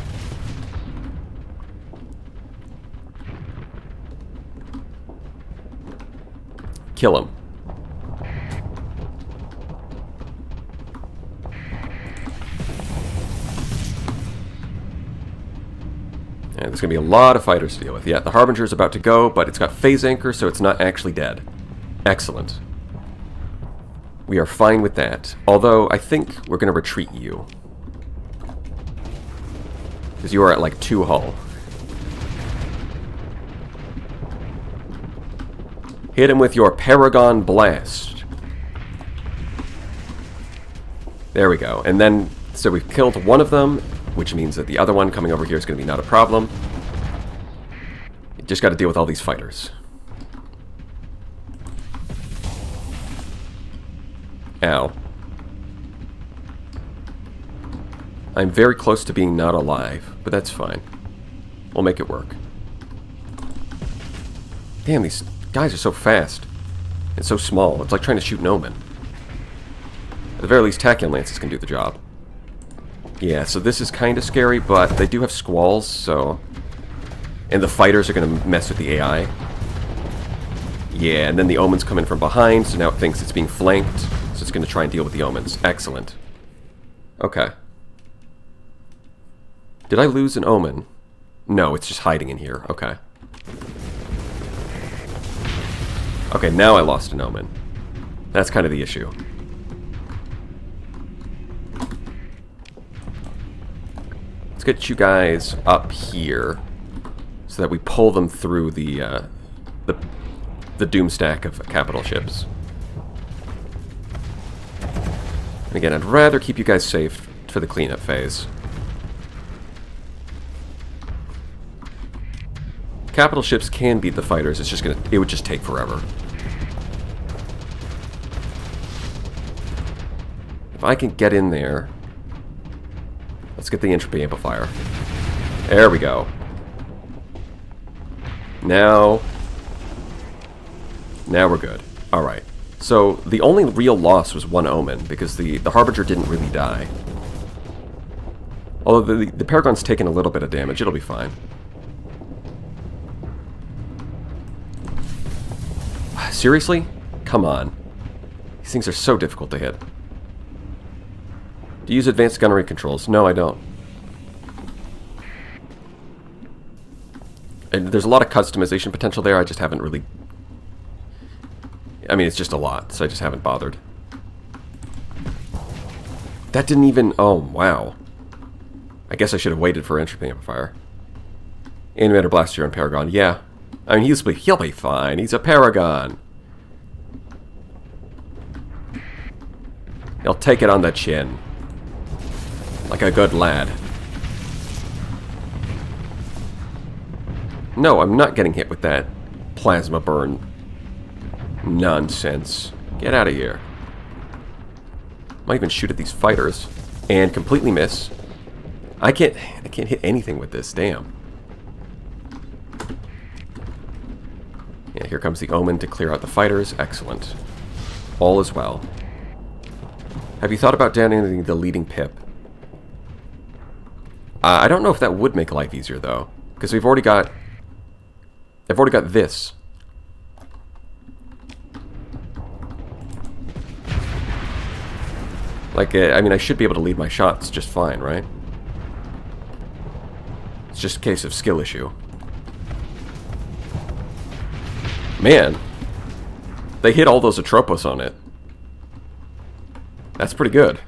Kill him. And there's going to be a lot of fighters to deal with. Yeah, the Harbinger's about to go, but it's got phase anchor, so it's not actually dead. Excellent. We are fine with that. Although, I think we're going to retreat you. Because you are at, like, 2 hull. Hit him with your Paragon Blast. There we go. And then, so we've killed one of them, which means that the other one coming over here is going to be not a problem. You just got to deal with all these fighters. Ow. I'm very close to being not alive, but that's fine. We'll make it work. Damn, these guys are so fast. And so small. It's like trying to shoot an omen. At the very least, Tachyon Lances can do the job. Yeah, so this is kind of scary, but they do have squalls, so... And the fighters are going to mess with the AI. Yeah, and then the omens come in from behind, so now it thinks it's being flanked. So it's going to try and deal with the omens. Excellent. Okay. Did I lose an omen? No, it's just hiding in here. Okay. Okay, now I lost an omen. That's kind of the issue. Let's get you guys up here so that we pull them through the doom stack of capital ships. And again, I'd rather keep you guys safe for the cleanup phase. Capital ships can beat the fighters. It's just it would just take forever. If I can get in there. Let's get the entropy amplifier. There we go. Now we're good. Alright. So, the only real loss was one omen, because the Harbinger didn't really die. Although the Paragon's taken a little bit of damage, it'll be fine. Seriously? Come on. These things are so difficult to hit. Do you use advanced gunnery controls? No, I don't. And there's a lot of customization potential there, I just haven't really... I mean, it's just a lot, so I just haven't bothered. That didn't even... Oh, wow. I guess I should have waited for entropy amplifier. Animator Blaster on Paragon, yeah. I mean, he'll be fine. He's a Paragon. He'll take it on the chin. Like a good lad. No, I'm not getting hit with that plasma burn nonsense. Get out of here. Might even shoot at these fighters and completely miss. I can't hit anything with this. Damn. Yeah, here comes the omen to clear out the fighters. Excellent. All is well. Have you thought about downing the leading pip? I don't know if that would make life easier, though. Because I've already got this. Like, I mean, I should be able to lead my shots just fine, right? It's just a case of skill issue. Man. They hit all those Atropos on it. That's pretty good.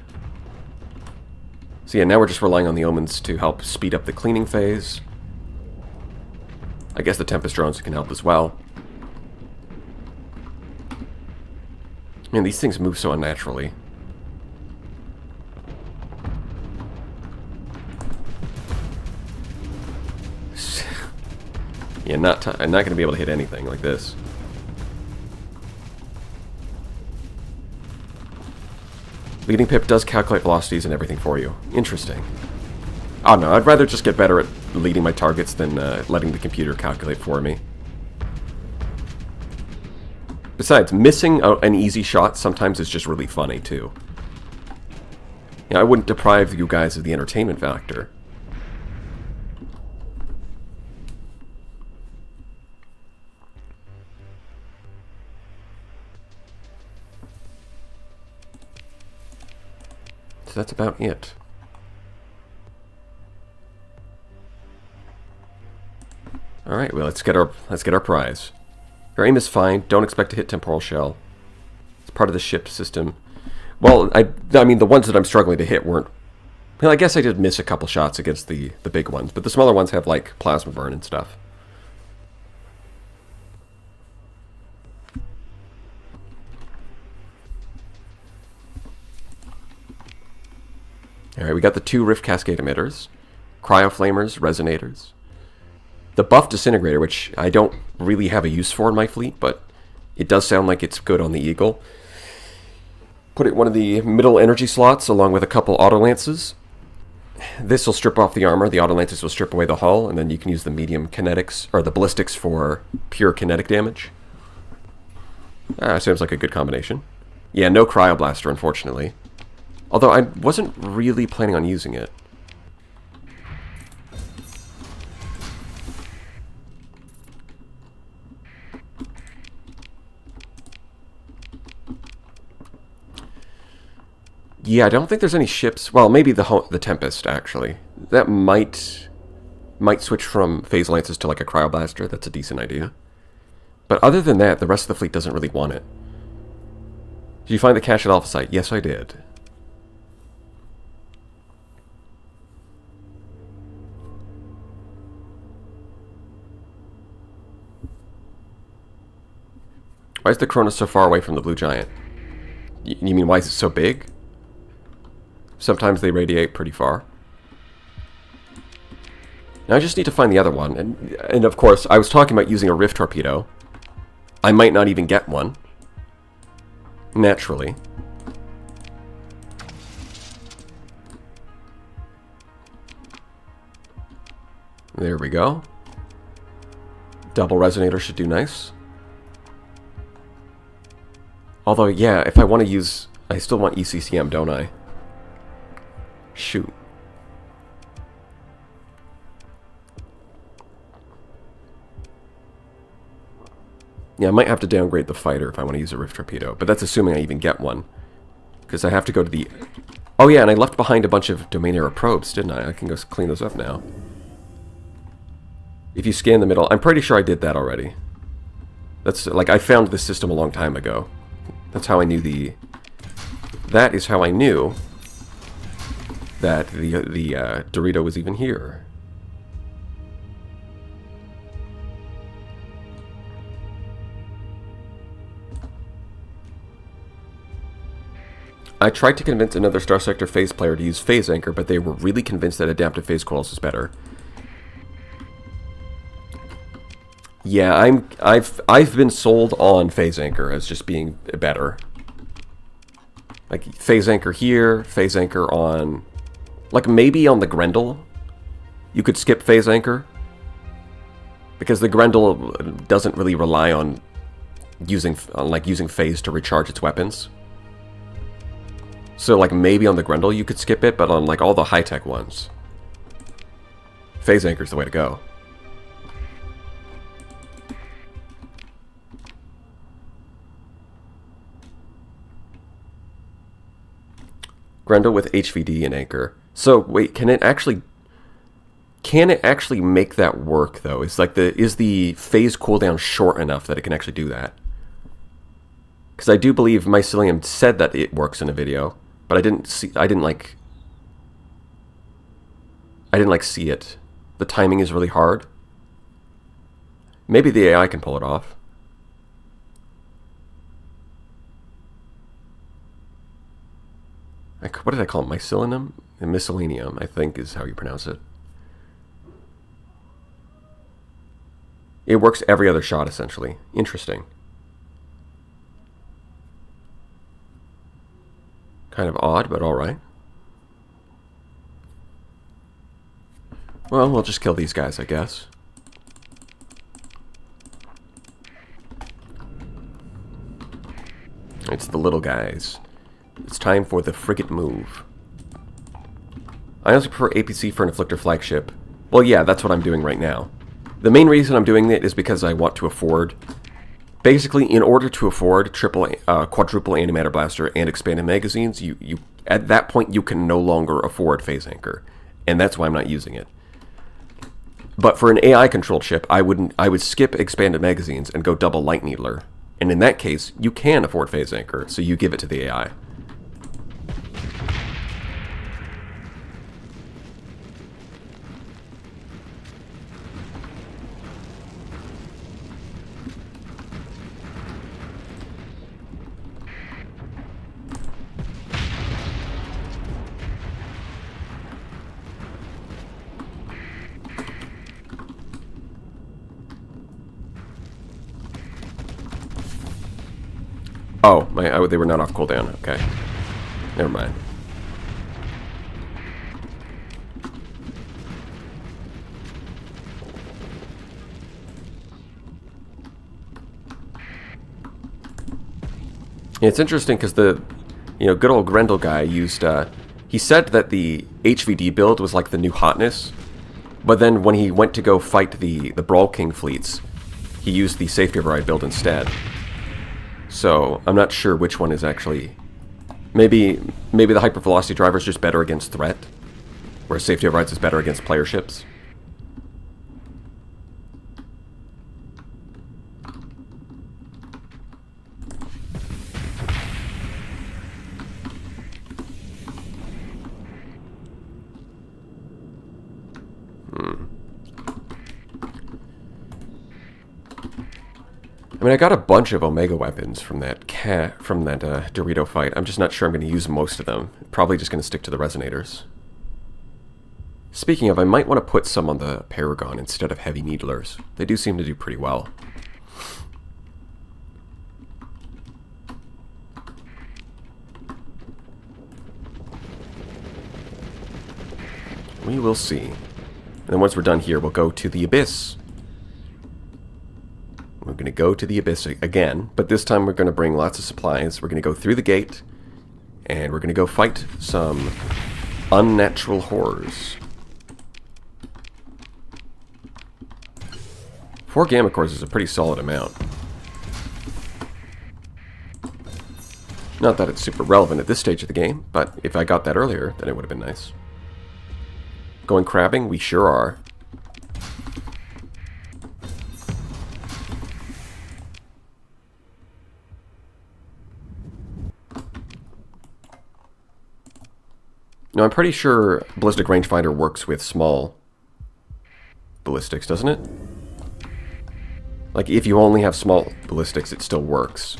So yeah, now we're just relying on the omens to help speed up the cleaning phase. I guess the Tempest drones can help as well. Man, these things move so unnaturally. Yeah, I'm not going to be able to hit anything like this. Leading pip does calculate velocities and everything for you. Interesting. Oh no, I'd rather just get better at leading my targets than letting the computer calculate for me. Besides, missing an easy shot sometimes is just really funny, too. You know, I wouldn't deprive you guys of the entertainment factor. that's about it. Alright, well, let's get our prize. Your aim is fine. Don't expect to hit temporal shell. It's part of the ship system. Well, I mean, the ones that I'm struggling to hit weren't... Well, I guess I did miss a couple shots against the big ones, but the smaller ones have, like, plasma burn and stuff. Alright, we got the 2 Rift Cascade emitters, Cryoflamers, Resonators, the buff Disintegrator, which I don't really have a use for in my fleet, but it does sound like it's good on the Eagle. Put it in one of the middle energy slots along with a couple Auto Lances. This will strip off the armor, the Auto Lances will strip away the hull, and then you can use the medium kinetics, or the ballistics for pure kinetic damage. Seems like a good combination. Yeah, no Cryoblaster, unfortunately. Although I wasn't really planning on using it. Yeah, I don't think there's any ships. Well, maybe the Tempest, actually. That might switch from Phase Lances to like a Cryoblaster. That's a decent idea. But other than that, the rest of the fleet doesn't really want it. Did you find the cache at Alpha Site? Yes, I did. Why is the Cronus so far away from the Blue Giant? You mean why is it so big? Sometimes they radiate pretty far. Now I just need to find the other one. And of course, I was talking about using a Rift Torpedo. I might not even get one. Naturally. There we go. Double Resonator should do nice. Although, yeah, if I want to use... I still want ECCM, don't I? Shoot. Yeah, I might have to downgrade the fighter if I want to use a Rift Torpedo, but that's assuming I even get one. Because I have to go to the... Oh yeah, and I left behind a bunch of Domain Era probes, didn't I? I can go clean those up now. If you scan the middle... I'm pretty sure I did that already. That's, like, I found this system a long time ago. That's how I knew the... That is how I knew that the Dorito was even here. I tried to convince another Starsector phase player to use Phase Anchor, but they were really convinced that Adaptive Phase Coils is better. Yeah, I've been sold on Phase Anchor as just being better. Like Phase Anchor here, Phase Anchor on, like maybe on the Grendel, you could skip Phase Anchor because the Grendel doesn't really rely on using phase to recharge its weapons. So like maybe on the Grendel you could skip it, but on like all the high-tech ones, Phase Anchor is the way to go. Grendel with HVD and Anchor. So wait, can it actually make that work though? Is the phase cooldown short enough that it can actually do that? Because I do believe Mycelium said that it works in a video, but I didn't see it. The timing is really hard. Maybe the AI can pull it off. What did I call it? Mycelium? Miscellaneum, I think is how you pronounce it. It works every other shot, essentially. Interesting. Kind of odd, but alright. Well, we'll just kill these guys, I guess. It's the little guys. It's time for the frigate move. I honestly prefer APC for an Afflictor flagship. Well, yeah, that's what I'm doing right now. The main reason I'm doing it is because I want to afford... Basically, in order to afford quadruple antimatter blaster and expanded magazines, you At that point, you can no longer afford phase anchor, and that's why I'm not using it. But for an AI-controlled ship, I would skip expanded magazines and go double light needler. And in that case, you can afford phase anchor, so you give it to the AI. Oh, they were not off cooldown. Okay. Never mind. Yeah, it's interesting because the, good old Grendel guy used, he said that the HVD build was like the new hotness, but then when he went to go fight the Brawl King fleets, he used the Safety Override build instead. So, I'm not sure which one is actually... Maybe the Hypervelocity Driver is just better against threat, whereas Safety Overrides is better against player ships. I mean, I got a bunch of Omega weapons from that Dorito fight. I'm just not sure I'm going to use most of them. Probably just going to stick to the resonators. Speaking of, I might want to put some on the Paragon instead of heavy needlers. They do seem to do pretty well. We will see. And then once we're done here, we'll go to the Abyss. We're going to go to the Abyss again, but this time we're going to bring lots of supplies. We're going to go through the gate, and we're going to go fight some unnatural horrors. 4 Gamma Cores is a pretty solid amount. Not that it's super relevant at this stage of the game, but if I got that earlier, then it would have been nice. Going crabbing? We sure are. No, I'm pretty sure Ballistic Rangefinder works with small ballistics, doesn't it? Like, if you only have small ballistics, it still works.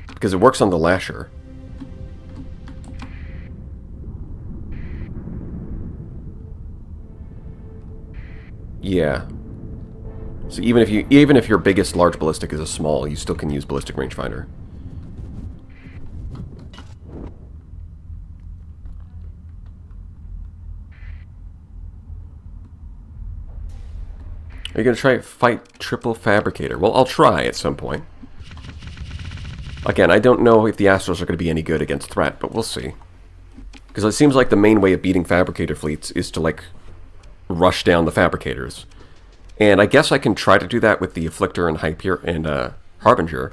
Because it works on the Lasher. Yeah. So even if your biggest large ballistic is a small, you still can use Ballistic Rangefinder. Are you going to try to fight Triple Fabricator? Well, I'll try at some point. Again, I don't know if the Astrals are going to be any good against threat, but we'll see. Because it seems like the main way of beating Fabricator fleets is to, like, rush down the Fabricators. And I guess I can try to do that with the Afflictor and Hyper and Harbinger.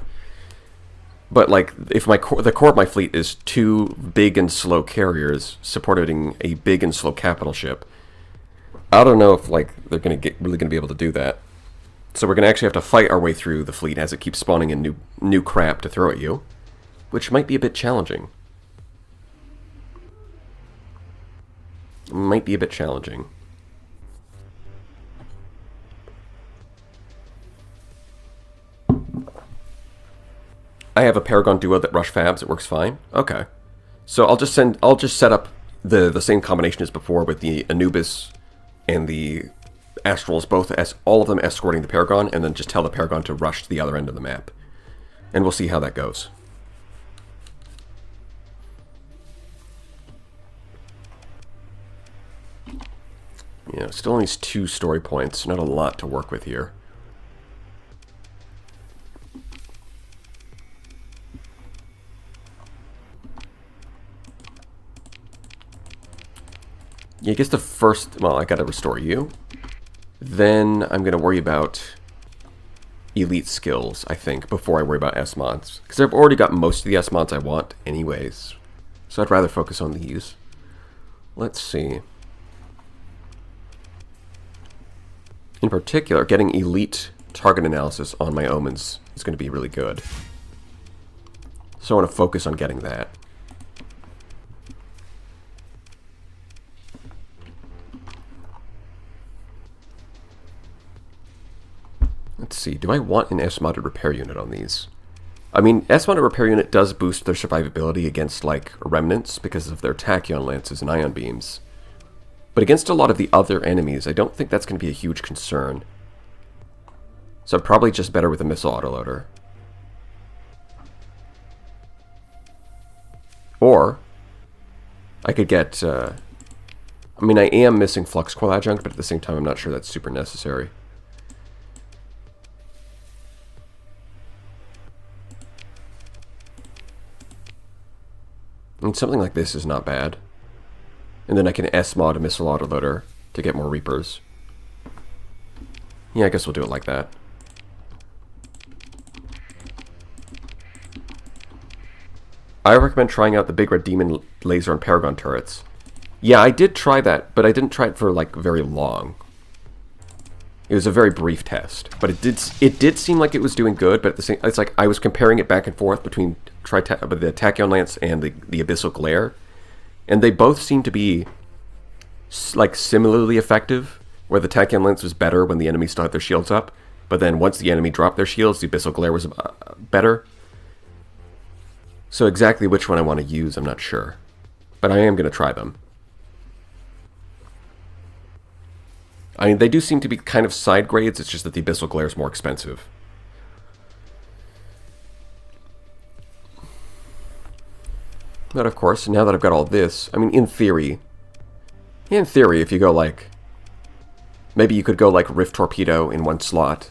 But, like, if the core of my fleet is 2 big and slow carriers supporting a big and slow capital ship, I don't know if, like, they're really going to be able to do that. So we're going to actually have to fight our way through the fleet as it keeps spawning in new crap to throw at you, which might be a bit challenging. Might be a bit challenging. I have a Paragon Duo that rush fabs. It works fine. Okay. So I'll just set up the same combination as before with the Anubis and the Astrals, all of them escorting the Paragon, and then just tell the Paragon to rush to the other end of the map. And we'll see how that goes. Yeah, still only 2 story points. Not a lot to work with here. Yeah, I guess the first... Well, I gotta restore you. Then I'm gonna worry about elite skills, I think, before I worry about S-mods. Because I've already got most of the S-mods I want anyways. So I'd rather focus on these. Let's see. In particular, getting elite target analysis on my omens is going to be really good. So I want to focus on getting that. Let's see, do I want an S-modded repair unit on these? I mean, S-modded repair unit does boost their survivability against, like, remnants because of their tachyon lances and ion beams. But against a lot of the other enemies, I don't think that's going to be a huge concern. So I'm probably just better with a missile autoloader. Or, I could get, I mean, I am missing Flux Coil Adjunct, but at the same time, I'm not sure that's super necessary. And something like this is not bad. And then I can S-mod a missile autoloader to get more Reapers. Yeah, I guess we'll do it like that. I recommend trying out the Big Red Demon laser and Paragon turrets. Yeah, I did try that, but I didn't try it for, like, very long. It was a very brief test, but it did seem like it was doing good, but at the same, it's like I was comparing it back and forth between the Tachyon Lance and the Abyssal Glare, and they both seem to be like similarly effective, where the Tachyon Lance was better when the enemy still had their shields up, but then once the enemy dropped their shields, the Abyssal Glare was better. So exactly which one I want to use, I'm not sure, but I am going to try them. I mean, they do seem to be kind of side grades, it's just that the Abyssal Glare is more expensive. But of course, now that I've got all this, I mean, in theory, if you go like, maybe you could go like Rift Torpedo in one slot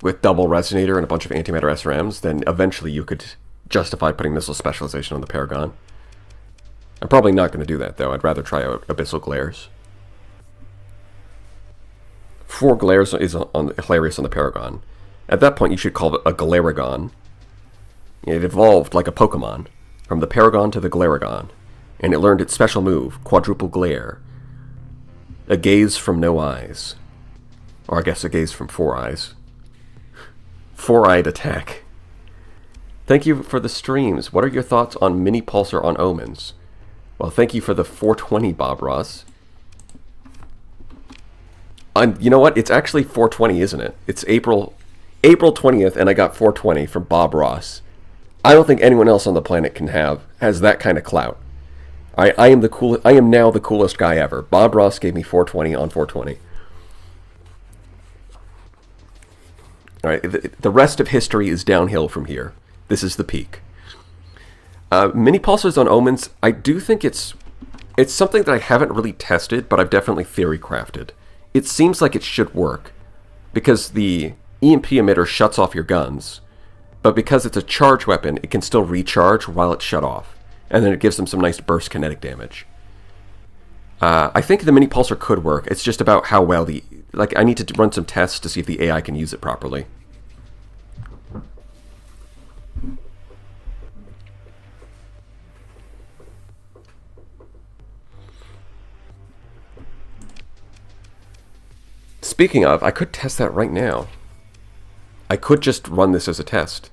with double Resonator and a bunch of Antimatter SRMs, then eventually you could justify putting Missile Specialization on the Paragon. I'm probably not going to do that, though. I'd rather try out Abyssal Glares. 4 Glares is hilarious on the Paragon. At that point, you should call it a Galaragon. It evolved like a Pokemon, from the Paragon to the Galaragon, and it learned its special move, Quadruple Glare. A gaze from no eyes. Or I guess a gaze from 4 eyes. 4-eyed attack. Thank you for the streams. What are your thoughts on Mini Pulsar on Omens? Well, thank you for the 420, Bob Ross. You know what? It's actually 420, isn't it? It's April 20th, and I got 420 from Bob Ross. I don't think anyone else on the planet has that kind of clout. I am the coolest. I am now the coolest guy ever. Bob Ross gave me 420 on 420. All right, the rest of history is downhill from here. This is the peak. Mini Pulsars on Omens. I do think it's something that I haven't really tested, but I've definitely theory crafted. It seems like it should work, because the EMP emitter shuts off your guns, but because it's a charge weapon, it can still recharge while it's shut off, and then it gives them some nice burst kinetic damage. I think the Mini Pulsar could work. It's just about how well I need to run some tests to see if the AI can use it properly. Speaking of, I could test that right now. I could just run this as a test.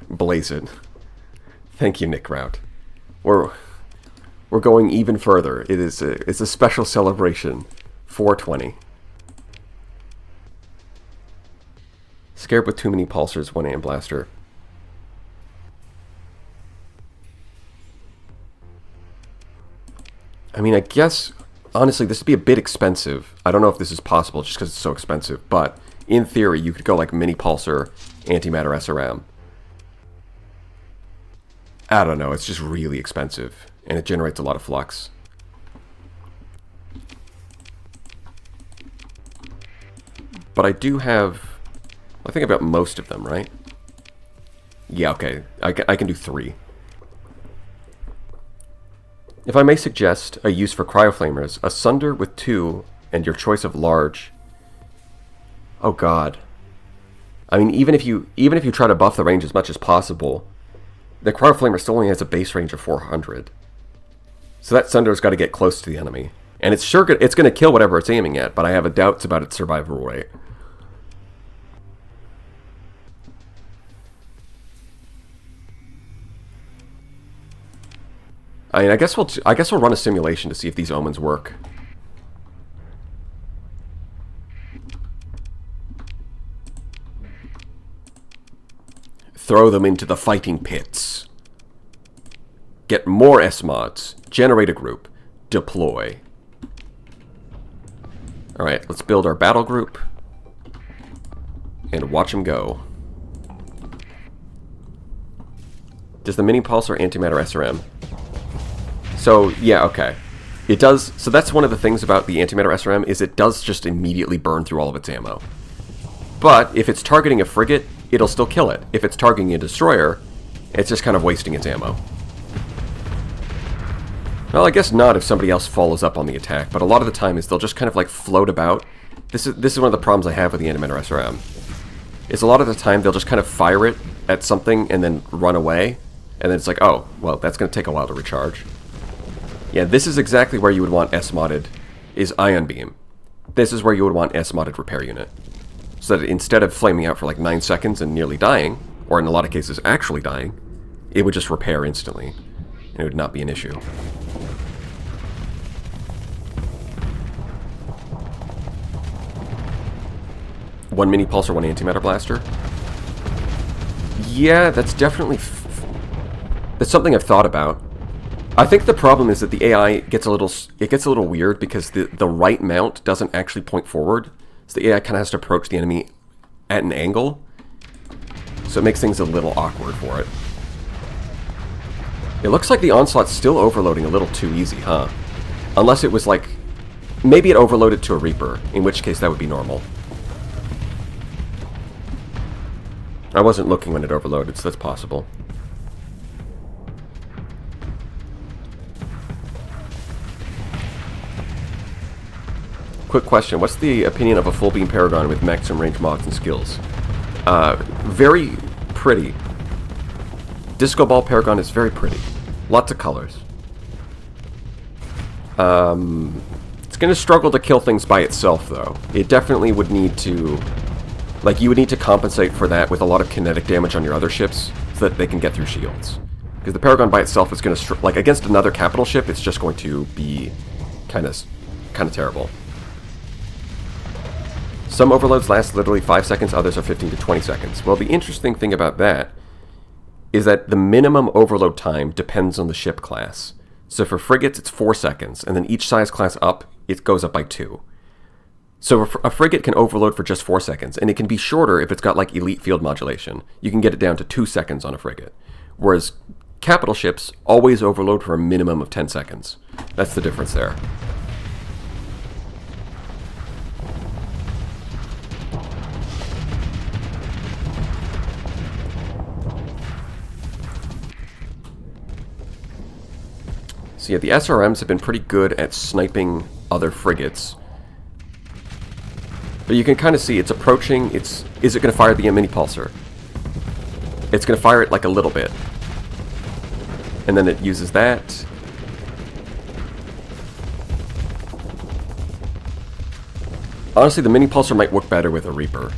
Blaze it. Thank you, Nick Rout. We're going even further. It's a special celebration. 420. Scared with too many pulsars, 1 AM blaster. I mean, I guess, honestly, this would be a bit expensive. I don't know if this is possible just because it's so expensive, but in theory, you could go like Mini Pulsar, Antimatter SRM. I don't know, it's just really expensive, and it generates a lot of flux. But I do have, I think I've got most of them, right? Yeah, okay, I can do 3. If I may suggest a use for Cryoflamers, a Sunder with 2 and your choice of large. Oh god. I mean, even if you try to buff the range as much as possible, the Cryo Flamer still only has a base range of 400. So that Sunder's got to get close to the enemy. And it's going to kill whatever it's aiming at, but I have doubts about its survival rate. I mean, I guess we'll run a simulation to see if these omens work. Throw them into the fighting pits. Get more S-mods. Generate a group. Deploy. Alright, let's build our battle group. And watch them go. Does the mini pulse or antimatter SRM? So, yeah, okay. It does. So that's one of the things about the antimatter SRM is it does just immediately burn through all of its ammo. But if it's targeting a frigate, it'll still kill it. If it's targeting a destroyer, it's just kind of wasting its ammo. Well, I guess not if somebody else follows up on the attack, but a lot of the time is they'll just kind of like float about. This is one of the problems I have with the antimatter SRM. Is a lot of the time they'll just kind of fire it at something and then run away, and then it's like, oh, well, that's going to take a while to recharge. Yeah, this is exactly where you would want S-modded, is Ion Beam. This is where you would want S-modded repair unit. So that instead of flaming out for like 9 seconds and nearly dying, or in a lot of cases actually dying, it would just repair instantly. And it would not be an issue. One mini pulsar, one antimatter blaster. Yeah, that's definitely... that's something I've thought about. I think the problem is that the AI gets a little weird because the right mount doesn't actually point forward. So the AI kind of has to approach the enemy at an angle. So it makes things a little awkward for it. It looks like the Onslaught's still overloading a little too easy, huh? Unless it was like... maybe it overloaded to a Reaper, in which case that would be normal. I wasn't looking when it overloaded, so that's possible. Quick question, what's the opinion of a full beam Paragon with maximum range mods and skills? Very pretty. Disco Ball Paragon is very pretty. Lots of colors. It's going to struggle to kill things by itself, though. It definitely would need to... like, you would need to compensate for that with a lot of kinetic damage on your other ships so that they can get through shields. Because the Paragon by itself is going to... like, against another capital ship, it's just going to be kind of terrible. Some overloads last literally 5 seconds, others are 15 to 20 seconds. Well, the interesting thing about that is that the minimum overload time depends on the ship class. So for frigates, it's 4 seconds, and then each size class up, it goes up by 2. So a frigate can overload for just 4 seconds, and it can be shorter if it's got like elite field modulation. You can get it down to 2 seconds on a frigate. Whereas capital ships always overload for a minimum of 10 seconds. That's the difference there. So yeah, the SRMs have been pretty good at sniping other frigates. But you can kind of see it's approaching, is it going to fire the mini pulsar? It's going to fire it like a little bit. And then it uses that. Honestly, the mini pulsar might work better with a Reaper.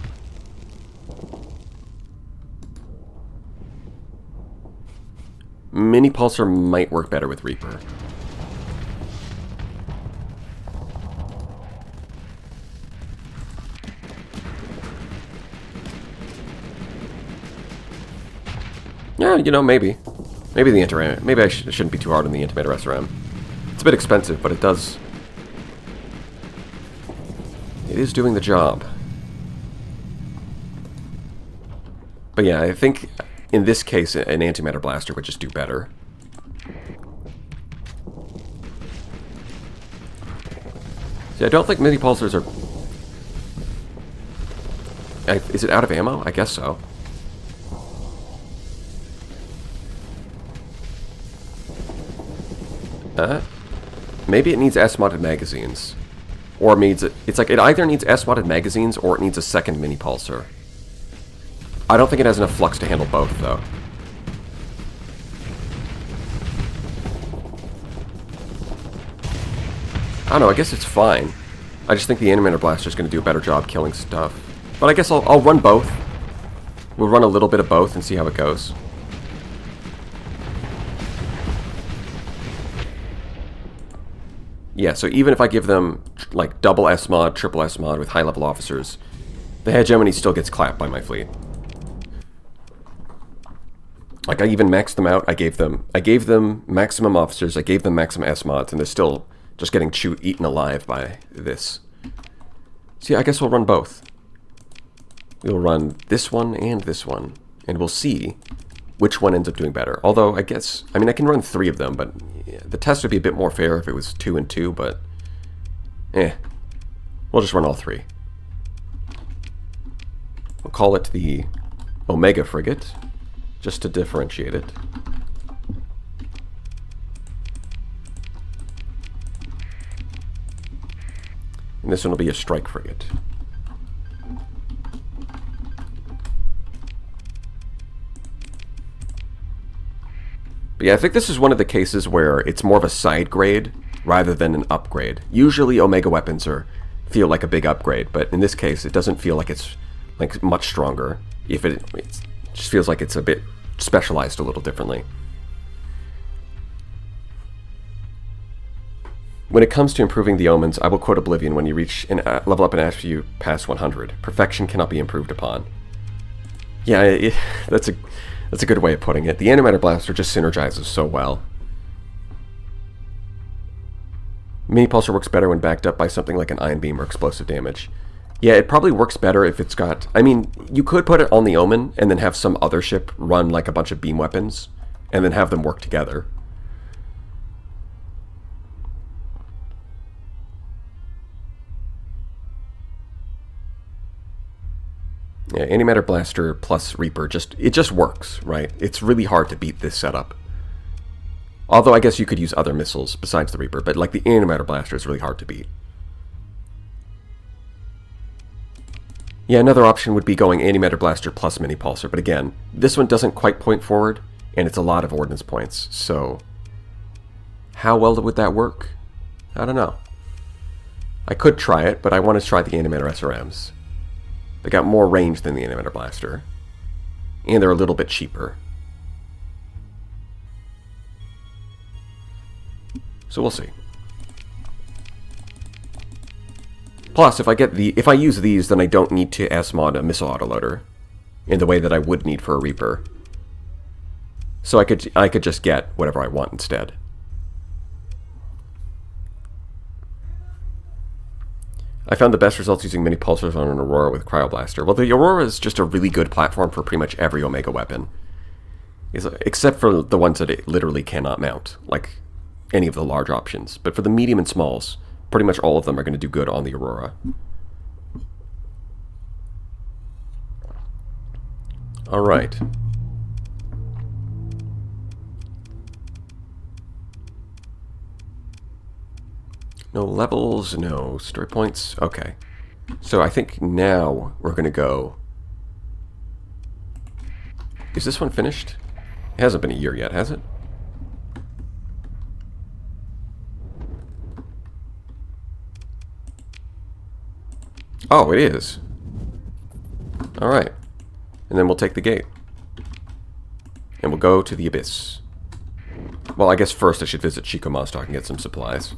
Mini pulsar might work better with Reaper. Yeah, you know, maybe. Maybe the antimatter. Maybe I shouldn't be too hard on the antimatter SRM. It's a bit expensive, but it does... it is doing the job. But yeah, I think in this case, an antimatter blaster would just do better. See, I don't think mini pulsars are... is it out of ammo? I guess so. Maybe it needs S-modded magazines. Or it's like it either needs S-modded magazines or it needs a second mini pulsar. I don't think it has enough flux to handle both, though. I don't know, I guess it's fine. I just think the Animator Blaster is going to do a better job killing stuff. But I guess I'll run both. We'll run a little bit of both and see how it goes. Yeah, so even if I give them, like, double S-Mod, triple S-Mod with high-level officers, the Hegemony still gets clapped by my fleet. Like, I even maxed them out. I gave them maximum officers, I gave them maximum S-Mods, and they're still just getting eaten alive by this. So yeah, I guess we'll run both. We'll run this one, and we'll see which one ends up doing better. Although, I guess, I mean, I can run 3 of them, but yeah, the test would be a bit more fair if it was 2 and 2, but we'll just run all 3. We'll call it the Omega Frigate, just to differentiate it. And this one will be a Strike Frigate. But yeah, I think this is one of the cases where it's more of a side grade rather than an upgrade. Usually Omega weapons feel like a big upgrade, but in this case it doesn't feel like it's like much stronger. If it just feels like it's a bit specialized a little differently. When it comes to improving the omens, I will quote Oblivion when you reach and level up and after you pass 100. Perfection cannot be improved upon. Yeah, that's a good way of putting it. The Animator Blaster just synergizes so well. Mini Pulsar works better when backed up by something like an Ion Beam or explosive damage. Yeah, it probably works better if it's got... I mean, you could put it on the Omen and then have some other ship run like a bunch of beam weapons and then have them work together. Yeah, Animator Blaster plus Reaper, it just works, right? It's really hard to beat this setup. Although I guess you could use other missiles besides the Reaper, but like the Animator Blaster is really hard to beat. Yeah, another option would be going Animator Blaster plus Mini Pulsar, but again, this one doesn't quite point forward, and it's a lot of ordnance points, so... how well would that work? I don't know. I could try it, but I want to try the Animator SRMs. They got more range than the Animator Blaster, and they're a little bit cheaper. So we'll see. Plus, if I use these, then I don't need to S-mod a missile autoloader in the way that I would need for a Reaper. So I could just get whatever I want instead. I found the best results using mini pulsars on an Aurora with Cryoblaster. Well, the Aurora is just a really good platform for pretty much every Omega weapon. Except for the ones that it literally cannot mount, like any of the large options. But for the medium and smalls, pretty much all of them are going to do good on the Aurora. Alright. No levels, no story points. Okay. So I think now we're going to go... Is this one finished? It hasn't been a year yet, has it? Oh, it is. Alright. And then we'll take the gate. And we'll go to the Abyss. Well, I guess first I should visit Chico Mostok and get some supplies.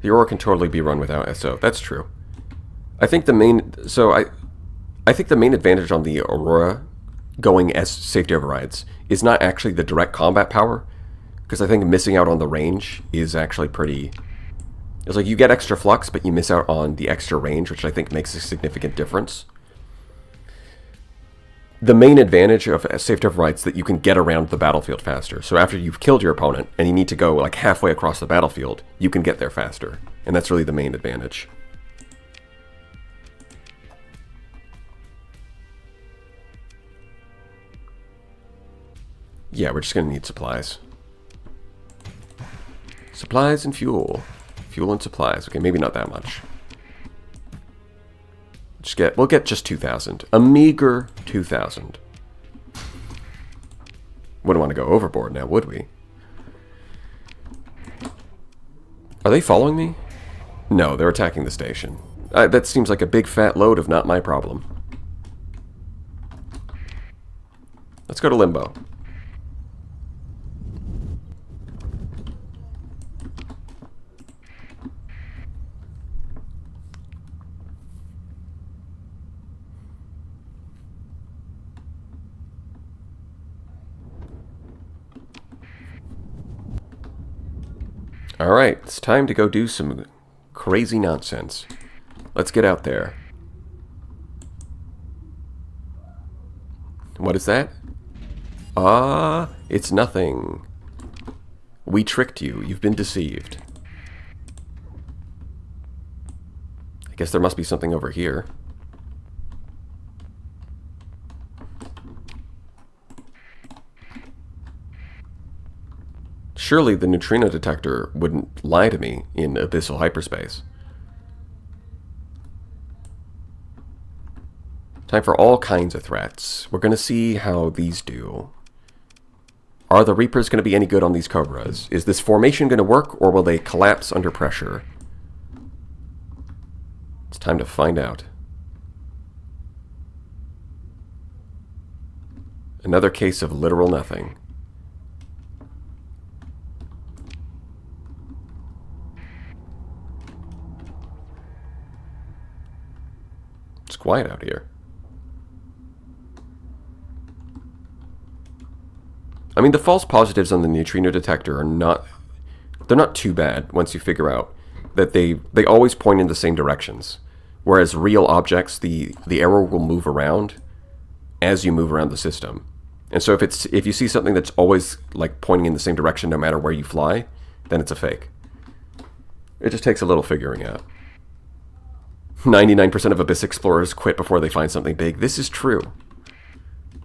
The Aurora can totally be run without SO. That's true. I think the main... So, I think the main advantage on the Aurora going as safety overrides is not actually the direct combat power, because I think missing out on the range is actually pretty... It's like you get extra flux, but you miss out on the extra range, which I think makes a significant difference. The main advantage of safety overrides is that you can get around the battlefield faster. So after you've killed your opponent, and you need to go like halfway across the battlefield, you can get there faster. And that's really the main advantage. Yeah, we're just going to need supplies. Supplies and fuel. Fuel and supplies. Okay, maybe not that much. just get... We'll get just 2,000. A meager 2,000. Wouldn't want to go overboard now, would we? Are they following me? No, they're attacking the station. That seems like a big fat load of not my problem. Let's go to Limbo. Alright, it's time to go do some crazy nonsense. Let's get out there. What is that? It's nothing. We tricked you. You've been deceived. I guess there must be something over here. Surely the neutrino detector wouldn't lie to me in abyssal hyperspace. Time for all kinds of threats. We're going to see how these do. Are the Reapers going to be any good on these Cobras? Is this formation going to work, or will they collapse under pressure? It's time to find out. Another case of literal nothing. It's quiet out here. I mean, the false positives on the neutrino detector are not... They're not too bad once you figure out that they always point in the same directions. Whereas real objects, the arrow will move around as you move around the system. And so if you see something that's always like pointing in the same direction no matter where you fly, then it's a fake. It just takes a little figuring out. 99% of Abyss Explorers quit before they find something big. This is true.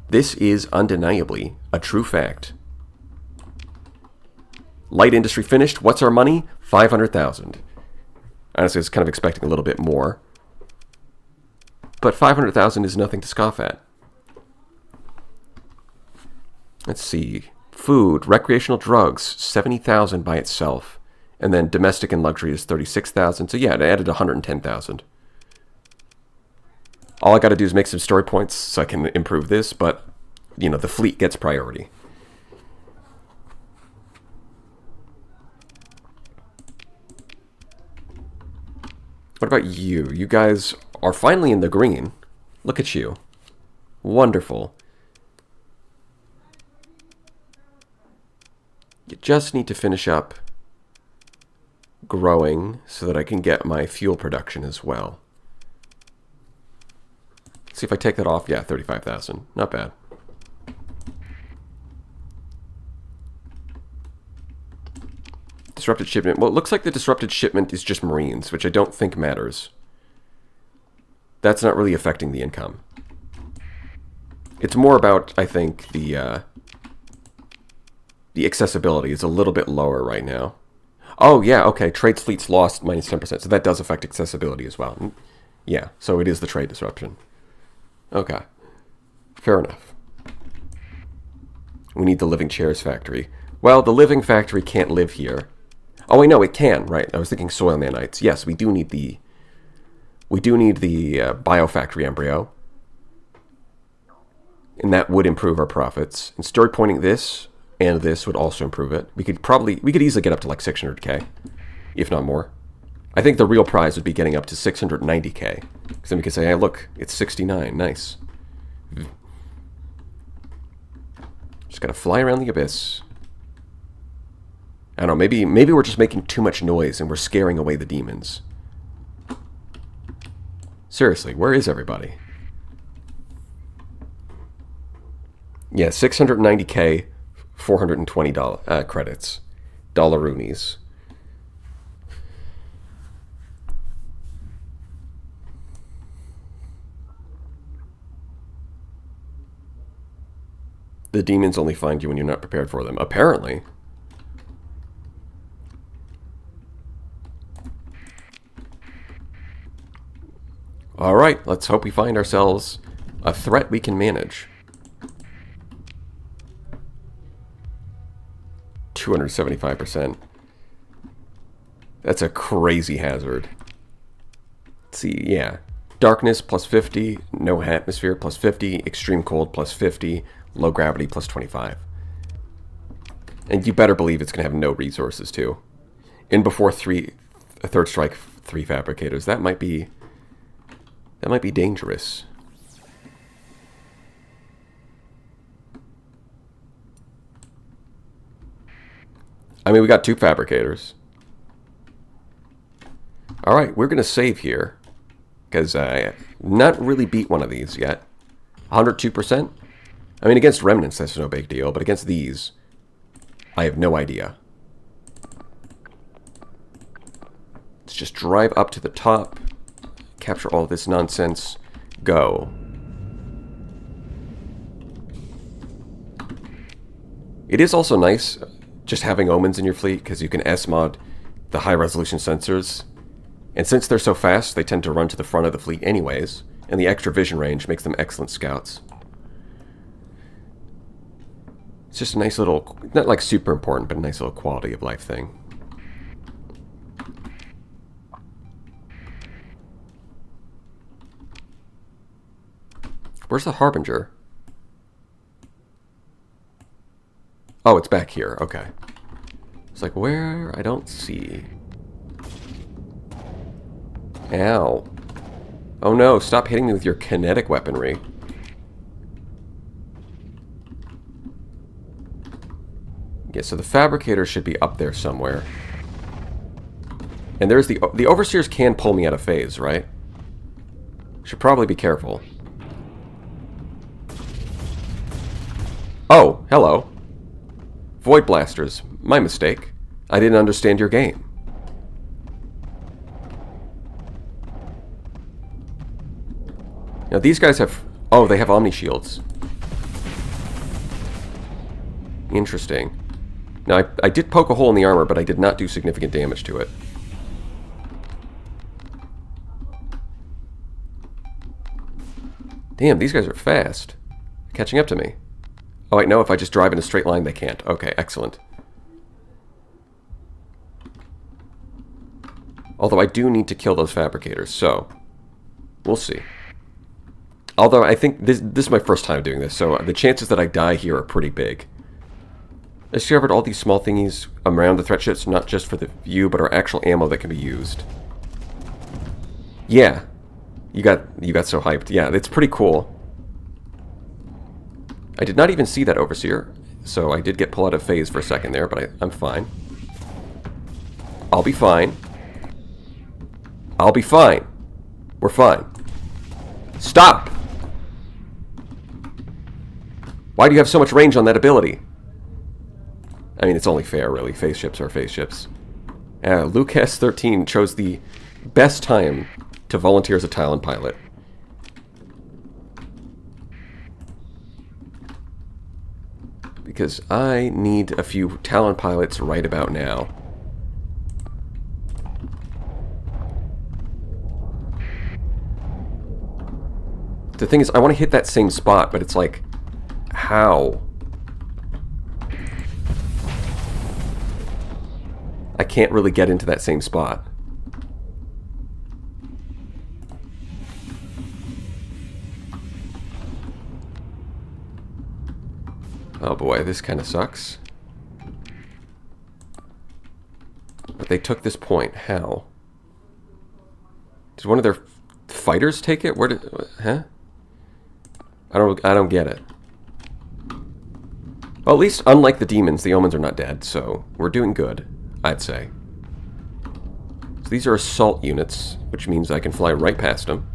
This is undeniably a true fact. Light industry finished. What's our money? 500,000. Honestly, I was kind of expecting a little bit more. But 500,000 is nothing to scoff at. Let's see. Food, recreational drugs, 70,000 by itself. And then domestic and luxury is 36,000. So yeah, it added 110,000. All I got to do is make some story points so I can improve this, but, you know, the fleet gets priority. What about you? You guys are finally in the green. Look at you. Wonderful. You just need to finish up growing so that I can get my fuel production as well. See if I take that off. Yeah, 35,000. Not bad. Disrupted shipment. Well, it looks like the disrupted shipment is just Marines, which I don't think matters. That's not really affecting the income. It's more about, I think, the accessibility is a little bit lower right now. Oh, yeah, okay. Trade fleets lost minus 10%, so that does affect accessibility as well. Yeah, so it is the trade disruption. Okay. Fair enough. We need the living chairs factory. Well, the living factory can't live here. Oh, wait, no, it can, right. I was thinking soil nanites. Yes, we do need the biofactory embryo. And that would improve our profits. And story pointing this and this would also improve it. We could easily get up to like 600k, if not more. I think the real prize would be getting up to 690k. Because then we could say, hey, look, it's 69. Nice. Just gotta fly around the abyss. I don't know, maybe we're just making too much noise and we're scaring away the demons. Seriously, where is everybody? Yeah, 690k, $420 credits. Dollaroonies. The demons only find you when you're not prepared for them. Apparently. Alright, let's hope we find ourselves a threat we can manage. 275%. That's a crazy hazard. Let's see, yeah. Darkness plus 50, no atmosphere plus 50, extreme cold plus 50, low gravity plus 25. And you better believe it's going to have no resources too. In before a third strike, 3 fabricators. That might be dangerous. I mean, we got 2 fabricators. Alright, we're going to save here. Because I not really beat one of these yet. 102%? I mean, against remnants, that's no big deal. But against these, I have no idea. Let's just drive up to the top. Capture all this nonsense. Go. It is also nice just having omens in your fleet, because you can S-mod the high-resolution sensors. And since they're so fast, they tend to run to the front of the fleet anyways, and the extra vision range makes them excellent scouts. It's just a nice little, not like super important, but a nice little quality of life thing. Where's the Harbinger? Oh, it's back here. Okay. It's like, where? I don't see. Ow. Oh no, stop hitting me with your kinetic weaponry. Yeah, so the fabricator should be up there somewhere. And there's the overseers can pull me out of phase, right? Should probably be careful. Oh, hello. Void blasters. My mistake. I didn't understand your game. Now these guys have... Oh, they have Omni Shields. Interesting. Now, I did poke a hole in the armor, but I did not do significant damage to it. Damn, these guys are fast. Catching up to me. Oh, wait, no, if I just drive in a straight line, they can't. Okay, excellent. Although I do need to kill those fabricators, so... We'll see. Although I think this is my first time doing this, so the chances that I die here are pretty big. I discovered all these small thingies around the threat ships, not just for the view, but are actual ammo that can be used. Yeah. You got so hyped. Yeah, it's pretty cool. I did not even see that Overseer, so I did get pulled out of phase for a second there, but I'm fine. I'll be fine. I'll be fine. We're fine. Stop! Why do you have so much range on that ability? I mean, it's only fair, really. Phase ships are phase ships. Lucas 13 chose the best time to volunteer as a Talon pilot. Because I need a few Talon pilots right about now. The thing is, I want to hit that same spot, but it's like, how? I can't really get into that same spot. Oh boy, this kind of sucks. But they took this point. How? Did one of their fighters take it? Where did... Huh? I don't get it. Well, at least, unlike the demons, the omens are not dead, so we're doing good, I'd say. So these are assault units, which means I can fly right past them.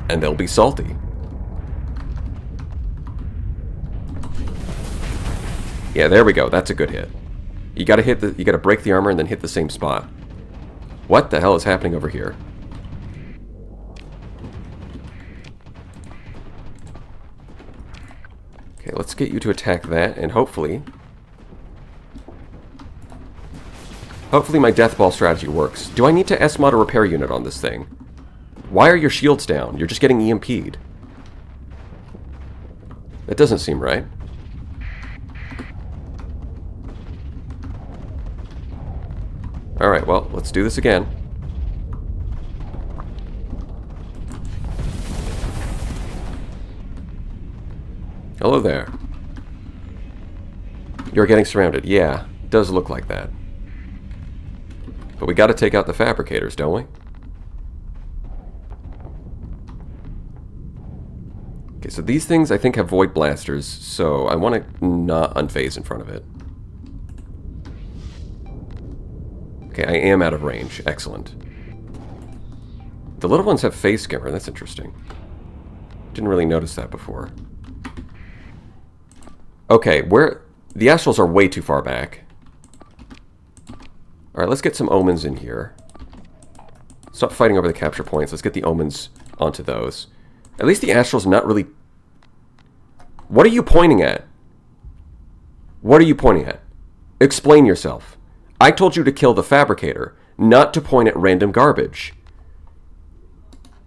And they'll be salty. Yeah, there we go. That's a good hit. You gotta break the armor and then hit the same spot. What the hell is happening over here? Okay, let's get you to attack that, and hopefully my death ball strategy works. Do I need to S-mod a repair unit on this thing? Why are your shields down? You're just getting EMP'd. That doesn't seem right. Alright, well, let's do this again. Hello there. You're getting surrounded. Yeah, it does look like that. But we gotta take out the fabricators, don't we? Okay, so these things I think have void blasters, so I want to not unphase in front of it. Okay, I am out of range. Excellent. The little ones have phase skimmer. That's interesting. Didn't really notice that before. Okay, the astrals are way too far back. Alright, let's get some omens in here. Stop fighting over the capture points. Let's get the omens onto those. At least the astral's not really... What are you pointing at? What are you pointing at? Explain yourself. I told you to kill the fabricator, not to point at random garbage.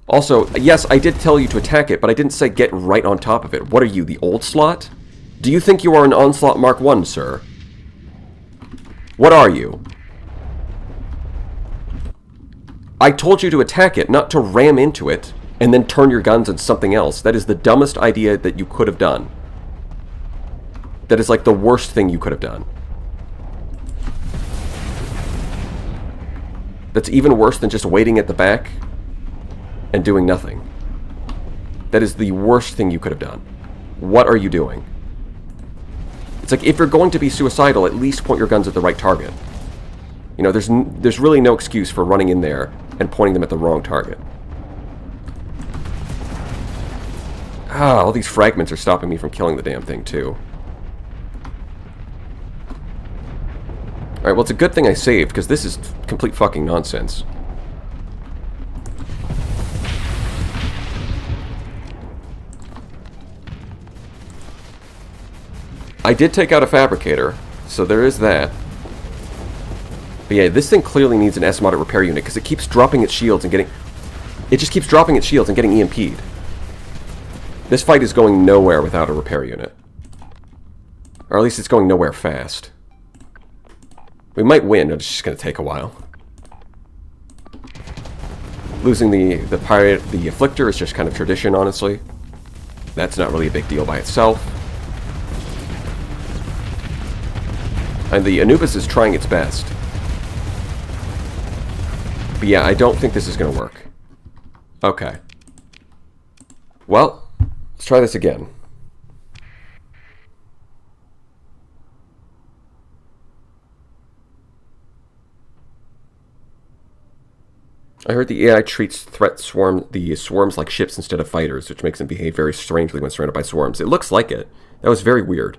Also, yes, I did tell you to attack it, but I didn't say get right on top of it. What are you, the old slot? Do you think you are an Onslaught Mark I, sir? What are you? I told you to attack it, not to ram into it, and then turn your guns on something else. That is the dumbest idea that you could have done. That is like the worst thing you could have done. That's even worse than just waiting at the back and doing nothing. That is the worst thing you could have done. What are you doing? It's like, if you're going to be suicidal, at least point your guns at the right target. You know, there's really no excuse for running in there and pointing them at the wrong target. Ah, all these fragments are stopping me from killing the damn thing, too. Alright, well, it's a good thing I saved, because this is complete fucking nonsense. I did take out a fabricator, so there is that. But yeah, this thing clearly needs an S-modded repair unit, because it keeps dropping its shields and getting... It just keeps dropping its shields and getting EMP'd. This fight is going nowhere without a repair unit. Or at least it's going nowhere fast. We might win, but it's just going to take a while. Losing the Afflictor is just kind of tradition, honestly. That's not really a big deal by itself. And the Anubis is trying its best. But yeah, I don't think this is going to work. Okay. Well, let's try this again. I heard the AI treats the swarms like ships instead of fighters, which makes them behave very strangely when surrounded by swarms. It looks like it. That was very weird.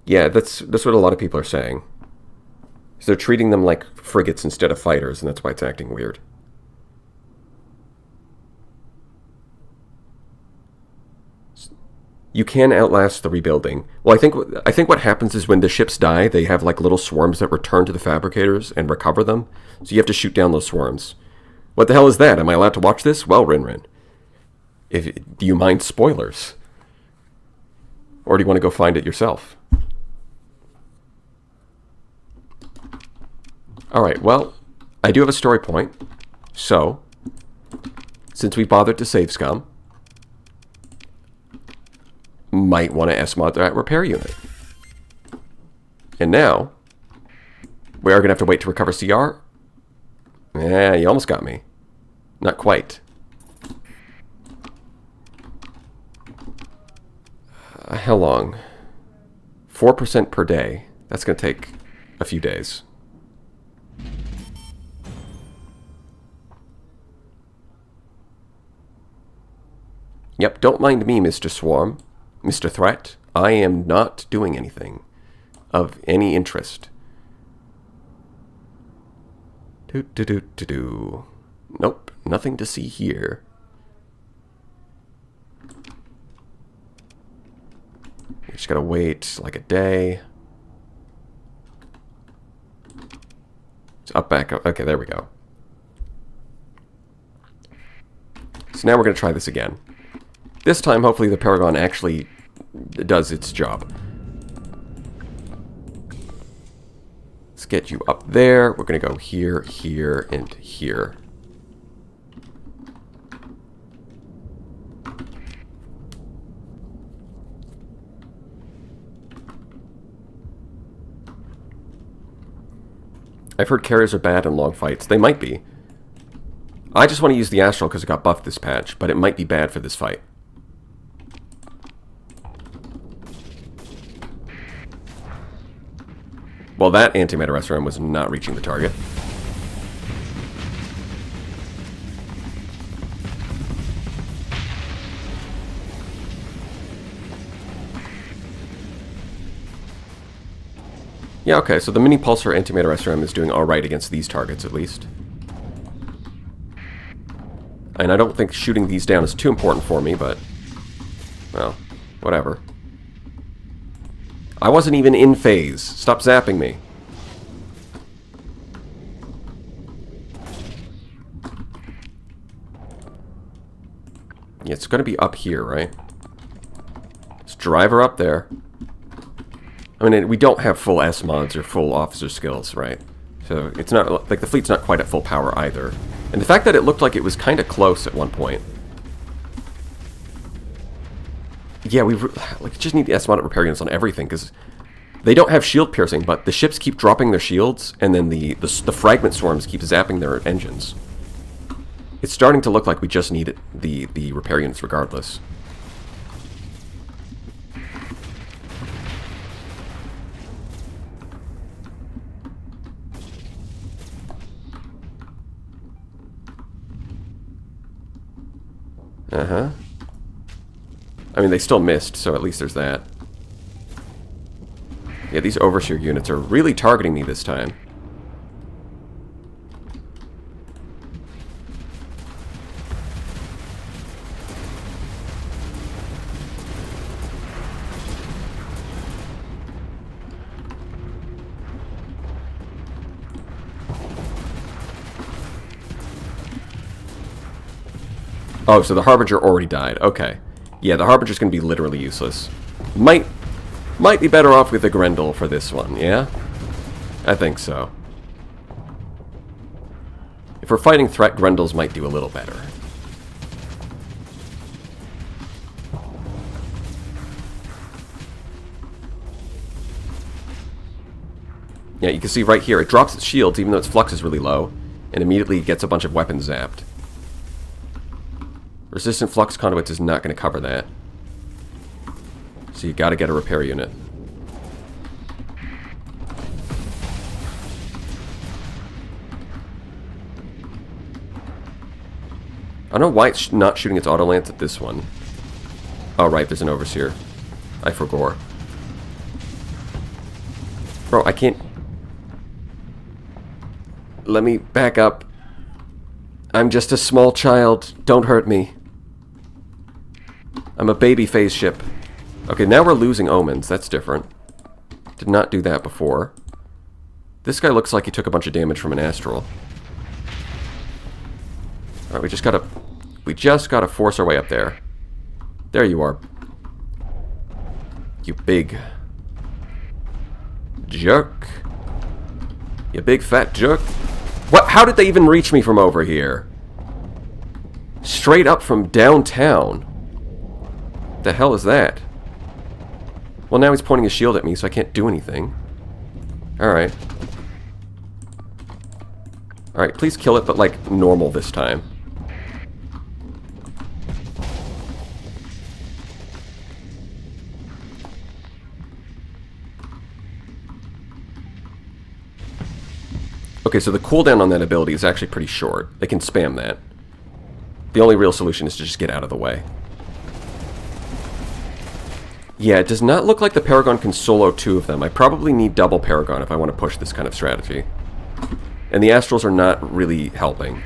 Yeah, that's what a lot of people are saying. So they're treating them like frigates instead of fighters, and that's why it's acting weird. You can outlast the rebuilding. Well, I think what happens is when the ships die, they have like little swarms that return to the fabricators and recover them. So you have to shoot down those swarms. What the hell is that? Am I allowed to watch this? Well, Rinrin. Do you mind spoilers? Or do you want to go find it yourself? Alright, well, I do have a story point. So, since we bothered to save scum, might want to S-mod that repair unit. And now, we are going to have to wait to recover CR. Yeah, you almost got me. Not quite. How long? 4% per day. That's going to take a few days. Yep, don't mind me, Mr. Swarm. Mr. Threat, I am not doing anything of any interest. Nope, nothing to see here. Just gotta wait like a day. It's up, back, up. Okay, there we go. So now we're going to try this again. This time, hopefully, the Paragon actually does its job. Let's get you up there. We're going to go here, here, and here. I've heard carriers are bad in long fights. They might be. I just want to use the Astral because it got buffed this patch, but it might be bad for this fight. Well, that antimatter SRM was not reaching the target. Yeah, okay, so the mini pulsar antimatter SRM is doing alright against these targets, at least. And I don't think shooting these down is too important for me, but... well, whatever. I wasn't even in phase. Stop zapping me. Yeah, it's going to be up here, right? Let's drive her up there. I mean, we don't have full S mods or full officer skills, right? So it's not like the fleet's not quite at full power either. And the fact that it looked like it was kind of close at one point. Yeah, we just need the S mod at repair units on everything because they don't have shield piercing, but the ships keep dropping their shields, and then the fragment swarms keep zapping their engines. It's starting to look like we just need the repair units regardless. Uh-huh. I mean, they still missed, so at least there's that. Yeah, these Overseer units are really targeting me this time. Oh, so the Harbinger already died. Okay. Yeah, the Harbinger's going to be literally useless. Might be better off with the Grendel for this one, yeah? I think so. If we're fighting threat, Grendels might do a little better. Yeah, you can see right here, it drops its shields even though its flux is really low, and immediately gets a bunch of weapons zapped. Resistant flux conduits is not going to cover that. So you got to get a repair unit. I don't know why it's not shooting its auto lance at this one. Oh right, there's an Overseer. I forgot. Bro, I can't... Let me back up. I'm just a small child. Don't hurt me. I'm a baby phase ship. Okay, now we're losing omens. That's different. Did not do that before. This guy looks like he took a bunch of damage from an astral. Alright, we just gotta force our way up there. There you are. You big jerk. You big fat jerk. What? How did they even reach me from over here? Straight up from downtown. The hell is that? Well, now he's pointing his shield at me, so I can't do anything. Alright. Alright, please kill it, but like normal this time. Okay, so the cooldown on that ability is actually pretty short. They can spam that. The only real solution is to just get out of the way. Yeah, it does not look like the Paragon can solo two of them. I probably need double Paragon if I want to push this kind of strategy. And the Astrals are not really helping.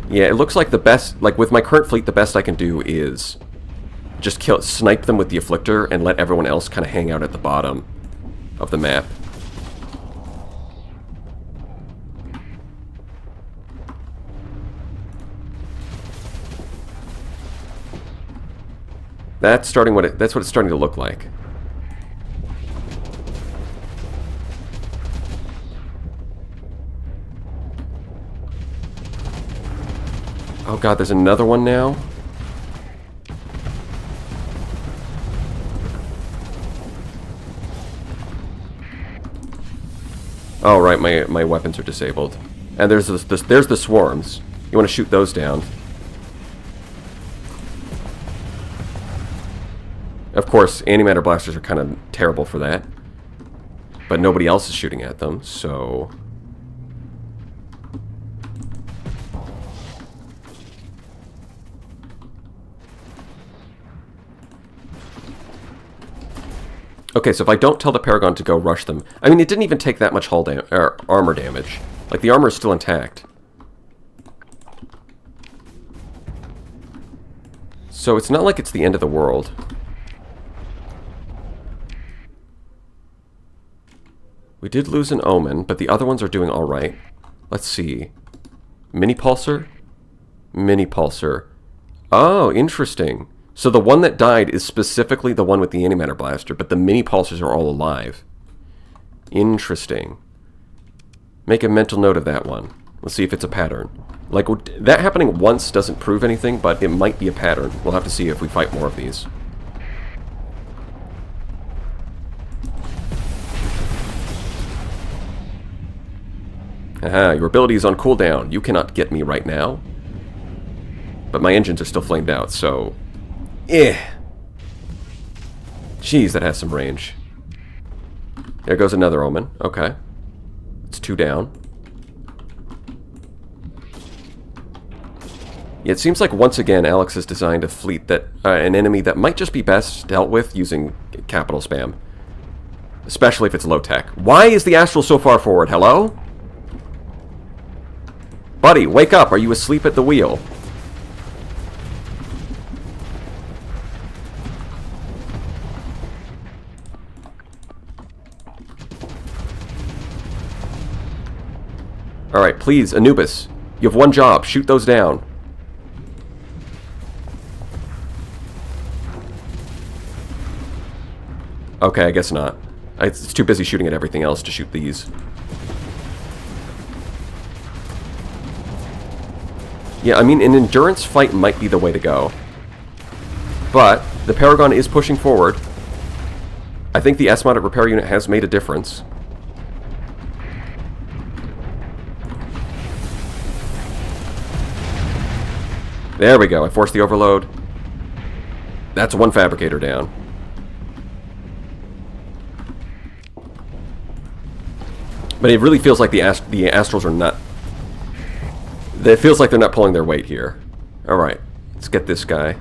Yeah, it looks like the best, like with my current fleet, the best I can do is just snipe them with the Afflictor and let everyone else kind of hang out at the bottom of the map. That's what it's starting to look like. Oh god, there's another one now? Oh right, my weapons are disabled. And there's there's the swarms. You want to shoot those down. Of course, antimatter blasters are kind of terrible for that. But nobody else is shooting at them, so... Okay, so if I don't tell the Paragon to go rush them... I mean, it didn't even take that much hull armor damage. Like, the armor is still intact. So it's not like it's the end of the world. We did lose an Omen, but the other ones are doing alright. Let's see. Mini Pulsar? Mini Pulsar. Oh, interesting. So the one that died is specifically the one with the antimatter blaster, but the mini pulsars are all alive. Interesting. Make a mental note of that one. Let's see if it's a pattern. Like, that happening once doesn't prove anything, but it might be a pattern. We'll have to see if we fight more of these. Aha, your ability is on cooldown. You cannot get me right now. But my engines are still flamed out, so... Jeez, that has some range. There goes another Omen. Okay. It's 2 down. Yeah, it seems like once again Alex has designed a fleet that... an enemy that might just be best dealt with using capital spam. Especially if it's low-tech. Why is the Astral so far forward? Hello? Buddy, wake up! Are you asleep at the wheel? Alright, please, Anubis. You have one job. Shoot those down. Okay, I guess not. It's too busy shooting at everything else to shoot these. Yeah, I mean, an endurance fight might be the way to go. But the Paragon is pushing forward. I think the S-mounted repair unit has made a difference. There we go. I forced the overload. That's one fabricator down. But it really feels like the Astrals are not... It feels like they're not pulling their weight here. Alright, let's get this guy.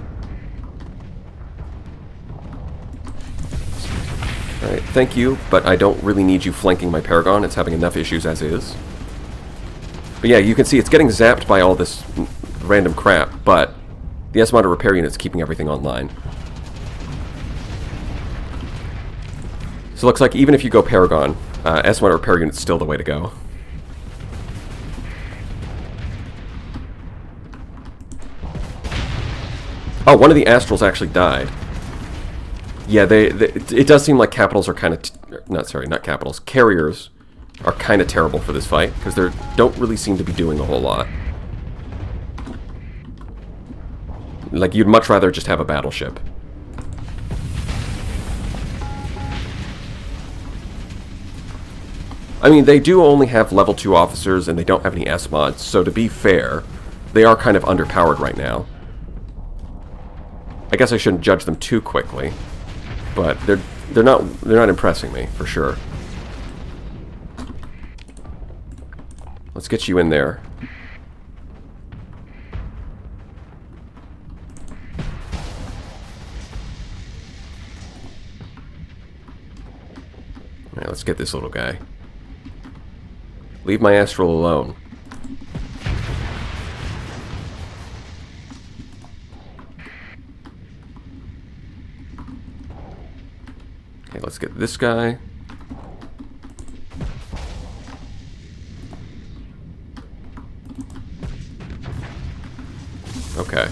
Alright, thank you, but I don't really need you flanking my Paragon. It's having enough issues as is. But yeah, you can see it's getting zapped by all this random crap, but the S-mounted repair unit's keeping everything online. So it looks like even if you go Paragon, S-mounted repair unit's still the way to go. Oh, one of the Astrals actually died. Yeah, it does seem like Capitals are kind of... not Capitals. Carriers are kind of terrible for this fight, because they don't really seem to be doing a whole lot. Like, you'd much rather just have a battleship. I mean, they do only have level 2 officers, and they don't have any S-mods, so to be fair, they are kind of underpowered right now. I guess I shouldn't judge them too quickly, but they're not impressing me, for sure. Let's get you in there. Alright, let's get this little guy. Leave my Astral alone. Okay, let's get this guy. Okay.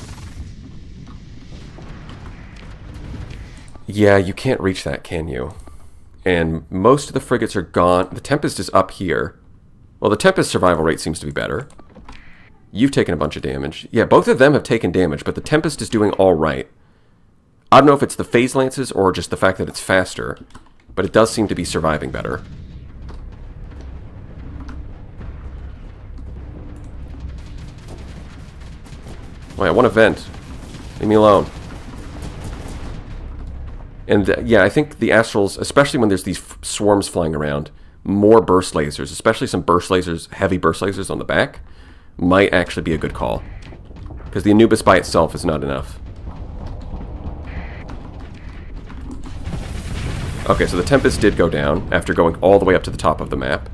Yeah, you can't reach that, can you? And most of the frigates are gone. The Tempest is up here. Well, the Tempest survival rate seems to be better. You've taken a bunch of damage. Yeah, both of them have taken damage, but the Tempest is doing all right. I don't know if it's the Phase Lances or just the fact that it's faster, but it does seem to be surviving better. Wait, I want to vent. Leave me alone. And yeah, I think the Astrals, especially when there's these swarms flying around, more burst lasers, especially some burst lasers, heavy burst lasers on the back, might actually be a good call. Because the Anubis by itself is not enough. Okay, so the Tempest did go down after going all the way up to the top of the map.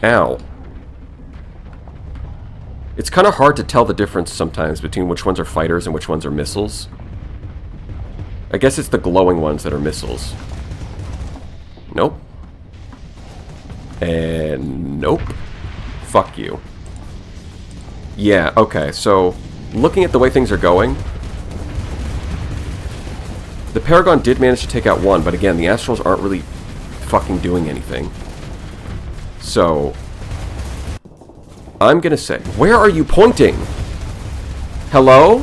Ow. It's kind of hard to tell the difference sometimes between which ones are fighters and which ones are missiles. I guess it's the glowing ones that are missiles. Nope. And nope. Fuck you. Yeah, okay, so looking at the way things are going, the Paragon did manage to take out one, but again, the Astrals aren't really fucking doing anything. So, I'm gonna say, where are you pointing? Hello?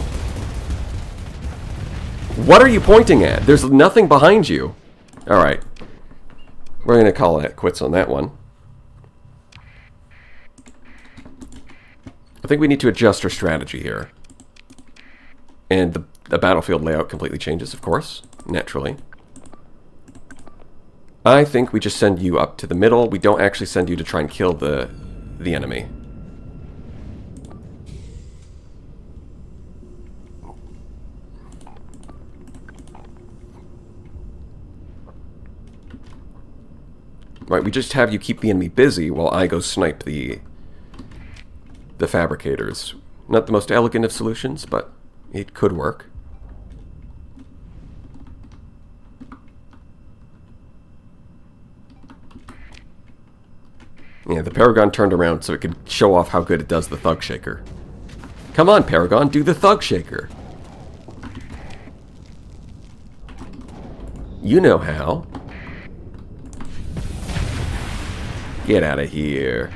What are you pointing at? There's nothing behind you. Alright. We're gonna call it quits on that one. I think we need to adjust our strategy here. And the battlefield layout completely changes, of course. Naturally. I think we just send you up to the middle. We don't actually send you to try and kill the enemy. Right, we just have you keep the enemy busy while I go snipe the fabricators. Not the most elegant of solutions, but it could work. Yeah, the Paragon turned around so it could show off how good it does the Thug Shaker. Come on, Paragon, do the Thug Shaker. You know how. Get out of here.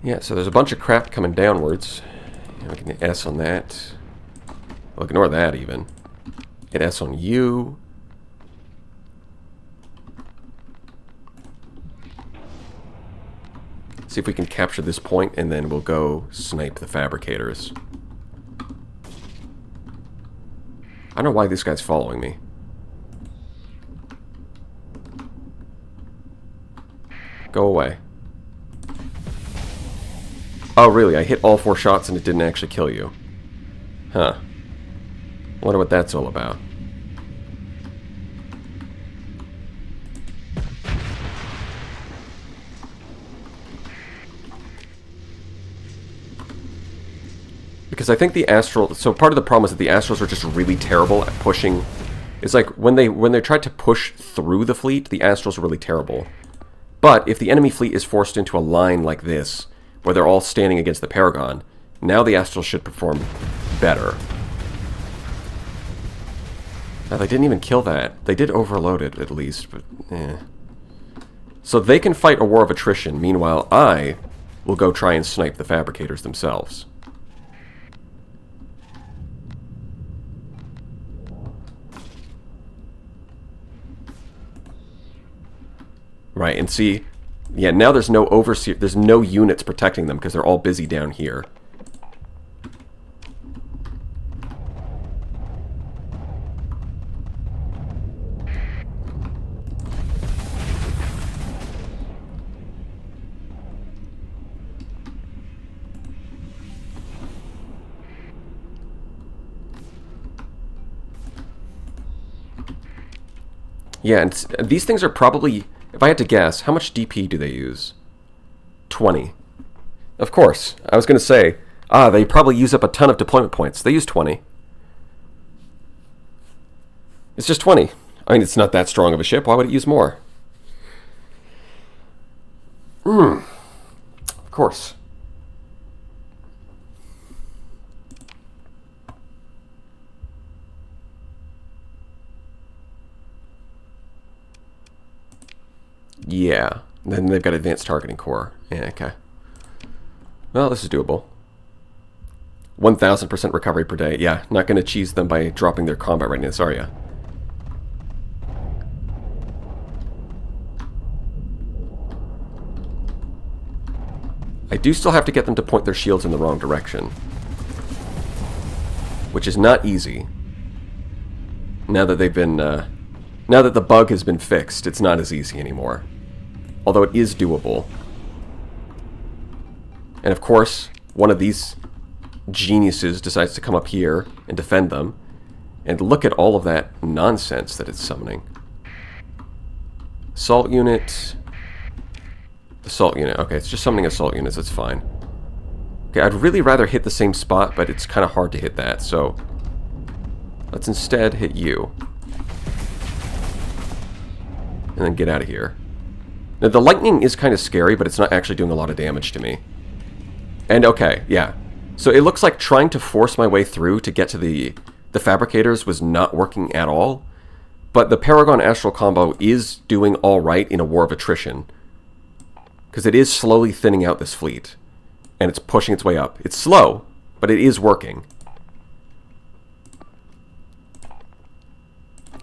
Yeah, so there's a bunch of crap coming downwards. We can hit S on that. Well, ignore that even. Hit S on you. See if we can capture this point, and then we'll go snipe the fabricators. I don't know why this guy's following me. Go away. Oh, really? I hit all 4 shots and it didn't actually kill you. Huh. Wonder what that's all about. Because I think the Astral... So part of the problem is that the Astrals are just really terrible at pushing... It's like when they tried to push through the fleet, the Astrals are really terrible. But if the enemy fleet is forced into a line like this, where they're all standing against the Paragon, now the Astrals should perform better. Now, they didn't even kill that. They did overload it, at least, but eh. So they can fight a war of attrition. Meanwhile, I will go try and snipe the fabricators themselves. Right, and see... Yeah, now there's no overseer, there's no units protecting them because they're all busy down here. Yeah, and these things are probably, if I had to guess, how much DP do they use? 20. Of course. I was going to say, they probably use up a ton of deployment points. They use 20. It's just 20. I mean, it's not that strong of a ship. Why would it use more? Of course. Yeah. Then they've got advanced targeting core. Yeah, okay. Well, this is doable. 1,000% recovery per day. Yeah, not going to cheese them by dropping their combat readiness, are you? I do still have to get them to point their shields in the wrong direction, which is not easy. Now that they've been, now that the bug has been fixed, it's not as easy anymore. Although it is doable. And of course, one of these geniuses decides to come up here and defend them. And look at all of that nonsense that it's summoning. Assault unit. Assault unit. Okay, it's just summoning assault units. That's fine. Okay, I'd really rather hit the same spot, but it's kind of hard to hit that. So let's instead hit you. And then get out of here. Now, the lightning is kind of scary, but it's not actually doing a lot of damage to me. And okay, yeah. So it looks like trying to force my way through to get to the fabricators was not working at all. But the Paragon Astral combo is doing alright in a war of attrition. Because it is slowly thinning out this fleet. And it's pushing its way up. It's slow, but it is working.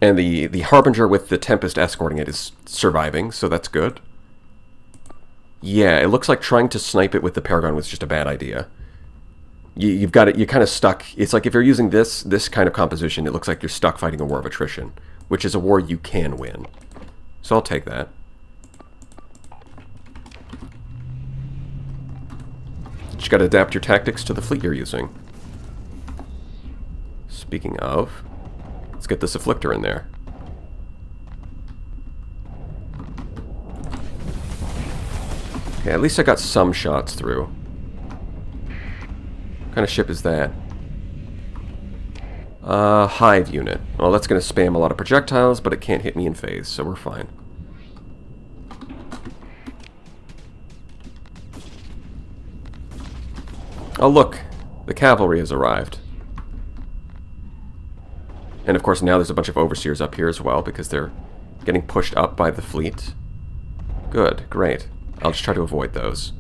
And the Harbinger with the Tempest escorting it is surviving, so that's good. Yeah, it looks like trying to snipe it with the Paragon was just a bad idea. You've got it, you're kind of stuck. It's like if you're using this kind of composition, it looks like you're stuck fighting a war of attrition, which is a war you can win. So I'll take that. Just got to adapt your tactics to the fleet you're using. Speaking of, let's get this Afflictor in there. Okay, at least I got some shots through. What kind of ship is that? Hive unit. Well, that's going to spam a lot of projectiles, but it can't hit me in phase, so we're fine. Oh, look. The cavalry has arrived. And of course now there's a bunch of overseers up here as well because they're getting pushed up by the fleet. Good, great. I'll just try to avoid those.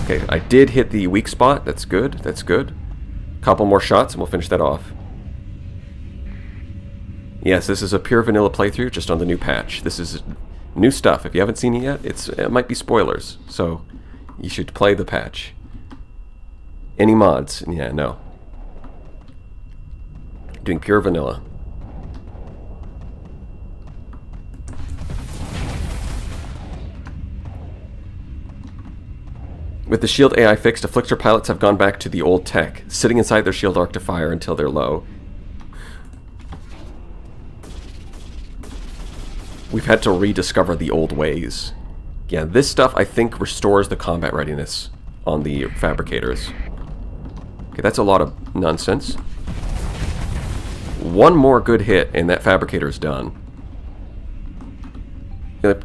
Okay, I did hit the weak spot. That's good, that's good. Couple more shots and we'll finish that off. Yes, this is a pure vanilla playthrough just on the new patch. This is new stuff. If you haven't seen it yet, it might be spoilers. So you should play the patch. Any mods? Yeah, no. Doing pure vanilla. With the shield AI fixed, Afflictor pilots have gone back to the old tech, sitting inside their shield arc to fire until they're low. We've had to rediscover the old ways. Yeah, this stuff I think restores the combat readiness on the fabricators. Okay, that's a lot of nonsense. One more good hit and that fabricator's done.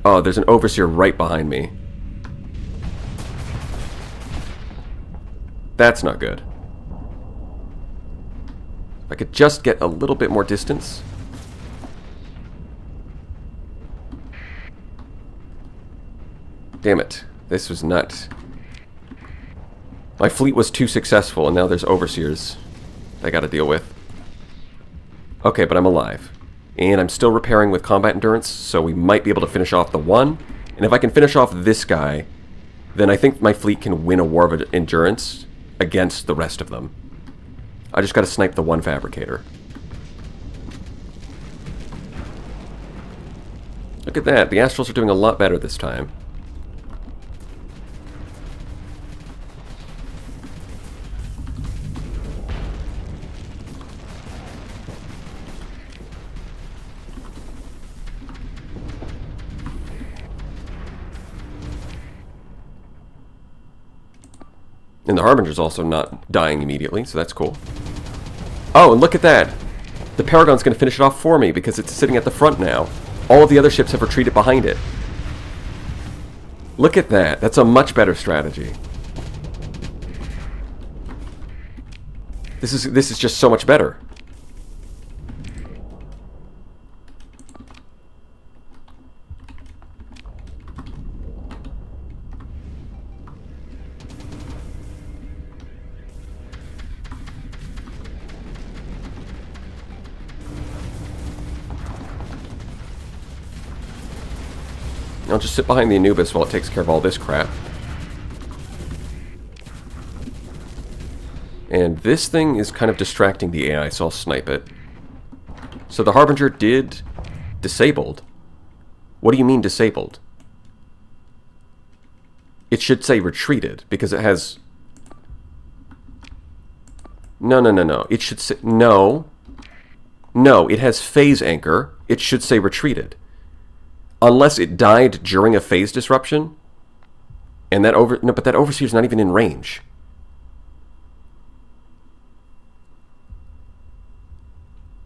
Oh, there's an overseer right behind me. That's not good. If I could just get a little bit more distance. Damn it. This was nuts. My fleet was too successful, and now there's overseers I gotta deal with. Okay, but I'm alive. And I'm still repairing with combat endurance, so we might be able to finish off the one. And if I can finish off this guy, then I think my fleet can win a war of endurance against the rest of them. I just gotta snipe the one fabricator. Look at that, the Astrals are doing a lot better this time. And the Harbinger's also not dying immediately, so that's cool. Oh, and look at that! The Paragon's going to finish it off for me because it's sitting at the front now. All of the other ships have retreated behind it. Look at that. That's a much better strategy. This is just so much better. I'll just sit behind the Anubis while it takes care of all this crap. And this thing is kind of distracting the AI, so I'll snipe it. So the Harbinger did disabled. What do you mean disabled? It should say retreated, because it has... No. It should say... No. No, it has phase anchor. It should say retreated. Unless it died during a phase disruption. And that No, but that Overseer's not even in range.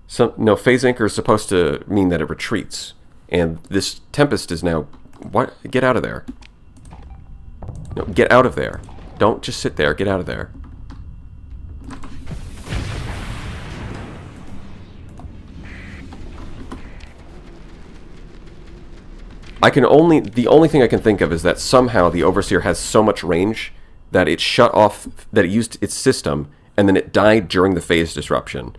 So, no, phase anchor is supposed to mean that it retreats. And this Tempest is now... What? Get out of there. No, get out of there. Don't just sit there. Get out of there. The only thing I can think of is that somehow the Overseer has so much range that it shut off, that it used its system, and then it died during the phase disruption.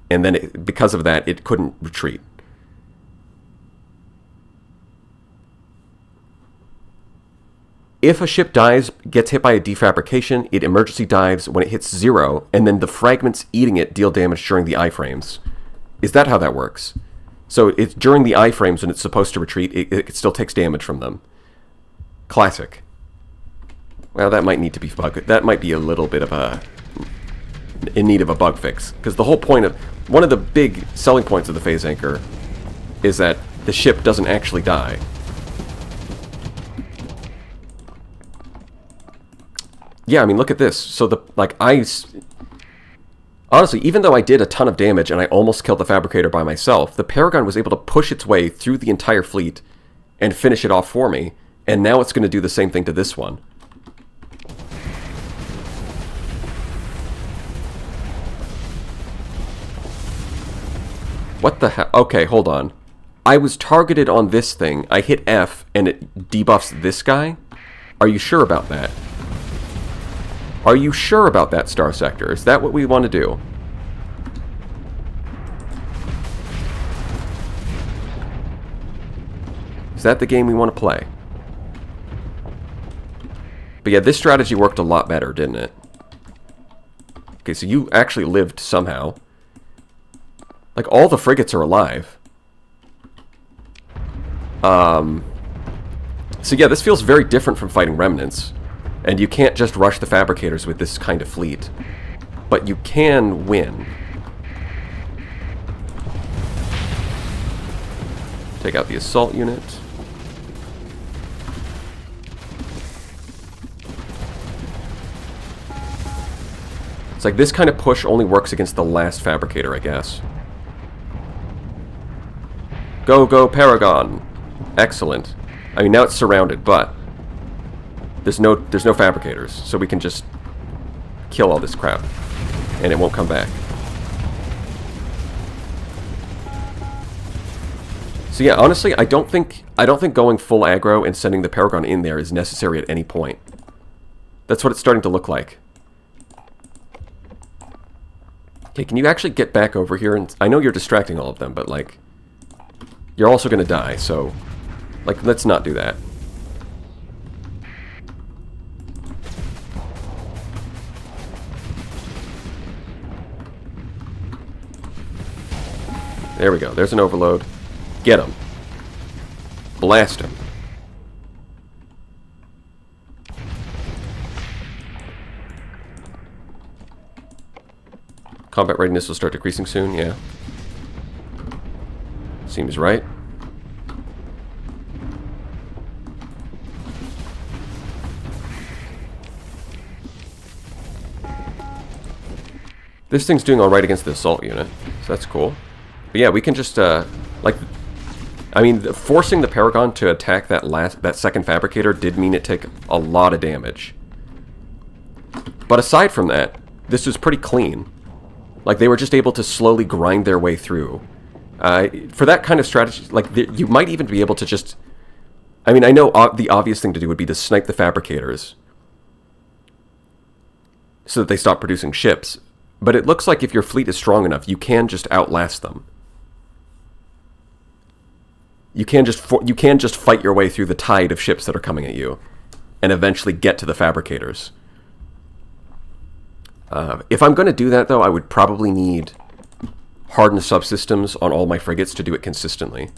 And then, because of that, it couldn't retreat. If a ship gets hit by a defabrication, it emergency dives when it hits 0, and then the fragments eating it deal damage during the iframes. Is that how that works? So it's during the iframes when it's supposed to retreat, it still takes damage from them. Classic. Well, that might need to be bugged. That might be a little bit of in need of a bug fix. Because the whole point of... One of the big selling points of the phase anchor is that the ship doesn't actually die. Yeah, I mean, look at this. So honestly, even though I did a ton of damage and I almost killed the Fabricator by myself, the Paragon was able to push its way through the entire fleet and finish it off for me, and now it's going to do the same thing to this one. What the hell? Okay, hold on. I was targeted on this thing. I hit F, and it debuffs this guy? Are you sure about that? Are you sure about that, Starsector? Is that what we want to do? Is that the game we want to play? But yeah, this strategy worked a lot better, didn't it? Okay, so you actually lived somehow. Like, all the frigates are alive. So yeah, this feels very different from fighting remnants. And you can't just rush the Fabricators with this kind of fleet. But you can win. Take out the assault unit. It's like this kind of push only works against the last Fabricator, I guess. Go, go, Paragon! Excellent. I mean, now it's surrounded, but... There's no Fabricators, so we can just kill all this crap, and it won't come back. So yeah, honestly, I don't think going full aggro and sending the Paragon in there is necessary at any point. That's what it's starting to look like. Okay, can you actually get back over here? And I know you're distracting all of them, but like, you're also gonna die. So, like, let's not do that. There we go. There's an overload. Get him. Blast him. Combat readiness will start decreasing soon, yeah. Seems right. This thing's doing alright against the assault unit, so that's cool. But yeah, we can just, like... I mean, forcing the Paragon to attack that second Fabricator did mean it took a lot of damage. But aside from that, this was pretty clean. Like, they were just able to slowly grind their way through. For that kind of strategy, like, you might even be able to just... I mean, I know the obvious thing to do would be to snipe the Fabricators so that they stop producing ships. But it looks like if your fleet is strong enough, you can just outlast them. You can just fight your way through the tide of ships that are coming at you, and eventually get to the Fabricators. If I'm going to do that, though, I would probably need hardened subsystems on all my frigates to do it consistently,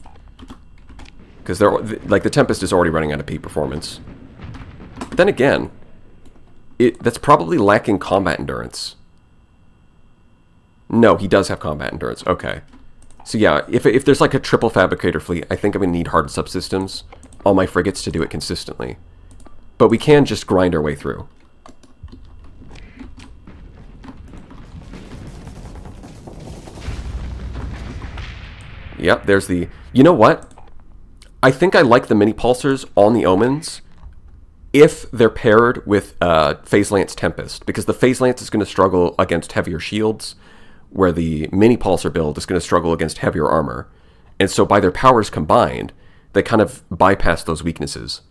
because like the Tempest is already running out of peak performance. But then again, that's probably lacking combat endurance. No, he does have combat endurance. Okay. So yeah, if there's like a triple Fabricator fleet, I think I'm going to need hardened subsystems on my frigates to do it consistently. But we can just grind our way through. Yep, there's the... You know what? I think I like the mini pulsars on the Omens if they're paired with Phase Lance Tempest, because the Phase Lance is going to struggle against heavier shields, where the mini pulsar build is going to struggle against heavier armor. And so by their powers combined, they kind of bypass those weaknesses.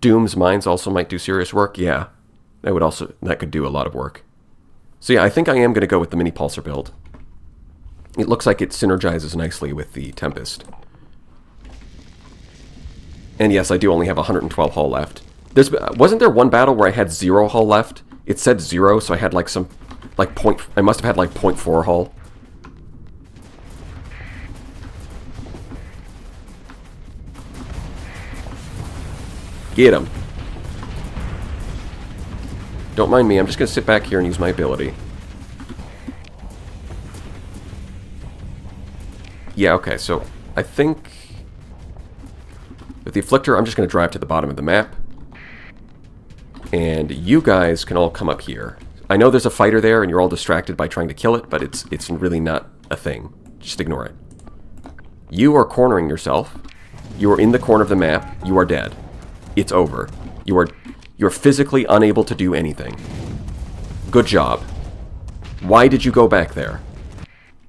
Doom's Mines also might do serious work. Yeah, that could do a lot of work. So yeah, I think I am going to go with the mini pulsar build. It looks like it synergizes nicely with the Tempest. And yes, I do only have 112 hull left. Wasn't there one battle where I had 0 hull left? It said 0, so I had like some, like I must have had like 0.4 hull. Get him. Don't mind me, I'm just going to sit back here and use my ability. Yeah, okay, so I think with the Afflictor, I'm just going to drive to the bottom of the map. And you guys can all come up here. I know there's a fighter there and you're all distracted by trying to kill it, but it's really not a thing. Just ignore it. You are cornering yourself. You are in the corner of the map. You are dead. It's over. You're physically unable to do anything. Good job. Why did you go back there?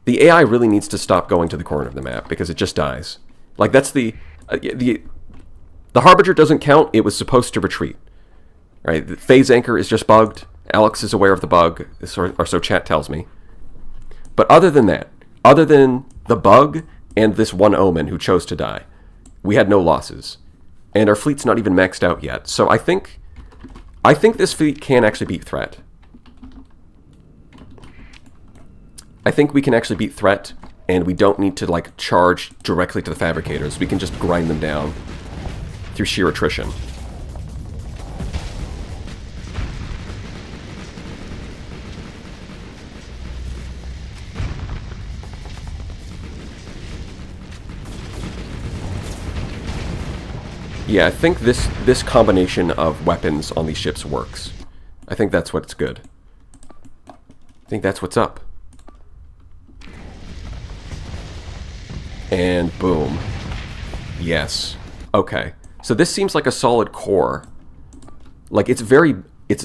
The AI really needs to stop going to the corner of the map because it just dies. Like, that's the Harbinger doesn't count. It was supposed to retreat. Right? The phase anchor is just bugged. Alex is aware of the bug, or so chat tells me. But other than that, other than the bug and this one Omen who chose to die, we had no losses. And our fleet's not even maxed out yet. So I think this fleet can actually beat Threat. I think we can actually beat Threat, and we don't need to like charge directly to the Fabricators. We can just grind them down through sheer attrition. Yeah, I think this combination of weapons on these ships works. I think that's what's good. I think that's what's up. And boom. Yes. Okay. So this seems like a solid core. Like, it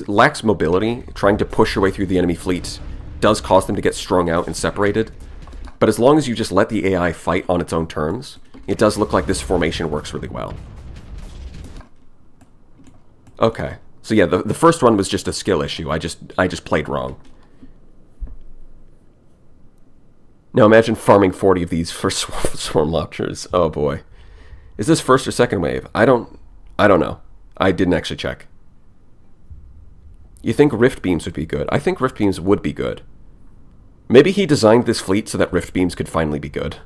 lacks mobility. Trying to push your way through the enemy fleet does cause them to get strung out and separated. But as long as you just let the AI fight on its own terms, it does look like this formation works really well. Okay. So yeah, the first one was just a skill issue. I just played wrong. Now imagine farming 40 of these for swarm launchers. Oh boy. Is this first or second wave? I don't know. I didn't actually check. You think Rift Beams would be good? I think Rift Beams would be good. Maybe he designed this fleet so that Rift Beams could finally be good.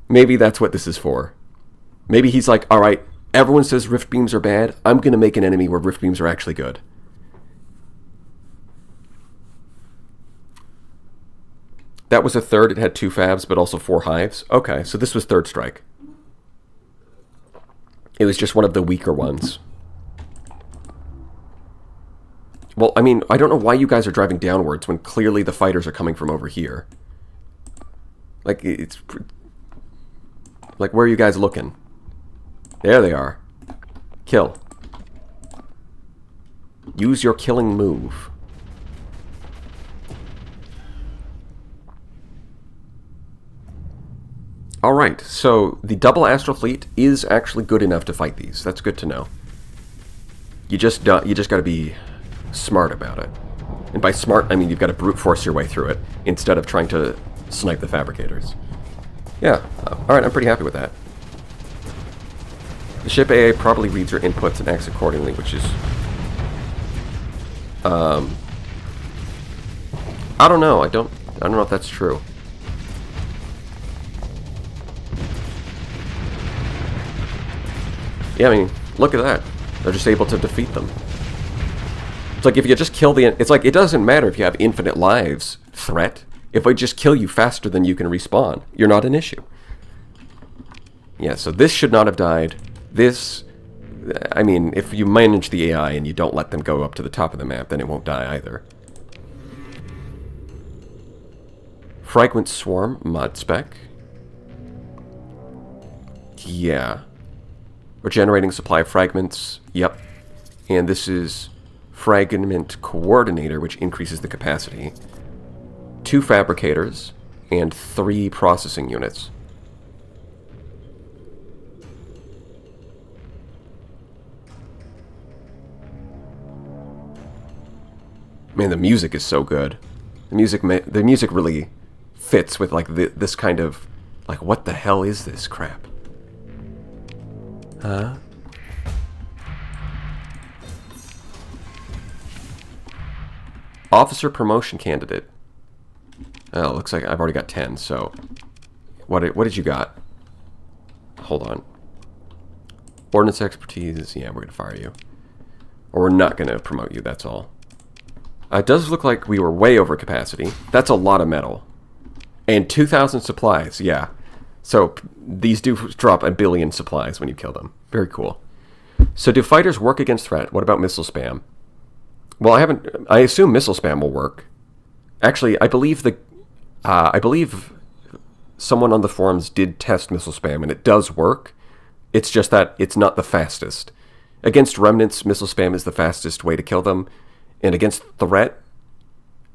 Maybe that's what this is for. Maybe he's like, alright, everyone says Rift Beams are bad. I'm going to make an enemy where Rift Beams are actually good. That was a third. It had 2 fabs, but also 4 hives. Okay, so this was third strike. It was just one of the weaker ones. Well, I mean, I don't know why you guys are driving downwards when clearly the fighters are coming from over here. Like, it's... Like, where are you guys looking? There they are. Kill. Use your killing move. Alright, so the double astral fleet is actually good enough to fight these. That's good to know. You just gotta be smart about it. And by smart, I mean you've got to brute force your way through it, instead of trying to snipe the fabricators. Yeah, alright, I'm pretty happy with that. The ship AA probably reads your inputs and acts accordingly, which is... I don't know, I don't know if that's true. Yeah, I mean, look at that. They're just able to defeat them. It's like if you just kill the... It's like, it doesn't matter if you have infinite lives threat. If I just kill you faster than you can respawn, you're not an issue. Yeah, so this should not have died. This... I mean, if you manage the AI and you don't let them go up to the top of the map, then it won't die either. Fragment Swarm, mod spec. Yeah. We're generating supply of fragments. Yep. And this is Fragment Coordinator, which increases the capacity. 2 fabricators and 3 processing units. Man, the music is so good. The music really fits with like this kind of like, what the hell is this crap? Huh? Officer promotion candidate. Oh, looks like I've already got 10, so... What did you got? Hold on. Ordnance expertise, yeah, we're gonna fire you. Or we're not gonna promote you, that's all. It does look like we were way over capacity. That's a lot of metal. And 2,000 supplies, yeah. So, these do drop 1 billion supplies when you kill them. Very cool. So, do fighters work against threat? What about missile spam? Well, I assume missile spam will work. Actually, I believe someone on the forums did test missile spam, and it does work. It's just that it's not the fastest. Against remnants, missile spam is the fastest way to kill them. And against threat,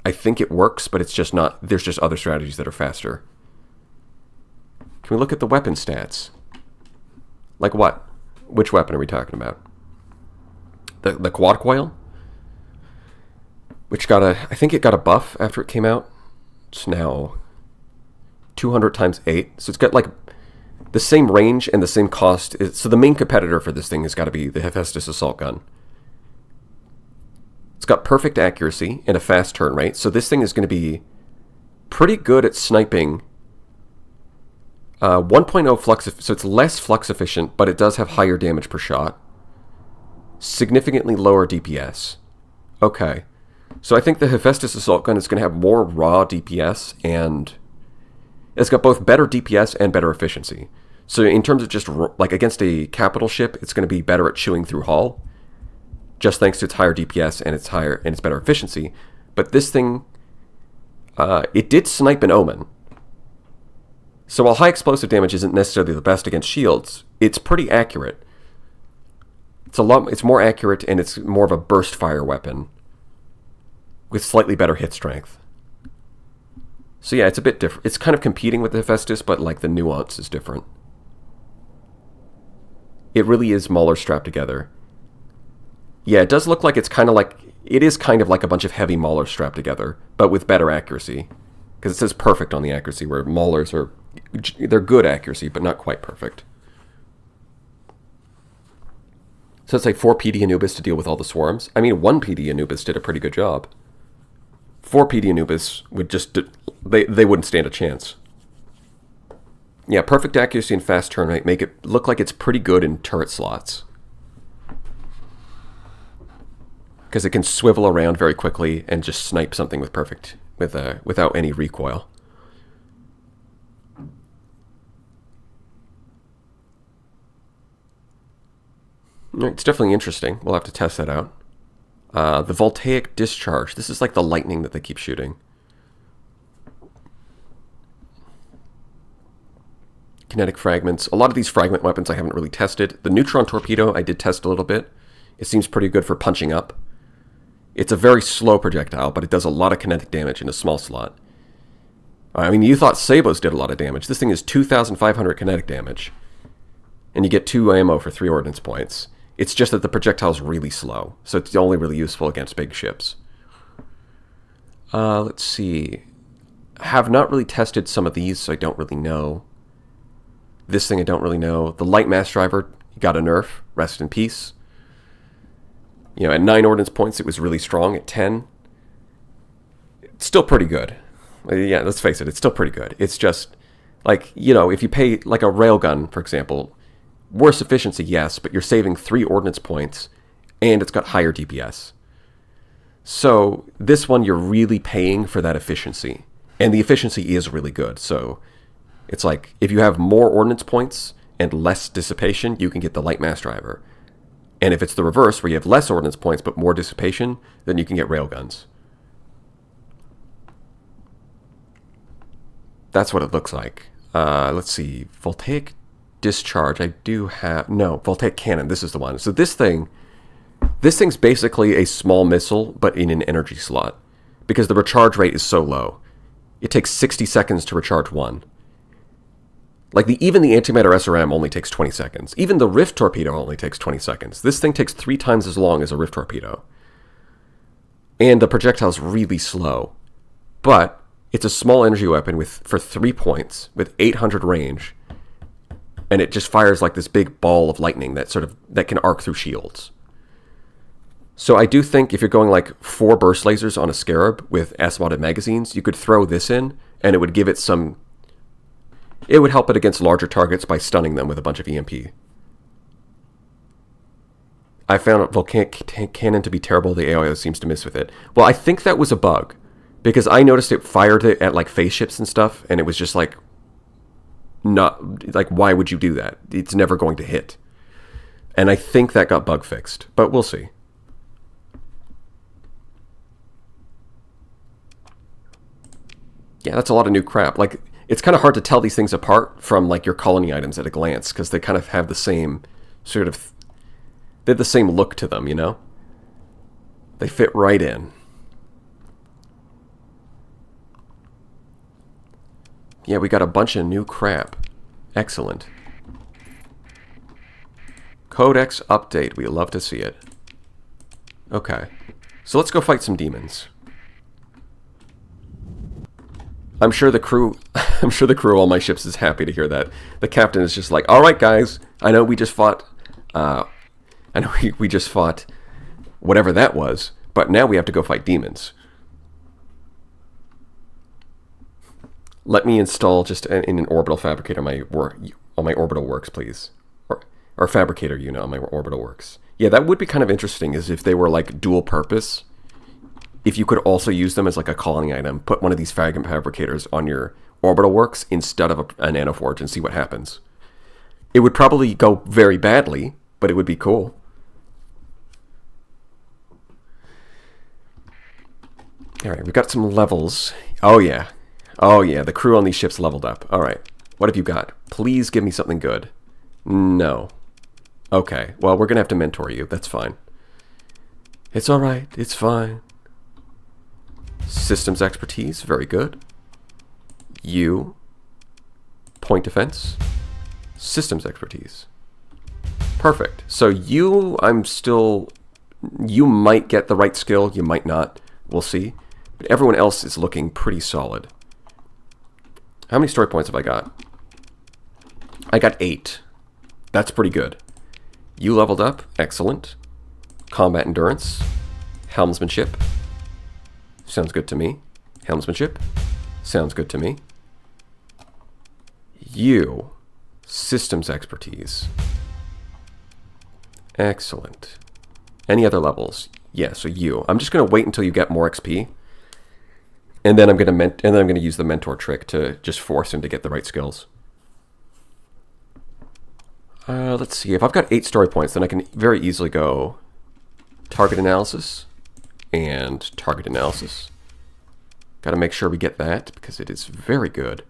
I think it works, but it's just not... There's just other strategies that are faster. Can we look at the weapon stats? Like what? Which weapon are we talking about? The quad coil? Which got I think it got a buff after it came out. It's now 200 times 8. So it's got like the same range and the same cost. So the main competitor for this thing has got to be the Hephaestus assault gun. It's got perfect accuracy and a fast turn rate. So this thing is going to be pretty good at sniping. 1.0 flux, so it's less flux efficient, but it does have higher damage per shot. Significantly lower DPS. Okay. So I think the Hephaestus assault gun is going to have more raw DPS, and it's got both better DPS and better efficiency. So in terms of just like against a capital ship, it's going to be better at chewing through hull, just thanks to its higher DPS and its better efficiency. But this thing, it did snipe an Omen. So while high explosive damage isn't necessarily the best against shields, it's pretty accurate. It's more accurate, and it's more of a burst fire weapon with slightly better hit strength. So yeah, it's a bit different. It's kind of competing with the Hephaestus, but like the nuance is different. It really is Mauler strapped together. Yeah, it does look like it's kind of like... It is kind of like a bunch of heavy Maulers strapped together, but with better accuracy. Because it says perfect on the accuracy, where Maulers are... They're good accuracy, but not quite perfect. So it's like 4 PD Anubis to deal with all the swarms. I mean, 1 PD Anubis did a pretty good job. 4 PD Anubis would just... They wouldn't stand a chance. Yeah, perfect accuracy and fast turn rate make it look like it's pretty good in turret slots. Because it can swivel around very quickly and just snipe something with without any recoil. It's definitely interesting. We'll have to test that out. The voltaic discharge. This is like the lightning that they keep shooting. Kinetic fragments. A lot of these fragment weapons I haven't really tested. The neutron torpedo I did test a little bit. It seems pretty good for punching up. It's a very slow projectile, but it does a lot of kinetic damage in a small slot. I mean, you thought Sabos did a lot of damage. This thing is 2,500 kinetic damage. And you get 2 ammo for 3 ordnance points. It's just that the projectile's really slow, so it's only really useful against big ships. Let's see. Have not really tested some of these, so I don't really know. This thing I don't really know. The light mass driver got a nerf. Rest in peace. You know, at 9 ordnance points, it was really strong. At 10, it's still pretty good. Yeah, let's face it, it's still pretty good. It's just, like, you know, if you pay, like a railgun, for example, worse efficiency, yes, but you're saving 3 ordnance points, and it's got higher DPS. So, this one, you're really paying for that efficiency. And the efficiency is really good, so it's like, if you have more ordnance points and less dissipation, you can get the light mass driver. And if it's the reverse, where you have less ordnance points but more dissipation, then you can get railguns. That's what it looks like. Let's see. Voltaic discharge. I do have... No, voltaic cannon. This is the one. So this thing's basically a small missile, but in an energy slot. Because the recharge rate is so low. It takes 60 seconds to recharge one. Like, even the antimatter SRM only takes 20 seconds. Even the Rift torpedo only takes 20 seconds. This thing takes 3 times as long as a Rift torpedo. And the projectile's really slow. But it's a small energy weapon for 3 points, with 800 range. And it just fires like this big ball of lightning that can arc through shields. So I do think if you're going like 4 burst lasers on a Scarab with azimuthal magazines, you could throw this in, and it would give it some... It would help it against larger targets by stunning them with a bunch of EMP. I found volcanic cannon to be terrible. The AIO seems to miss with it. Well, I think that was a bug, because I noticed it fired it at like phase ships and stuff, and it was just like, not like, why would you do that? It's never going to hit. And I think that got bug fixed, but we'll see. Yeah, that's a lot of new crap. Like, it's kind of hard to tell these things apart from like your colony items at a glance, because they kind of have the same sort of... They have the same look to them, you know? They fit right in. Yeah, we got a bunch of new crap. Excellent. Codex update. We love to see it. Okay. So let's go fight some demons. I'm sure the crew of all my ships is happy to hear that. The captain is just like, all right, guys, I know we just fought, we just fought whatever that was, but now we have to go fight demons. Let me install just in an orbital fabricator on my orbital works, please. Or fabricator unit on my orbital works. Yeah, that would be kind of interesting, as if they were like dual purpose. If you could also use them as like a colony item, put one of these fragment fabricators on your orbital works instead of a nanoforge and see what happens. It would probably go very badly, but it would be cool. Alright, we've got some levels. Oh yeah. Oh yeah, the crew on these ships leveled up. Alright, what have you got? Please give me something good. No. Okay, well, we're going to have to mentor you. That's fine. It's alright. It's fine. Systems expertise, very good. You. Point defense. Systems expertise. Perfect. So you might get the right skill, you might not. We'll see. But everyone else is looking pretty solid. How many story points have I got? I got 8. That's pretty good. You leveled up. Excellent. Combat endurance. Helmsmanship. Sounds good to me. Helmsmanship. Sounds good to me. You. Systems expertise. Excellent. Any other levels? Yeah, so you. I'm just going to wait until you get more XP. And then I'm going to use the mentor trick to just force him to get the right skills. Let's see. If I've got 8 story points, then I can very easily go target analysis. and target analysis. Gotta make sure we get that, because it is very good.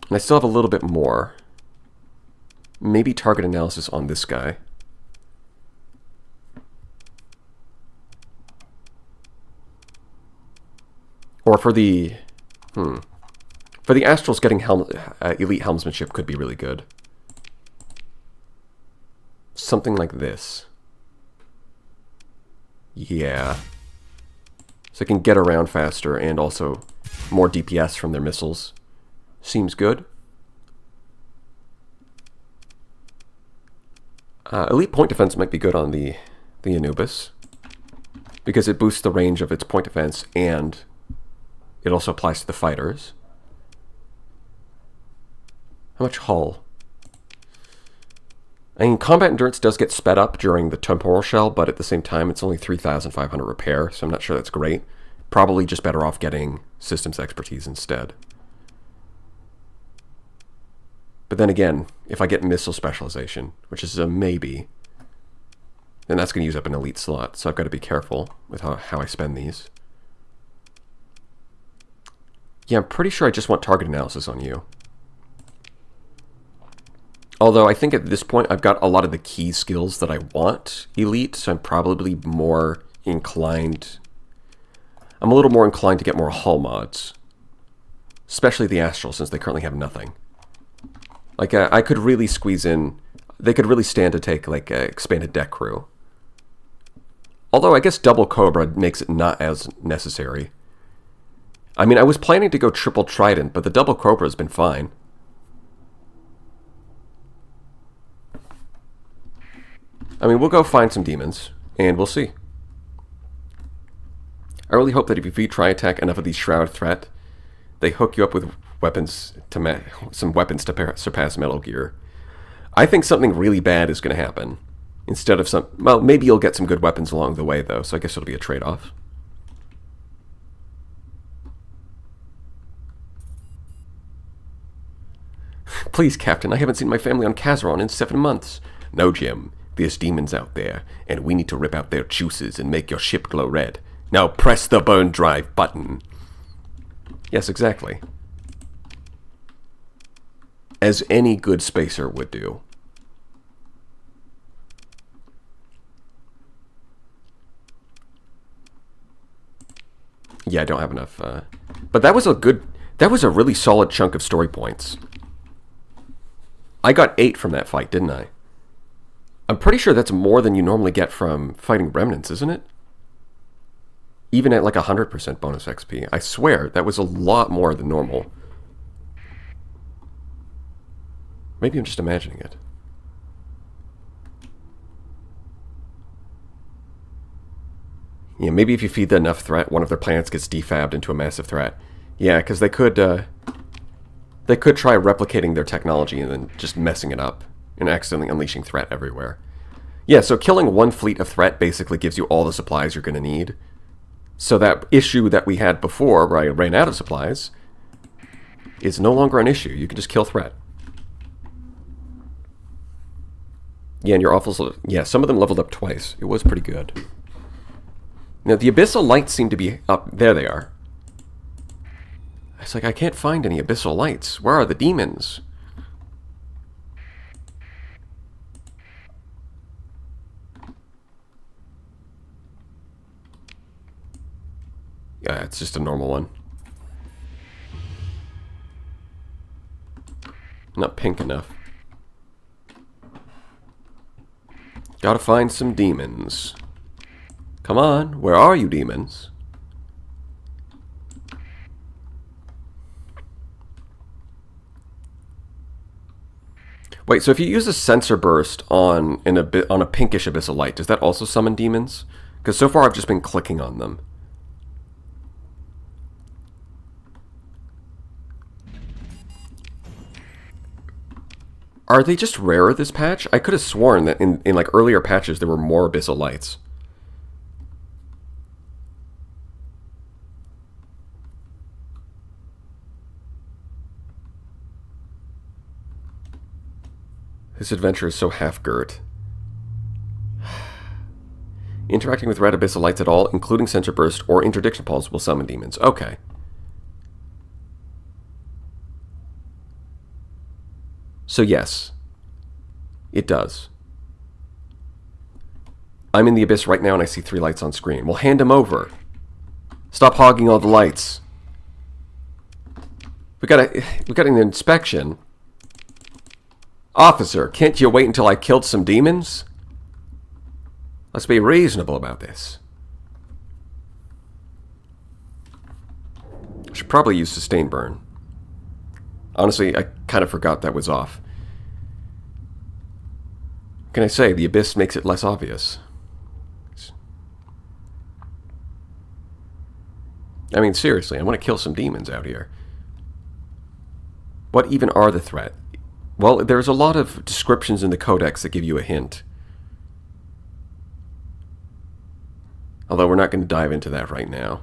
And I still have a little bit more. Maybe target analysis on this guy. Or for the... For the Astrals, getting elite helmsmanship could be really good. Something like this. Yeah. So they can get around faster and also more DPS from their missiles. Seems good. Elite point defense might be good on the Anubis, because it boosts the range of its point defense and it also applies to the fighters. How much hull? I mean, combat endurance does get sped up during the temporal shell, but at the same time, it's only 3,500 repair, so I'm not sure that's great. Probably just better off getting systems expertise instead. But then again, if I get missile specialization, which is a maybe, then that's going to use up an elite slot, so I've got to be careful with how I spend these. Yeah, I'm pretty sure I just want target analysis on you. Although I think at this point I've got a lot of the key skills that I want elite, so I'm probably more inclined... I'm a little more inclined to get more hull mods. Especially the Astral, since they currently have nothing. Like, I could really squeeze in... They could really stand to take, like, expanded deck crew. Although I guess Double Cobra makes it not as necessary. I mean, I was planning to go Triple Trident, but the Double Cobra has been fine. I mean, we'll go find some demons, and we'll see. I really hope that if you try attack enough of these Shroud threat, they hook you up with weapons to some weapons to surpass Metal Gear. I think something really bad is going to happen. Instead of some... Well, maybe you'll get some good weapons along the way, though, so I guess it'll be a trade-off. Please, Captain, I haven't seen my family on Kazaron in 7 months. No, Jim. There's demons out there, and we need to rip out their juices and make your ship glow red. Now press the burn drive button. Yes, exactly. As any good spacer would do. Yeah, I don't have enough. But that was a really solid chunk of story points. I got 8 from that fight, didn't I? I'm pretty sure that's more than you normally get from fighting remnants, isn't it? Even at like 100% bonus XP. I swear, that was a lot more than normal. Maybe I'm just imagining it. Yeah, maybe if you feed them enough threat, one of their planets gets defabbed into a massive threat. Yeah, because they could try replicating their technology and then just messing it up and accidentally unleashing threat everywhere. Yeah, so killing one fleet of threat basically gives you all the supplies you're going to need. So that issue that we had before, where I ran out of supplies, is no longer an issue. You can just kill threat. Yeah, and your offals... Yeah, some of them leveled up twice. It was pretty good. Now, the Abyssal Lights seem to be up... There they are. It's like, I can't find any Abyssal Lights. Where are the demons? Yeah, it's just a normal one. Not pink enough. Gotta find some demons. Come on, where are you, demons? Wait, so if you use a sensor burst on a pinkish abyssal light, does that also summon demons? Because so far I've just been clicking on them. Are they just rarer this patch? I could have sworn that in like earlier patches there were more abyssal lights. This adventure is so half-girt. Interacting with red abyssal lights at all, including sensor burst or interdiction pulse, will summon demons. Okay. So yes, it does. I'm in the abyss right now and I see 3 lights on screen. Well, hand them over. Stop hogging all the lights. We got an inspection. Officer, can't you wait until I killed some demons? Let's be reasonable about this. I should probably use sustain burn. Honestly, I kind of forgot that was off. What can I say? The abyss makes it less obvious. I mean, seriously, I want to kill some demons out here. What even are the threat? Well, there's a lot of descriptions in the codex that give you a hint. Although we're not going to dive into that right now.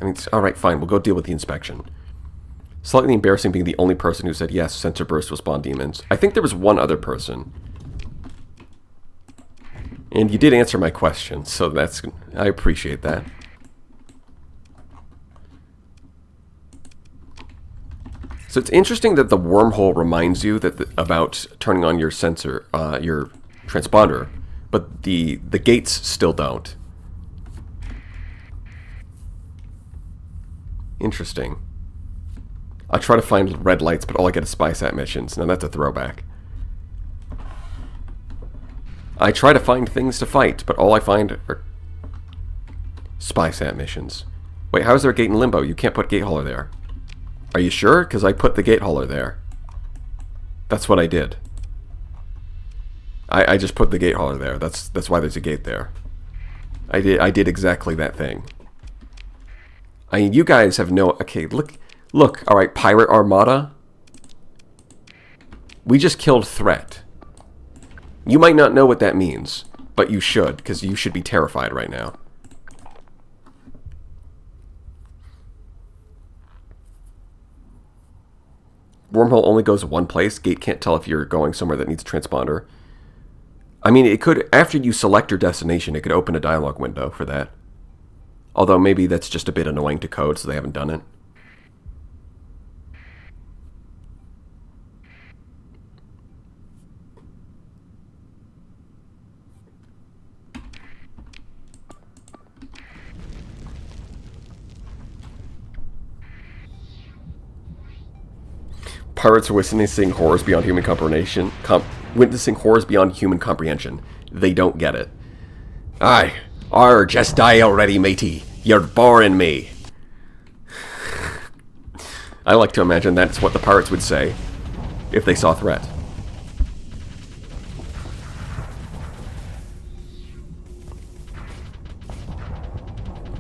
I mean, alright, fine, we'll go deal with the inspection. Slightly embarrassing being the only person who said yes, sensor burst will spawn demons. I think there was one other person. And you did answer my question, so I appreciate that. So it's interesting that the wormhole reminds you that about turning on your sensor, your transponder, but the gates still don't. Interesting. I try to find red lights, but all I get is spy sat missions. Now that's a throwback. I try to find things to fight, but all I find are spy sat missions. Wait, how is there a gate in limbo? You can't put gate hauler there. Are you sure? Because I put the gate hauler there. That's what I did. I just put the gate hauler there. That's why there's a gate there. I did exactly that thing. I mean, you guys have no... Okay, look, alright, Pirate Armada. We just killed Threat. You might not know what that means, but you should, because you should be terrified right now. Wormhole only goes one place. Gate can't tell if you're going somewhere that needs a transponder. I mean, it could, after you select your destination, it could open a dialogue window for that. Although maybe that's just a bit annoying to code, so they haven't done it. Pirates are witnessing horrors beyond human comprehension. Witnessing horrors beyond human comprehension. They don't get it. Aye. Just die already, matey. You're boring me. I like to imagine that's what the pirates would say if they saw Threat.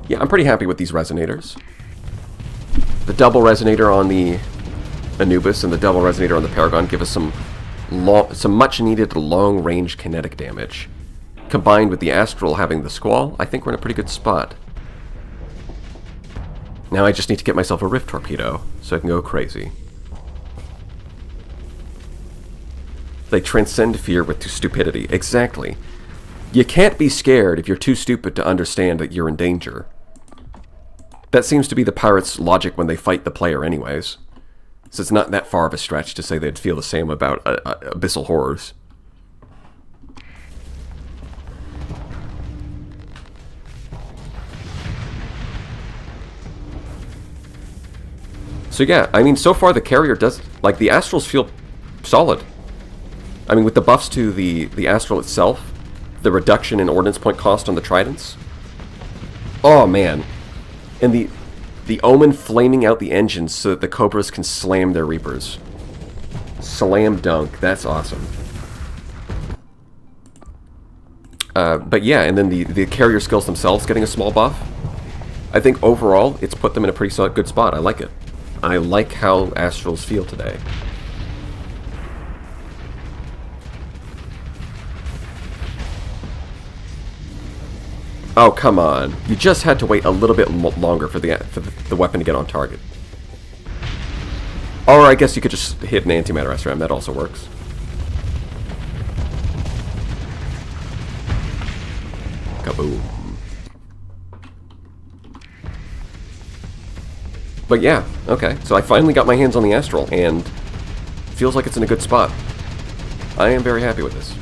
Yeah, I'm pretty happy with these resonators. The double resonator on the Anubis and the double resonator on the Paragon give us some much-needed long-range kinetic damage. Combined with the Astral having the Squall, I think we're in a pretty good spot. Now I just need to get myself a Rift Torpedo, so I can go crazy. They transcend fear with stupidity. Exactly. You can't be scared if you're too stupid to understand that you're in danger. That seems to be the pirates' logic when they fight the player anyways. So it's not that far of a stretch to say they'd feel the same about abyssal horrors. So yeah, I mean, so far the carrier does... Like, the Astrals feel solid. I mean, with the buffs to the Astral itself, the reduction in ordnance point cost on the Tridents. Oh, man. And the Omen flaming out the engines so that the Cobras can slam their Reapers. Slam dunk. That's awesome. But yeah, and then the carrier skills themselves getting a small buff. I think overall, it's put them in a pretty good spot. I like it. I like how Astrals feel today. Oh, come on. You just had to wait a little bit longer for the weapon to get on target. Or I guess you could just hit an antimatter SRAM. That also works. Kaboom. But yeah, okay. So I finally got my hands on the Astral, and feels like it's in a good spot. I am very happy with this.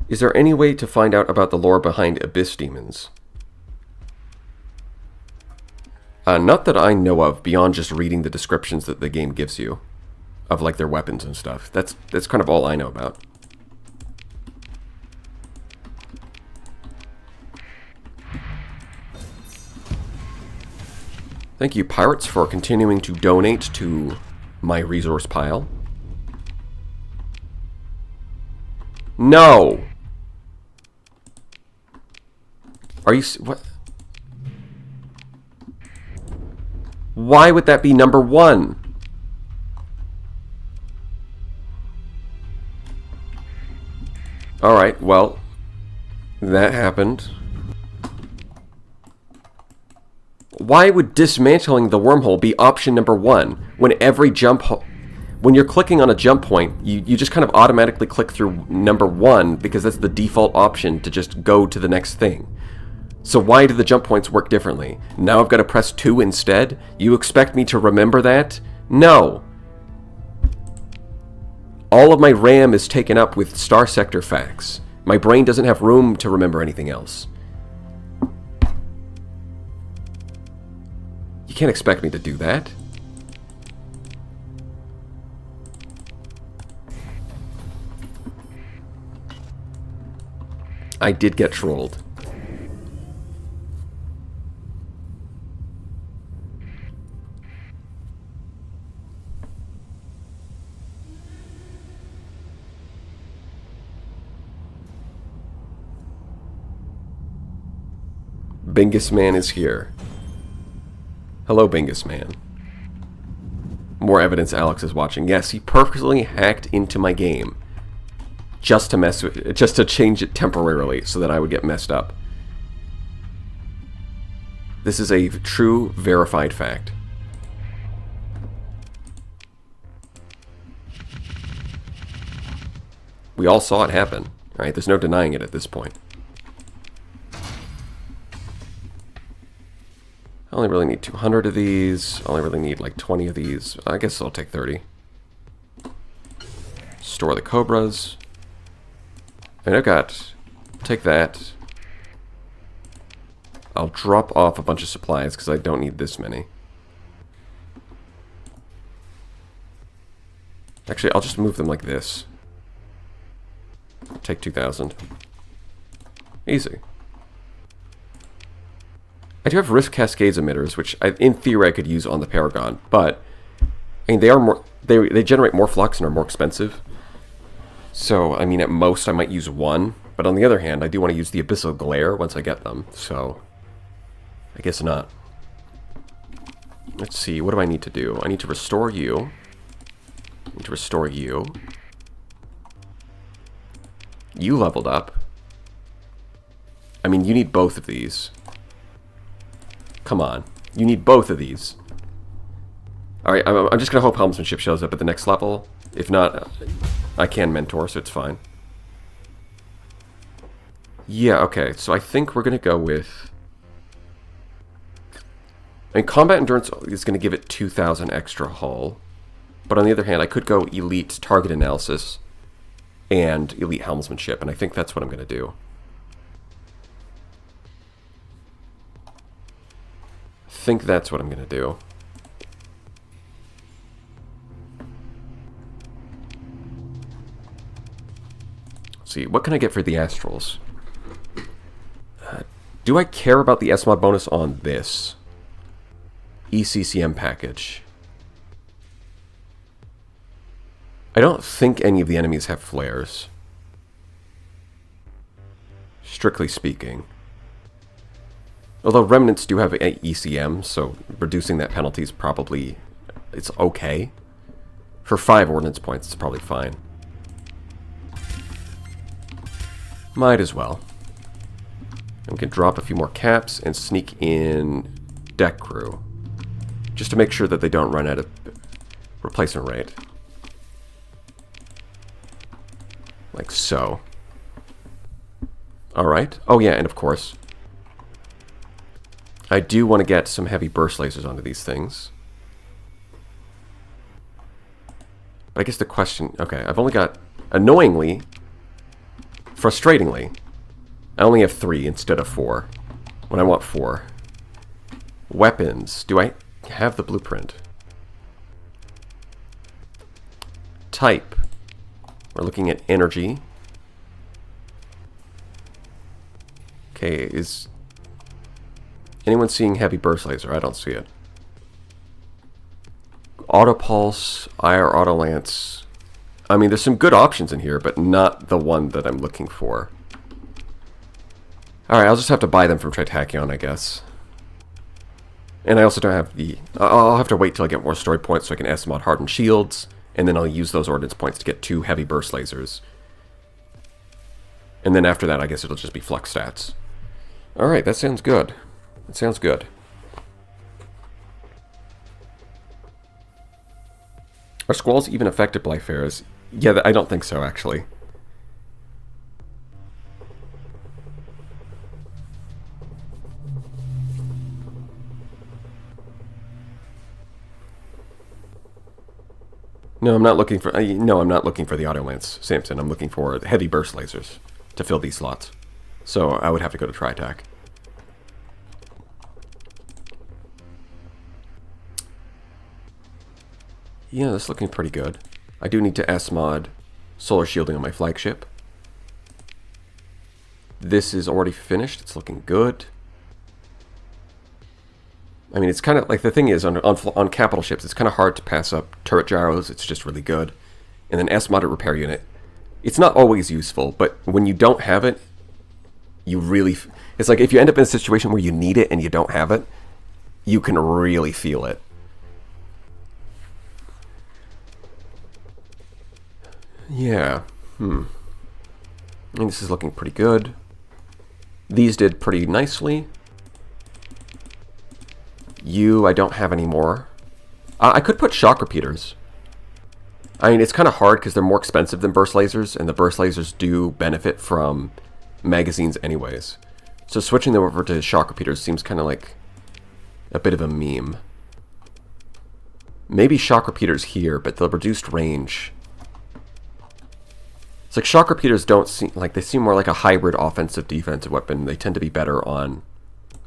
Is there any way to find out about the lore behind Abyss Demons? Not that I know of, beyond just reading the descriptions that the game gives you of like their weapons and stuff. That's kind of all I know about. Thank you, Pirates, for continuing to donate to my resource pile. No! Are you... what? Why would that be number 1? Alright, well, that happened. Why would dismantling the wormhole be option number 1 when every jump... when you're clicking on a jump point, you just kind of automatically click through number 1 because that's the default option to just go to the next thing. So why do the jump points work differently? Now I've got to press 2 instead? You expect me to remember that? No. All of my RAM is taken up with Starsector facts. My brain doesn't have room to remember anything else. You can't expect me to do that. I did get trolled. Bingus Man is here. Hello, Bingus Man. More evidence Alex is watching. Yes, he purposely hacked into my game just to mess with it, just to change it temporarily so that I would get messed up. This is a true, verified fact. We all saw it happen, right? There's no denying it at this point. I only really need 200 of these. I only really need like 20 of these. I guess I'll take 30. Store the Cobras. And I've got... take that. I'll drop off a bunch of supplies because I don't need this many. Actually, I'll just move them like this. Take 2,000. Easy. I do have Rift Cascades emitters, which in theory I could use on the Paragon, but I mean they are more they generate more flux and are more expensive. So I mean at most I might use one, but on the other hand I do want to use the Abyssal Glare once I get them. So I guess not. Let's see, what do I need to do? I need to restore you. I need to restore you. You leveled up. I mean you need both of these. Come on. You need both of these. Alright, I'm just going to hope Helmsmanship shows up at the next level. If not, I can mentor, so it's fine. Yeah, okay. So I think we're going to go with... I mean, Combat Endurance is going to give it 2,000 extra hull. But on the other hand, I could go Elite Target Analysis and Elite Helmsmanship, and I think that's what I'm going to do. I think that's what I'm going to do. Let's see, what can I get for the Astrals? Do I care about the SMod bonus on this? ECCM package. I don't think any of the enemies have flares. Strictly speaking. Although Remnants do have ECM, so reducing that penalty is probably... it's okay. For 5 ordnance points, it's probably fine. Might as well. And we can drop a few more caps and sneak in deck crew. Just to make sure that they don't run out of replacement rate. Like so. Alright. Oh yeah, and of course, I do want to get some heavy burst lasers onto these things. But I guess the question... Okay, I've only got... Annoyingly, frustratingly, I only have 3 instead of 4. When I want 4. Weapons. Do I have the blueprint? Type. We're looking at energy. Okay, is anyone seeing heavy burst laser? I don't see it. Auto pulse, IR auto lance. I mean, there's some good options in here, but not the one that I'm looking for. Alright, I'll just have to buy them from Tritachyon, I guess. And I also don't have the... I'll have to wait till I get more story points so I can S-mod hardened shields, and then I'll use those ordnance points to get 2 heavy burst lasers. And then after that, I guess it'll just be flux stats. Alright, that sounds good. That sounds good. Are squalls even affected by fares? Yeah, I don't think so, actually. No, I'm not looking for... no, I'm not looking for the auto lance, Samson. I'm looking for heavy burst lasers to fill these slots. So I would have to go to Tritac. Yeah, that's looking pretty good. I do need to S-mod solar shielding on my flagship. This is already finished. It's looking good. I mean, it's kind of like, the thing is, on capital ships, it's kind of hard to pass up turret gyros. It's just really good. And then S-modded repair unit. It's not always useful, but when you don't have it, you really... It's like if you end up in a situation where you need it and you don't have it, you can really feel it. Yeah. And this is looking pretty good. These did pretty nicely. I don't have any more. I could put shock repeaters. I mean, it's kind of hard because they're more expensive than burst lasers, and the burst lasers do benefit from magazines anyways. So switching them over to shock repeaters seems kind of like a bit of a meme. Maybe shock repeaters here, but the reduced range... It's like shock repeaters don't seem like... They seem more like a hybrid offensive-defensive weapon. They tend to be better on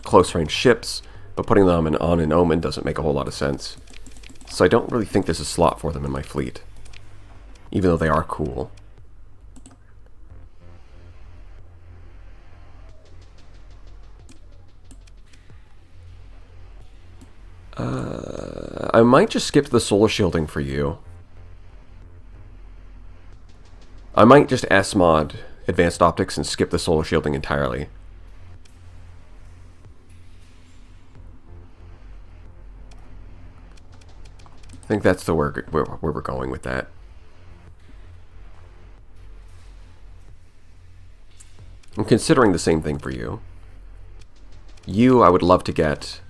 close-range ships, but putting them on an Omen doesn't make a whole lot of sense. So I don't really think there's a slot for them in my fleet, even though they are cool. I might just skip the solar shielding for you. I might just S-mod advanced optics and skip the solar shielding entirely. I think that's the where we're going with that. I'm considering the same thing for you. I would love to get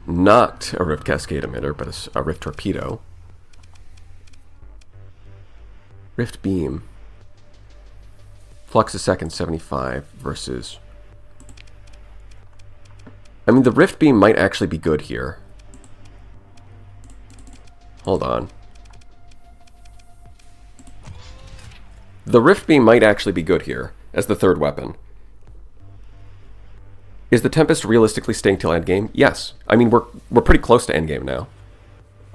not a Rift Cascade emitter, but a Rift Torpedo. Rift Beam. Flux a second 75 versus... I mean, the Rift Beam might actually be good here. Hold on. The Rift Beam might actually be good here as the third weapon. Is the Tempest realistically staying till endgame? Yes. I mean, we're pretty close to endgame now.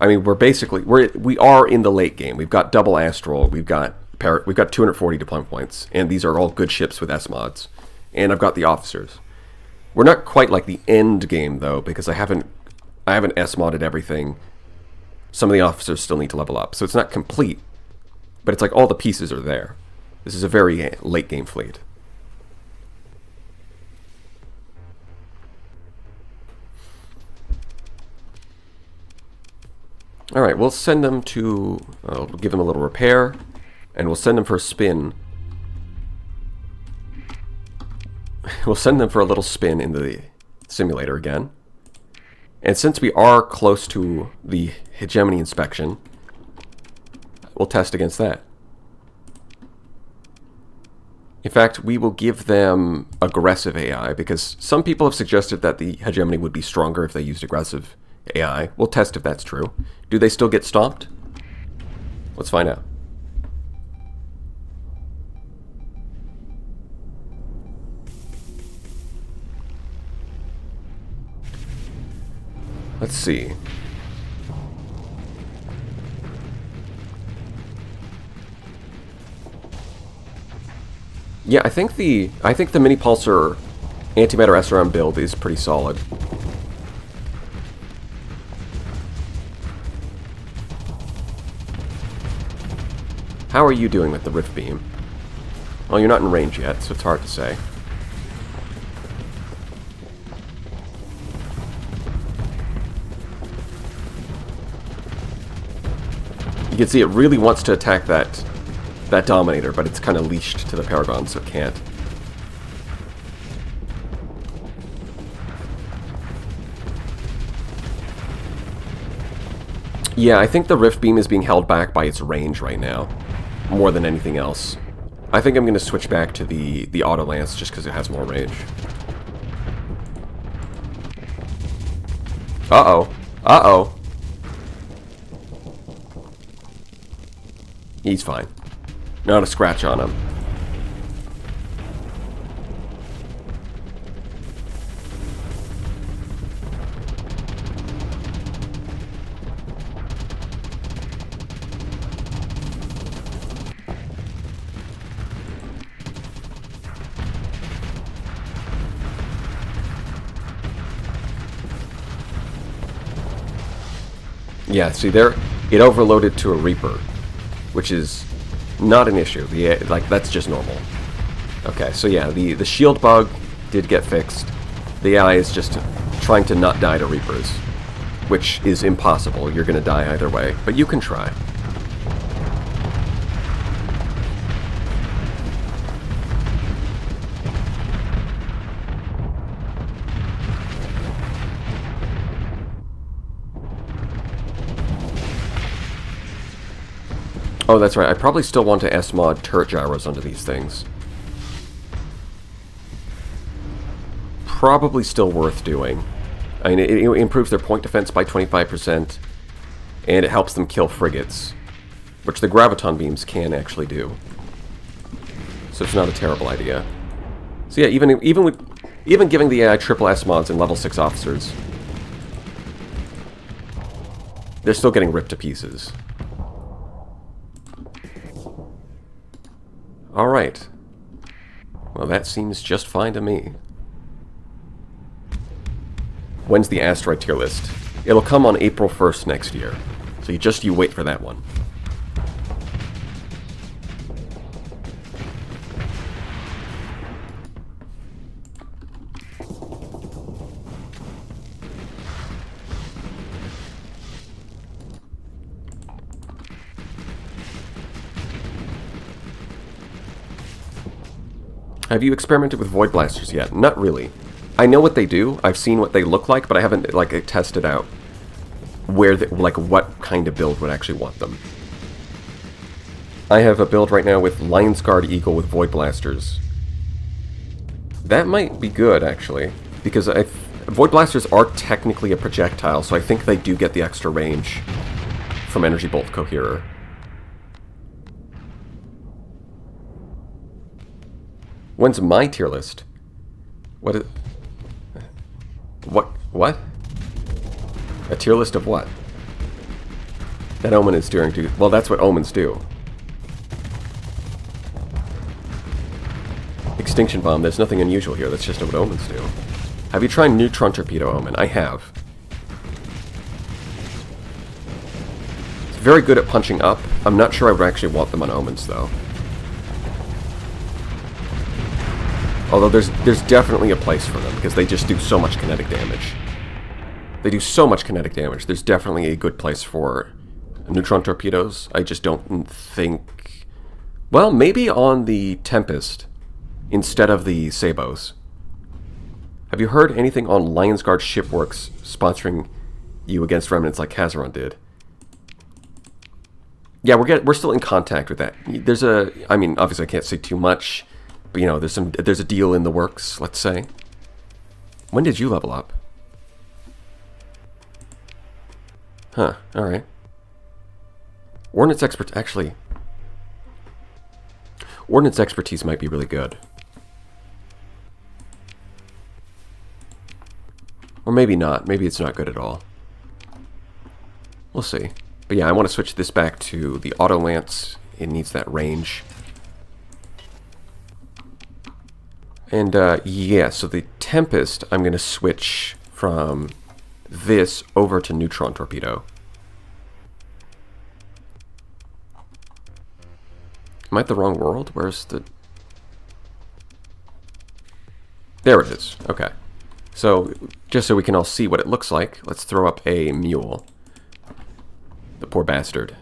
I mean, we are in the late game. We've got double Astral. We've got 240 deployment points, and these are all good ships with S mods. And I've got the officers. We're not quite like the end game though, because I haven't S modded everything. Some of the officers still need to level up, so it's not complete. But it's like all the pieces are there. This is a very late game fleet. Alright, we'll send them to... we'll give them a little repair, and we'll send them for a spin. We'll send them for a little spin in the simulator again. And since we are close to the hegemony inspection, we'll test against that. In fact, we will give them aggressive AI, because some people have suggested that the hegemony would be stronger if they used aggressive AI. We'll test if that's true. Do they still get stomped? Let's find out. Let's see. Yeah, I think the mini pulsar antimatter SRM build is pretty solid. How are you doing with the Rift Beam? Well, you're not in range yet, so it's hard to say. You can see it really wants to attack that Dominator, but it's kind of leashed to the Paragon, so it can't. Yeah, I think the Rift Beam is being held back by its range right now, more than anything else. I think I'm going to switch back to the Auto Lance just because it has more range. Uh-oh. Uh-oh. He's fine. Not a scratch on him. Yeah, see there, it overloaded to a Reaper, which is not an issue. That's just normal. Okay, so yeah, the shield bug did get fixed. The AI is just trying to not die to Reapers, which is impossible. You're gonna die either way, but you can try. Oh, that's right. I probably still want to S-mod turret gyros onto these things. Probably still worth doing. I mean, it improves their point defense by 25%, and it helps them kill frigates, which the graviton beams can actually do. So it's not a terrible idea. So yeah, even giving the AI triple S-mods and level 6 officers, they're still getting ripped to pieces. Alright. Well, that seems just fine to me. When's the asteroid tier list? It'll come on April 1st next year. So you wait for that one. Have you experimented with Void Blasters yet? Not really. I know what they do. I've seen what they look like, but I haven't tested out where what kind of build would actually want them. I have a build right now with Lion's Guard Eagle with Void Blasters. That might be good, actually, because Void Blasters are technically a projectile, so I think they do get the extra range from Energy Bolt Coherer. When's my tier list? What? A tier list of what? That Omen is doing to... Well, that's what Omens do. Extinction Bomb, there's nothing unusual here. That's just what Omens do. Have you tried Neutron Torpedo Omen? I have. It's very good at punching up. I'm not sure I would actually want them on Omens, though. Although there's definitely a place for them, because they just do so much kinetic damage. They do so much kinetic damage. There's definitely a good place for neutron torpedoes. I just don't think... Well, maybe on the Tempest instead of the Sabos. Have you heard anything on Lionsguard Shipworks sponsoring you against remnants like Kazaron did? Yeah, we're still in contact with that. There's a... I mean, obviously I can't say too much, but, you know, there's a deal in the works, let's say. When did you level up? Huh, alright. Ordnance expert... Actually... Ordnance expertise might be really good. Or maybe not. Maybe it's not good at all. We'll see. But yeah, I want to switch this back to the Auto Lance. It needs that range. And yeah, so the Tempest, I'm going to switch from this over to Neutron Torpedo. Am I at the wrong world? Where's the... There it is. Okay. So, just so we can all see what it looks like, let's throw up a mule. The poor bastard.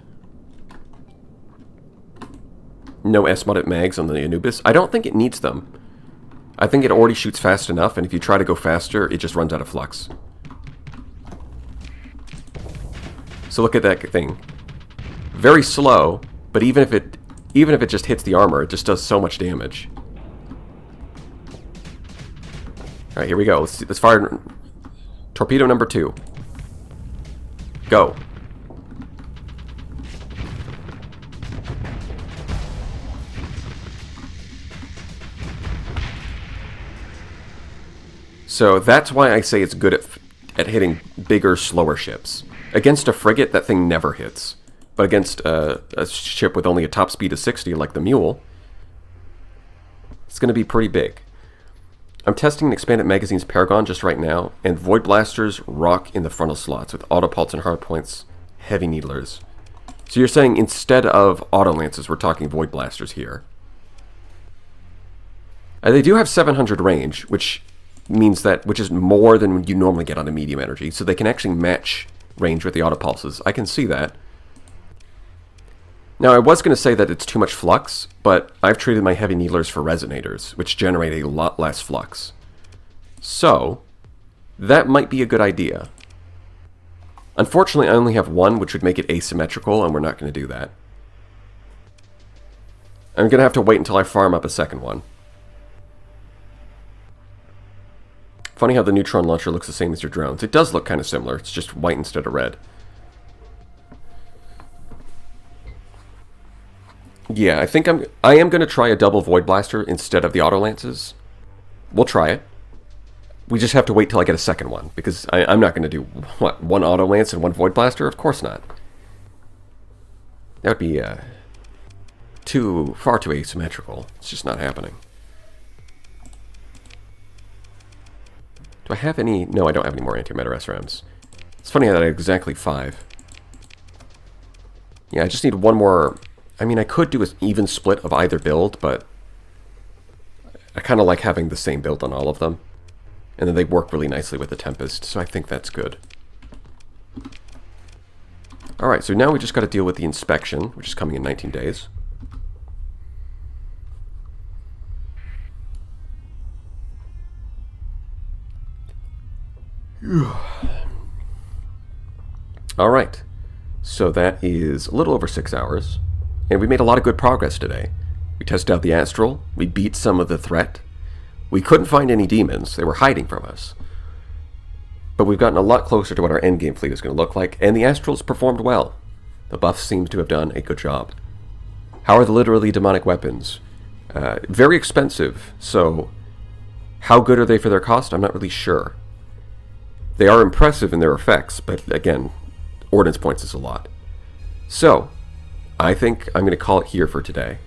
No S-modded mags on the Anubis. I don't think it needs them. I think it already shoots fast enough, and if you try to go faster, it just runs out of flux. So look at that thing. Very slow, but even if it just hits the armor, it just does so much damage. Alright, here we go. Let's fire torpedo number 2. Go. So that's why I say it's good at hitting bigger, slower ships. Against a frigate, that thing never hits. But against a ship with only a top speed of 60, like the Mule, it's going to be pretty big. I'm testing an expanded magazine's Paragon just right now, and Void Blasters rock in the frontal slots with Autopults and Hardpoints, Heavy Needlers. So you're saying instead of Auto Lances, we're talking Void Blasters here. They do have 700 range, which is more than you normally get on a medium energy, so they can actually match range with the Autopulses. I can see that. Now, I was going to say that it's too much flux, but I've treated my Heavy Needlers for Resonators, which generate a lot less flux. So, that might be a good idea. Unfortunately, I only have one, which would make it asymmetrical, and we're not going to do that. I'm going to have to wait until I farm up a second one. Funny how the neutron launcher looks the same as your drones. It does look kind of similar. It's just white instead of red. Yeah, I think I am going to try a double Void Blaster instead of the Auto Lances. We'll try it. We just have to wait till I get a second one, because I'm not going to do, what, one Auto Lance and one Void Blaster? Of course not. That would be far too asymmetrical. It's just not happening. Do I have any? No, I don't have any more antimatter SRMs. It's funny that I had exactly 5. Yeah, I just need one more. I mean, I could do an even split of either build, but I kind of like having the same build on all of them. And then they work really nicely with the Tempest, so I think that's good. Alright, so now we just got to deal with the inspection, which is coming in 19 days. Alright, so that is a little over 6 hours. And we made a lot of good progress today. We tested out the Astral, we beat some of the threat. We couldn't find any demons, they were hiding from us. But we've gotten a lot closer to what our endgame fleet is going to look like, and the Astrals performed well. The buffs seem to have done a good job. How are the literally demonic weapons? Very expensive, so how good are they for their cost? I'm not really sure. They are impressive in their effects, but again, ordnance points is a lot. So, I think I'm going to call it here for today.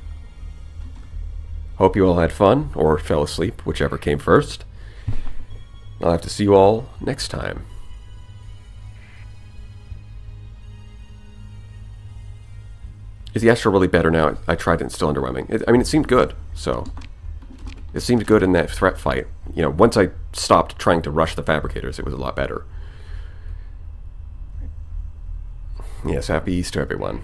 Hope you all had fun, or fell asleep, whichever came first. I'll have to see you all next time. Is the Astral really better now? I tried it, it's still underwhelming. I mean, it seemed good, so... It seemed good in that threat fight. You know, once I stopped trying to rush the Fabricators, it was a lot better. Yes, happy Easter, everyone.